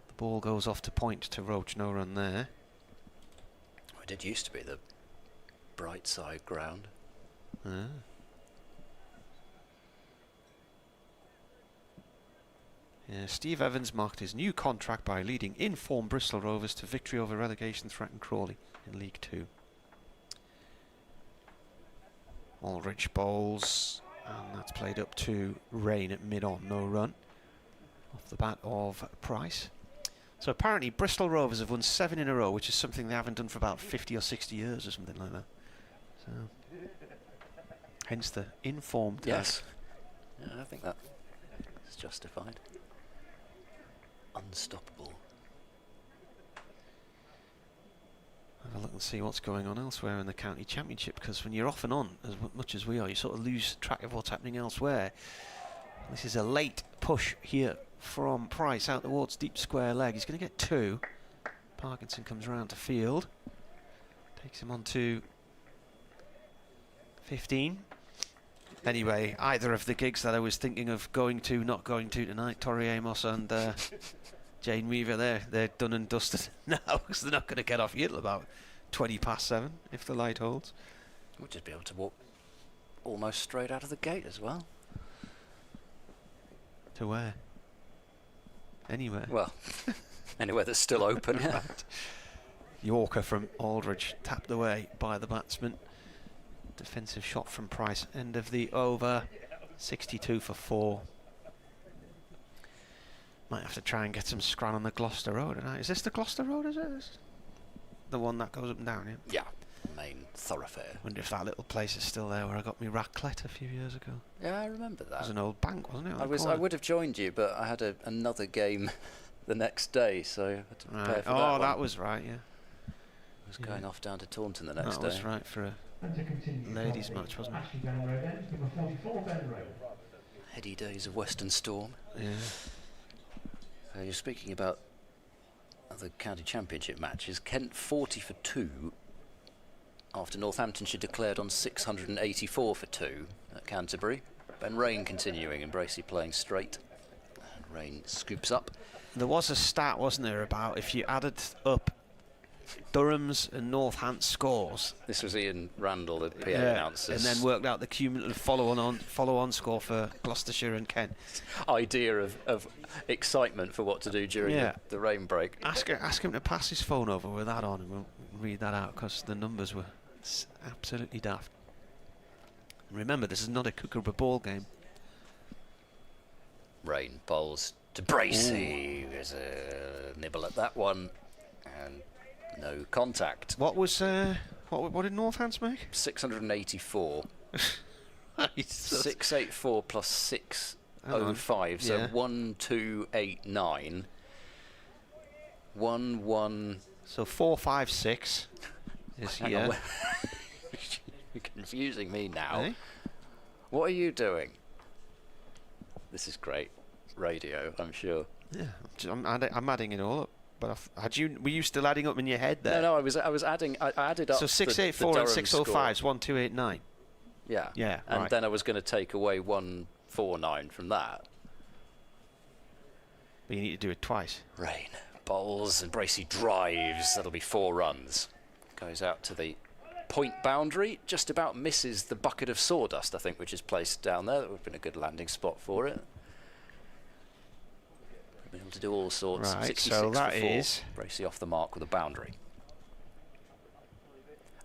The ball goes off to point to Roach. No run there. Well, it did used to be the bright side ground. Yeah, Steve Evans marked his new contract by leading in-form Bristol Rovers to victory over relegation-threatened Crawley in League 2. Aldridge bowls, and that's played up to Rain at mid-on, no run. Off the bat of Price. So apparently Bristol Rovers have won 7 in a row, which is something they haven't done for about 50 or 60 years or something like that. So, hence the informed. Yes. Yeah, I think that is justified. Unstoppable. Have a look and see what's going on elsewhere in the county championship, because when you're off and on as much as we are, you sort of lose track of what's happening elsewhere. This is a late push here from Price out towards deep square leg. He's going to get 2. Parkinson comes round to field, takes him on to 15. Anyway, either of the gigs that I was thinking of not going to tonight, Torrey Amos and Jane Weaver, they're done and dusted now, because they're not going to get off here till about 7:20 if the light holds. We'll just be able to walk almost straight out of the gate as well. To where? Anywhere. Well, anywhere that's still open. Yeah. Right. Yorker from Aldridge, tapped away by the batsman. Defensive shot from Price. End of the over. 62 for 4. Might have to try and get some scran on the Gloucester Road tonight. Is this the Gloucester Road, is it? The one that goes up and down, yeah? Yeah, main thoroughfare. Wonder if that little place is still there where I got my raclette a few years ago. Yeah, I remember that. It was an old bank, wasn't it? I would have joined you, but I had another game the next day, so I had to prepare for that one. That was right, yeah. I was going off down to Taunton the next day. That was right for a ladies' match, wasn't it? Heady days of Western Storm. Yeah. You're speaking about other county championship matches. Kent 40 for 2 after Northamptonshire declared on 684 for 2 at Canterbury. Ben Rain continuing and Bracey playing straight. And Rain scoops up. There was a stat, wasn't there, about if you added up Durham's and Northants scores. This was Ian Randall, the PA announcer. And then worked out the cumulative follow-on score for Gloucestershire and Kent. Idea of excitement for what to do during the rain break. Ask him to pass his phone over with that on, and we'll read that out, because the numbers were absolutely daft. Remember, this is not a Kookaburra ball game. Rain bowls to Bracey. There's a nibble at that one, and no contact. What was what did Northants make? 684. Right, 684 plus 605, so 1289. 11. So 456 is here. You're confusing me now. Eh? What are you doing? This is great radio, I'm sure. Yeah, I'm adding it all up. But were you still adding up in your head there? No, I was adding. I added up. So 684 and 605 is 1289. Yeah. Yeah. And right. then I was going to take away 149 from that. But you need to do it twice. Rain bowls and Bracey drives. That'll be 4 runs. Goes out to the point boundary. Just about misses the bucket of sawdust, I think, which is placed down there. That would have been a good landing spot for it. Been able to do all sorts. Right, 66 so that for 4. is Bracey off the mark with a boundary.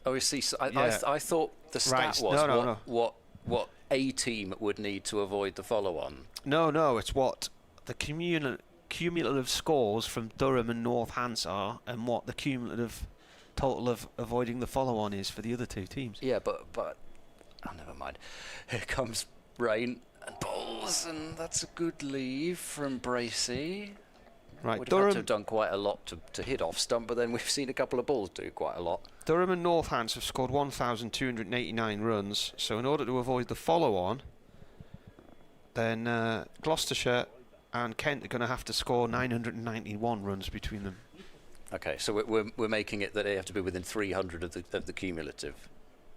Oh, you see, so I thought the stat was what a team would need to avoid the follow-on. No, it's what the cumulative scores from Durham and Northants are, and what the cumulative total of avoiding the follow-on is for the other two teams. Yeah, but oh, never mind. Here comes rain and bowls, and that's a good leave from Bracey. Right, Would Durham have had to have done quite a lot to hit off stump, but then we've seen a couple of balls do quite a lot. Durham and Northants have scored 1,289 runs, so in order to avoid the follow-on, then Gloucestershire and Kent are going to have to score 991 runs between them. Okay, so we're making it that they have to be within 300 of the cumulative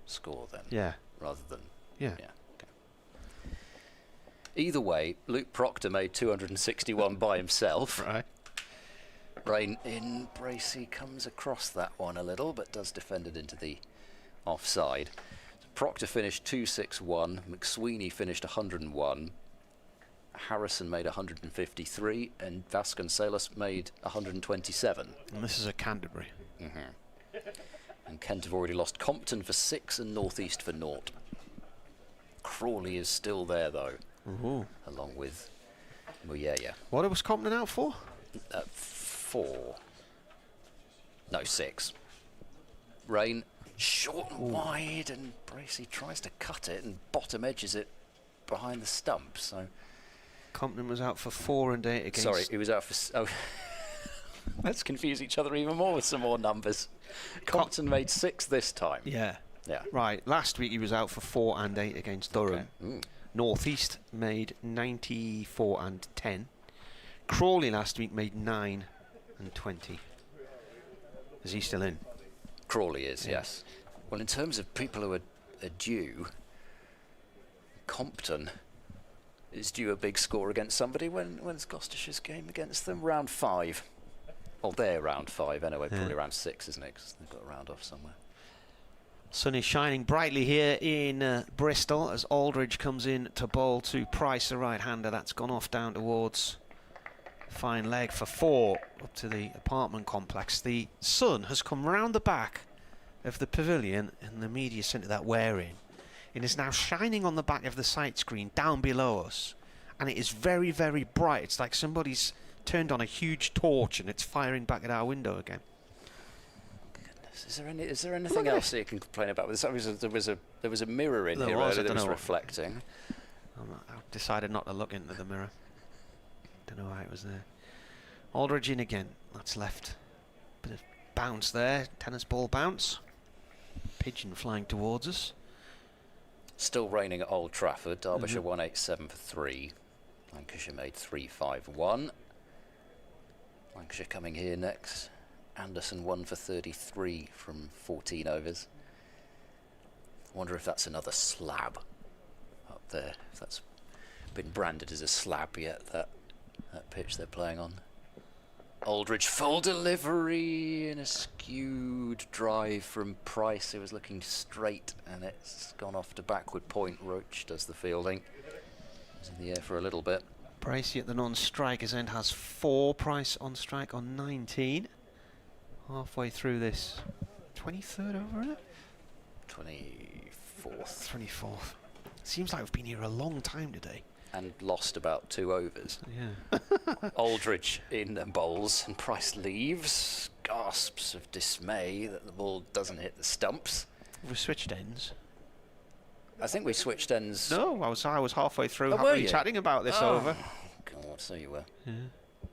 score then. Yeah. Rather than Yeah. Okay. Either way, Luke Proctor made 261 by himself. Right. Rain in. Bracey comes across that one a little, but does defend it into the offside. Proctor finished 261. McSweeney finished 101. Harrison made 153, and Vasconcelos made 127. And this is at Canterbury. And Kent have already lost Compton for 6 and North East for 0. Crawley is still there though. Ooh. Along with Muyaya. What was Compton out for? 4. No, 6. Rain short and wide, and Bracey tries to cut it and bottom edges it behind the stump. So Compton was out for 4 and 8 against... Sorry, he was out for... Oh. Let's confuse each other even more with some more numbers. Compton made 6 this time. Yeah. Yeah. Right, last week he was out for 4 and 8 against Durham. Okay. North East made 94 and 10. Crawley last week made 9 and 20. Is he still in? Crawley is, yes. Well, in terms of people who are due, Compton is due a big score against somebody. When's Gloucestershire's game against them? Round 5. Well, they're round 5 anyway, probably round 6, isn't it? Because they've got a round off somewhere. Sun is shining brightly here in Bristol as Aldridge comes in to bowl to Price, the right-hander. That's gone off down towards fine leg for 4 up to the apartment complex. The sun has come round the back of the pavilion in the media centre that we're in. It is now shining on the back of the sight screen down below us, and it is very, very bright. It's like somebody's turned on a huge torch and it's firing back at our window again. Is there anything else that you can complain about? There was a mirror in here earlier that was reflecting. I decided not to look into the mirror. Don't know why it was there. Aldridge in again. That's left. Bit of bounce there. Tennis ball bounce. Pigeon flying towards us. Still raining at Old Trafford. Derbyshire 187 for 3. Lancashire made 351. Lancashire coming here next. Anderson 1 for 33 from 14 overs. I wonder if that's another slab up there. If that's been branded as a slab yet, that pitch they're playing on. Aldridge full delivery in a skewed drive from Price, who was looking straight, and it's gone off to backward point. Roach does the fielding. It's in the air for a little bit. Bracey at the non-strikers end has 4. Price on strike on 19. Halfway through this 23rd over, isn't it? 24th. 24th. Seems like we've been here a long time today. And lost about 2 overs. Yeah. Aldridge in and bowls, and Price leaves. Gasps of dismay that the ball doesn't hit the stumps. We've switched ends. I think we switched ends. No, I was halfway through Oh, happily chatting about this over. God, so you were. Yeah.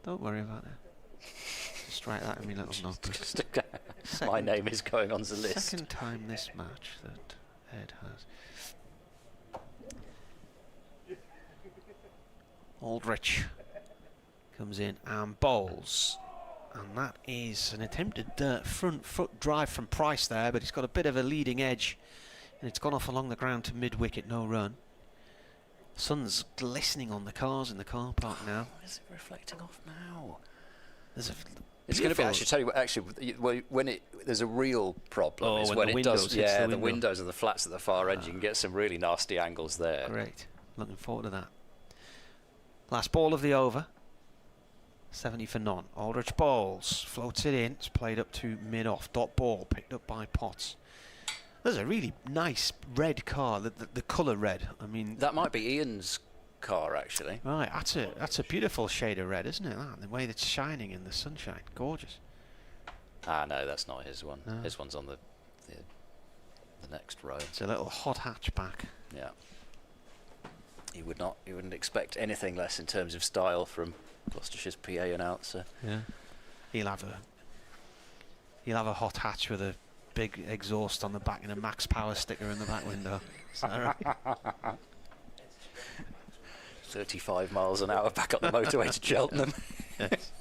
Don't worry about it. Just write that in my little notebook. My name is going on the list. Second time this match that Ed has. Aldrich comes in and bowls, and that is an attempted front foot drive from Price there, but he's got a bit of a leading edge, and it's gone off along the ground to mid-wicket, no run. Sun's glistening on the cars in the car park now. Is it reflecting off now? There's a It's going to be, actually, tell you what, actually, when there's a real problem is when it does, the windows of the flats at the far end, you can get some really nasty angles there. Great, looking forward to that. Last ball of the over. 70 for none. Aldrich bowls, floats it in. It's played up to mid-off. Dot ball picked up by Potts. There's a really nice red car. The colour red. I mean, that might be Ian's car, actually. Right, that's a beautiful shade of red, isn't it? The way that's shining in the sunshine, gorgeous. Ah, no, that's not his one. No. His one's on the next row. It's a little hot hatchback. Yeah. You wouldn't expect anything less in terms of style from Gloucestershire's PA announcer. Yeah. He'll have a hot hatch with a big exhaust on the back and a max power sticker in the back window. Is that right? 35 miles an hour back up the motorway to Cheltenham. Yes.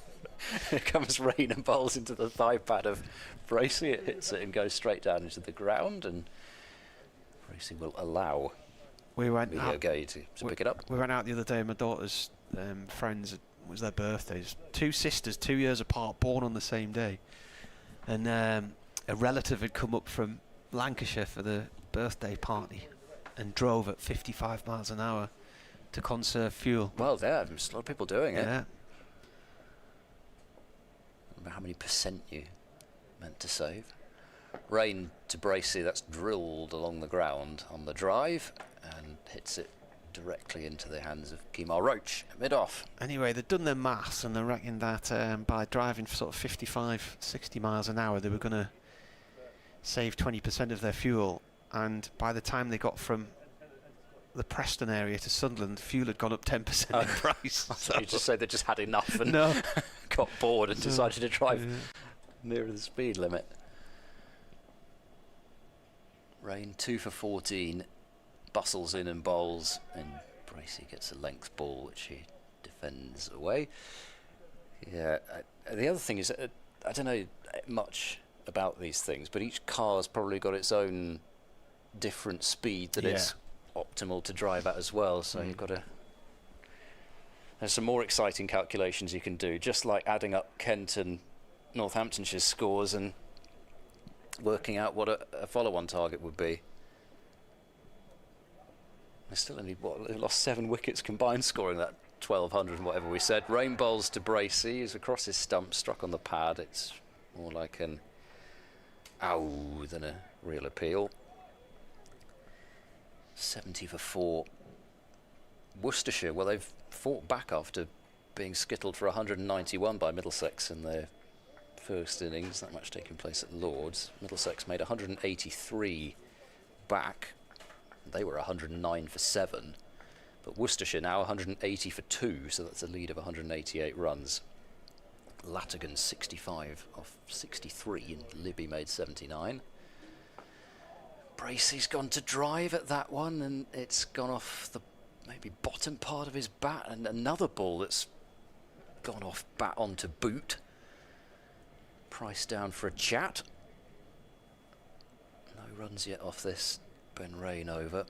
Here comes rain and bowls into the thigh pad of Bracey. It hits it and goes straight down into the ground, and Bracey will allow Video Gay to pick it up. We went out the other day, my daughter's friends, it was their birthdays. 2 sisters, 2 years apart, born on the same day. And a relative had come up from Lancashire for the birthday party and drove at 55 miles an hour to conserve fuel. Well, there's a lot of people doing it. Yeah. I don't know how many percent you meant to save. Rain to Bracey, that's drilled along the ground on the drive and hits it directly into the hands of Kemar Roach, mid-off. Anyway, they'd done their maths and they reckoned that by driving for sort of 55, 60 miles an hour, they were going to save 20% of their fuel. And by the time they got from the Preston area to Sunderland, fuel had gone up 10% in price. So you just say they just had enough and no. got bored and decided to drive nearer the speed limit. Rain 2 for 14, bustles in and bowls, and Bracey gets a length ball which he defends away. Yeah, the other thing is, I don't know much about these things, but each car's probably got its own different speed that it's optimal to drive at as well, so you've got to... There's some more exciting calculations you can do, just like adding up Kent and Northamptonshire's scores and working out what a follow-on target would be. They still only they lost 7 wickets combined, scoring that 1,200 and whatever we said. Rain bowls to Bracey, who's across his stump, struck on the pad. It's more like an ow than a real appeal. 70 for 4. Worcestershire, well, they've fought back after being skittled for 191 by Middlesex in their first innings. That match taking place at Lord's. Middlesex made 183 back. They were 109 for 7. But Worcestershire now 180 for 2, so that's a lead of 188 runs. Latigan 65 off 63, and Libby made 79. Bracey's gone to drive at that one, and it's gone off the maybe bottom part of his bat, and another ball that's gone off bat onto boot. Price down for a chat. No runs yet off this Ben Rain over.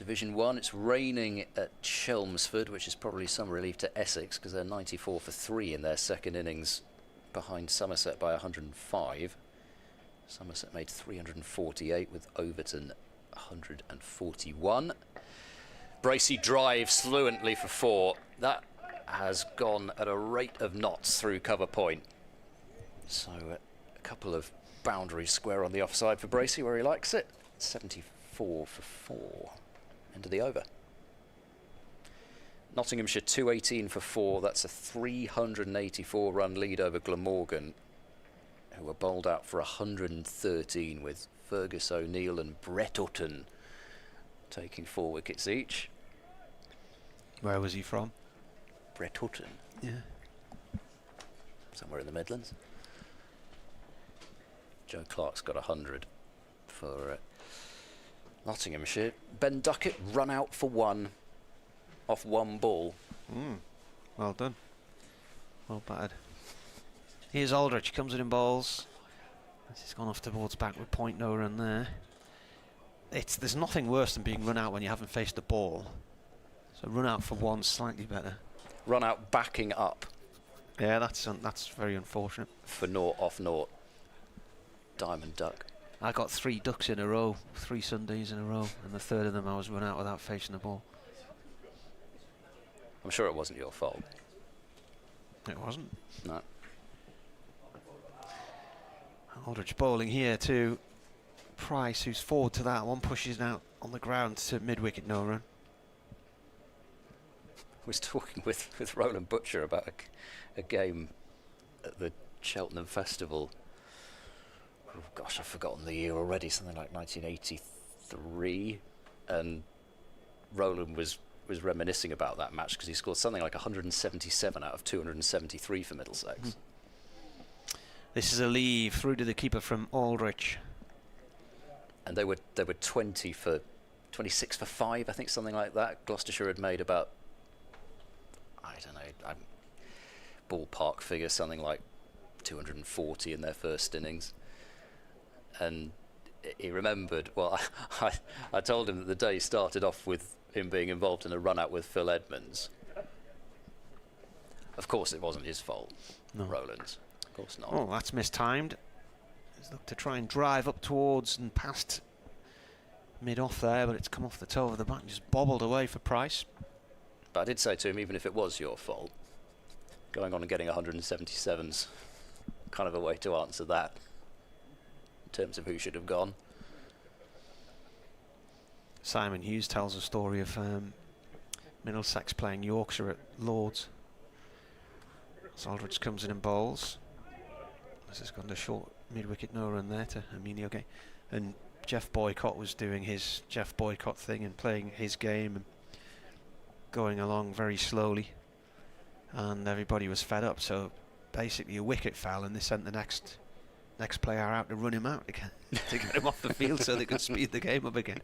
Division 1. It's raining at Chelmsford, which is probably some relief to Essex because they're 94 for 3 in their second innings behind Somerset by 105. Somerset made 348 with Overton 141. Bracey drives fluently for 4. That has gone at a rate of knots through cover point. So a couple of boundaries square on the offside for Bracey where he likes it. 74 for 4. End of the over. Nottinghamshire 218 for 4. That's a 384 run lead over Glamorgan, who were bowled out for 113 with Fergus O'Neill and Brett Utton taking 4 wickets each. Where was he from? Brett Utton. Yeah. Somewhere in the Midlands. Joe Clark's got 100 for Nottinghamshire. Ben Duckett run out for 1 off 1 ball. Well done. Well batted. Here's Aldrich, comes in and bowls. This has gone off towards back with point no run there. There's nothing worse than being run out when you haven't faced the ball. So run out for 1, slightly better. Run out backing up. Yeah, that's very unfortunate. For 0 off 0. Diamond duck. I got 3 ducks in a row, 3 Sundays in a row, and the third of them I was run out without facing the ball. I'm sure it wasn't your fault. It wasn't. No. Aldrich bowling here to Price, who's forward to that one, pushes it out on the ground to mid-wicket no run. I was talking with Roland Butcher about a game at the Cheltenham Festival. Oh gosh, I've forgotten the year already, something like 1983, and Roland was reminiscing about that match because he scored something like 177 out of 273 for Middlesex. This is a leave through to the keeper from Aldrich. And they were 26 for 5, I think, something like that. Gloucestershire had made about, I don't know, ballpark figure, something like 240 in their first innings. And he remembered, well, I told him that the day started off with him being involved in a run out with Phil Edmonds. Of course it wasn't his fault, no. Roland's. Of course not. Oh, that's mistimed. He's looked to try and drive up towards and past mid-off there, but it's come off the toe of the bat and just bobbled away for Price. But I did say to him, even if it was your fault, going on and getting 177's kind of a way to answer that in terms of who should have gone. Simon Hughes tells a story of Middlesex playing Yorkshire at Lord's. So Aldrich comes in and bowls. This has gone to short mid-wicket no run there to Emilio Gay. And Jeff Boycott was doing his Jeff Boycott thing and playing his game and going along very slowly. And everybody was fed up, so basically a wicket fell and they sent the next player out to run him out again to get him off the field so they could speed the game up again.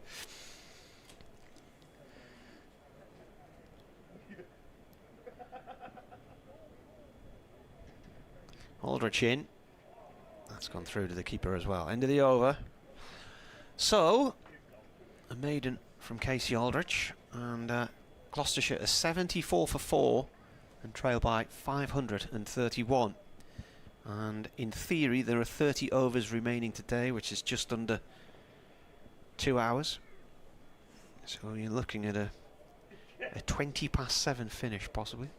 Aldrich in. That's gone through to the keeper as well. End of the over. So, a maiden from Casey Aldrich, and Gloucestershire are 74 for 4 and trail by 531. And in theory, there are 30 overs remaining today, which is just under 2 hours. So you're looking at a 20 past 7 finish, possibly.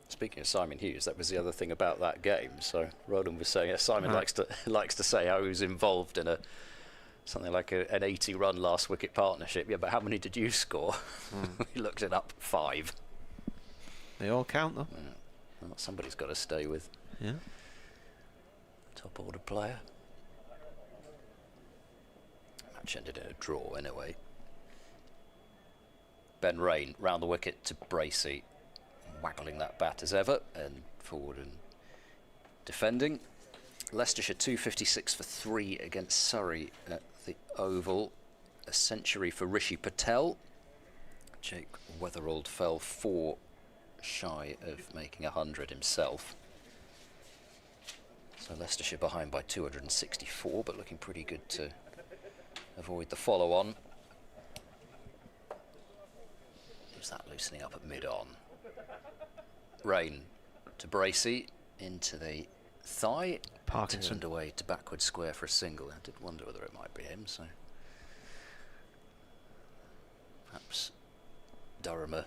Speaking of Simon Hughes, that was the other thing about that game. So Roland was saying, Simon likes to say how he was involved in something like an 80-run last wicket partnership. Yeah, but how many did you score? He looked it up. 5. They all count, though. Yeah. Well, somebody's got to stay with. Yeah. Top order player. Match ended in a draw anyway. Ben Rain round the wicket to Bracey, waggling that bat as ever, and forward and defending. Leicestershire 256 for 3 against Surrey at the Oval. A century for Rishi Patel. Jake Weatherald fell 4 shy of making 100 himself. So Leicestershire behind by 264, but looking pretty good to avoid the follow-on. Was that loosening up at mid-on? Rain to Bracey, into the thigh. Parkinson. Turned away to backward square for a single. I did wonder whether it might be him, so perhaps Durham are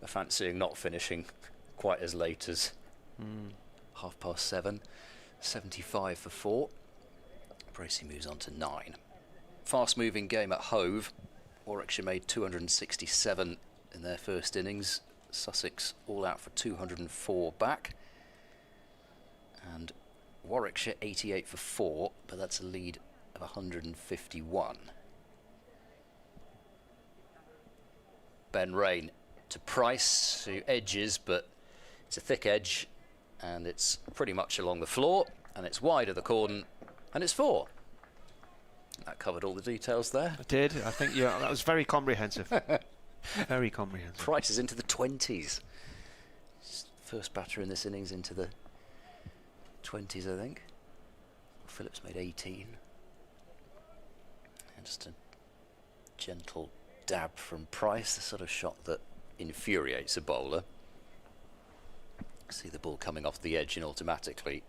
fancying not finishing quite as late as 7:30. 75 for 4. Bracey moves on to 9. Fast moving game at Hove. Warwickshire made 267 in their first innings. Sussex all out for 204 back. And Warwickshire 88 for 4, but that's a lead of 151. Ben Rain to Price, who edges, but it's a thick edge, and it's pretty much along the floor, and it's wide of the cordon, and it's 4. That covered all the details there. It did. I think that was very comprehensive. Very comprehensive. Price is into the 20s. First batter in this innings into the 20s, I think. Phillips made 18. And just a gentle dab from Price, the sort of shot that infuriates a bowler. See the ball coming off the edge and automatically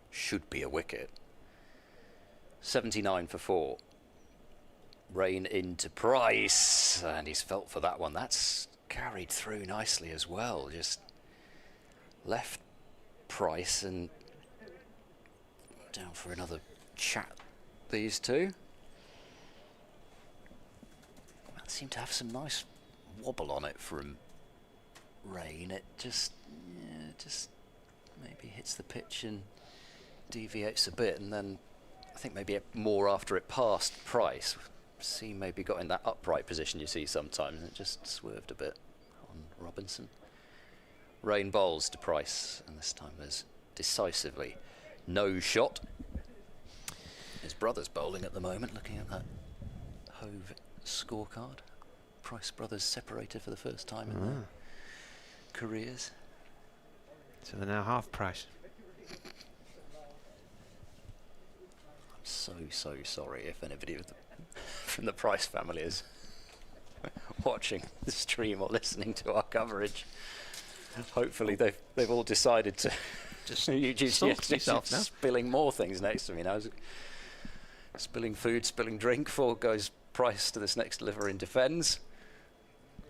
should be a wicket. 79 for 4. Rain into Price, and he's felt for that one. That's carried through nicely as well. Just left Price and down for another chat, these two. That seemed to have some nice wobble on it from Rain. It just maybe hits the pitch and deviates a bit, and then I think maybe more after it passed Price. See, maybe got in that upright position you see sometimes, and it just swerved a bit on Robinson. Rain bowls to Price, and this time there's decisively no shot. His brother's bowling at the moment, looking at that Hove scorecard. Price brothers separated for the first time in their careers. So they're now half price. I'm so sorry if anybody from the Price family is watching the stream or listening to our coverage. Hopefully they've all decided to just yourself now. Spilling more things next to me now. Spilling food, spilling drink. Before goes Price to this next delivery and defends.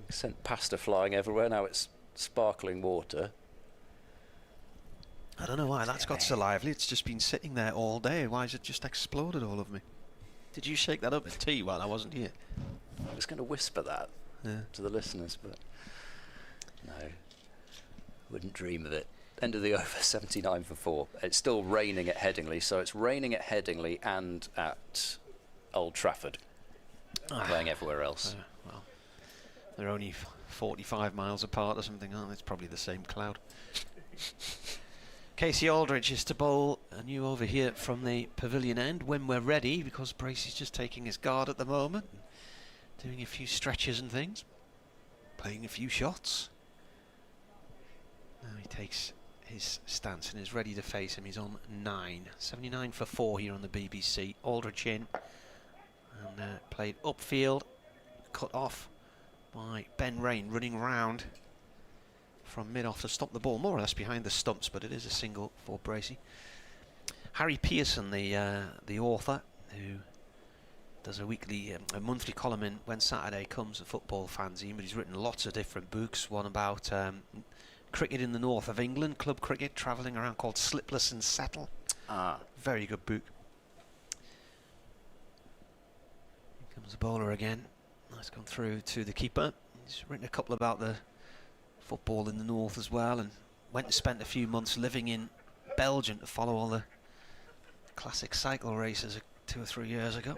Sent pasta flying everywhere. Now it's sparkling water. I don't know why that's got so lively. It's just been sitting there all day. Why has it just exploded all over me? Did you shake that up at tea while I wasn't here? I was going to whisper that to the listeners, but no, wouldn't dream of it. End of the over, 79 for 4. It's still raining at Headingley, so it's raining at Headingley and at Old Trafford. Playing everywhere else. Well, they're only 45 miles apart or something, aren't they? It's probably the same cloud. Casey Aldridge is to bowl a new over here from the pavilion end when we're ready, because Bracey's just taking his guard at the moment, doing a few stretches and things, playing a few shots. Now he takes his stance and is ready to face him. He's on 9. 79 for 4 here on the BBC. Aldridge in, and played upfield, cut off by Ben Rain, running round from mid-off to stop the ball, more or less behind the stumps, but it is a single for Bracey. Harry Pearson, the author, who does a monthly column in When Saturday Comes, a football fanzine, but he's written lots of different books. One about cricket in the north of England, club cricket, travelling around, called Slipless and Settle. Very good book. Here comes the bowler again. Nice gone through to the keeper. He's written a couple about the football in the north as well, and went and spent a few months living in Belgium to follow all the classic cycle races 2 or 3 years ago.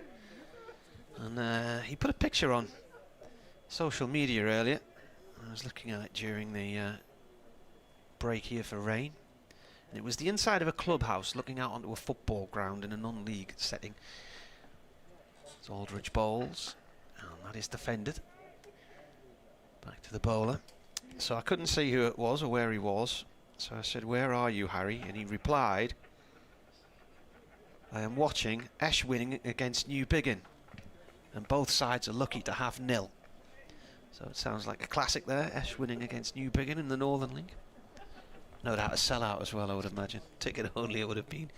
And he put a picture on social media earlier. I was looking at it during the break here for rain, and it was the inside of a clubhouse looking out onto a football ground in a non-league setting. It's Aldridge bowls, and that is defended. Back to the bowler. So I couldn't see who it was or where he was, so I said, "Where are you, Harry?" And he replied, "I am watching Esh winning against New Biggin, and both sides are lucky to have nil." So it sounds like a classic there. Esh winning against Newbiggin in the Northern League. No doubt a sellout as well, I would imagine. Ticket only it would have been.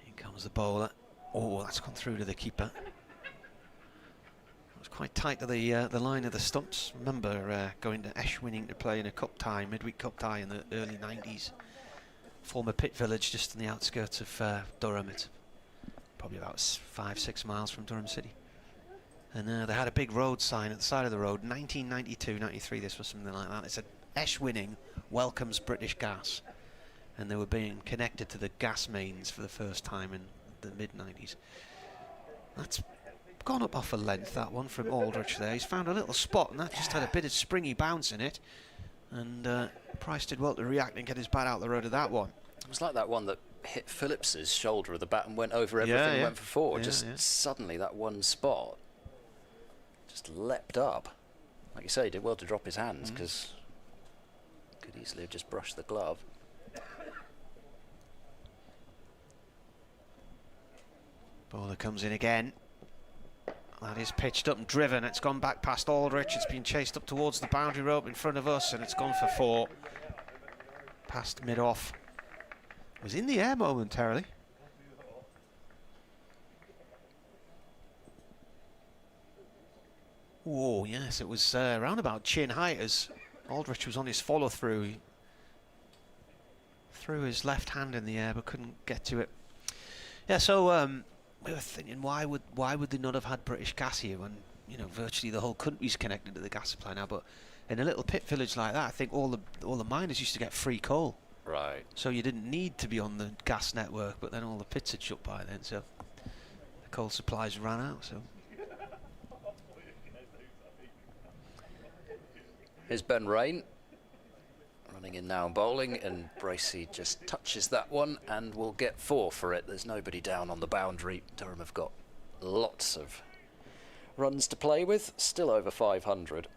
Here comes the bowler. Oh, that's gone through to the keeper. It was quite tight to the line of the stumps. Remember going to Esh winning to play in a cup tie, midweek cup tie in the early 90s. Former pit village just on the outskirts of Durham. It's probably about 5-6 miles from Durham City. And they had a big road sign at the side of the road, 1992-93, this was something like that. It said, Esh winning welcomes British Gas. And they were being connected to the gas mains for the first time in the mid-90s. That's gone up off a length, that one, from Aldrich there. He's found a little spot, and that just had a bit of springy bounce in it. And Price did well to react and get his bat out the road of that one. It was like that one that hit Phillips's shoulder of the bat and went over everything and went for four. Suddenly that one spot just leapt up. Like you say, he did well to drop his hands because could easily have just brushed the glove. Bowler comes in again. That is pitched up and driven. It's gone back past Aldrich. It's been chased up towards the boundary rope in front of us, and it's gone for four. Past mid-off. Was in the air momentarily. Oh, yes, it was around about chin height as Aldrich was on his follow-through. He threw his left hand in the air but couldn't get to it. Yeah, so we were thinking, why would they not have had British Gas here when, you know, virtually the whole country's connected to the gas supply now? But in a little pit village like that, I think all the miners used to get free coal. Right. So you didn't need to be on the gas network, but then all the pits had shut by then, so the coal supplies ran out. So here's Ben Rain running in now and bowling, and Bracey just touches that one and will get four for it. There's nobody down on the boundary. Durham have got lots of runs to play with, still over 500,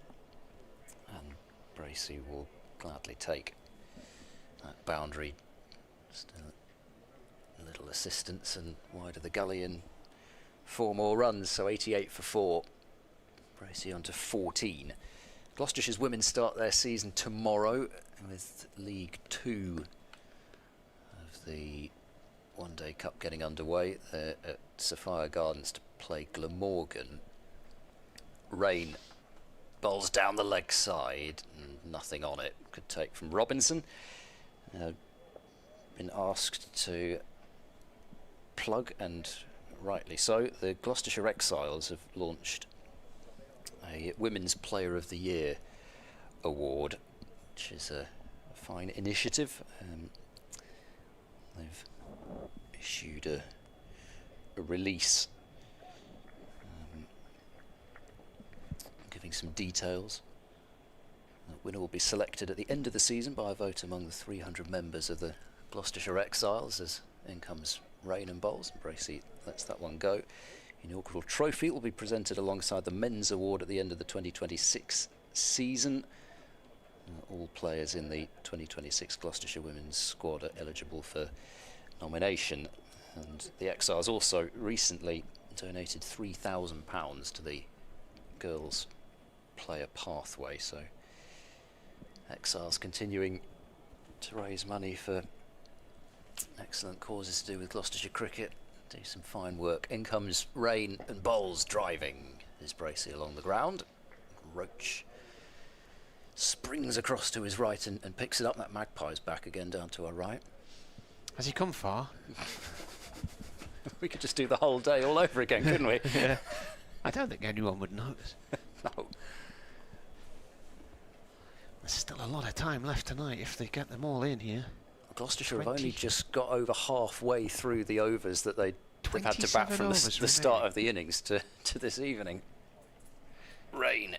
and Bracey will gladly take that boundary. Still a little assistance and wide of the gully and 4 more runs, so 88 for 4. Bracey on to 14. Gloucestershire's women start their season tomorrow with League 2 of the one-day cup getting underway. They're at Sophia Gardens to play Glamorgan. Rain bowls down the leg side, and nothing on it. Could take from Robinson. Been asked to plug, and rightly so. The Gloucestershire Exiles have launched a Women's Player of the Year award, which is a fine initiative. They've issued a release giving some details. The winner will be selected at the end of the season by a vote among the 300 members of the Gloucestershire Exiles, as in comes Rain and bowls. Bracey lets that one go. Inaugural trophy will be presented alongside the men's award at the end of the 2026 season. All players in the 2026 Gloucestershire women's squad are eligible for nomination, and the Exiles also recently donated £3,000 to the girls player pathway, so Exiles continuing to raise money for excellent causes to do with Gloucestershire cricket. Do some fine work. In comes Rain and bowls driving. Is Bracey along the ground. Roach springs across to his right and picks it up. That magpie's back again down to our right. Has he come far? We could just do the whole day all over again, couldn't we? Yeah. I don't think anyone would notice. No. There's still a lot of time left tonight if they get them all in here. Gloucestershire have only just got over halfway through the overs that they've had to bat from the start of the innings to this evening. Rain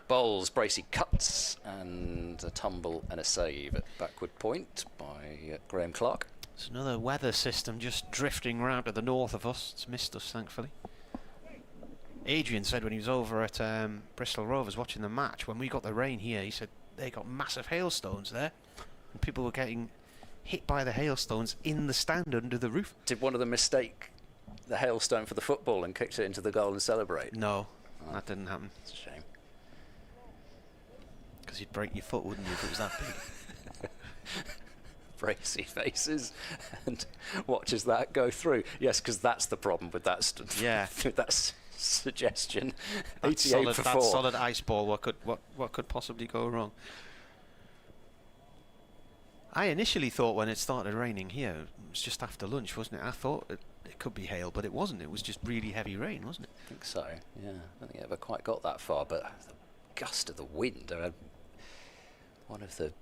bowls, Bracey cuts, and a tumble and a save at backward point by Graham Clark. It's another weather system just drifting round to the north of us. It's missed us, thankfully. Adrian said when he was over at Bristol Rovers watching the match, when we got the rain here, he said they got massive hailstones there, and people were getting hit by the hailstones in the stand under the roof. Did one of them mistake the hailstone for the football and kicked it into the goal and celebrate? No, That didn't happen. It's a shame. Because you'd break your foot, wouldn't you, if it was that big? Bracy faces and watches that go through. Yes, because that's the problem with that. With that suggestion. 88 for 4. That solid ice ball. What could possibly go wrong? I initially thought when it started raining here, it was just after lunch, wasn't it? I thought it could be hail, but it wasn't. It was just really heavy rain, wasn't it? I think so. Yeah, I don't think it ever quite got that far, but the gust of the wind. One of the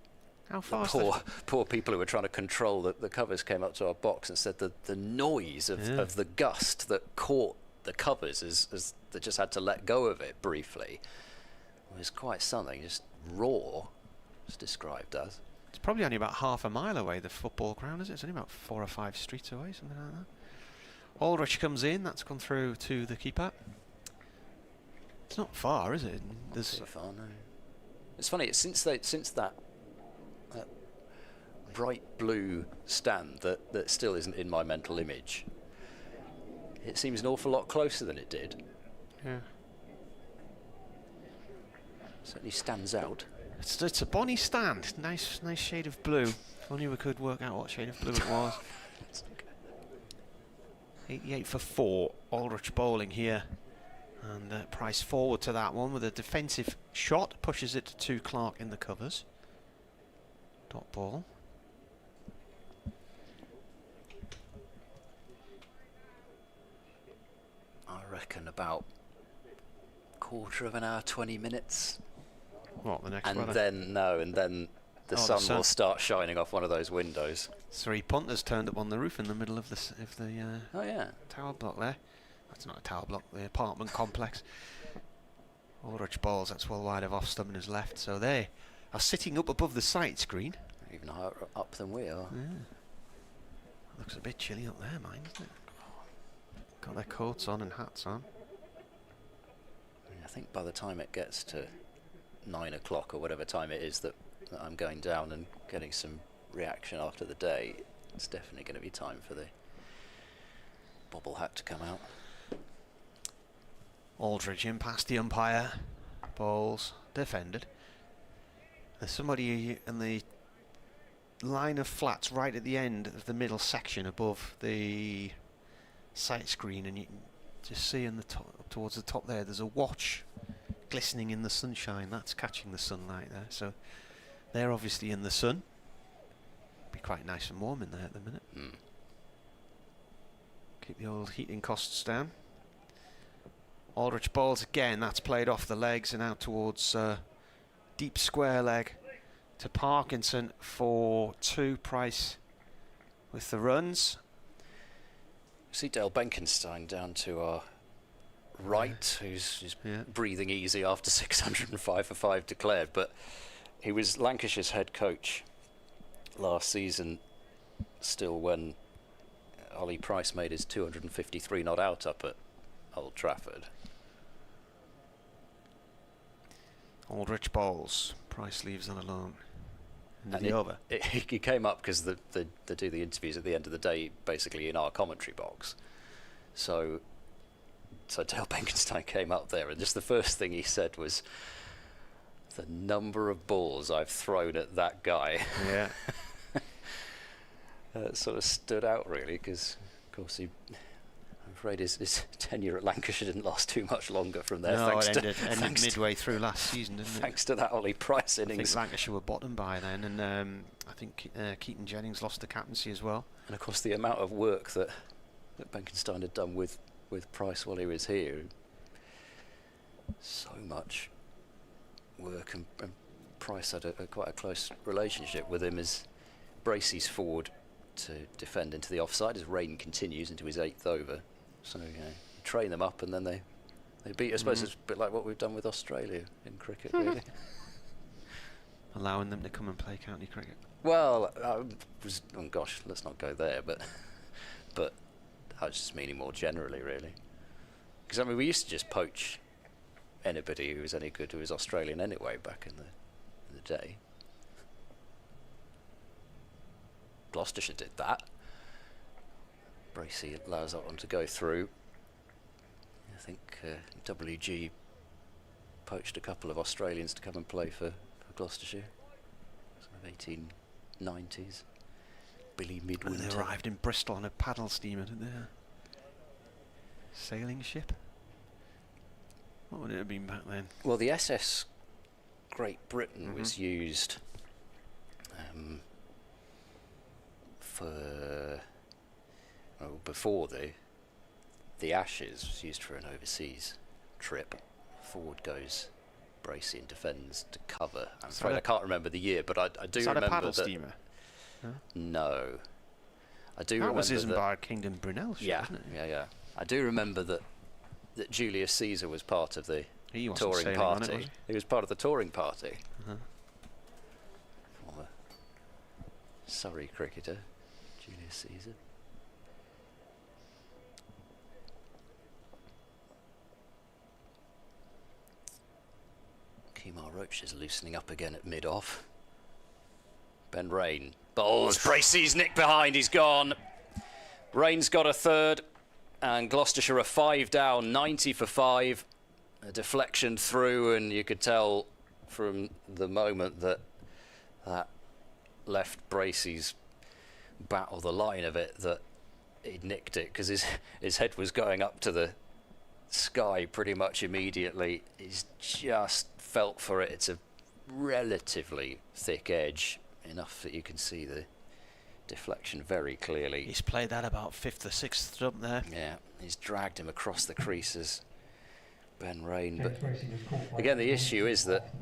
poor people who were trying to control the covers came up to our box and said that the noise of the gust that caught the covers as they just had to let go of it briefly was quite something. Just raw, it's described as. It's probably only about half a mile away, the football ground, is it? It's only about 4 or 5 streets away, something like that. Aldrich comes in, that's gone through to the keeper. It's not far, is it? Not so far, no. It's funny, since that bright blue stand that still isn't in my mental image, it seems an awful lot closer than it did. Yeah. Certainly stands out. It's a bonny stand. Nice shade of blue. If only we could work out what shade of blue it was. 88 for 4. Aldrich bowling here. And Price forward to that one with a defensive shot. Pushes it to Clark in the covers. Dot ball. I reckon about quarter of an hour, 20 minutes. What, the next and weather? then the sun will start shining off one of those windows. 3 punters turned up on the roof in the middle of the oh yeah, tower block there. That's not a tower block, the apartment complex. Aldrich balls, that's well wide of off stump in his left, so they are sitting up above the sight screen. Even higher up than we are. Yeah. Looks a bit chilly up there, mind, doesn't it? Got their coats on and hats on. I think by the time it gets to 9 o'clock or whatever time it is that I'm going down and getting some reaction after the day, it's definitely going to be time for the bobble hat to come out. Aldridge in past the umpire, bowls defended. There's somebody in the line of flats right at the end of the middle section above the sight screen, and you can just see in the top, up towards the top there's a watch glistening in the sunshine. That's catching the sunlight there, so they're obviously in the sun. Be quite nice and warm in there at the minute. Keep the old heating costs down. Aldrich bowls again. That's played off the legs and out towards deep square leg to Parkinson for 2. Price with the runs. See Dale Benkenstein down to our right, who's breathing easy after 605 for 5 declared, but he was Lancashire's head coach last season, still when Ollie Price made his 253 not out up at Old Trafford. Aldrich bowls. Price leaves on alone. And over. He came up because they do the interviews at the end of the day, basically in our commentary box. So Dale Benkenstein came up there, and just the first thing he said was, "The number of balls I've thrown at that guy." Yeah. It sort of stood out really, because of course I'm afraid his tenure at Lancashire didn't last too much longer from there. No, it ended midway through last season, didn't it? Thanks to that Ollie Price innings. I think Lancashire were bottom by then, and I think Keaton Jennings lost the captaincy as well. And of course the amount of work that Benkenstein had done with Price while he was here. So much work, and Price had quite a close relationship with him as Bracey's forward to defend into the offside as rain continues into his 8th over. So train them up and then they beat. I suppose it's a bit like what we've done with Australia in cricket, really. Allowing them to come and play county cricket. Well, oh gosh, let's not go there, but I was just meaning more generally, really. Because I mean, we used to just poach anybody who was any good who was Australian anyway back in the day. Gloucestershire did that. Bracey allows that one to go through. I think WG poached a couple of Australians to come and play for Gloucestershire. Sort of 1890s. Billy Midwinter. And they arrived in Bristol on a paddle steamer, didn't they? Sailing ship? What would it have been back then? Well, the SS Great Britain was used before the Ashes was used for an overseas trip. Forward goes Bracey and defends to cover. I'm afraid I can't remember the year, but I do remember that a paddle that steamer? Huh? No, I do that remember was that. Isambard Kingdom Brunel ship, wasn't it? Yeah. I do remember that Julius Caesar was part of the He wasn't touring sailing on it, party. was he? He was part of the touring party. Former Surrey cricketer Julius Caesar. Kemar Roach is loosening up again at mid-off. Ben Rain bowls. Bracey's nicked behind. He's gone. Rain's got a third. And Gloucestershire are 5 down, 90 for 5. A deflection through, and you could tell from the moment that left Bracey's bat or the line of it that he'd nicked it, because his head was going up to the sky pretty much immediately. He's just felt for it. It's a relatively thick edge, enough that you can see the deflection very clearly. He's played that about 5th or 6th up there. Yeah, he's dragged him across the creases, Ben Rain. But again, the issue is that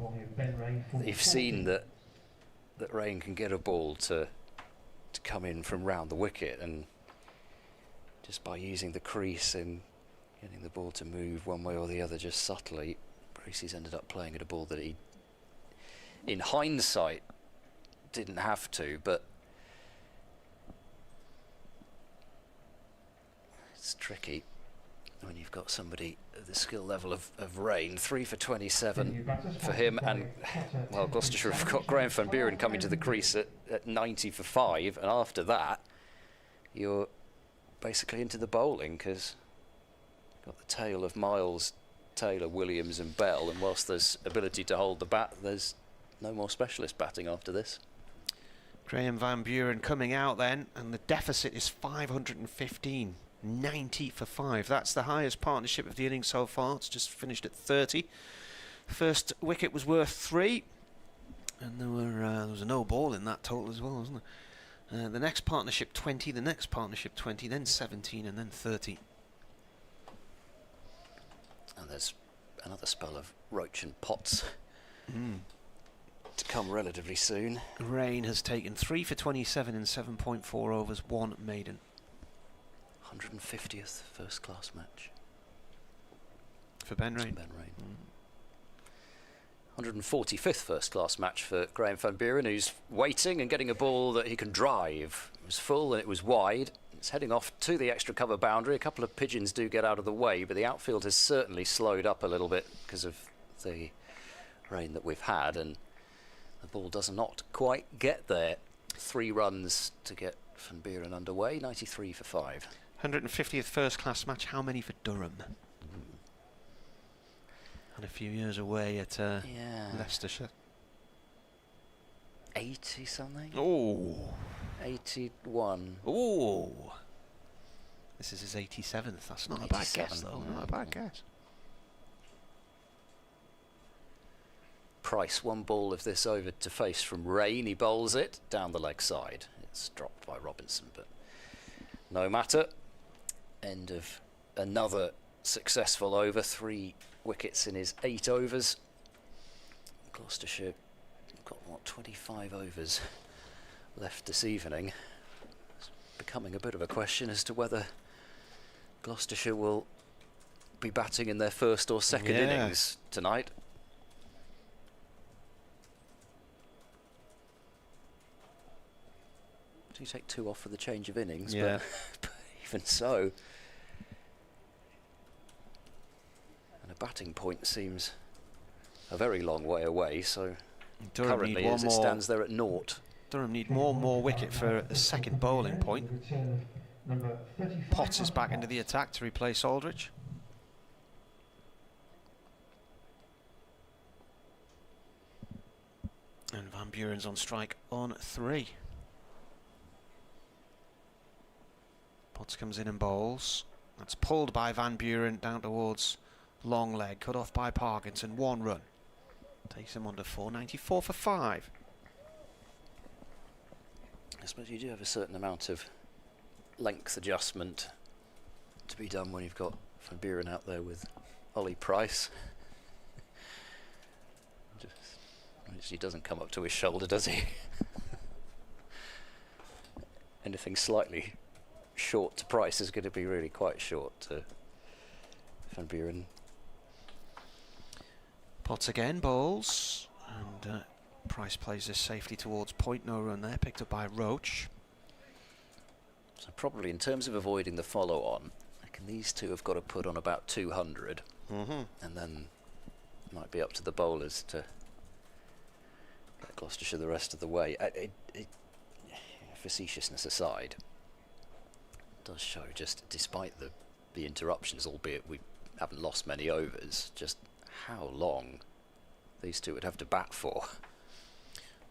you've seen that Rain can get a ball to come in from round the wicket, and just by using the crease and getting the ball to move one way or the other just subtly, Bracey's ended up playing at a ball that he, in hindsight, didn't have to, but it's tricky when you've got somebody at the skill level of Rain. 3 for 27 for him, and well, Gloucestershire have got Graham van Buren coming to the crease at 90 for 5, and after that you're basically into the bowling, because you've got the tail of Miles, Taylor, Williams and Bell, and whilst there's ability to hold the bat, there's no more specialist batting after this. Graham van Buren coming out then, and the deficit is 515. 90 for 5. That's the highest partnership of the innings so far. It's just finished at 30. First wicket was worth 3, and there was a no ball in that total as well, wasn't there? The next partnership 20, the next partnership 20, then 17, and then 30. And there's another spell of Roach and Potts to come relatively soon. Rain has taken 3 for 27 in 7.4 overs, 1 maiden. 150th first class match for Ben Rain. 145th first class match for Graham van Buren, who's waiting and getting a ball that he can drive. It was full and it was wide. It's heading off to the extra cover boundary. A couple of pigeons do get out of the way, but the outfield has certainly slowed up a little bit because of the rain that we've had, and the ball does not quite get there. 3 runs to get van Buren underway. 93 for 5. 150th first class match. How many for Durham? And a few years away at Leicestershire. 80 something? Oh. 81. Oh. This is his 87th. That's not a bad guess, though. Not a bad guess. Price, 1 ball of this over to face from Rain. He bowls it down the leg side. It's dropped by Robinson, but no matter. End of another successful over. 3 wickets in his 8 overs. Gloucestershire got, 25 overs left this evening. It's becoming a bit of a question as to whether Gloucestershire will be batting in their first or second innings tonight. Do take 2 off for the change of innings, but even so. And a batting point seems a very long way away, so Durham currently as it stands there at 0. Durham need one more wicket for a second bowling point. Potts is back into the attack to replace Aldrich. And Van Buren's on strike on 3. Potts comes in and bowls. That's pulled by Van Buren down towards long leg, cut off by Parkinson. 1 run. Takes him under 494 for 5. I suppose you do have a certain amount of length adjustment to be done when you've got Van Buren out there with Ollie Price. He doesn't come up to his shoulder, does he? Anything slightly short to Price is going to be really quite short to Van Buren. Potts again bowls, and Price plays this safely towards point. No run there, picked up by Roach. So probably in terms of avoiding the follow-on, I reckon these two have got to put on about 200, and then it might be up to the bowlers to get Gloucestershire the rest of the way. Facetiousness aside, it does show, just despite the interruptions, albeit we haven't lost many overs, just how long these two would have to bat for.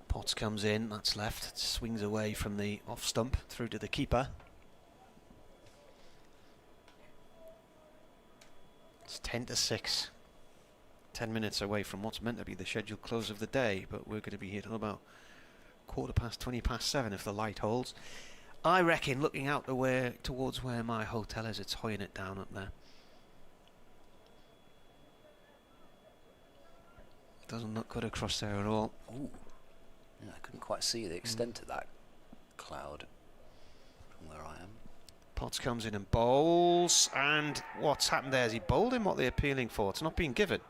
Potts comes in, that's left, swings away from the off stump through to the keeper. It's 10 to 6. 10 minutes away from what's meant to be the scheduled close of the day, but we're going to be here till about 7:15 if the light holds. I reckon, looking out towards where my hotel is, it's hoying it down up there. Doesn't look good across there at all. Ooh. Yeah, I couldn't quite see the extent of that cloud from where I am. Potts comes in and bowls, and what's happened there? Is he bowled him? What they're appealing for? It's not being given.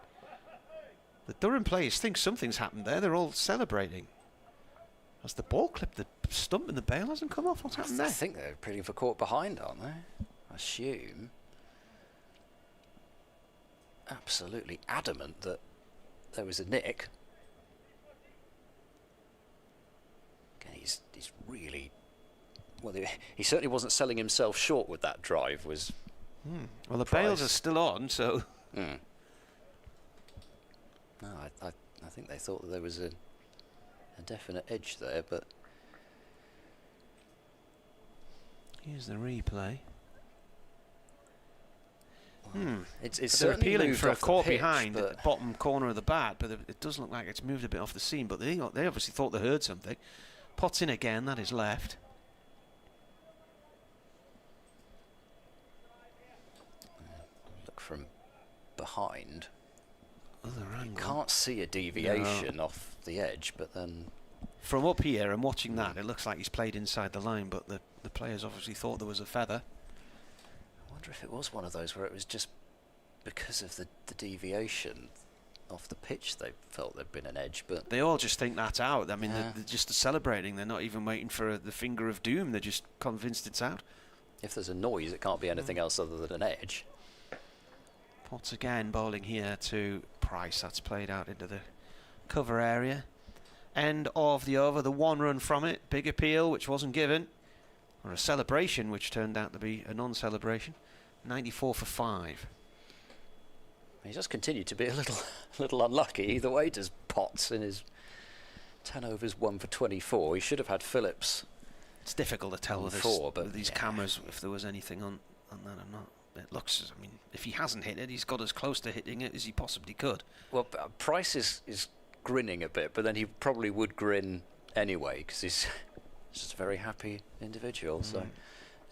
The Durham players think something's happened there. They're all celebrating. Has the ball clipped the stump and the bail hasn't come off? What's happened there? I think they're appealing for caught behind, aren't they? I assume. Absolutely adamant that there was a nick. Again, he's really... Well, he certainly wasn't selling himself short with that drive. Well, the bails are still on, so... No, I think they thought that there was a definite edge there, but... Here's the replay. It's they're appealing for a caught pitch, behind at the bottom corner of the bat, but it does look like it's moved a bit off the seam, but they obviously thought they heard something. Potts in again, that is left. Look from behind. Other angle. Can't see a deviation off the edge, but then... From up here and watching that, it looks like he's played inside the line, but the players obviously thought there was a feather. I wonder if it was one of those where it was just because of the deviation off the pitch they felt there'd been an edge, but... They all just think that's out. I mean, they're just celebrating. They're not even waiting for the finger of doom. They're just convinced it's out. If there's a noise, it can't be anything else other than an edge. Potts again bowling here to Price. That's played out into the cover area. End of the over, the 1 run from it. Big appeal, which wasn't given. Or a celebration, which turned out to be a non-celebration. 94 for 5. He just continued to be a little unlucky. Either way does Potts in his 10 overs, 1 for 24. He should have had Phillips. It's difficult to tell with these cameras if there was anything on that or not. It looks, I mean, if he hasn't hit it, he's got as close to hitting it as he possibly could. Well, Price is grinning a bit, but then he probably would grin anyway because he's just a very happy individual. So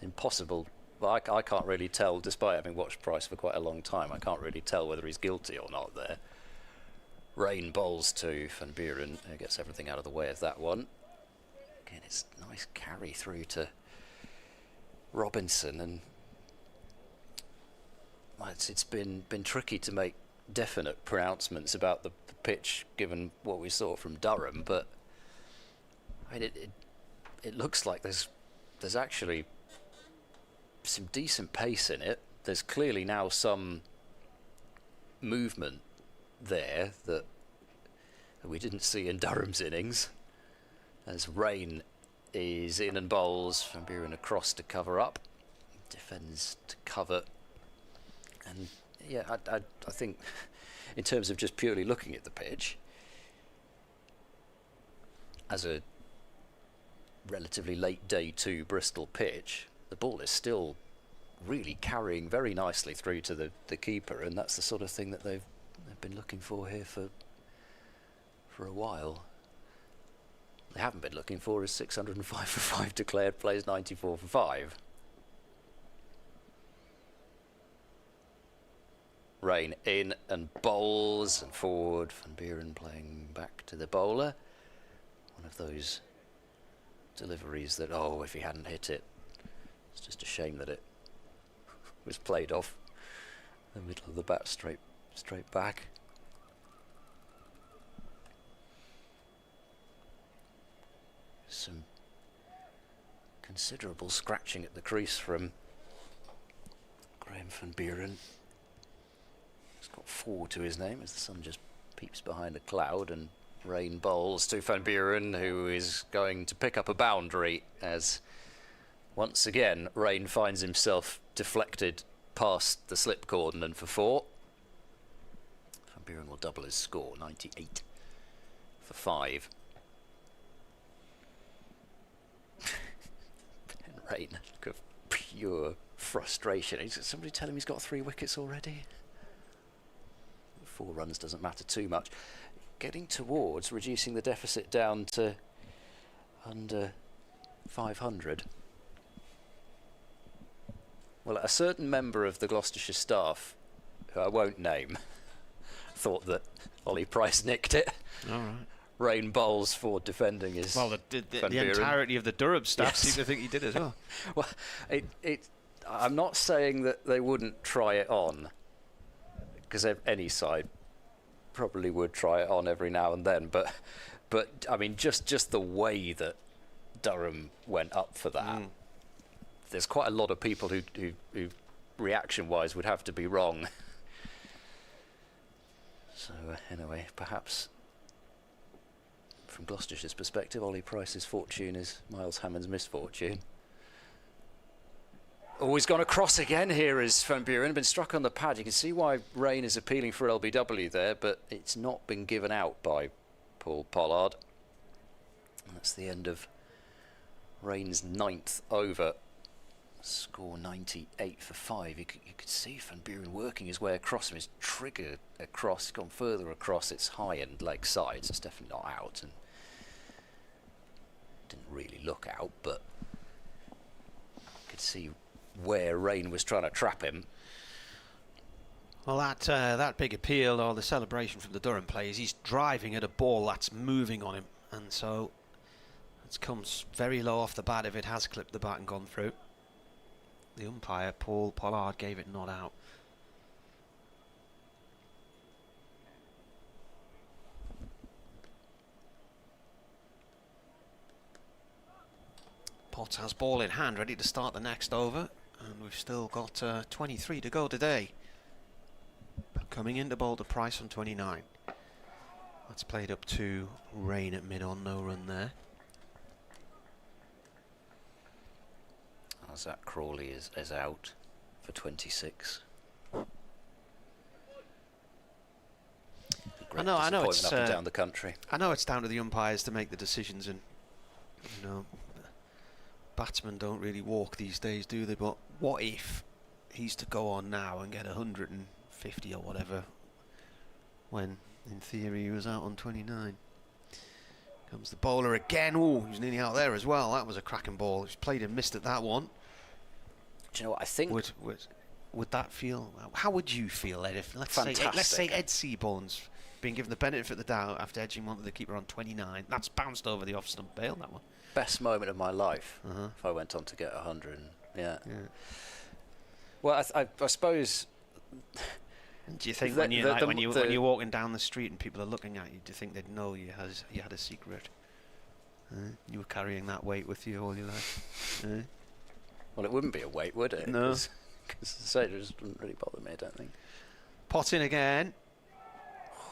impossible. Well, I can't really tell, despite having watched Price for quite a long time, I can't really tell whether he's guilty or not there. Rain bowls to Van Buren, who gets everything out of the way of that one. Again, it's a nice carry through to Robinson, and it's been tricky to make definite pronouncements about the pitch given what we saw from Durham, but I mean it looks like there's actually some decent pace in it. There's clearly now some movement there that we didn't see in Durham's innings, as Rain is in and bowls. Van Buren across to cover up, defends to cover. And yeah, I think in terms of just purely looking at the pitch, as a relatively late day 2 Bristol pitch, the ball is still really carrying very nicely through to the keeper, and that's the sort of thing that they've been looking for here for a while. They haven't been looking for is 605 for 5 declared plays, 94 for 5. Rain in and bowls, and forward. Van Buren playing back to the bowler. One of those deliveries that, oh, if he hadn't hit it, it's just a shame that it was played off the middle of the bat straight back. Some considerable scratching at the crease from Graham Van Buren. He's got 4 to his name as the sun just peeps behind a cloud, and Rain bowls to Van Buren, who is going to pick up a boundary as once again Rain finds himself deflected past the slip cordon and for 4. Van Buren will double his score, 98 for 5. And Rain, look of pure frustration. Somebody tell him he's got 3 wickets already? 4 runs doesn't matter too much. Getting towards reducing the deficit down to under 500. Well, a certain member of the Gloucestershire staff, who I won't name, thought that Ollie Price nicked it. All right. Rain bowls for defending his. Well, the entirety of the Durham staff seem to think he did as well. Well, I'm not saying that they wouldn't try it on, because any side probably would try it on every now and then, but I mean, just the way that Durham went up for that, there's quite a lot of people who reaction-wise would have to be wrong. So anyway, perhaps from Gloucestershire's perspective, Ollie Price's fortune is Miles Hammond's misfortune. Oh, he's gone across again. Here is Van Buren, been struck on the pad. You can see why Rain is appealing for LBW there, but it's not been given out by Paul Pollard. And that's the end of Rain's 9th over. Score 98 for 5. You could see Van Buren working his way across him. His trigger across, he's gone further across. It's high and leg side, so it's definitely not out. And didn't really look out, but you could see where Rain was trying to trap him. Well, that big appeal or the celebration from the Durham players, he's driving at a ball that's moving on him, and so it comes very low off the bat if it has clipped the bat and gone through. The umpire, Paul Pollard, gave it not out. Potts has ball in hand, ready to start the next over, and we've still got 23 to go today. Coming in to bowl to Price on 29. That's played up to Rain at mid-on, no run there. Zach Crawley is out for 26. I know it's up and down the country. I know it's down to the umpires to make the decisions, and you know, batsmen don't really walk these days, do they? But what if he's to go on now and get 150 or whatever, when in theory he was out on 29? Comes the bowler again. Oh, he's nearly out there as well. That was a cracking ball. He's played and missed at that one. Do you know what I think? Would that feel? How would you feel, Ed? If let's say Ed Seabourne's been given the benefit of the doubt after edging one to the keeper on 29. That's bounced over the off stump bail. That one. Best moment of my life. If I went on to get 100. Yeah. Well, I suppose. Do you think when you're walking down the street and people are looking at you, do you think they'd know you had a secret? You were carrying that weight with you all your life. Well, it wouldn't be a weight, would it? No. Because the sailors wouldn't really bother me, I don't think. Pot in again.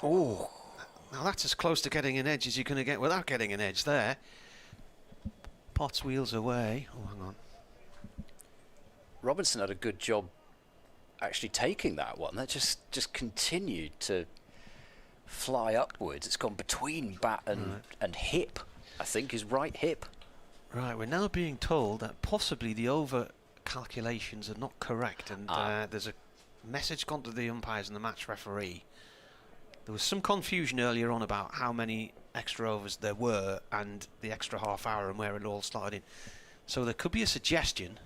Oh, now that's as close to getting an edge as you're going to get without getting an edge there. Potts wheels away. Oh, hang on. Robinson had a good job actually taking that one. That just continued to fly upwards. It's gone between bat and hip. I think his right hip. Right, we're now being told that possibly the over calculations are not correct, and there's a message gone to the umpires and the match referee. There was some confusion earlier on about how many extra overs there were and the extra half hour and where it all started in. So there could be a suggestion.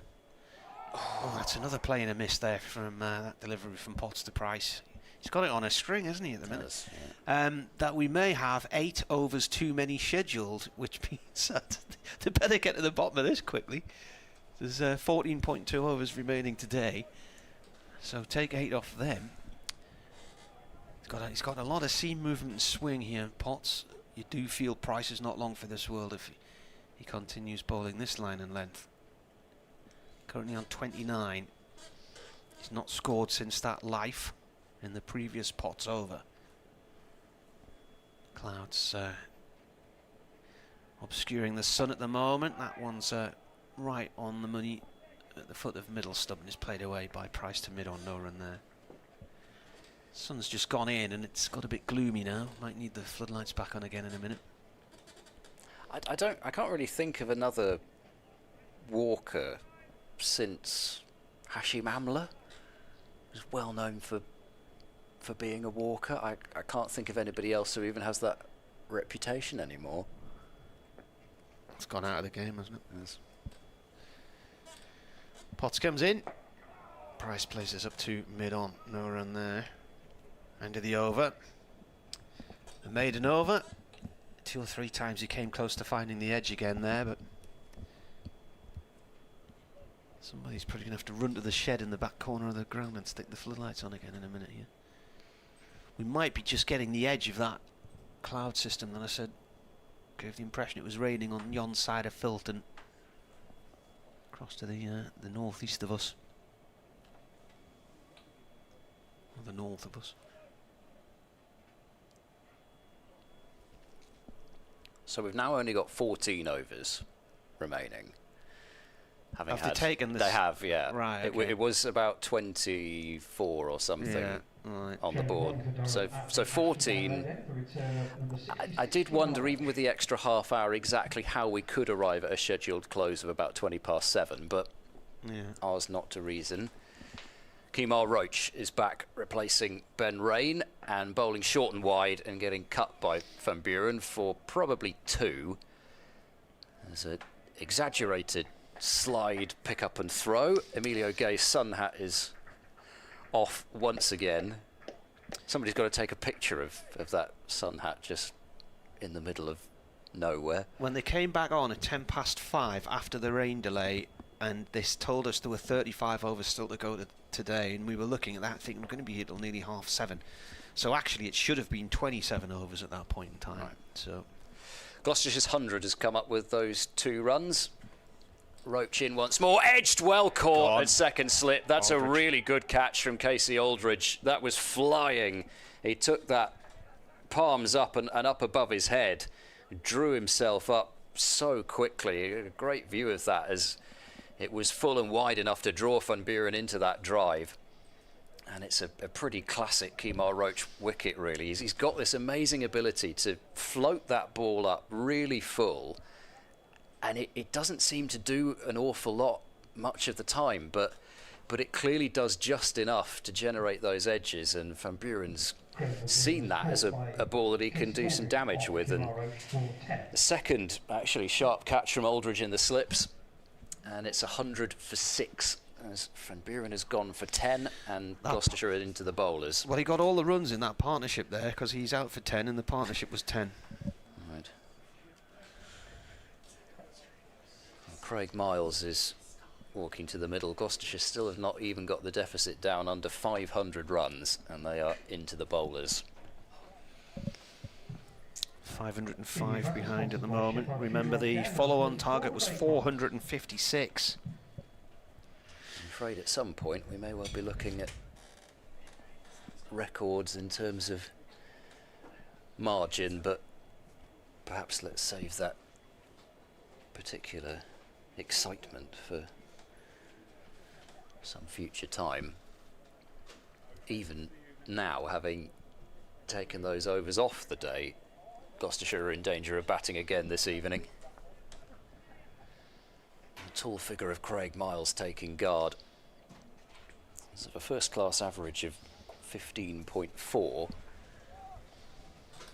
Oh, that's another play and a miss there from that delivery from Potts to Price. He's got it on a string, hasn't he, at the minute? Yeah. That we may have 8 overs too many scheduled, which means that they better get to the bottom of this quickly. There's 14.2 overs remaining today, so take 8 off them. He's got a lot of seam movement and swing here, Potts. You do feel Price is not long for this world if he continues bowling this line and length. Currently on 29. He's not scored since that life in the previous Potts over. Clouds obscuring the sun at the moment. That one's right on the money at the foot of middle stump and is played away by Price to mid on, no run there. Sun's just gone in and it's got a bit gloomy now. Might need the floodlights back on again in a minute. I can't really think of another Walker since Hashim Amla. He was well known for being a walker. I can't think of anybody else who even has that reputation anymore. It's gone out of the game, hasn't it? Yes. Potts comes in. Price places up to mid on, no run there. End of the over. A maiden over. 2 or 3 times he came close to finding the edge again there, but somebody's probably going to have to run to the shed in the back corner of the ground and stick the floodlights on again in a minute here. We might be just getting the edge of that cloud system that I said gave the impression it was raining on yon side of Filton, across to the northeast of us, or the north of us. So we've now only got 14 overs remaining. Have they taken this? They have, yeah. Right. Okay. It was about 24 or something on the board. So 14. I did wonder, even with the extra half hour, exactly how we could arrive at a scheduled close of about 7:20, but ours not to reason. Kemar Roach is back replacing Ben Rain and bowling short and wide and getting cut by Van Buren for probably 2. There's an exaggerated slide, pick up and throw. Emilio Gay's sun hat is off once again. Somebody's got to take a picture of that sun hat just in the middle of nowhere. When they came back on at 5:10 after the rain delay, and this told us there were 35 overs still to go today, and we were looking at that thinking we're going to be here till nearly 7:30. So actually it should have been 27 overs at that point in time. Right. So Gloucestershire's 100 has come up with those 2 runs. Roach in once more, edged, well caught at second slip. That's Aldridge. A really good catch from Casey Aldridge. That was flying. He took that palms up and up above his head, drew himself up so quickly. A great view of that as it was full and wide enough to draw Van Buren into that drive. And it's a pretty classic Kemar Roach wicket, really. He's got this amazing ability to float that ball up really full, and it doesn't seem to do an awful lot much of the time, but it clearly does just enough to generate those edges, and Van Buren's seen that as a ball that he can do some damage with. And the second, actually, sharp catch from Aldridge in the slips, and it's 100 for 6. As Van Buren has gone for 10 and Gloucestershire into the bowlers. Well, he got all the runs in that partnership there because he's out for 10 and the partnership was 10. Right. Well, Craig Miles is walking to the middle. Gloucestershire still have not even got the deficit down under 500 runs, and they are into the bowlers. 505 behind at the moment. Remember, the follow-on target was 456. I'm afraid at some point we may well be looking at records in terms of margin, but perhaps let's save that particular excitement for some future time. Even now, having taken those overs off the day, Gloucestershire are in danger of batting again this evening. The tall figure of Craig Miles taking guard. So a first-class average of 15.4.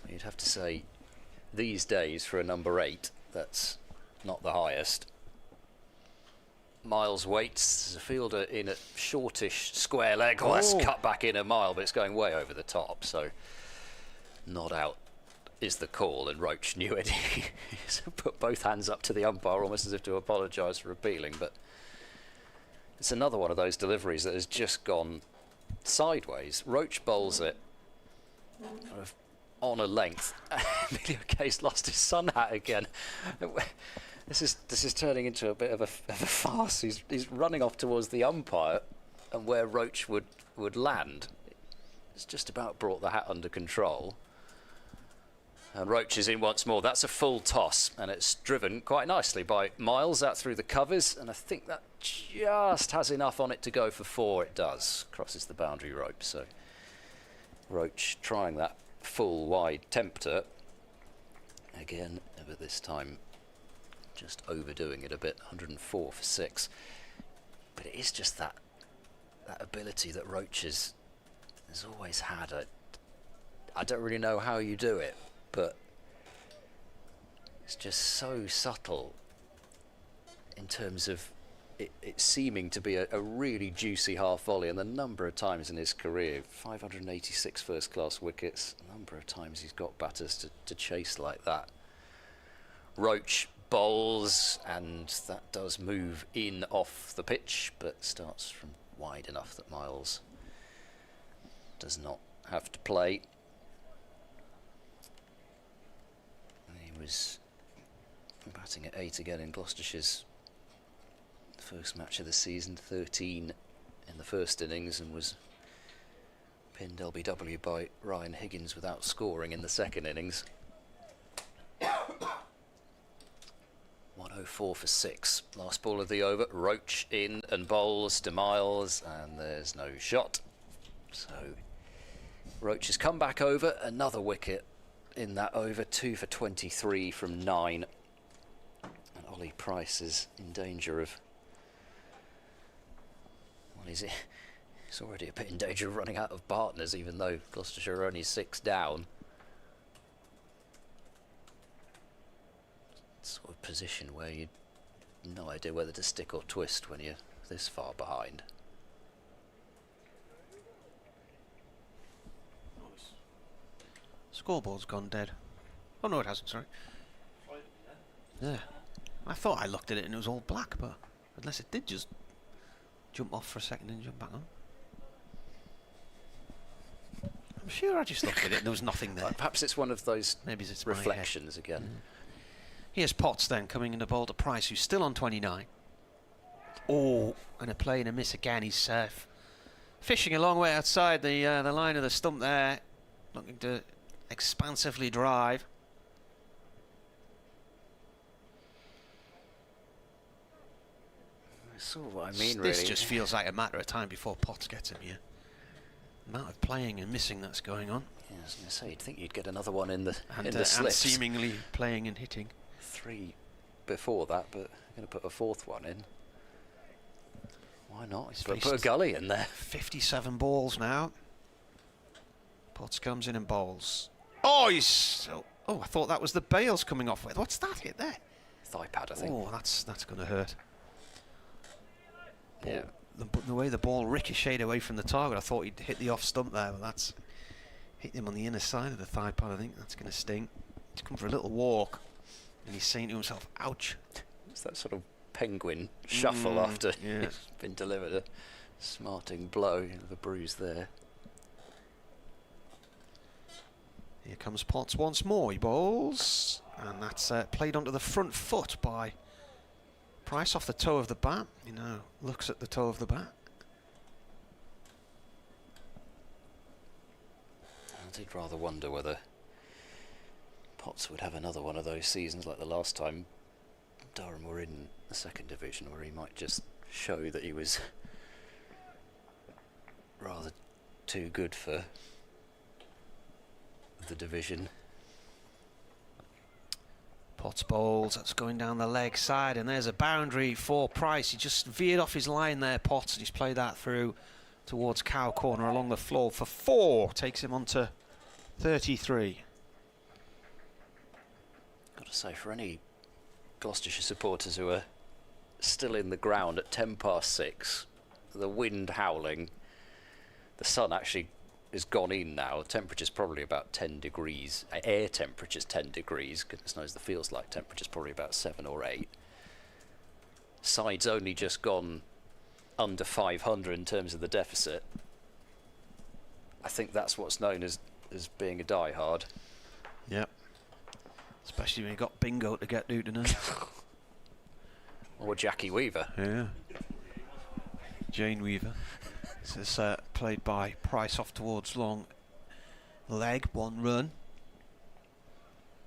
You'd have to say, these days for a number 8, that's not the highest. Miles waits as a fielder in a shortish square leg. Oh, that's cut back in a mile, but it's going way over the top, so not out is the call, and Roach knew it. He put both hands up to the umpire almost as if to apologise for appealing, but it's another one of those deliveries that has just gone sideways. Roach bowls it kind of on a length. Emilio Kay's lost his sun hat again. This is turning into a bit of a farce. He's running off towards the umpire, and where Roach would land, it's just about brought the hat under control. And Roach is in once more. That's a full toss, and it's driven quite nicely by Miles out through the covers, and I think that just has enough on it to go for 4. It does. Crosses the boundary rope, so Roach trying that full wide tempter again, but this time just overdoing it a bit. 104 for 6. But it is just that ability that Roach has always had. I don't really know how you do it, but it's just so subtle in terms of it seeming to be a really juicy half volley, and the number of times in his career, 586 first class wickets, the number of times he's got batters to chase like that. Roach bowls, and that does move in off the pitch, but starts from wide enough that Miles does not have to play. He was batting at 8 again in Gloucestershire's first match of the season, 13 in the first innings, and was pinned LBW by Ryan Higgins without scoring in the second innings. 104 for 6. Last ball of the over. Roach in and bowls to Miles, and there's no shot. So Roach has come back over, another wicket in that over. 2 for 23 from 9. And Ollie Price is in danger of... Well, he's already a bit in danger of running out of partners, even though Gloucestershire are only 6 down. Sort of position where you've no idea whether to stick or twist when you're this far behind. Scoreboard's gone dead. Oh no, it hasn't, sorry. Yeah. I thought I looked at it and it was all black, but unless it did just jump off for a second and jump back on. I'm sure I just looked at it and there was nothing there. Perhaps it's one of those maybe it's reflections again. Here's Potts then coming in to bowl to Price, who's still on 29. Oh, and a play and a miss again. He's fishing a long way outside the line of the stump there, looking to expansively drive. That's all what I mean, really. This just feels like a matter of time before Potts gets him here. The amount of playing and missing that's going on. Yeah, I was going to say, you'd think you'd get another one in the and slips. And seemingly playing and hitting. 3 before that, but I'm going to put a 4th one in. Why not? He's put a gully in there. 57 balls now. Potts comes in and bowls. Oh, I thought that was the bails coming off with. What's that hit there? Thigh pad, I think. Oh, that's going to hurt. Yeah. The way the ball ricocheted away from the target, I thought he'd hit the off stump there, but that's hit him on the inner side of the thigh pad. I think that's going to sting. He's come for a little walk, and he's saying to himself, ouch. It's that sort of penguin shuffle after he's been delivered a smarting blow. The bruise there. Here comes Potts once more. He bowls, and that's played onto the front foot by Price off the toe of the bat. You know, looks at the toe of the bat. I did rather wonder whether Potts would have another one of those seasons like the last time Durham were in the second division, where he might just show that he was rather too good for the division. Potts bowls, that's going down the leg side, and there's a boundary for Price. He just veered off his line there, Potts, and he's played that through towards cow corner along the floor for 4. Takes him on to 33. Got to say, for any Gloucestershire supporters who are still in the ground at 6:10, the wind howling, the sun actually has gone in now. Temperature's probably about 10 degrees. Air temperature's 10 degrees. Goodness knows the feels like temperature's probably about 7 or 8. Side's only just gone under 500 in terms of the deficit. I think that's what's known as being a diehard. Yep. Especially when you've got Bingo to get to tonight. Or Jackie Weaver. Yeah. Jane Weaver. This is played by Price off towards long leg, 1 run.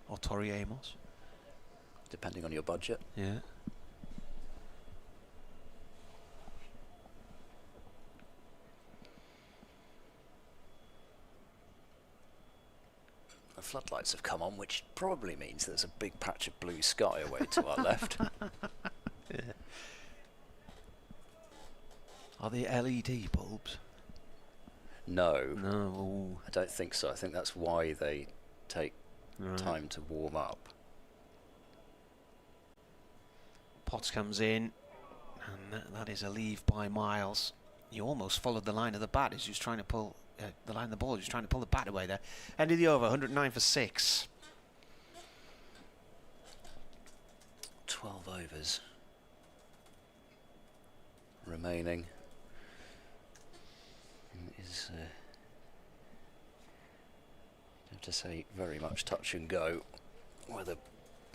Or Torrey Amos. Depending on your budget. Yeah. The floodlights have come on, which probably means there's a big patch of blue sky away to our left. Yeah. Are they LED bulbs? No. No. I don't think so. I think that's why they take time to warm up. Potts comes in, and that is a leave by Miles. He almost followed the line of the bat as he was trying to pull the line of the ball. He was trying to pull the bat away there. End of the over, 109 for 6. 12 overs remaining. Is I have to say very much touch and go. Whether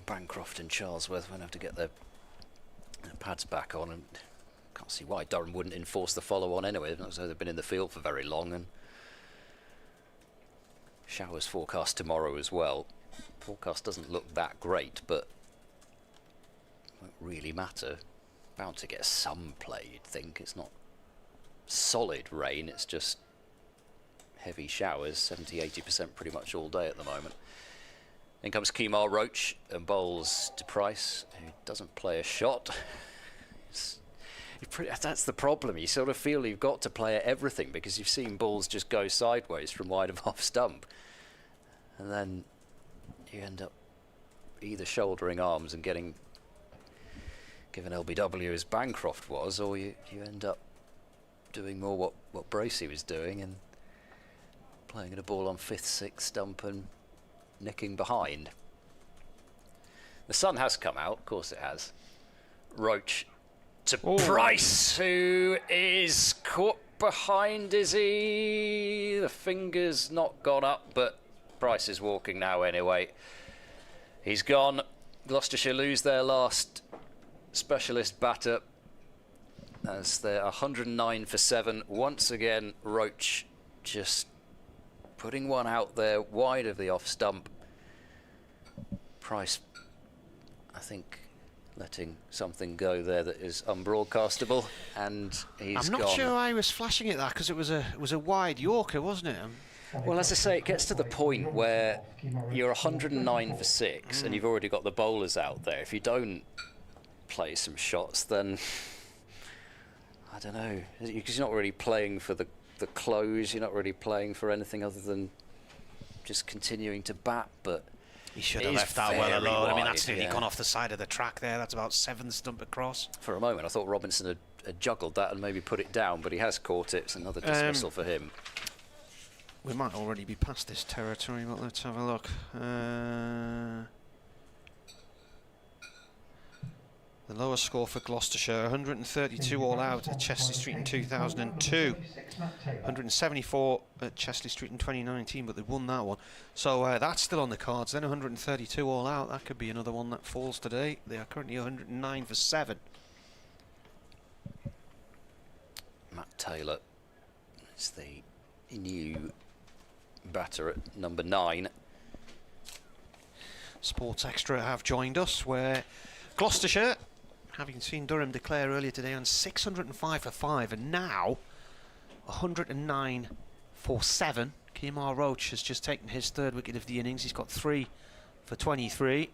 Bancroft and Charlesworth won't have to get their pads back on, and can't see why Durham wouldn't enforce the follow on anyway. Not as though they've been in the field for very long. And showers forecast tomorrow as well. Forecast doesn't look that great, but won't really matter. Bound to get some play, you'd think. It's not solid rain, it's just heavy showers, 70-80% pretty much all day at the moment. In comes Kemar Roach and bowls to Price, who doesn't play a shot. That's the problem. You sort of feel you've got to play at everything because you've seen balls just go sideways from wide of off stump, and then you end up either shouldering arms and given LBW as Bancroft was, or you end up doing more what Bracey was doing and playing at a ball on 5th, 6th stump and nicking behind. The sun has come out, of course it has. Roach to Price, who is caught behind, is he? The finger's not gone up, but Price is walking now anyway. He's gone. Gloucestershire lose their last specialist batter as they're 109 for 7. Once again, Roach just putting one out there wide of the off stump. Price, I think, letting something go there that is unbroadcastable, and he's gone. I'm not sure I was flashing it that because it was a wide Yorker, wasn't it? Well, as I say, it gets to the point where you're 109 for 6 and you've already got the bowlers out there. If you don't play some shots, then I don't know, because you're not really playing for the close, you're not really playing for anything other than just continuing to bat. But he should have left that well alone. I mean, that's nearly gone off the side of the track there. That's about 7 stump across. For a moment I thought Robinson had juggled that and maybe put it down, but he has caught it. It's another dismissal for him. We might already be past this territory, but let's have a look. The lowest score for Gloucestershire, 132 all out at Chesley Street in 2002. 174 at Chesley Street in 2019, but they won that one. So that's still on the cards. Then 132 all out. That could be another one that falls today. They are currently 109 for 7. Matt Taylor is the new batter at number 9. Sports Extra have joined us, where Gloucestershire, having seen Durham declare earlier today on 605 for 5, and now 109 for 7. Kemar Roach has just taken his 3rd wicket of the innings. He's got 3 for 23.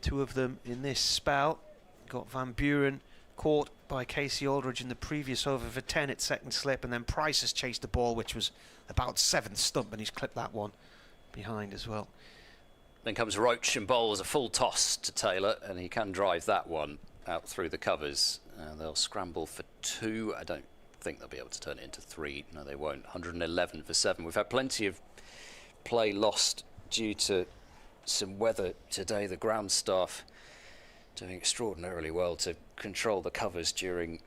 Two of them in this spell. Got Van Buren caught by Casey Aldridge in the previous over for 10 at second slip, and then Price has chased the ball, which was about 7th stump, and he's clipped that one behind as well. Then comes Roach and bowls a full toss to Taylor, and he can drive that one out through the covers. They'll scramble for 2. I don't think they'll be able to turn it into 3. No, they won't. 111 for 7. We've had plenty of play lost due to some weather today. The ground staff doing extraordinarily well to control the covers during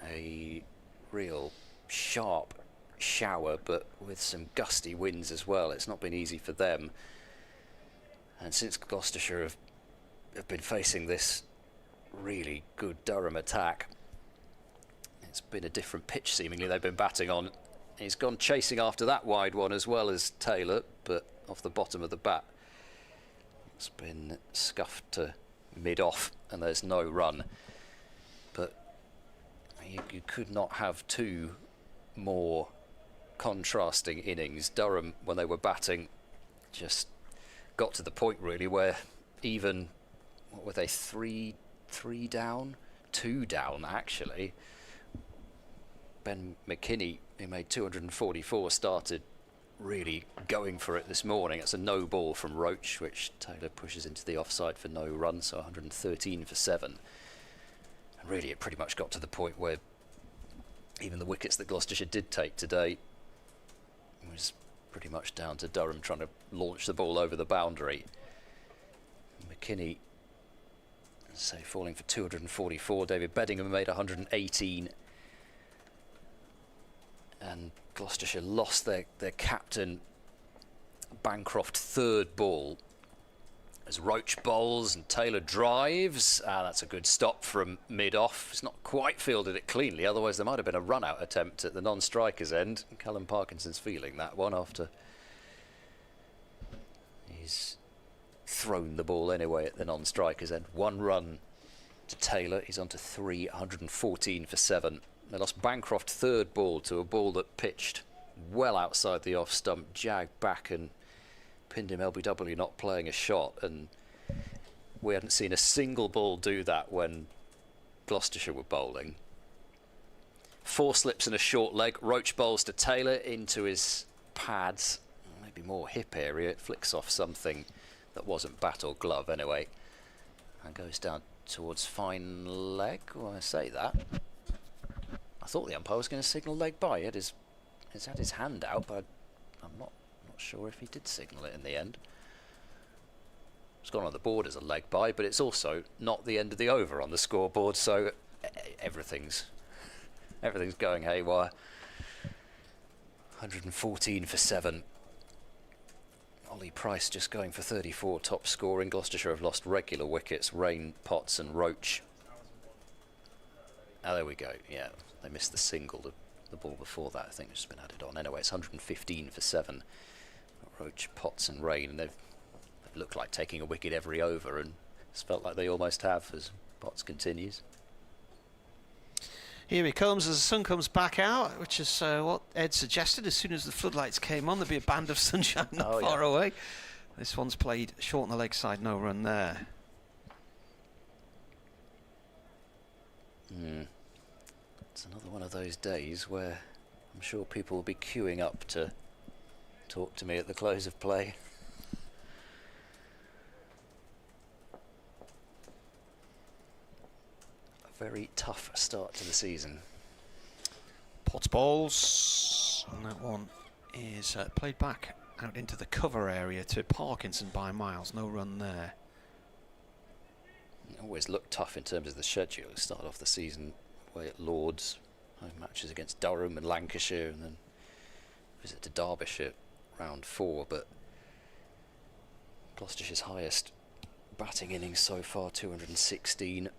a real sharp shower, but with some gusty winds as well. It's not been easy for them. And since Gloucestershire have been facing this really good Durham attack, it's been a different pitch seemingly they've been batting on. He's gone chasing after that wide one as well as Taylor, but off the bottom of the bat. It's been scuffed to mid-off and there's no run. But you could not have 2 more contrasting innings. Durham, when they were batting, just got to the point really where even, what were they, 3 down? 2 down actually. Ben McKinney, who made 244, started really going for it this morning. It's a no ball from Roach, which Taylor pushes into the offside for no run, so 113 for 7. And really it pretty much got to the point where even the wickets that Gloucestershire did take today was pretty much down to Durham trying to launch the ball over the boundary. McKinney, say, falling for 244. David Beddingham made 118. And Gloucestershire lost their captain, Bancroft, 3rd ball as Roach bowls and Taylor drives. That's a good stop from mid-off. It's not quite fielded it cleanly, otherwise there might have been a run-out attempt at the non-striker's end. Callum Parkinson's feeling that one after he's thrown the ball anyway at the non-striker's end. 1 run to Taylor. He's on to 3, 114 for 7. They lost Bancroft, 3rd ball, to a ball that pitched well outside the off stump, jagged back and pinned him LBW, not playing a shot. And we hadn't seen a single ball do that when Gloucestershire were bowling. 4 slips and a short leg. Roach bowls to Taylor into his pads, maybe more hip area. It flicks off something that wasn't bat or glove anyway, and goes down towards fine leg. Well, I say that. I thought the umpire was going to signal leg by. He's had his hand out, but I'm not sure if he did signal it in the end. It's gone on the board as a leg by, but it's also not the end of the over on the scoreboard, so everything's going haywire. 114 for 7. Ollie Price just going for 34, top scoring. Gloucestershire have lost regular wickets, Rain, Potts and Roach. Oh, there we go, yeah. They missed the single, the ball before that, I think, has just been added on. Anyway, it's 115 for 7. Roach, Potts and Rain, and they've looked like taking a wicket every over, and it's felt like they almost have as Potts continues. Here he comes as the sun comes back out, which is what Ed suggested. As soon as the floodlights came on, there'd be a band of sunshine not far away. This one's played short on the leg side, no run there. It's another one of those days where I'm sure people will be queuing up to talk to me at the close of play. A very tough start to the season. Potts balls, and that one is played back out into the cover area to Parkinson by Miles. No run there. It always looked tough in terms of the schedule. It started off the season away at Lords, home matches against Durham and Lancashire, and then visit to Derbyshire round 4. But Gloucestershire's highest batting innings so far, 216.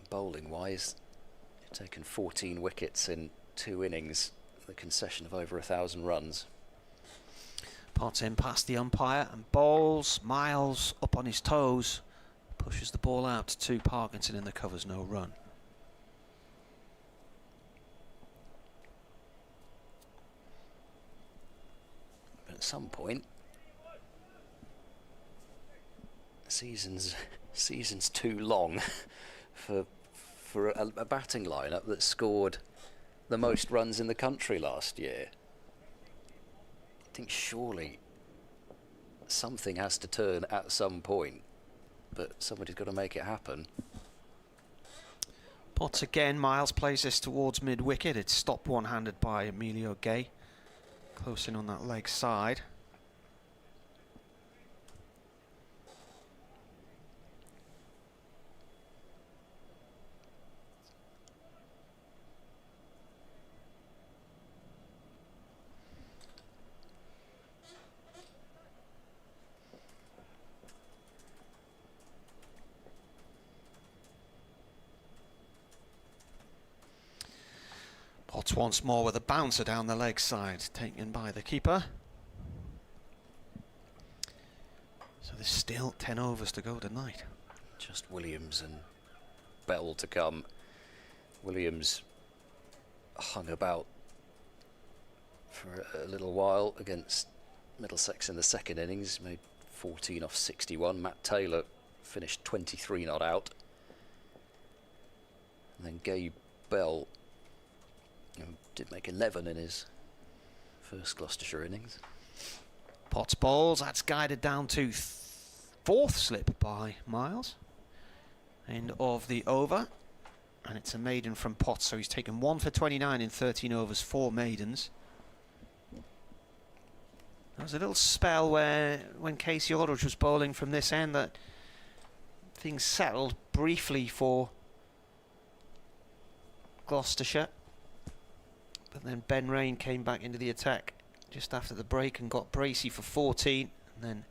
Bowling wise, they've taken 14 wickets in 2 innings, the concession of over 1,000 runs. Potts in past the umpire and bowls. Miles up on his toes, pushes the ball out to Parkinson in the covers, no run. But at some point, season's too long for a batting lineup that scored the most runs in the country last year. I think surely something has to turn at some point, but somebody's got to make it happen. Potts again, Miles plays this towards mid-wicket. It's stopped one-handed by Emilio Gay. Close in on that leg side. Potts once more with a bouncer down the leg side, taken by the keeper. So there's still 10 overs to go tonight. Just Williams and Bell to come. Williams hung about for a little while against Middlesex in the second innings, made 14 off 61. Matt Taylor finished 23 not out. And then Gabe Bell did make 11 in his first Gloucestershire innings. Potts bowls, that's guided down to fourth slip by Miles. End of the over, and it's a maiden from Potts, so he's taken 1 for 29 in 13 overs, 4 maidens. There was a little spell where, when Casey Aldridge was bowling from this end, that things settled briefly for Gloucestershire. But then Ben Rain came back into the attack just after the break and got Bracey for 14. And then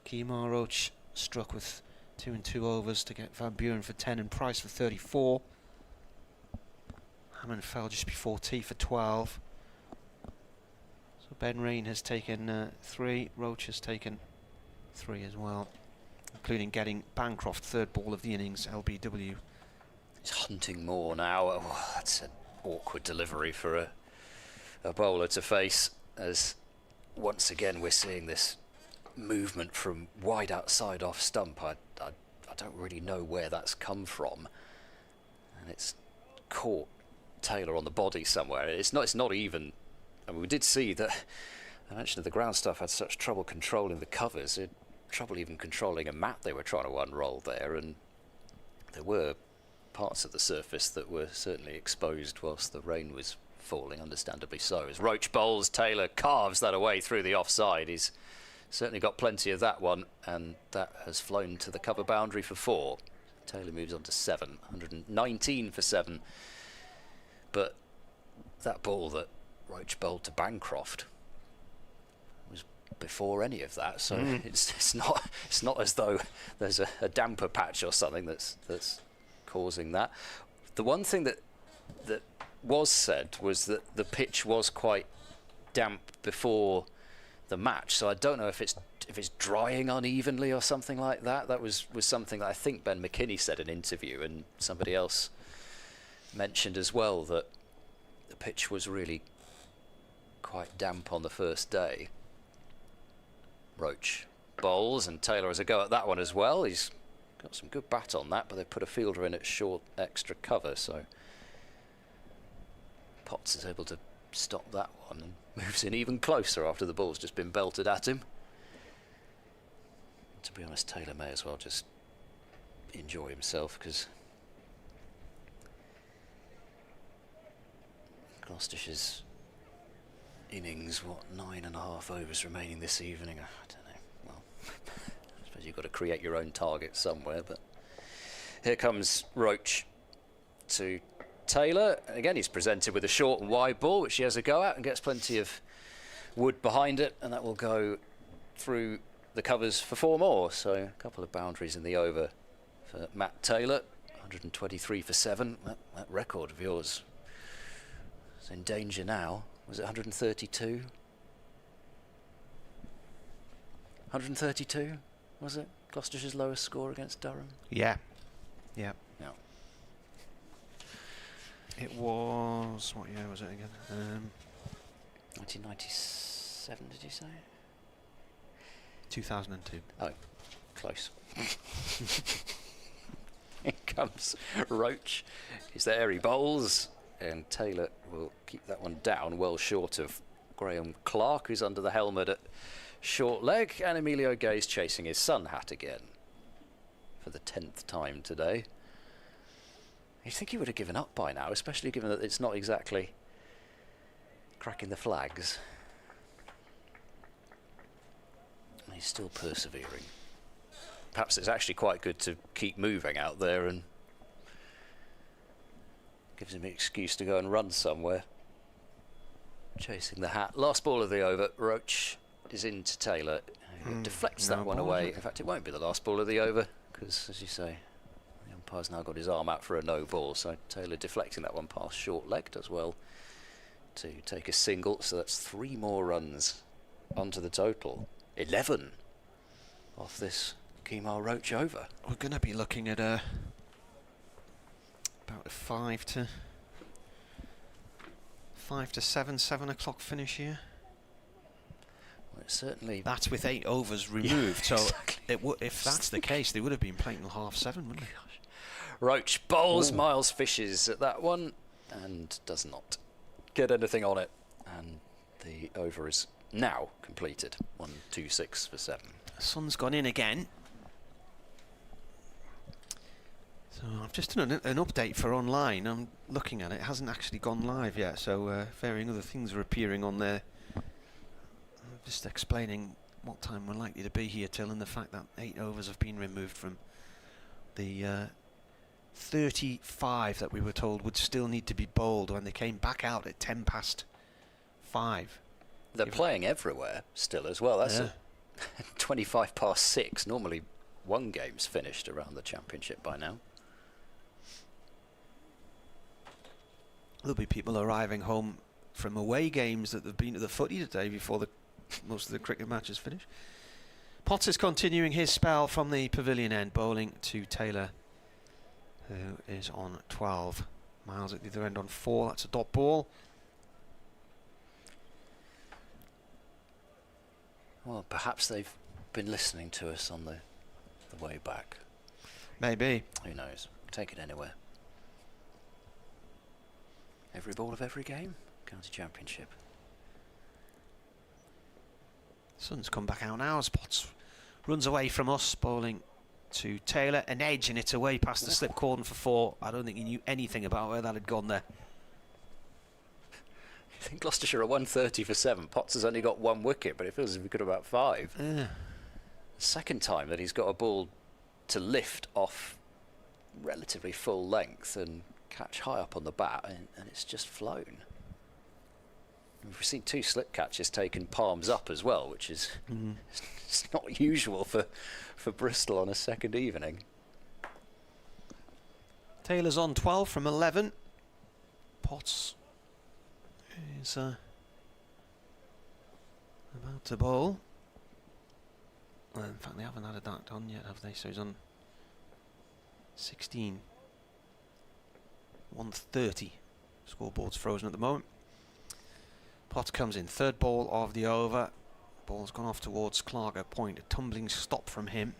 Kemar Roach struck with 2 and 2 overs to get Van Buren for 10 and Price for 34. Hammond fell just before tea for 12. So Ben Rain has taken 3. Roach has taken 3 as well, including getting Bancroft third ball of the innings, LBW. He's hunting more now. Oh, that's an awkward delivery for a bowler to face, as once again we're seeing this movement from wide outside off stump. I don't really know where that's come from, and it's caught Taylor on the body somewhere. It's not even. I mean, we did see that. I mentioned that the ground staff had such trouble controlling the covers, had trouble even controlling a mat they were trying to unroll there, and there were parts of the surface that were certainly exposed whilst the rain was falling, understandably so. As Roach bowls, Taylor carves that away through the offside. He's certainly got plenty of that one, and that has flown to the cover boundary for 4. Taylor moves on to 7, 119 for 7. But that ball that Roach bowled to Bancroft was before any of that, so it's not as though there's a damper patch or something that's causing that. The one thing that was said was that the pitch was quite damp before the match, so I don't know if it's drying unevenly or something like that. That was something that I think Ben McKinney said in an interview, and somebody else mentioned as well, that the pitch was really quite damp on the first day. Roach bowls, and Taylor has a go at that one as well. He's got some good bat on that, but they put a fielder in at short extra cover, so Potts is able to stop that one and moves in even closer after the ball's just been belted at him. To be honest, Taylor may as well just enjoy himself, because Gloucestershire's innings, 9.5 overs remaining this evening. I don't know. Well, I suppose you've got to create your own target somewhere, but here comes Roach to Taylor. Again, he's presented with a short and wide ball, which he has a go at and gets plenty of wood behind it, and that will go through the covers for 4 more. So a couple of boundaries in the over for Matt Taylor. 123 for 7. That record of yours is in danger now. Was it 132? 132, was it? Gloucestershire's lowest score against Durham? Yeah. Yeah. No. It was, what year was it again? 1997, did you say? 2002. Oh, close. Here comes Roach. He's there, he bowls, and Taylor will keep that one down, well short of Graham Clark, who's under the helmet at short leg, and Emilio Gay's chasing his sun hat again for the 10th time today. You'd think he would have given up by now, especially given that it's not exactly cracking the flags. He's still persevering. Perhaps it's actually quite good to keep moving out there and gives him an excuse to go and run somewhere. Chasing the hat. Last ball of the over. Roach is into Taylor, who deflects that one away. In fact, it won't be the last ball of the over because, as you say, the umpire's now got his arm out for a no ball. So Taylor deflecting that one past short leg does well to take a single. So that's 3 more runs onto the total. 11 off this Kemar Roach over. We're going to be looking at about a 5 to 7 o'clock finish here. Well, it's certainly... That's with 8 overs removed, yeah, so exactly. if that's the case, they would have been playing till 7:30, wouldn't they? Gosh. Roach bowls, Ooh. Miles fishes at that one and does not get anything on it. And the over is now completed. 1-2-6 for 7. Sun's gone in again. So I've just done an update for online. I'm looking at it. It hasn't actually gone live yet, so varying other things are appearing on there. I'm just explaining what time we're likely to be here till, and the fact that 8 overs have been removed from the 35 that we were told would still need to be bowled when they came back out at 5:10. They're playing everywhere still as well. That's 25 past 6. Normally one game's finished around the championship by now. There'll be people arriving home from away games that have been to the footy today before most of the cricket matches finish. Potts is continuing his spell from the pavilion end, bowling to Taylor, who is on 12. Miles at the other end on 4. That's a dot ball. Well, perhaps they've been listening to us on the way back. Maybe. Who knows? Take it anywhere. Every ball of every game. County Championship. Sun's come back out now as Potts runs away from us, bowling to Taylor. An edge, and it's away past the slip cordon for 4. I don't think he knew anything about where that had gone there. I think Gloucestershire are 130 for 7. Potts has only got 1 wicket, but it feels as if he could have about 5. Yeah. The second time that he's got a ball to lift off relatively full length and catch high up on the bat, and it's just flown. We've seen 2 slip catches taken palms up as well, which is it's not usual for Bristol on a second evening. Taylor's on 12 from 11. Potts is about to bowl. Well, in fact, they haven't had a dart on yet, have they? So he's on 16. 130. Scoreboard's frozen at the moment. Potts comes in, 3rd ball of the over. Ball's gone off towards Clark at point. A tumbling stop from him.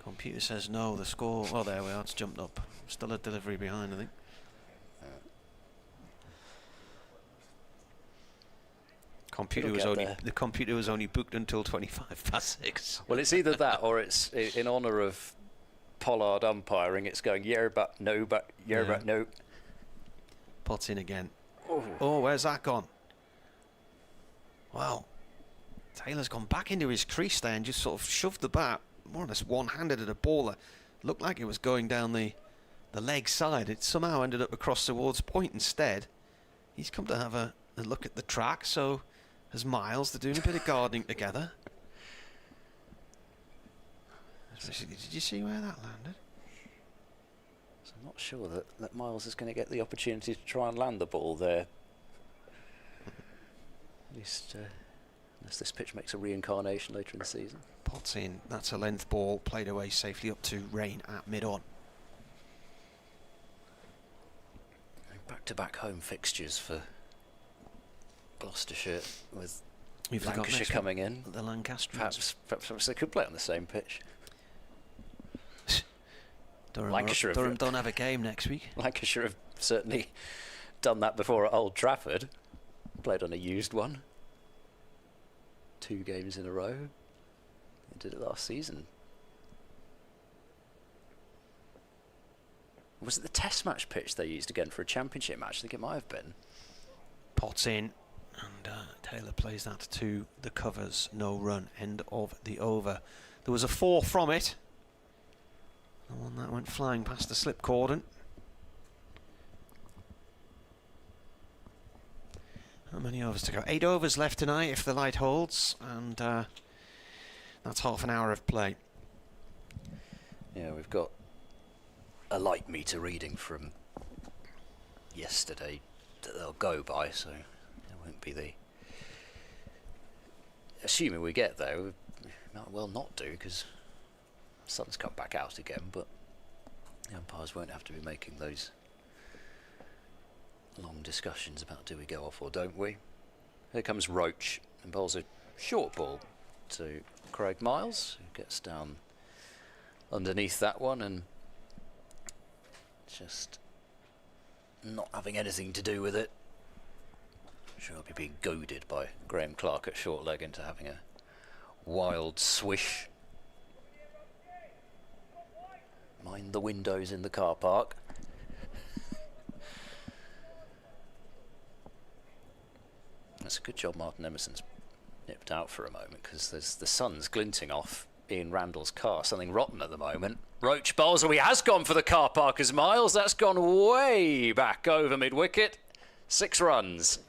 Computer says no, the score... Oh, there we are, it's jumped up. Still a delivery behind, I think. The computer was only booked until 25 past 6. Well, it's either that or it's in honour of Pollard umpiring. It's going yeah, but no, but yeah, but no. Potts in again. Oh, where's that gone? Well, Taylor's gone back into his crease there and just sort of shoved the bat more or less one-handed at a ball that looked like it was going down the leg side. It somehow ended up across towards point instead. He's come to have a look at the track, so has Miles. They're doing a bit of gardening together. Did you see where that landed? So I'm not sure that Miles is going to get the opportunity to try and land the ball there. At least unless this pitch makes a reincarnation later in the season. Potts in. That's a length ball played away safely up to Rain at mid-on. Back-to-back home fixtures for Gloucestershire with We've forgotten Lancashire next coming in. The Lancastrians. Perhaps they could play on the same pitch. Durham don't have a game next week. Lancashire have certainly done that before at Old Trafford. Played on a used one. 2 games in a row. They did it last season. Was it the test match pitch they used again for a championship match? I think it might have been. Potts in, and Taylor plays that to the covers. No run. End of the over. There was a 4 from it. The one that went flying past the slip cordon. How many overs to go? 8 overs left tonight if the light holds, and that's half an hour of play. Yeah, we've got a light meter reading from yesterday that they'll go by, so it won't be the... Assuming we get there, we might well not do, because the sun's come back out again, but the umpires won't have to be making those long discussions about do we go off or don't we. Here comes Roach and bowls a short ball to Craig Miles, who gets down underneath that one and just not having anything to do with it. Sure, I'll be being goaded by Graham Clark at short leg into having a wild swish. Mind the windows in the car park. That's a good job Martin Emerson's nipped out for a moment, because there's the sun's glinting off Ian Randall's car. Something rotten at the moment. Roach bowls, he has gone for the car parkers, Miles. That's gone way back over mid-wicket. 6 runs.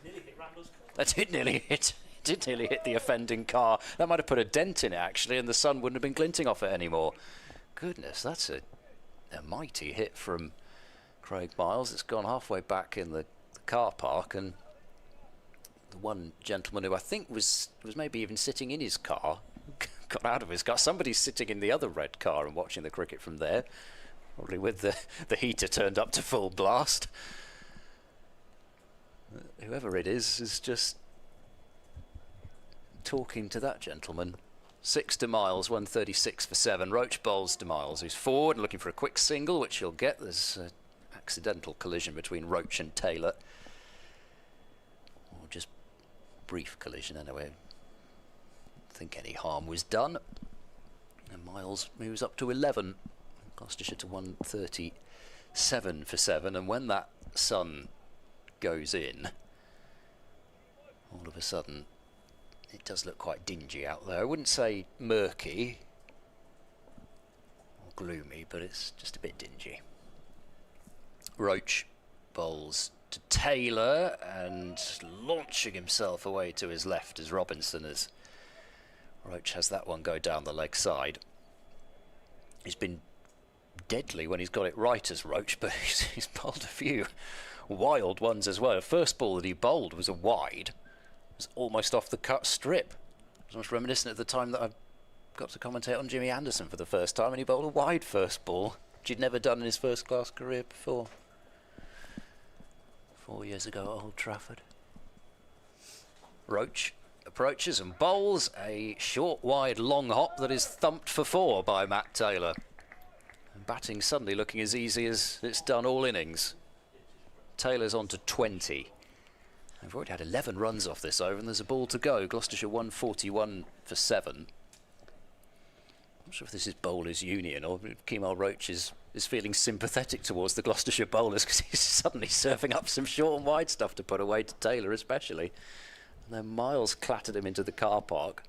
That did nearly hit the offending car. That might have put a dent in it, actually, and the sun wouldn't have been glinting off it anymore. Goodness, that's a mighty hit from Craig Miles. It's gone halfway back in the car park, and the one gentleman who I think was maybe even sitting in his car got out of his car. Somebody's sitting in the other red car and watching the cricket from there, probably with the heater turned up to full blast. Whoever it is just talking to that gentleman. 6 to Miles, 136 for 7. Roach bowls to Miles, who's forward and looking for a quick single, which he'll get. There's an accidental collision between Roach and Taylor. Or just brief collision anyway. I think any harm was done. And Miles moves up to 11. Gloucestershire to 137 for 7. And when that sun goes in, all of a sudden it does look quite dingy out there. I wouldn't say murky or gloomy, but it's just a bit dingy. Roach bowls to Taylor and launching himself away to his left as Robinson, as Roach has that one go down the leg side. He's been deadly when he's got it right as Roach, but he's bowled a few wild ones as well. The first ball that he bowled was a wide. It was almost off the cut strip. It was almost reminiscent of the time that I got to commentate on Jimmy Anderson for the first time, and he bowled a wide first ball, which he'd never done in his first class career before. 4 years ago at Old Trafford. Roach approaches and bowls a short, wide, long hop that is thumped for 4 by Matt Taylor. And batting suddenly looking as easy as it's done all innings. Taylor's on to 20. We've already had 11 runs off this over, and there's a ball to go. Gloucestershire 141 for 7. I'm not sure if this is bowlers' union or Kemal Roach is feeling sympathetic towards the Gloucestershire bowlers, because he's suddenly serving up some short and wide stuff to put away to Taylor especially. And then Miles clattered him into the car park.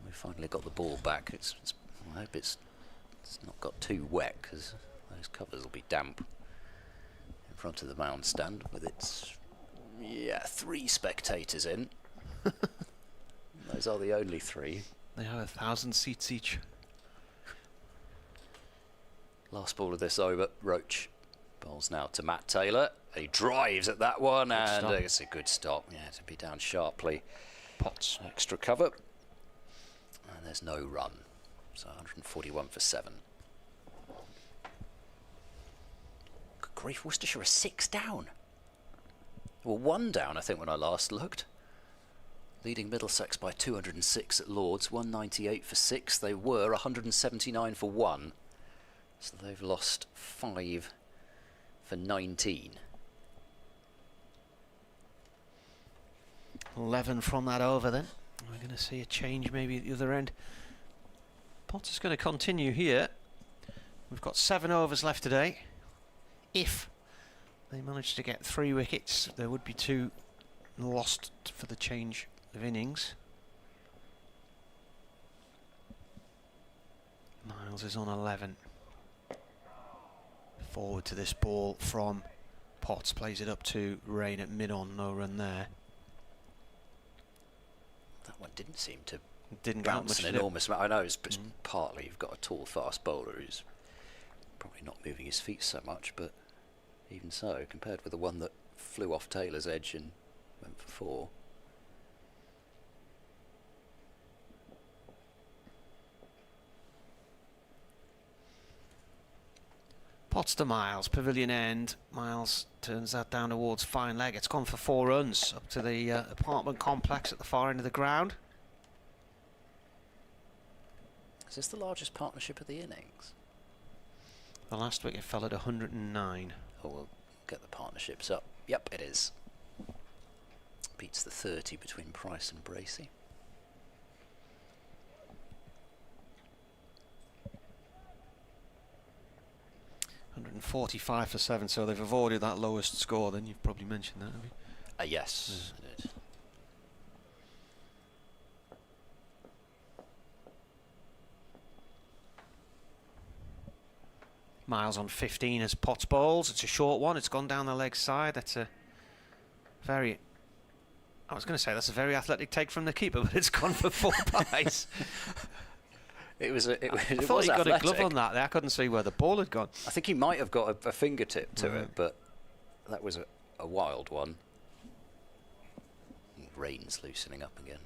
We finally got the ball back. I hope it's not got too wet, because those covers will be damp in front of the mound stand with its 3 spectators in. Those are the only 3. They have 1,000 seats each. Last ball of this over. Roach bowls now to Matt Taylor. He drives at that one, and it's a good stop. Yeah, to be down sharply. Potts. Extra cover. And there's no run. So 141 for 7. Good grief, Worcestershire are 6 down. Well, 1 down, I think, when I last looked. Leading Middlesex by 206 at Lords, 198 for 6. They were 179 for 1. So they've lost 5 for 19. 11 from that over then. We're going to see a change maybe at the other end. Potter's going to continue here. We've got 7 overs left today. If they manage to get 3 wickets, there would be 2 lost for the change of innings. Miles is on 11. Forward to this ball from Potts, plays it up to Rain at mid-on, no run there. That one didn't seem to bounce an enormous amount. I know it's partly you've got a tall, fast bowler who's probably not moving his feet so much, but even so, compared with the one that flew off Taylor's edge and went for 4. Potts to Miles, pavilion end. Miles turns that down towards fine leg. It's gone for 4 runs up to the apartment complex at the far end of the ground. Is this the largest partnership of the innings? The last wicket fell at 109. Oh, we'll get the partnerships up. Yep, it is. Beats the 30 between Price and Bracey. $145 for 7, so they've avoided that lowest score. Then you've probably mentioned that, have you? Yes, I did. Miles on 15 as Potts bowls. It's a short one. It's gone down the leg side. That's a very... I was going to say that's a very athletic take from the keeper, but it's gone for 4 pies. It was I thought he got a glove on that. I couldn't see where the ball had gone. I think he might have got a fingertip to it, but that was a wild one. Rain's loosening up again.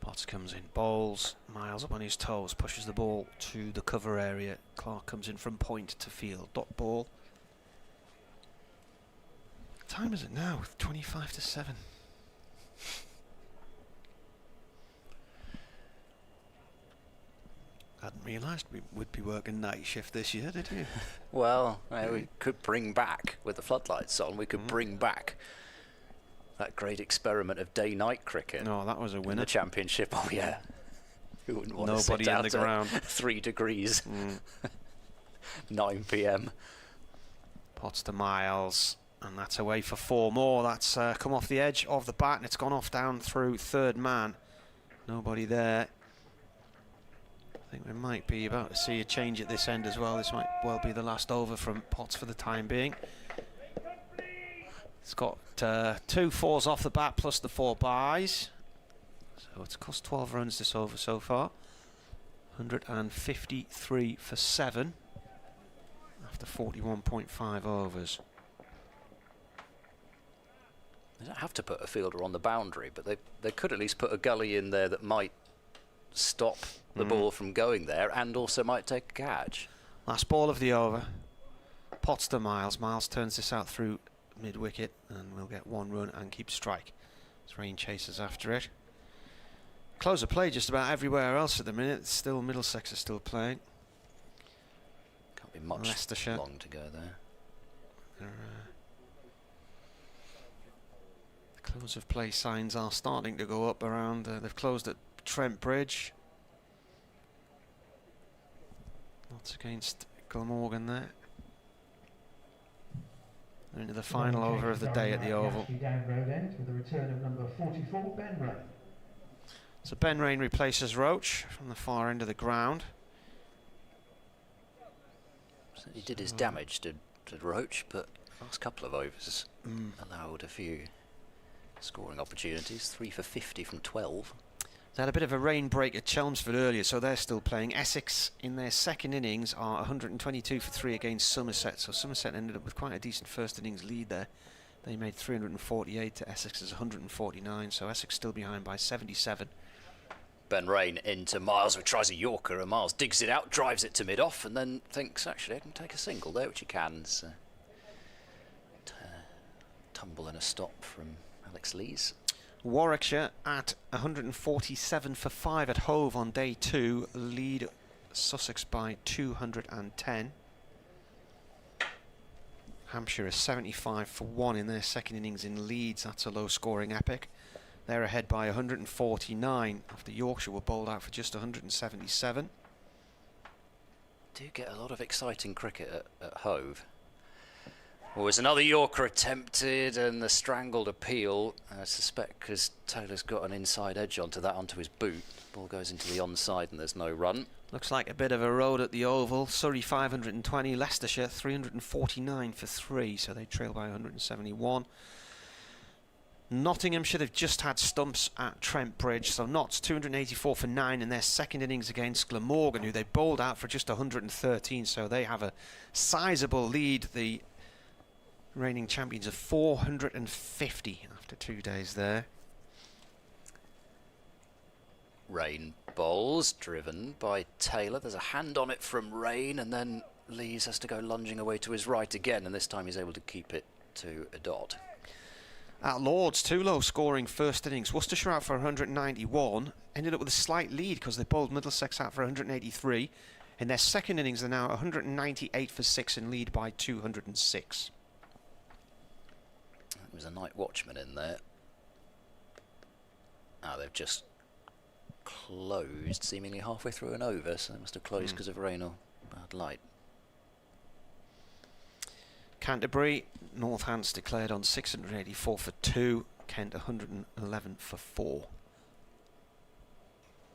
Potts comes in, bowls. Miles up on his toes, pushes the ball to the cover area. Clark comes in from point to field. Dot ball. What time is it now? 25 to 7. Hadn't realised we would be working night shift this year, did you? Well, we could bring back, with the floodlights on, we could bring back that great experiment of day-night cricket. No, that was a winner. In the Championship, oh yeah. Who wouldn't want Nobody to sit in out the ground. 3 degrees, 9 p.m. Potts to Miles, and that's away for 4 more. That's come off the edge of the bat, and it's gone off down through third man. Nobody there. I think we might be about to see a change at this end as well. This might well be the last over from Potts for the time being. It's got 2 fours off the bat plus the 4 byes. So it's cost 12 runs this over so far. 153 for 7 after 41.5 overs. They don't have to put a fielder on the boundary, but they could at least put a gully in there that might stop the ball from going there and also might take a catch. Last ball of the over. Potts to Miles. Miles turns this out through mid-wicket and we'll get 1 run and keep strike. As Rain chases after it. Close of play just about everywhere else at the minute. Still Middlesex are still playing. Can't be much Gloucestershire. long to go there. The close of play signs are starting to go up around. They've closed at Trent Bridge. Lots against Glamorgan there. They're into the final over of the day at the Oval. Down road end with the return of number 44, Ben Rain. So Ben Rain replaces Roach from the far end of the ground. So he did his damage to Roach, but last couple of overs allowed a few scoring opportunities. 3 for 50 from 12. They had a bit of a rain break at Chelmsford earlier, so they're still playing. Essex in their second innings are 122 for 3 against Somerset, so Somerset ended up with quite a decent first innings lead there. They made 348 to Essex's 149, so Essex still behind by 77. Ben Rain into Miles, who tries a Yorker, and Miles digs it out, drives it to mid-off, and then thinks, actually, I can take a single there, which he can. So, tumble and a stop from Alex Lees. Warwickshire at 147 for 5 at Hove on day 2, lead Sussex by 210. Hampshire is 75 for 1 in their second innings in Leeds. That's a low-scoring epic. They're ahead by 149 after Yorkshire were bowled out for just 177. Do get a lot of exciting cricket at Hove. Well, there's another Yorker attempted and the strangled appeal, I suspect, because Taylor's got an inside edge onto his boot. Ball goes into the onside and there's no run. Looks like a bit of a road at the Oval. Surrey 520, Leicestershire 349 for 3, so they trail by 171. Nottinghamshire, they've just had stumps at Trent Bridge, so Notts 284 for 9 in their second innings against Glamorgan, who they bowled out for just 113, so they have a sizable lead. The reigning champions of 450 after 2 days there. Rain bowls, driven by Taylor. There's a hand on it from Rain, and then Lees has to go lunging away to his right again, and this time he's able to keep it to a dot. At Lords, 2 low scoring first innings. Worcestershire out for 191, ended up with a slight lead because they bowled Middlesex out for 183. In their second innings, they're now 198 for 6 and lead by 206. There was a night watchman in there. They've just closed seemingly halfway through an over, so they must have closed because of rain or bad light. Canterbury, Northants declared on 684 for 2, Kent 111 for 4.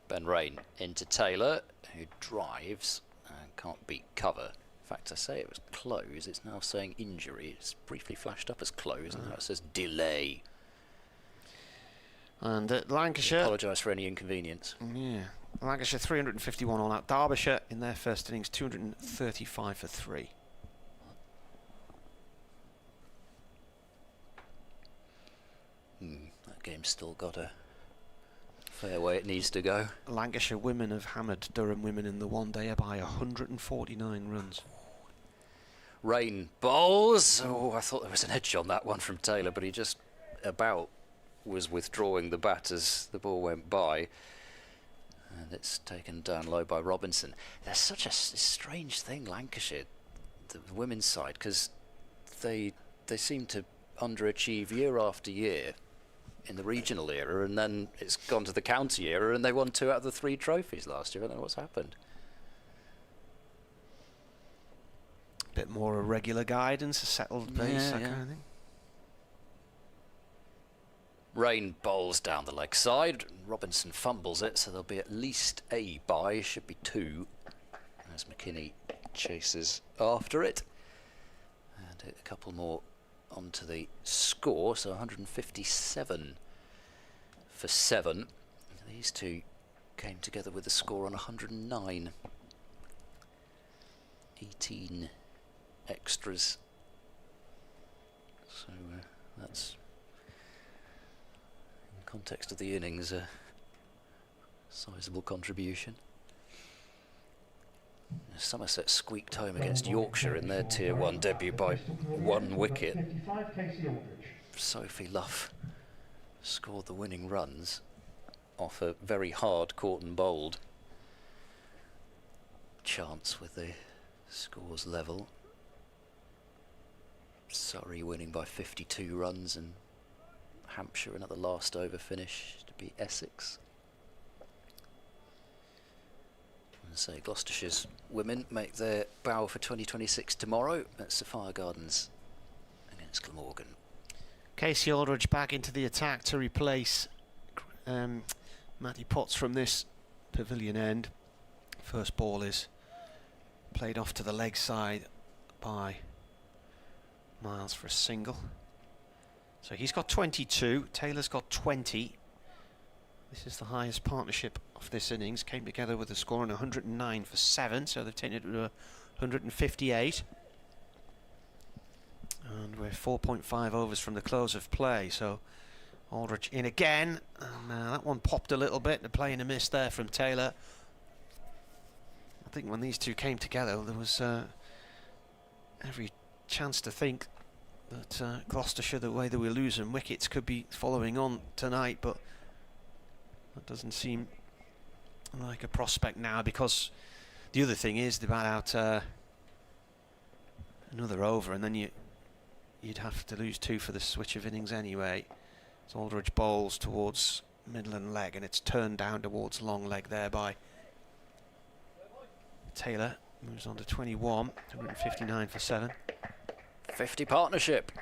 Ben Rain into Taylor, who drives and can't beat cover. In fact, I say it was close, it's now saying injury. It's briefly flashed up as close, and now it says delay. And at Lancashire... Apologise for any inconvenience. Yeah. Lancashire 351 all out. Derbyshire in their first innings 235 for 3. That game's still got a fair way it needs to go. Lancashire women have hammered Durham women in the one-dayer by 149 runs. Rain bowls. Oh, I thought there was an edge on that one from Taylor, but he just about was withdrawing the bat as the ball went by. And it's taken down low by Robinson. There's such a strange thing, Lancashire, the women's side, because they seem to underachieve year after year in the regional era, and then it's gone to the county era, and they won 2 out of the 3 trophies last year. I don't know what's happened. Bit more irregular guidance, a settled base, that kind of thing. Rain bowls down the leg side. Robinson fumbles it, so there'll be at least a bye, should be 2, as McKinney chases after it. And a couple more onto the score, so 157 for 7. These two came together with a score on 109. 18 extras. So that's, in context of the innings, a sizable contribution. Somerset squeaked home against Yorkshire in their Tier 1 debut by 1 wicket. Sophie Luff scored the winning runs off a very hard caught and bowled chance with the scores level. Surrey winning by 52 runs, and Hampshire another last over finish to beat Essex. So Gloucestershire's women make their bow for 2026 tomorrow at Sophia Gardens against Glamorgan. Casey Aldridge back into the attack to replace Matty Potts from this pavilion end. First ball is played off to the leg side by Miles for a single. So he's got 22, Taylor's got 20. This is the highest partnership of this innings. Came together with a score on 109 for 7, so they've taken it to 158. And we're 4.5 overs from the close of play, so Aldridge in again, and that one popped a little bit. The play in a miss there from Taylor. I think when these two came together, there was every chance to think that Gloucestershire, the way they were losing wickets, could be following on tonight, but that doesn't seem like a prospect now, because the other thing is they've had out another over, and then you'd have to lose 2 for the switch of innings anyway. So Aldridge bowls towards middle and leg, and it's turned down towards long leg there by Taylor. Moves on to 21, 159 for 7. 50 partnership.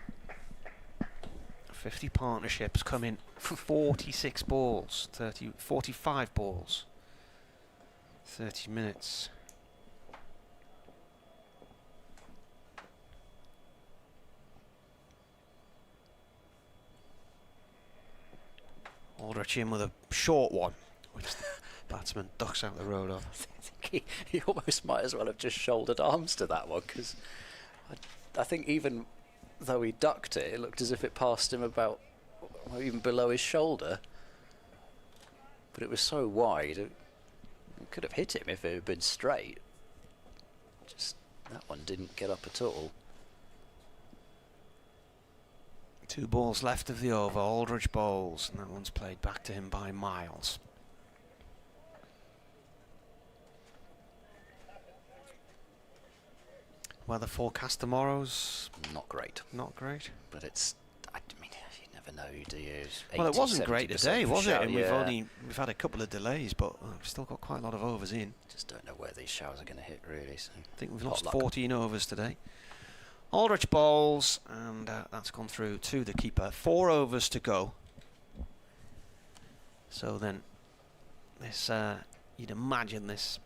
50 partnerships come in 46 balls, 45 balls, 30 minutes. Aldrich in with a short one, which the batsman ducks out the road of. I think he almost might as well have just shouldered arms to that one, because I think even though he ducked it, it looked as if it passed him about even below his shoulder. But it was so wide, it could have hit him if it had been straight. Just that one didn't get up at all. 2 balls left of the over. Aldridge bowls, and that one's played back to him by Miles. Weather forecast tomorrow's not great. Not great. But it's, I mean, you never know, do you? Well, it wasn't great today, was it? And yeah. we've had a couple of delays, but we've still got quite a lot of overs in. Just don't know where these showers are going to hit, really. So I think we've lost 14 overs today. Aldrich bowls, and that's gone through to the keeper. 4 overs to go. So then, this you'd imagine this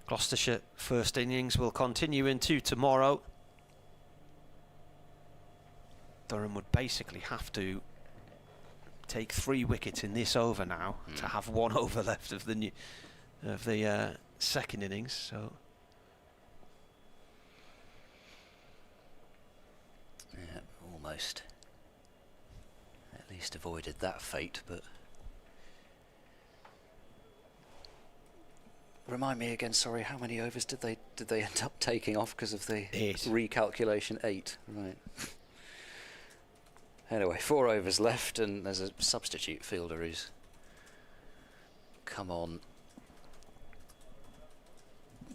Gloucestershire first innings will continue into tomorrow. Durham would basically have to take 3 wickets in this over now to have 1 over left of the second innings. So. Yeah, almost. At least avoided that fate, but remind me again, sorry, how many overs did they end up taking off because of the 8 recalculation? 8, right. Anyway, 4 overs left, and there's a substitute fielder who's come on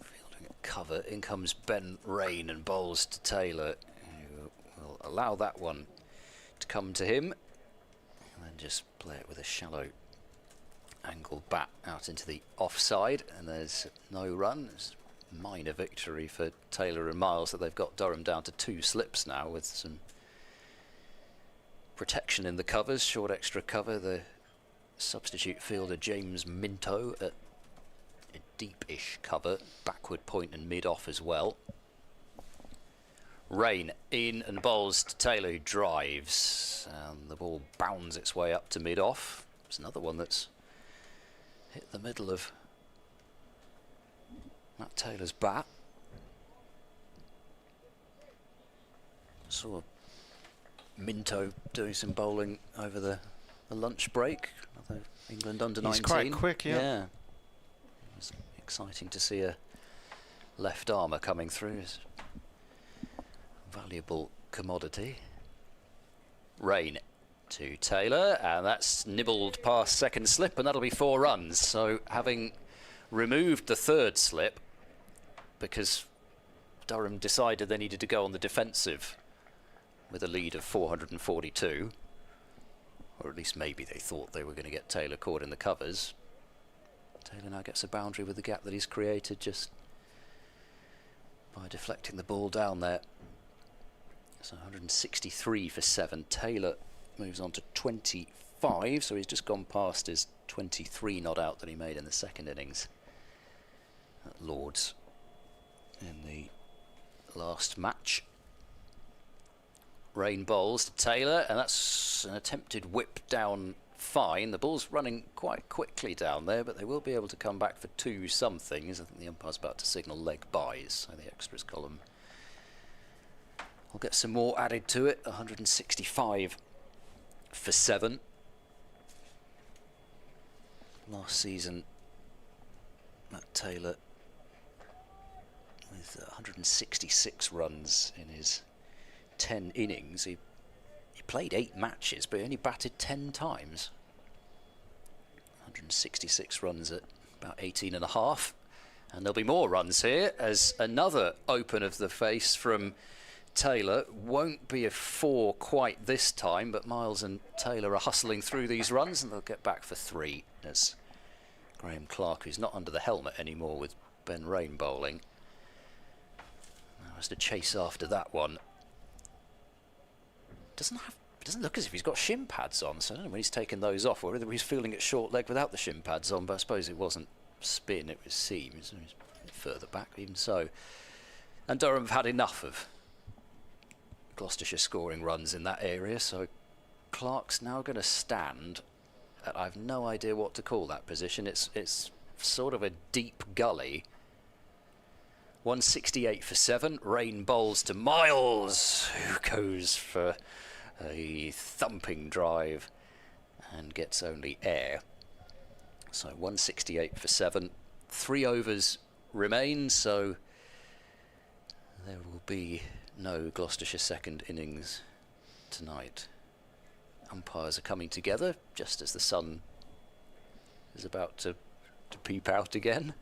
fielding at cover. In comes Ben Rain and bowls to Taylor, who will allow that one to come to him, and then just play it with a shallow angle bat out into the offside, and there's no run. It's a minor victory for Taylor and Miles that they've got Durham down to 2 slips now, with some protection in the covers, short extra cover. The substitute fielder James Minto at a deep-ish cover, backward point and mid-off as well. Rain in and bowls to Taylor, who drives, and the ball bounds its way up to mid-off. It's another one that's hit the middle of Matt Taylor's bat. Saw Minto doing some bowling over the lunch break. Another England under 19. He's quite quick, yeah. It was exciting to see a left armour coming through. It's a valuable commodity. Rain to Taylor, and that's nibbled past second slip, and that'll be 4 runs. So having removed the 3rd slip, because Durham decided they needed to go on the defensive with a lead of 442, or at least maybe they thought they were going to get Taylor caught in the covers. Taylor now gets a boundary with the gap that he's created just by deflecting the ball down there. So 163 for 7. Taylor moves on to 25, so he's just gone past his 23 not out that he made in the second innings at Lord's in the last match. Rain bowls to Taylor, and that's an attempted whip down fine. The ball's running quite quickly down there, but they will be able to come back for 2 somethings. I think the umpire's about to signal leg byes, so the extras column will get some more added to it. 165 for 7. last season, Matt Taylor with 166 runs in his 10 innings. He played 8 matches, but he only batted 10 times. 166 runs at about 18.5. And there'll be more runs here as another open of the face from Taylor. Won't be a 4 quite this time, but Miles and Taylor are hustling through these runs, and they'll get back for 3 as Graham Clark, who's not under the helmet anymore with Ben Rain bowling, now has to chase after that one. Doesn't look as if he's got shin pads on, so I don't know when he's taken those off or whether he's feeling at short leg without the shin pads on, but I suppose it wasn't spin, it was seam. He's a bit further back, even so. And Durham have had enough of Gloucestershire scoring runs in that area, so Clark's now going to stand at, I've no idea what to call that position. It's sort of a deep gully. 168 for 7. Rain bowls to Miles, who goes for a thumping drive and gets only air. So 168 for 7. 3 overs remain, so there will be no Gloucestershire second innings tonight. Umpires are coming together just as the sun is about to peep out again.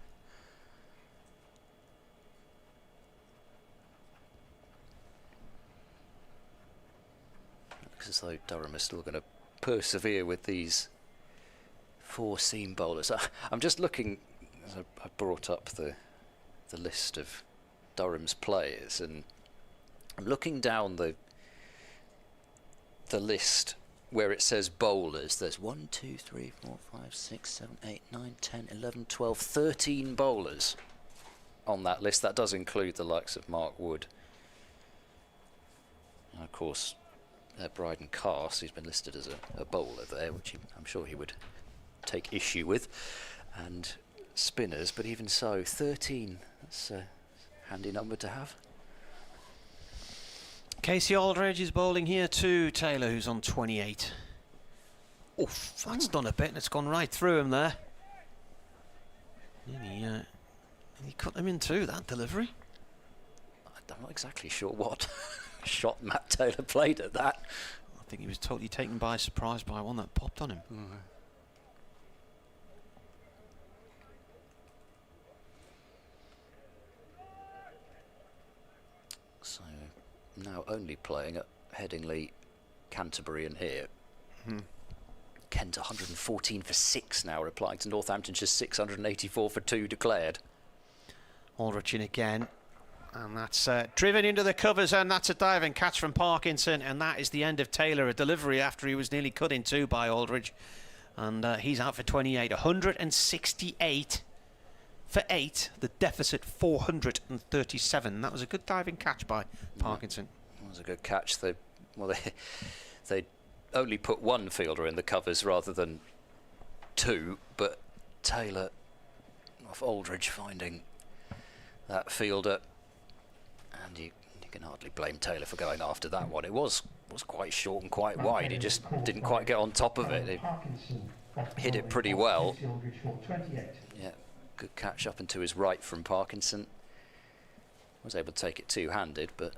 Looks as though Durham is still going to persevere with these 4 seam bowlers. I'm just looking, as I brought up the list of Durham's players, and I'm looking down the list where it says bowlers. There's 1, 2, 3, 4, 5, 6, 7, 8, 9, 10, 11, 12, 13 bowlers on that list. That does include the likes of Mark Wood. And of course, Bryden Cast, who's been listed as a bowler there, which I'm sure he would take issue with, and spinners, but even so, 13, that's a handy number to have. Casey Aldridge is bowling here too. Taylor, who's on 28. Oof, that's done a bit, and it's gone right through him there. And he cut him in too, that delivery. I'm not exactly sure what shot Matt Taylor played at that. I think he was totally taken by surprise by one that popped on him. So now only playing at Headingley, Canterbury and here. Kent 114 for 6 now, replying to Northamptonshire's 684 for 2 declared. Aldrich in again, and that's driven into the covers, and that's a diving catch from Parkinson, and that is the end of Taylor, a delivery after he was nearly cut in two by Aldridge, and he's out for 28. 168 for 8, the deficit 437. That was a good diving catch by Parkinson. That was a good catch. They only put one fielder in the covers rather than 2, but Taylor off Aldridge finding that fielder, and you can hardly blame Taylor for going after that one. It was quite short and quite wide. He just didn't quite get on top of it. He hit it pretty well. Yeah, good catch up and to his right from Parkinson. Was able to take it two-handed, but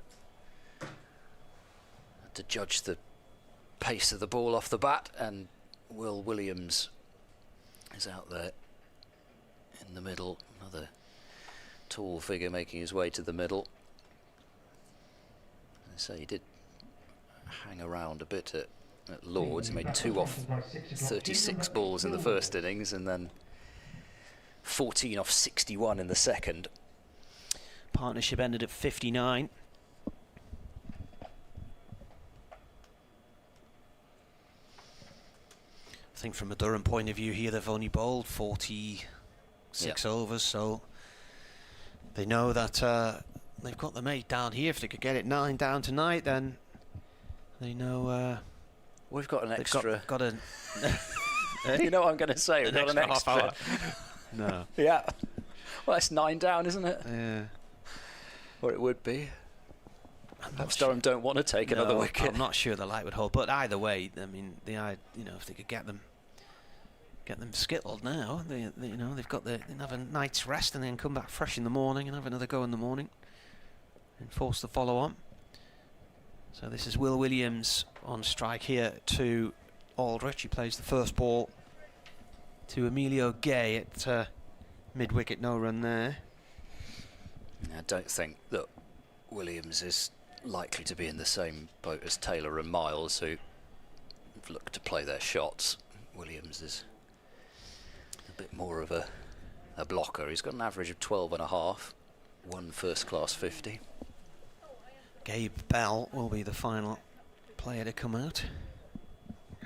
had to judge the pace of the ball off the bat, and Will Williams is out there in the middle. Another tall figure making his way to the middle. So he did hang around a bit at Lords. He made 2 off 36 balls in the first innings, and then 14 off 61 in the second. Partnership ended at 59. I think from a Durham point of view here, they've only bowled 46 overs, so they know that they've got the mate down here. If they could get it 9 down tonight, then they know we've got an extra. Got a. You know what I'm going to say? We've got an extra. Half hour. No. Yeah. Well, that's 9 down, isn't it? Yeah. Or it would be. Perhaps Durham don't want to take another wicket. I'm not sure the light would hold, but either way, I mean, if they could get them Get them skittled now. You know, they've got they have a night's rest and then come back fresh in the morning and have another go in the morning and force the follow on. So this is Will Williams on strike here to Aldrich. He plays the first ball to Emilio Gay at mid-wicket, no run there. I don't think that Williams is likely to be in the same boat as Taylor and Miles, who have looked to play their shots. Williams is a bit more of a blocker. He's got an average of 12.5, one first-class 50. Gabe Bell will be the final player to come out,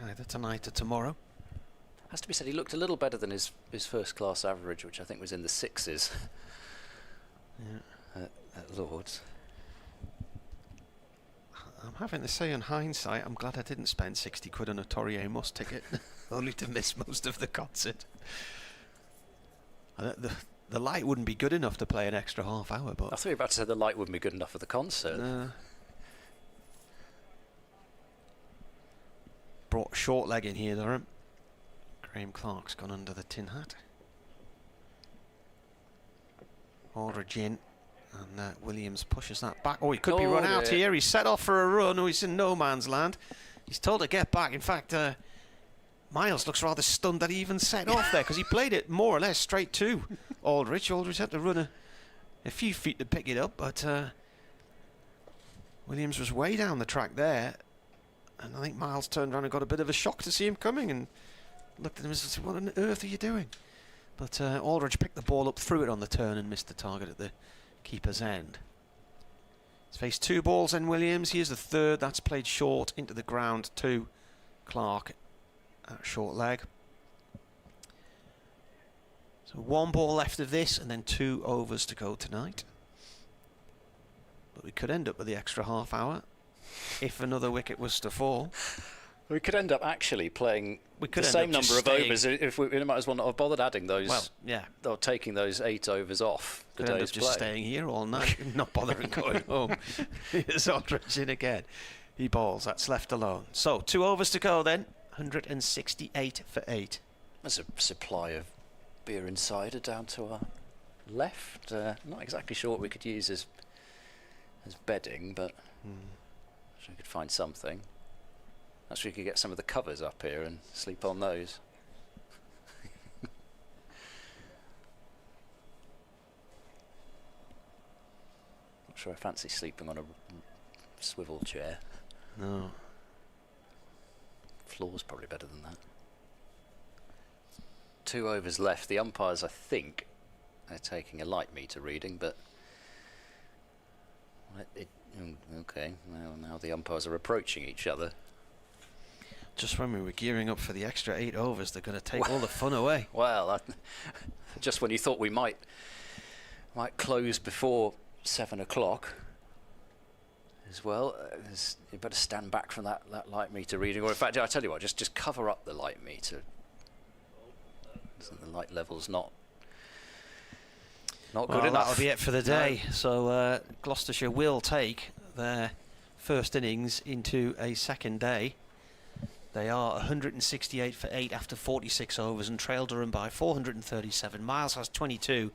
either tonight or tomorrow. Has to be said, he looked a little better than his first-class average, which I think was in the 6s at Lord's. I'm having to say, in hindsight, I'm glad I didn't spend 60 quid on a Tori Amos ticket, only to miss most of the concert. The light wouldn't be good enough to play an extra half hour, but... I thought you were about to say the light wouldn't be good enough for the concert. Brought short leg in here, Durham. Graham Clark's gone under the tin hat. Aldridge in, and Williams pushes that back. Oh, he could be run out here. He's set off for a run. Oh, he's in no man's land. He's told to get back. In fact, Miles looks rather stunned that he even set off there, because he played it more or less straight to Aldridge. Aldridge had to run a few feet to pick it up, but Williams was way down the track there, and I think Miles turned around and got a bit of a shock to see him coming and looked at him and said, "What on earth are you doing?" But Aldridge picked the ball up, threw it on the turn and missed the target at the keeper's end. He's faced 2 balls then, Williams. Here's the third. That's played short into the ground to Clark at short leg. So 1 ball left of this and then 2 overs to go tonight. But we could end up with the extra half hour if another wicket was to fall. We could end up actually playing the same number of overs if we might as well not have bothered adding those. Well, yeah. Or taking those 8 overs off the Could end day's up just staying here all night and not bothering going home. Here's Aldridge in again. He bowls. That's left alone. So 2 overs to go then. 168 for 8. There's a supply of beer and cider down to our left. Not exactly sure what we could use as bedding, but sure we could find something. Actually, we could get some of the covers up here and sleep on those. Not sure I fancy sleeping on a swivel chair. No. Floor's probably better than that. 2 overs left. The umpires, I think, are taking a light meter reading, but okay. Well, now the umpires are approaching each other. Just when we were gearing up for the extra 8 overs, they're going to take all the fun away. Well, just when you thought we might close before 7 o'clock as well, you better stand back from that light meter reading. Or in fact, I tell you what, just cover up the light meter. So the light level's not good enough. That'll be it for the day. No. So Gloucestershire will take their first innings into a second day. They are 168 for 8 after 46 overs and trail Durham by 437. Miles has 22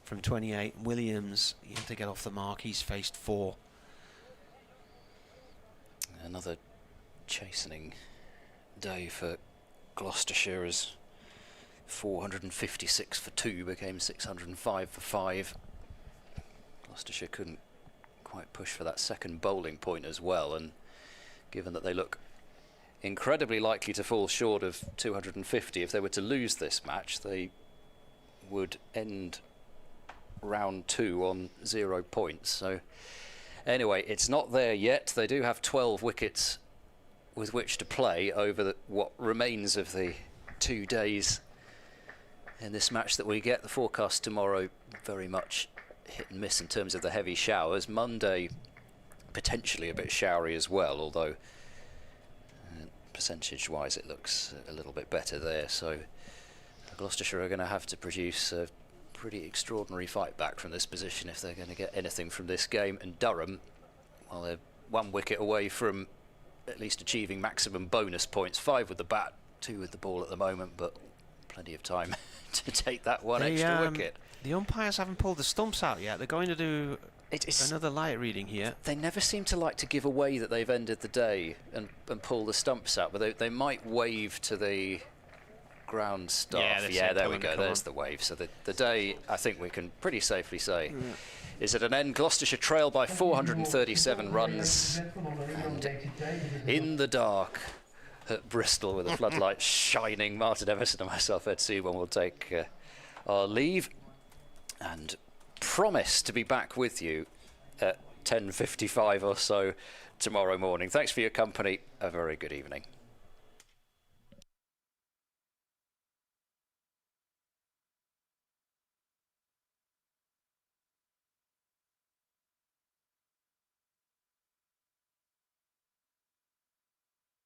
from 28. Williams, he had to get off the mark. He's faced 4. Another chastening day for Gloucestershire as 456 for 2 became 605 for 5. Gloucestershire couldn't quite push for that second bowling point as well, and given that they look incredibly likely to fall short of 250 if they were to lose this match, they would end round 2 on 0 points. So anyway, it's not there yet. They do have 12 wickets with which to play over what remains of the 2 days in this match that we get. The forecast tomorrow very much hit and miss in terms of the heavy showers. Monday potentially a bit showery as well, although percentage wise it looks a little bit better there. So Gloucestershire are going to have to produce a pretty extraordinary fight back from this position if they're going to get anything from this game. And Durham, well, they're 1 wicket away from at least achieving maximum bonus points. 5 with the bat, 2 with the ball at the moment, but plenty of time to take that one extra wicket. The umpires haven't pulled the stumps out yet. They're going to do another light reading here. They never seem to like to give away that they've ended the day and pull the stumps out, but they might wave to the ground staff. Yeah, there we go. There's the wave. So the day, I think we can pretty safely say, is at an end. Gloucestershire trail by 437 runs. And in the dark at Bristol with the floodlights shining, Martin Emerson and myself, Ed Seaborn, will take our leave and promise to be back with you at 10:55 or so tomorrow morning. Thanks for your company. A very good evening.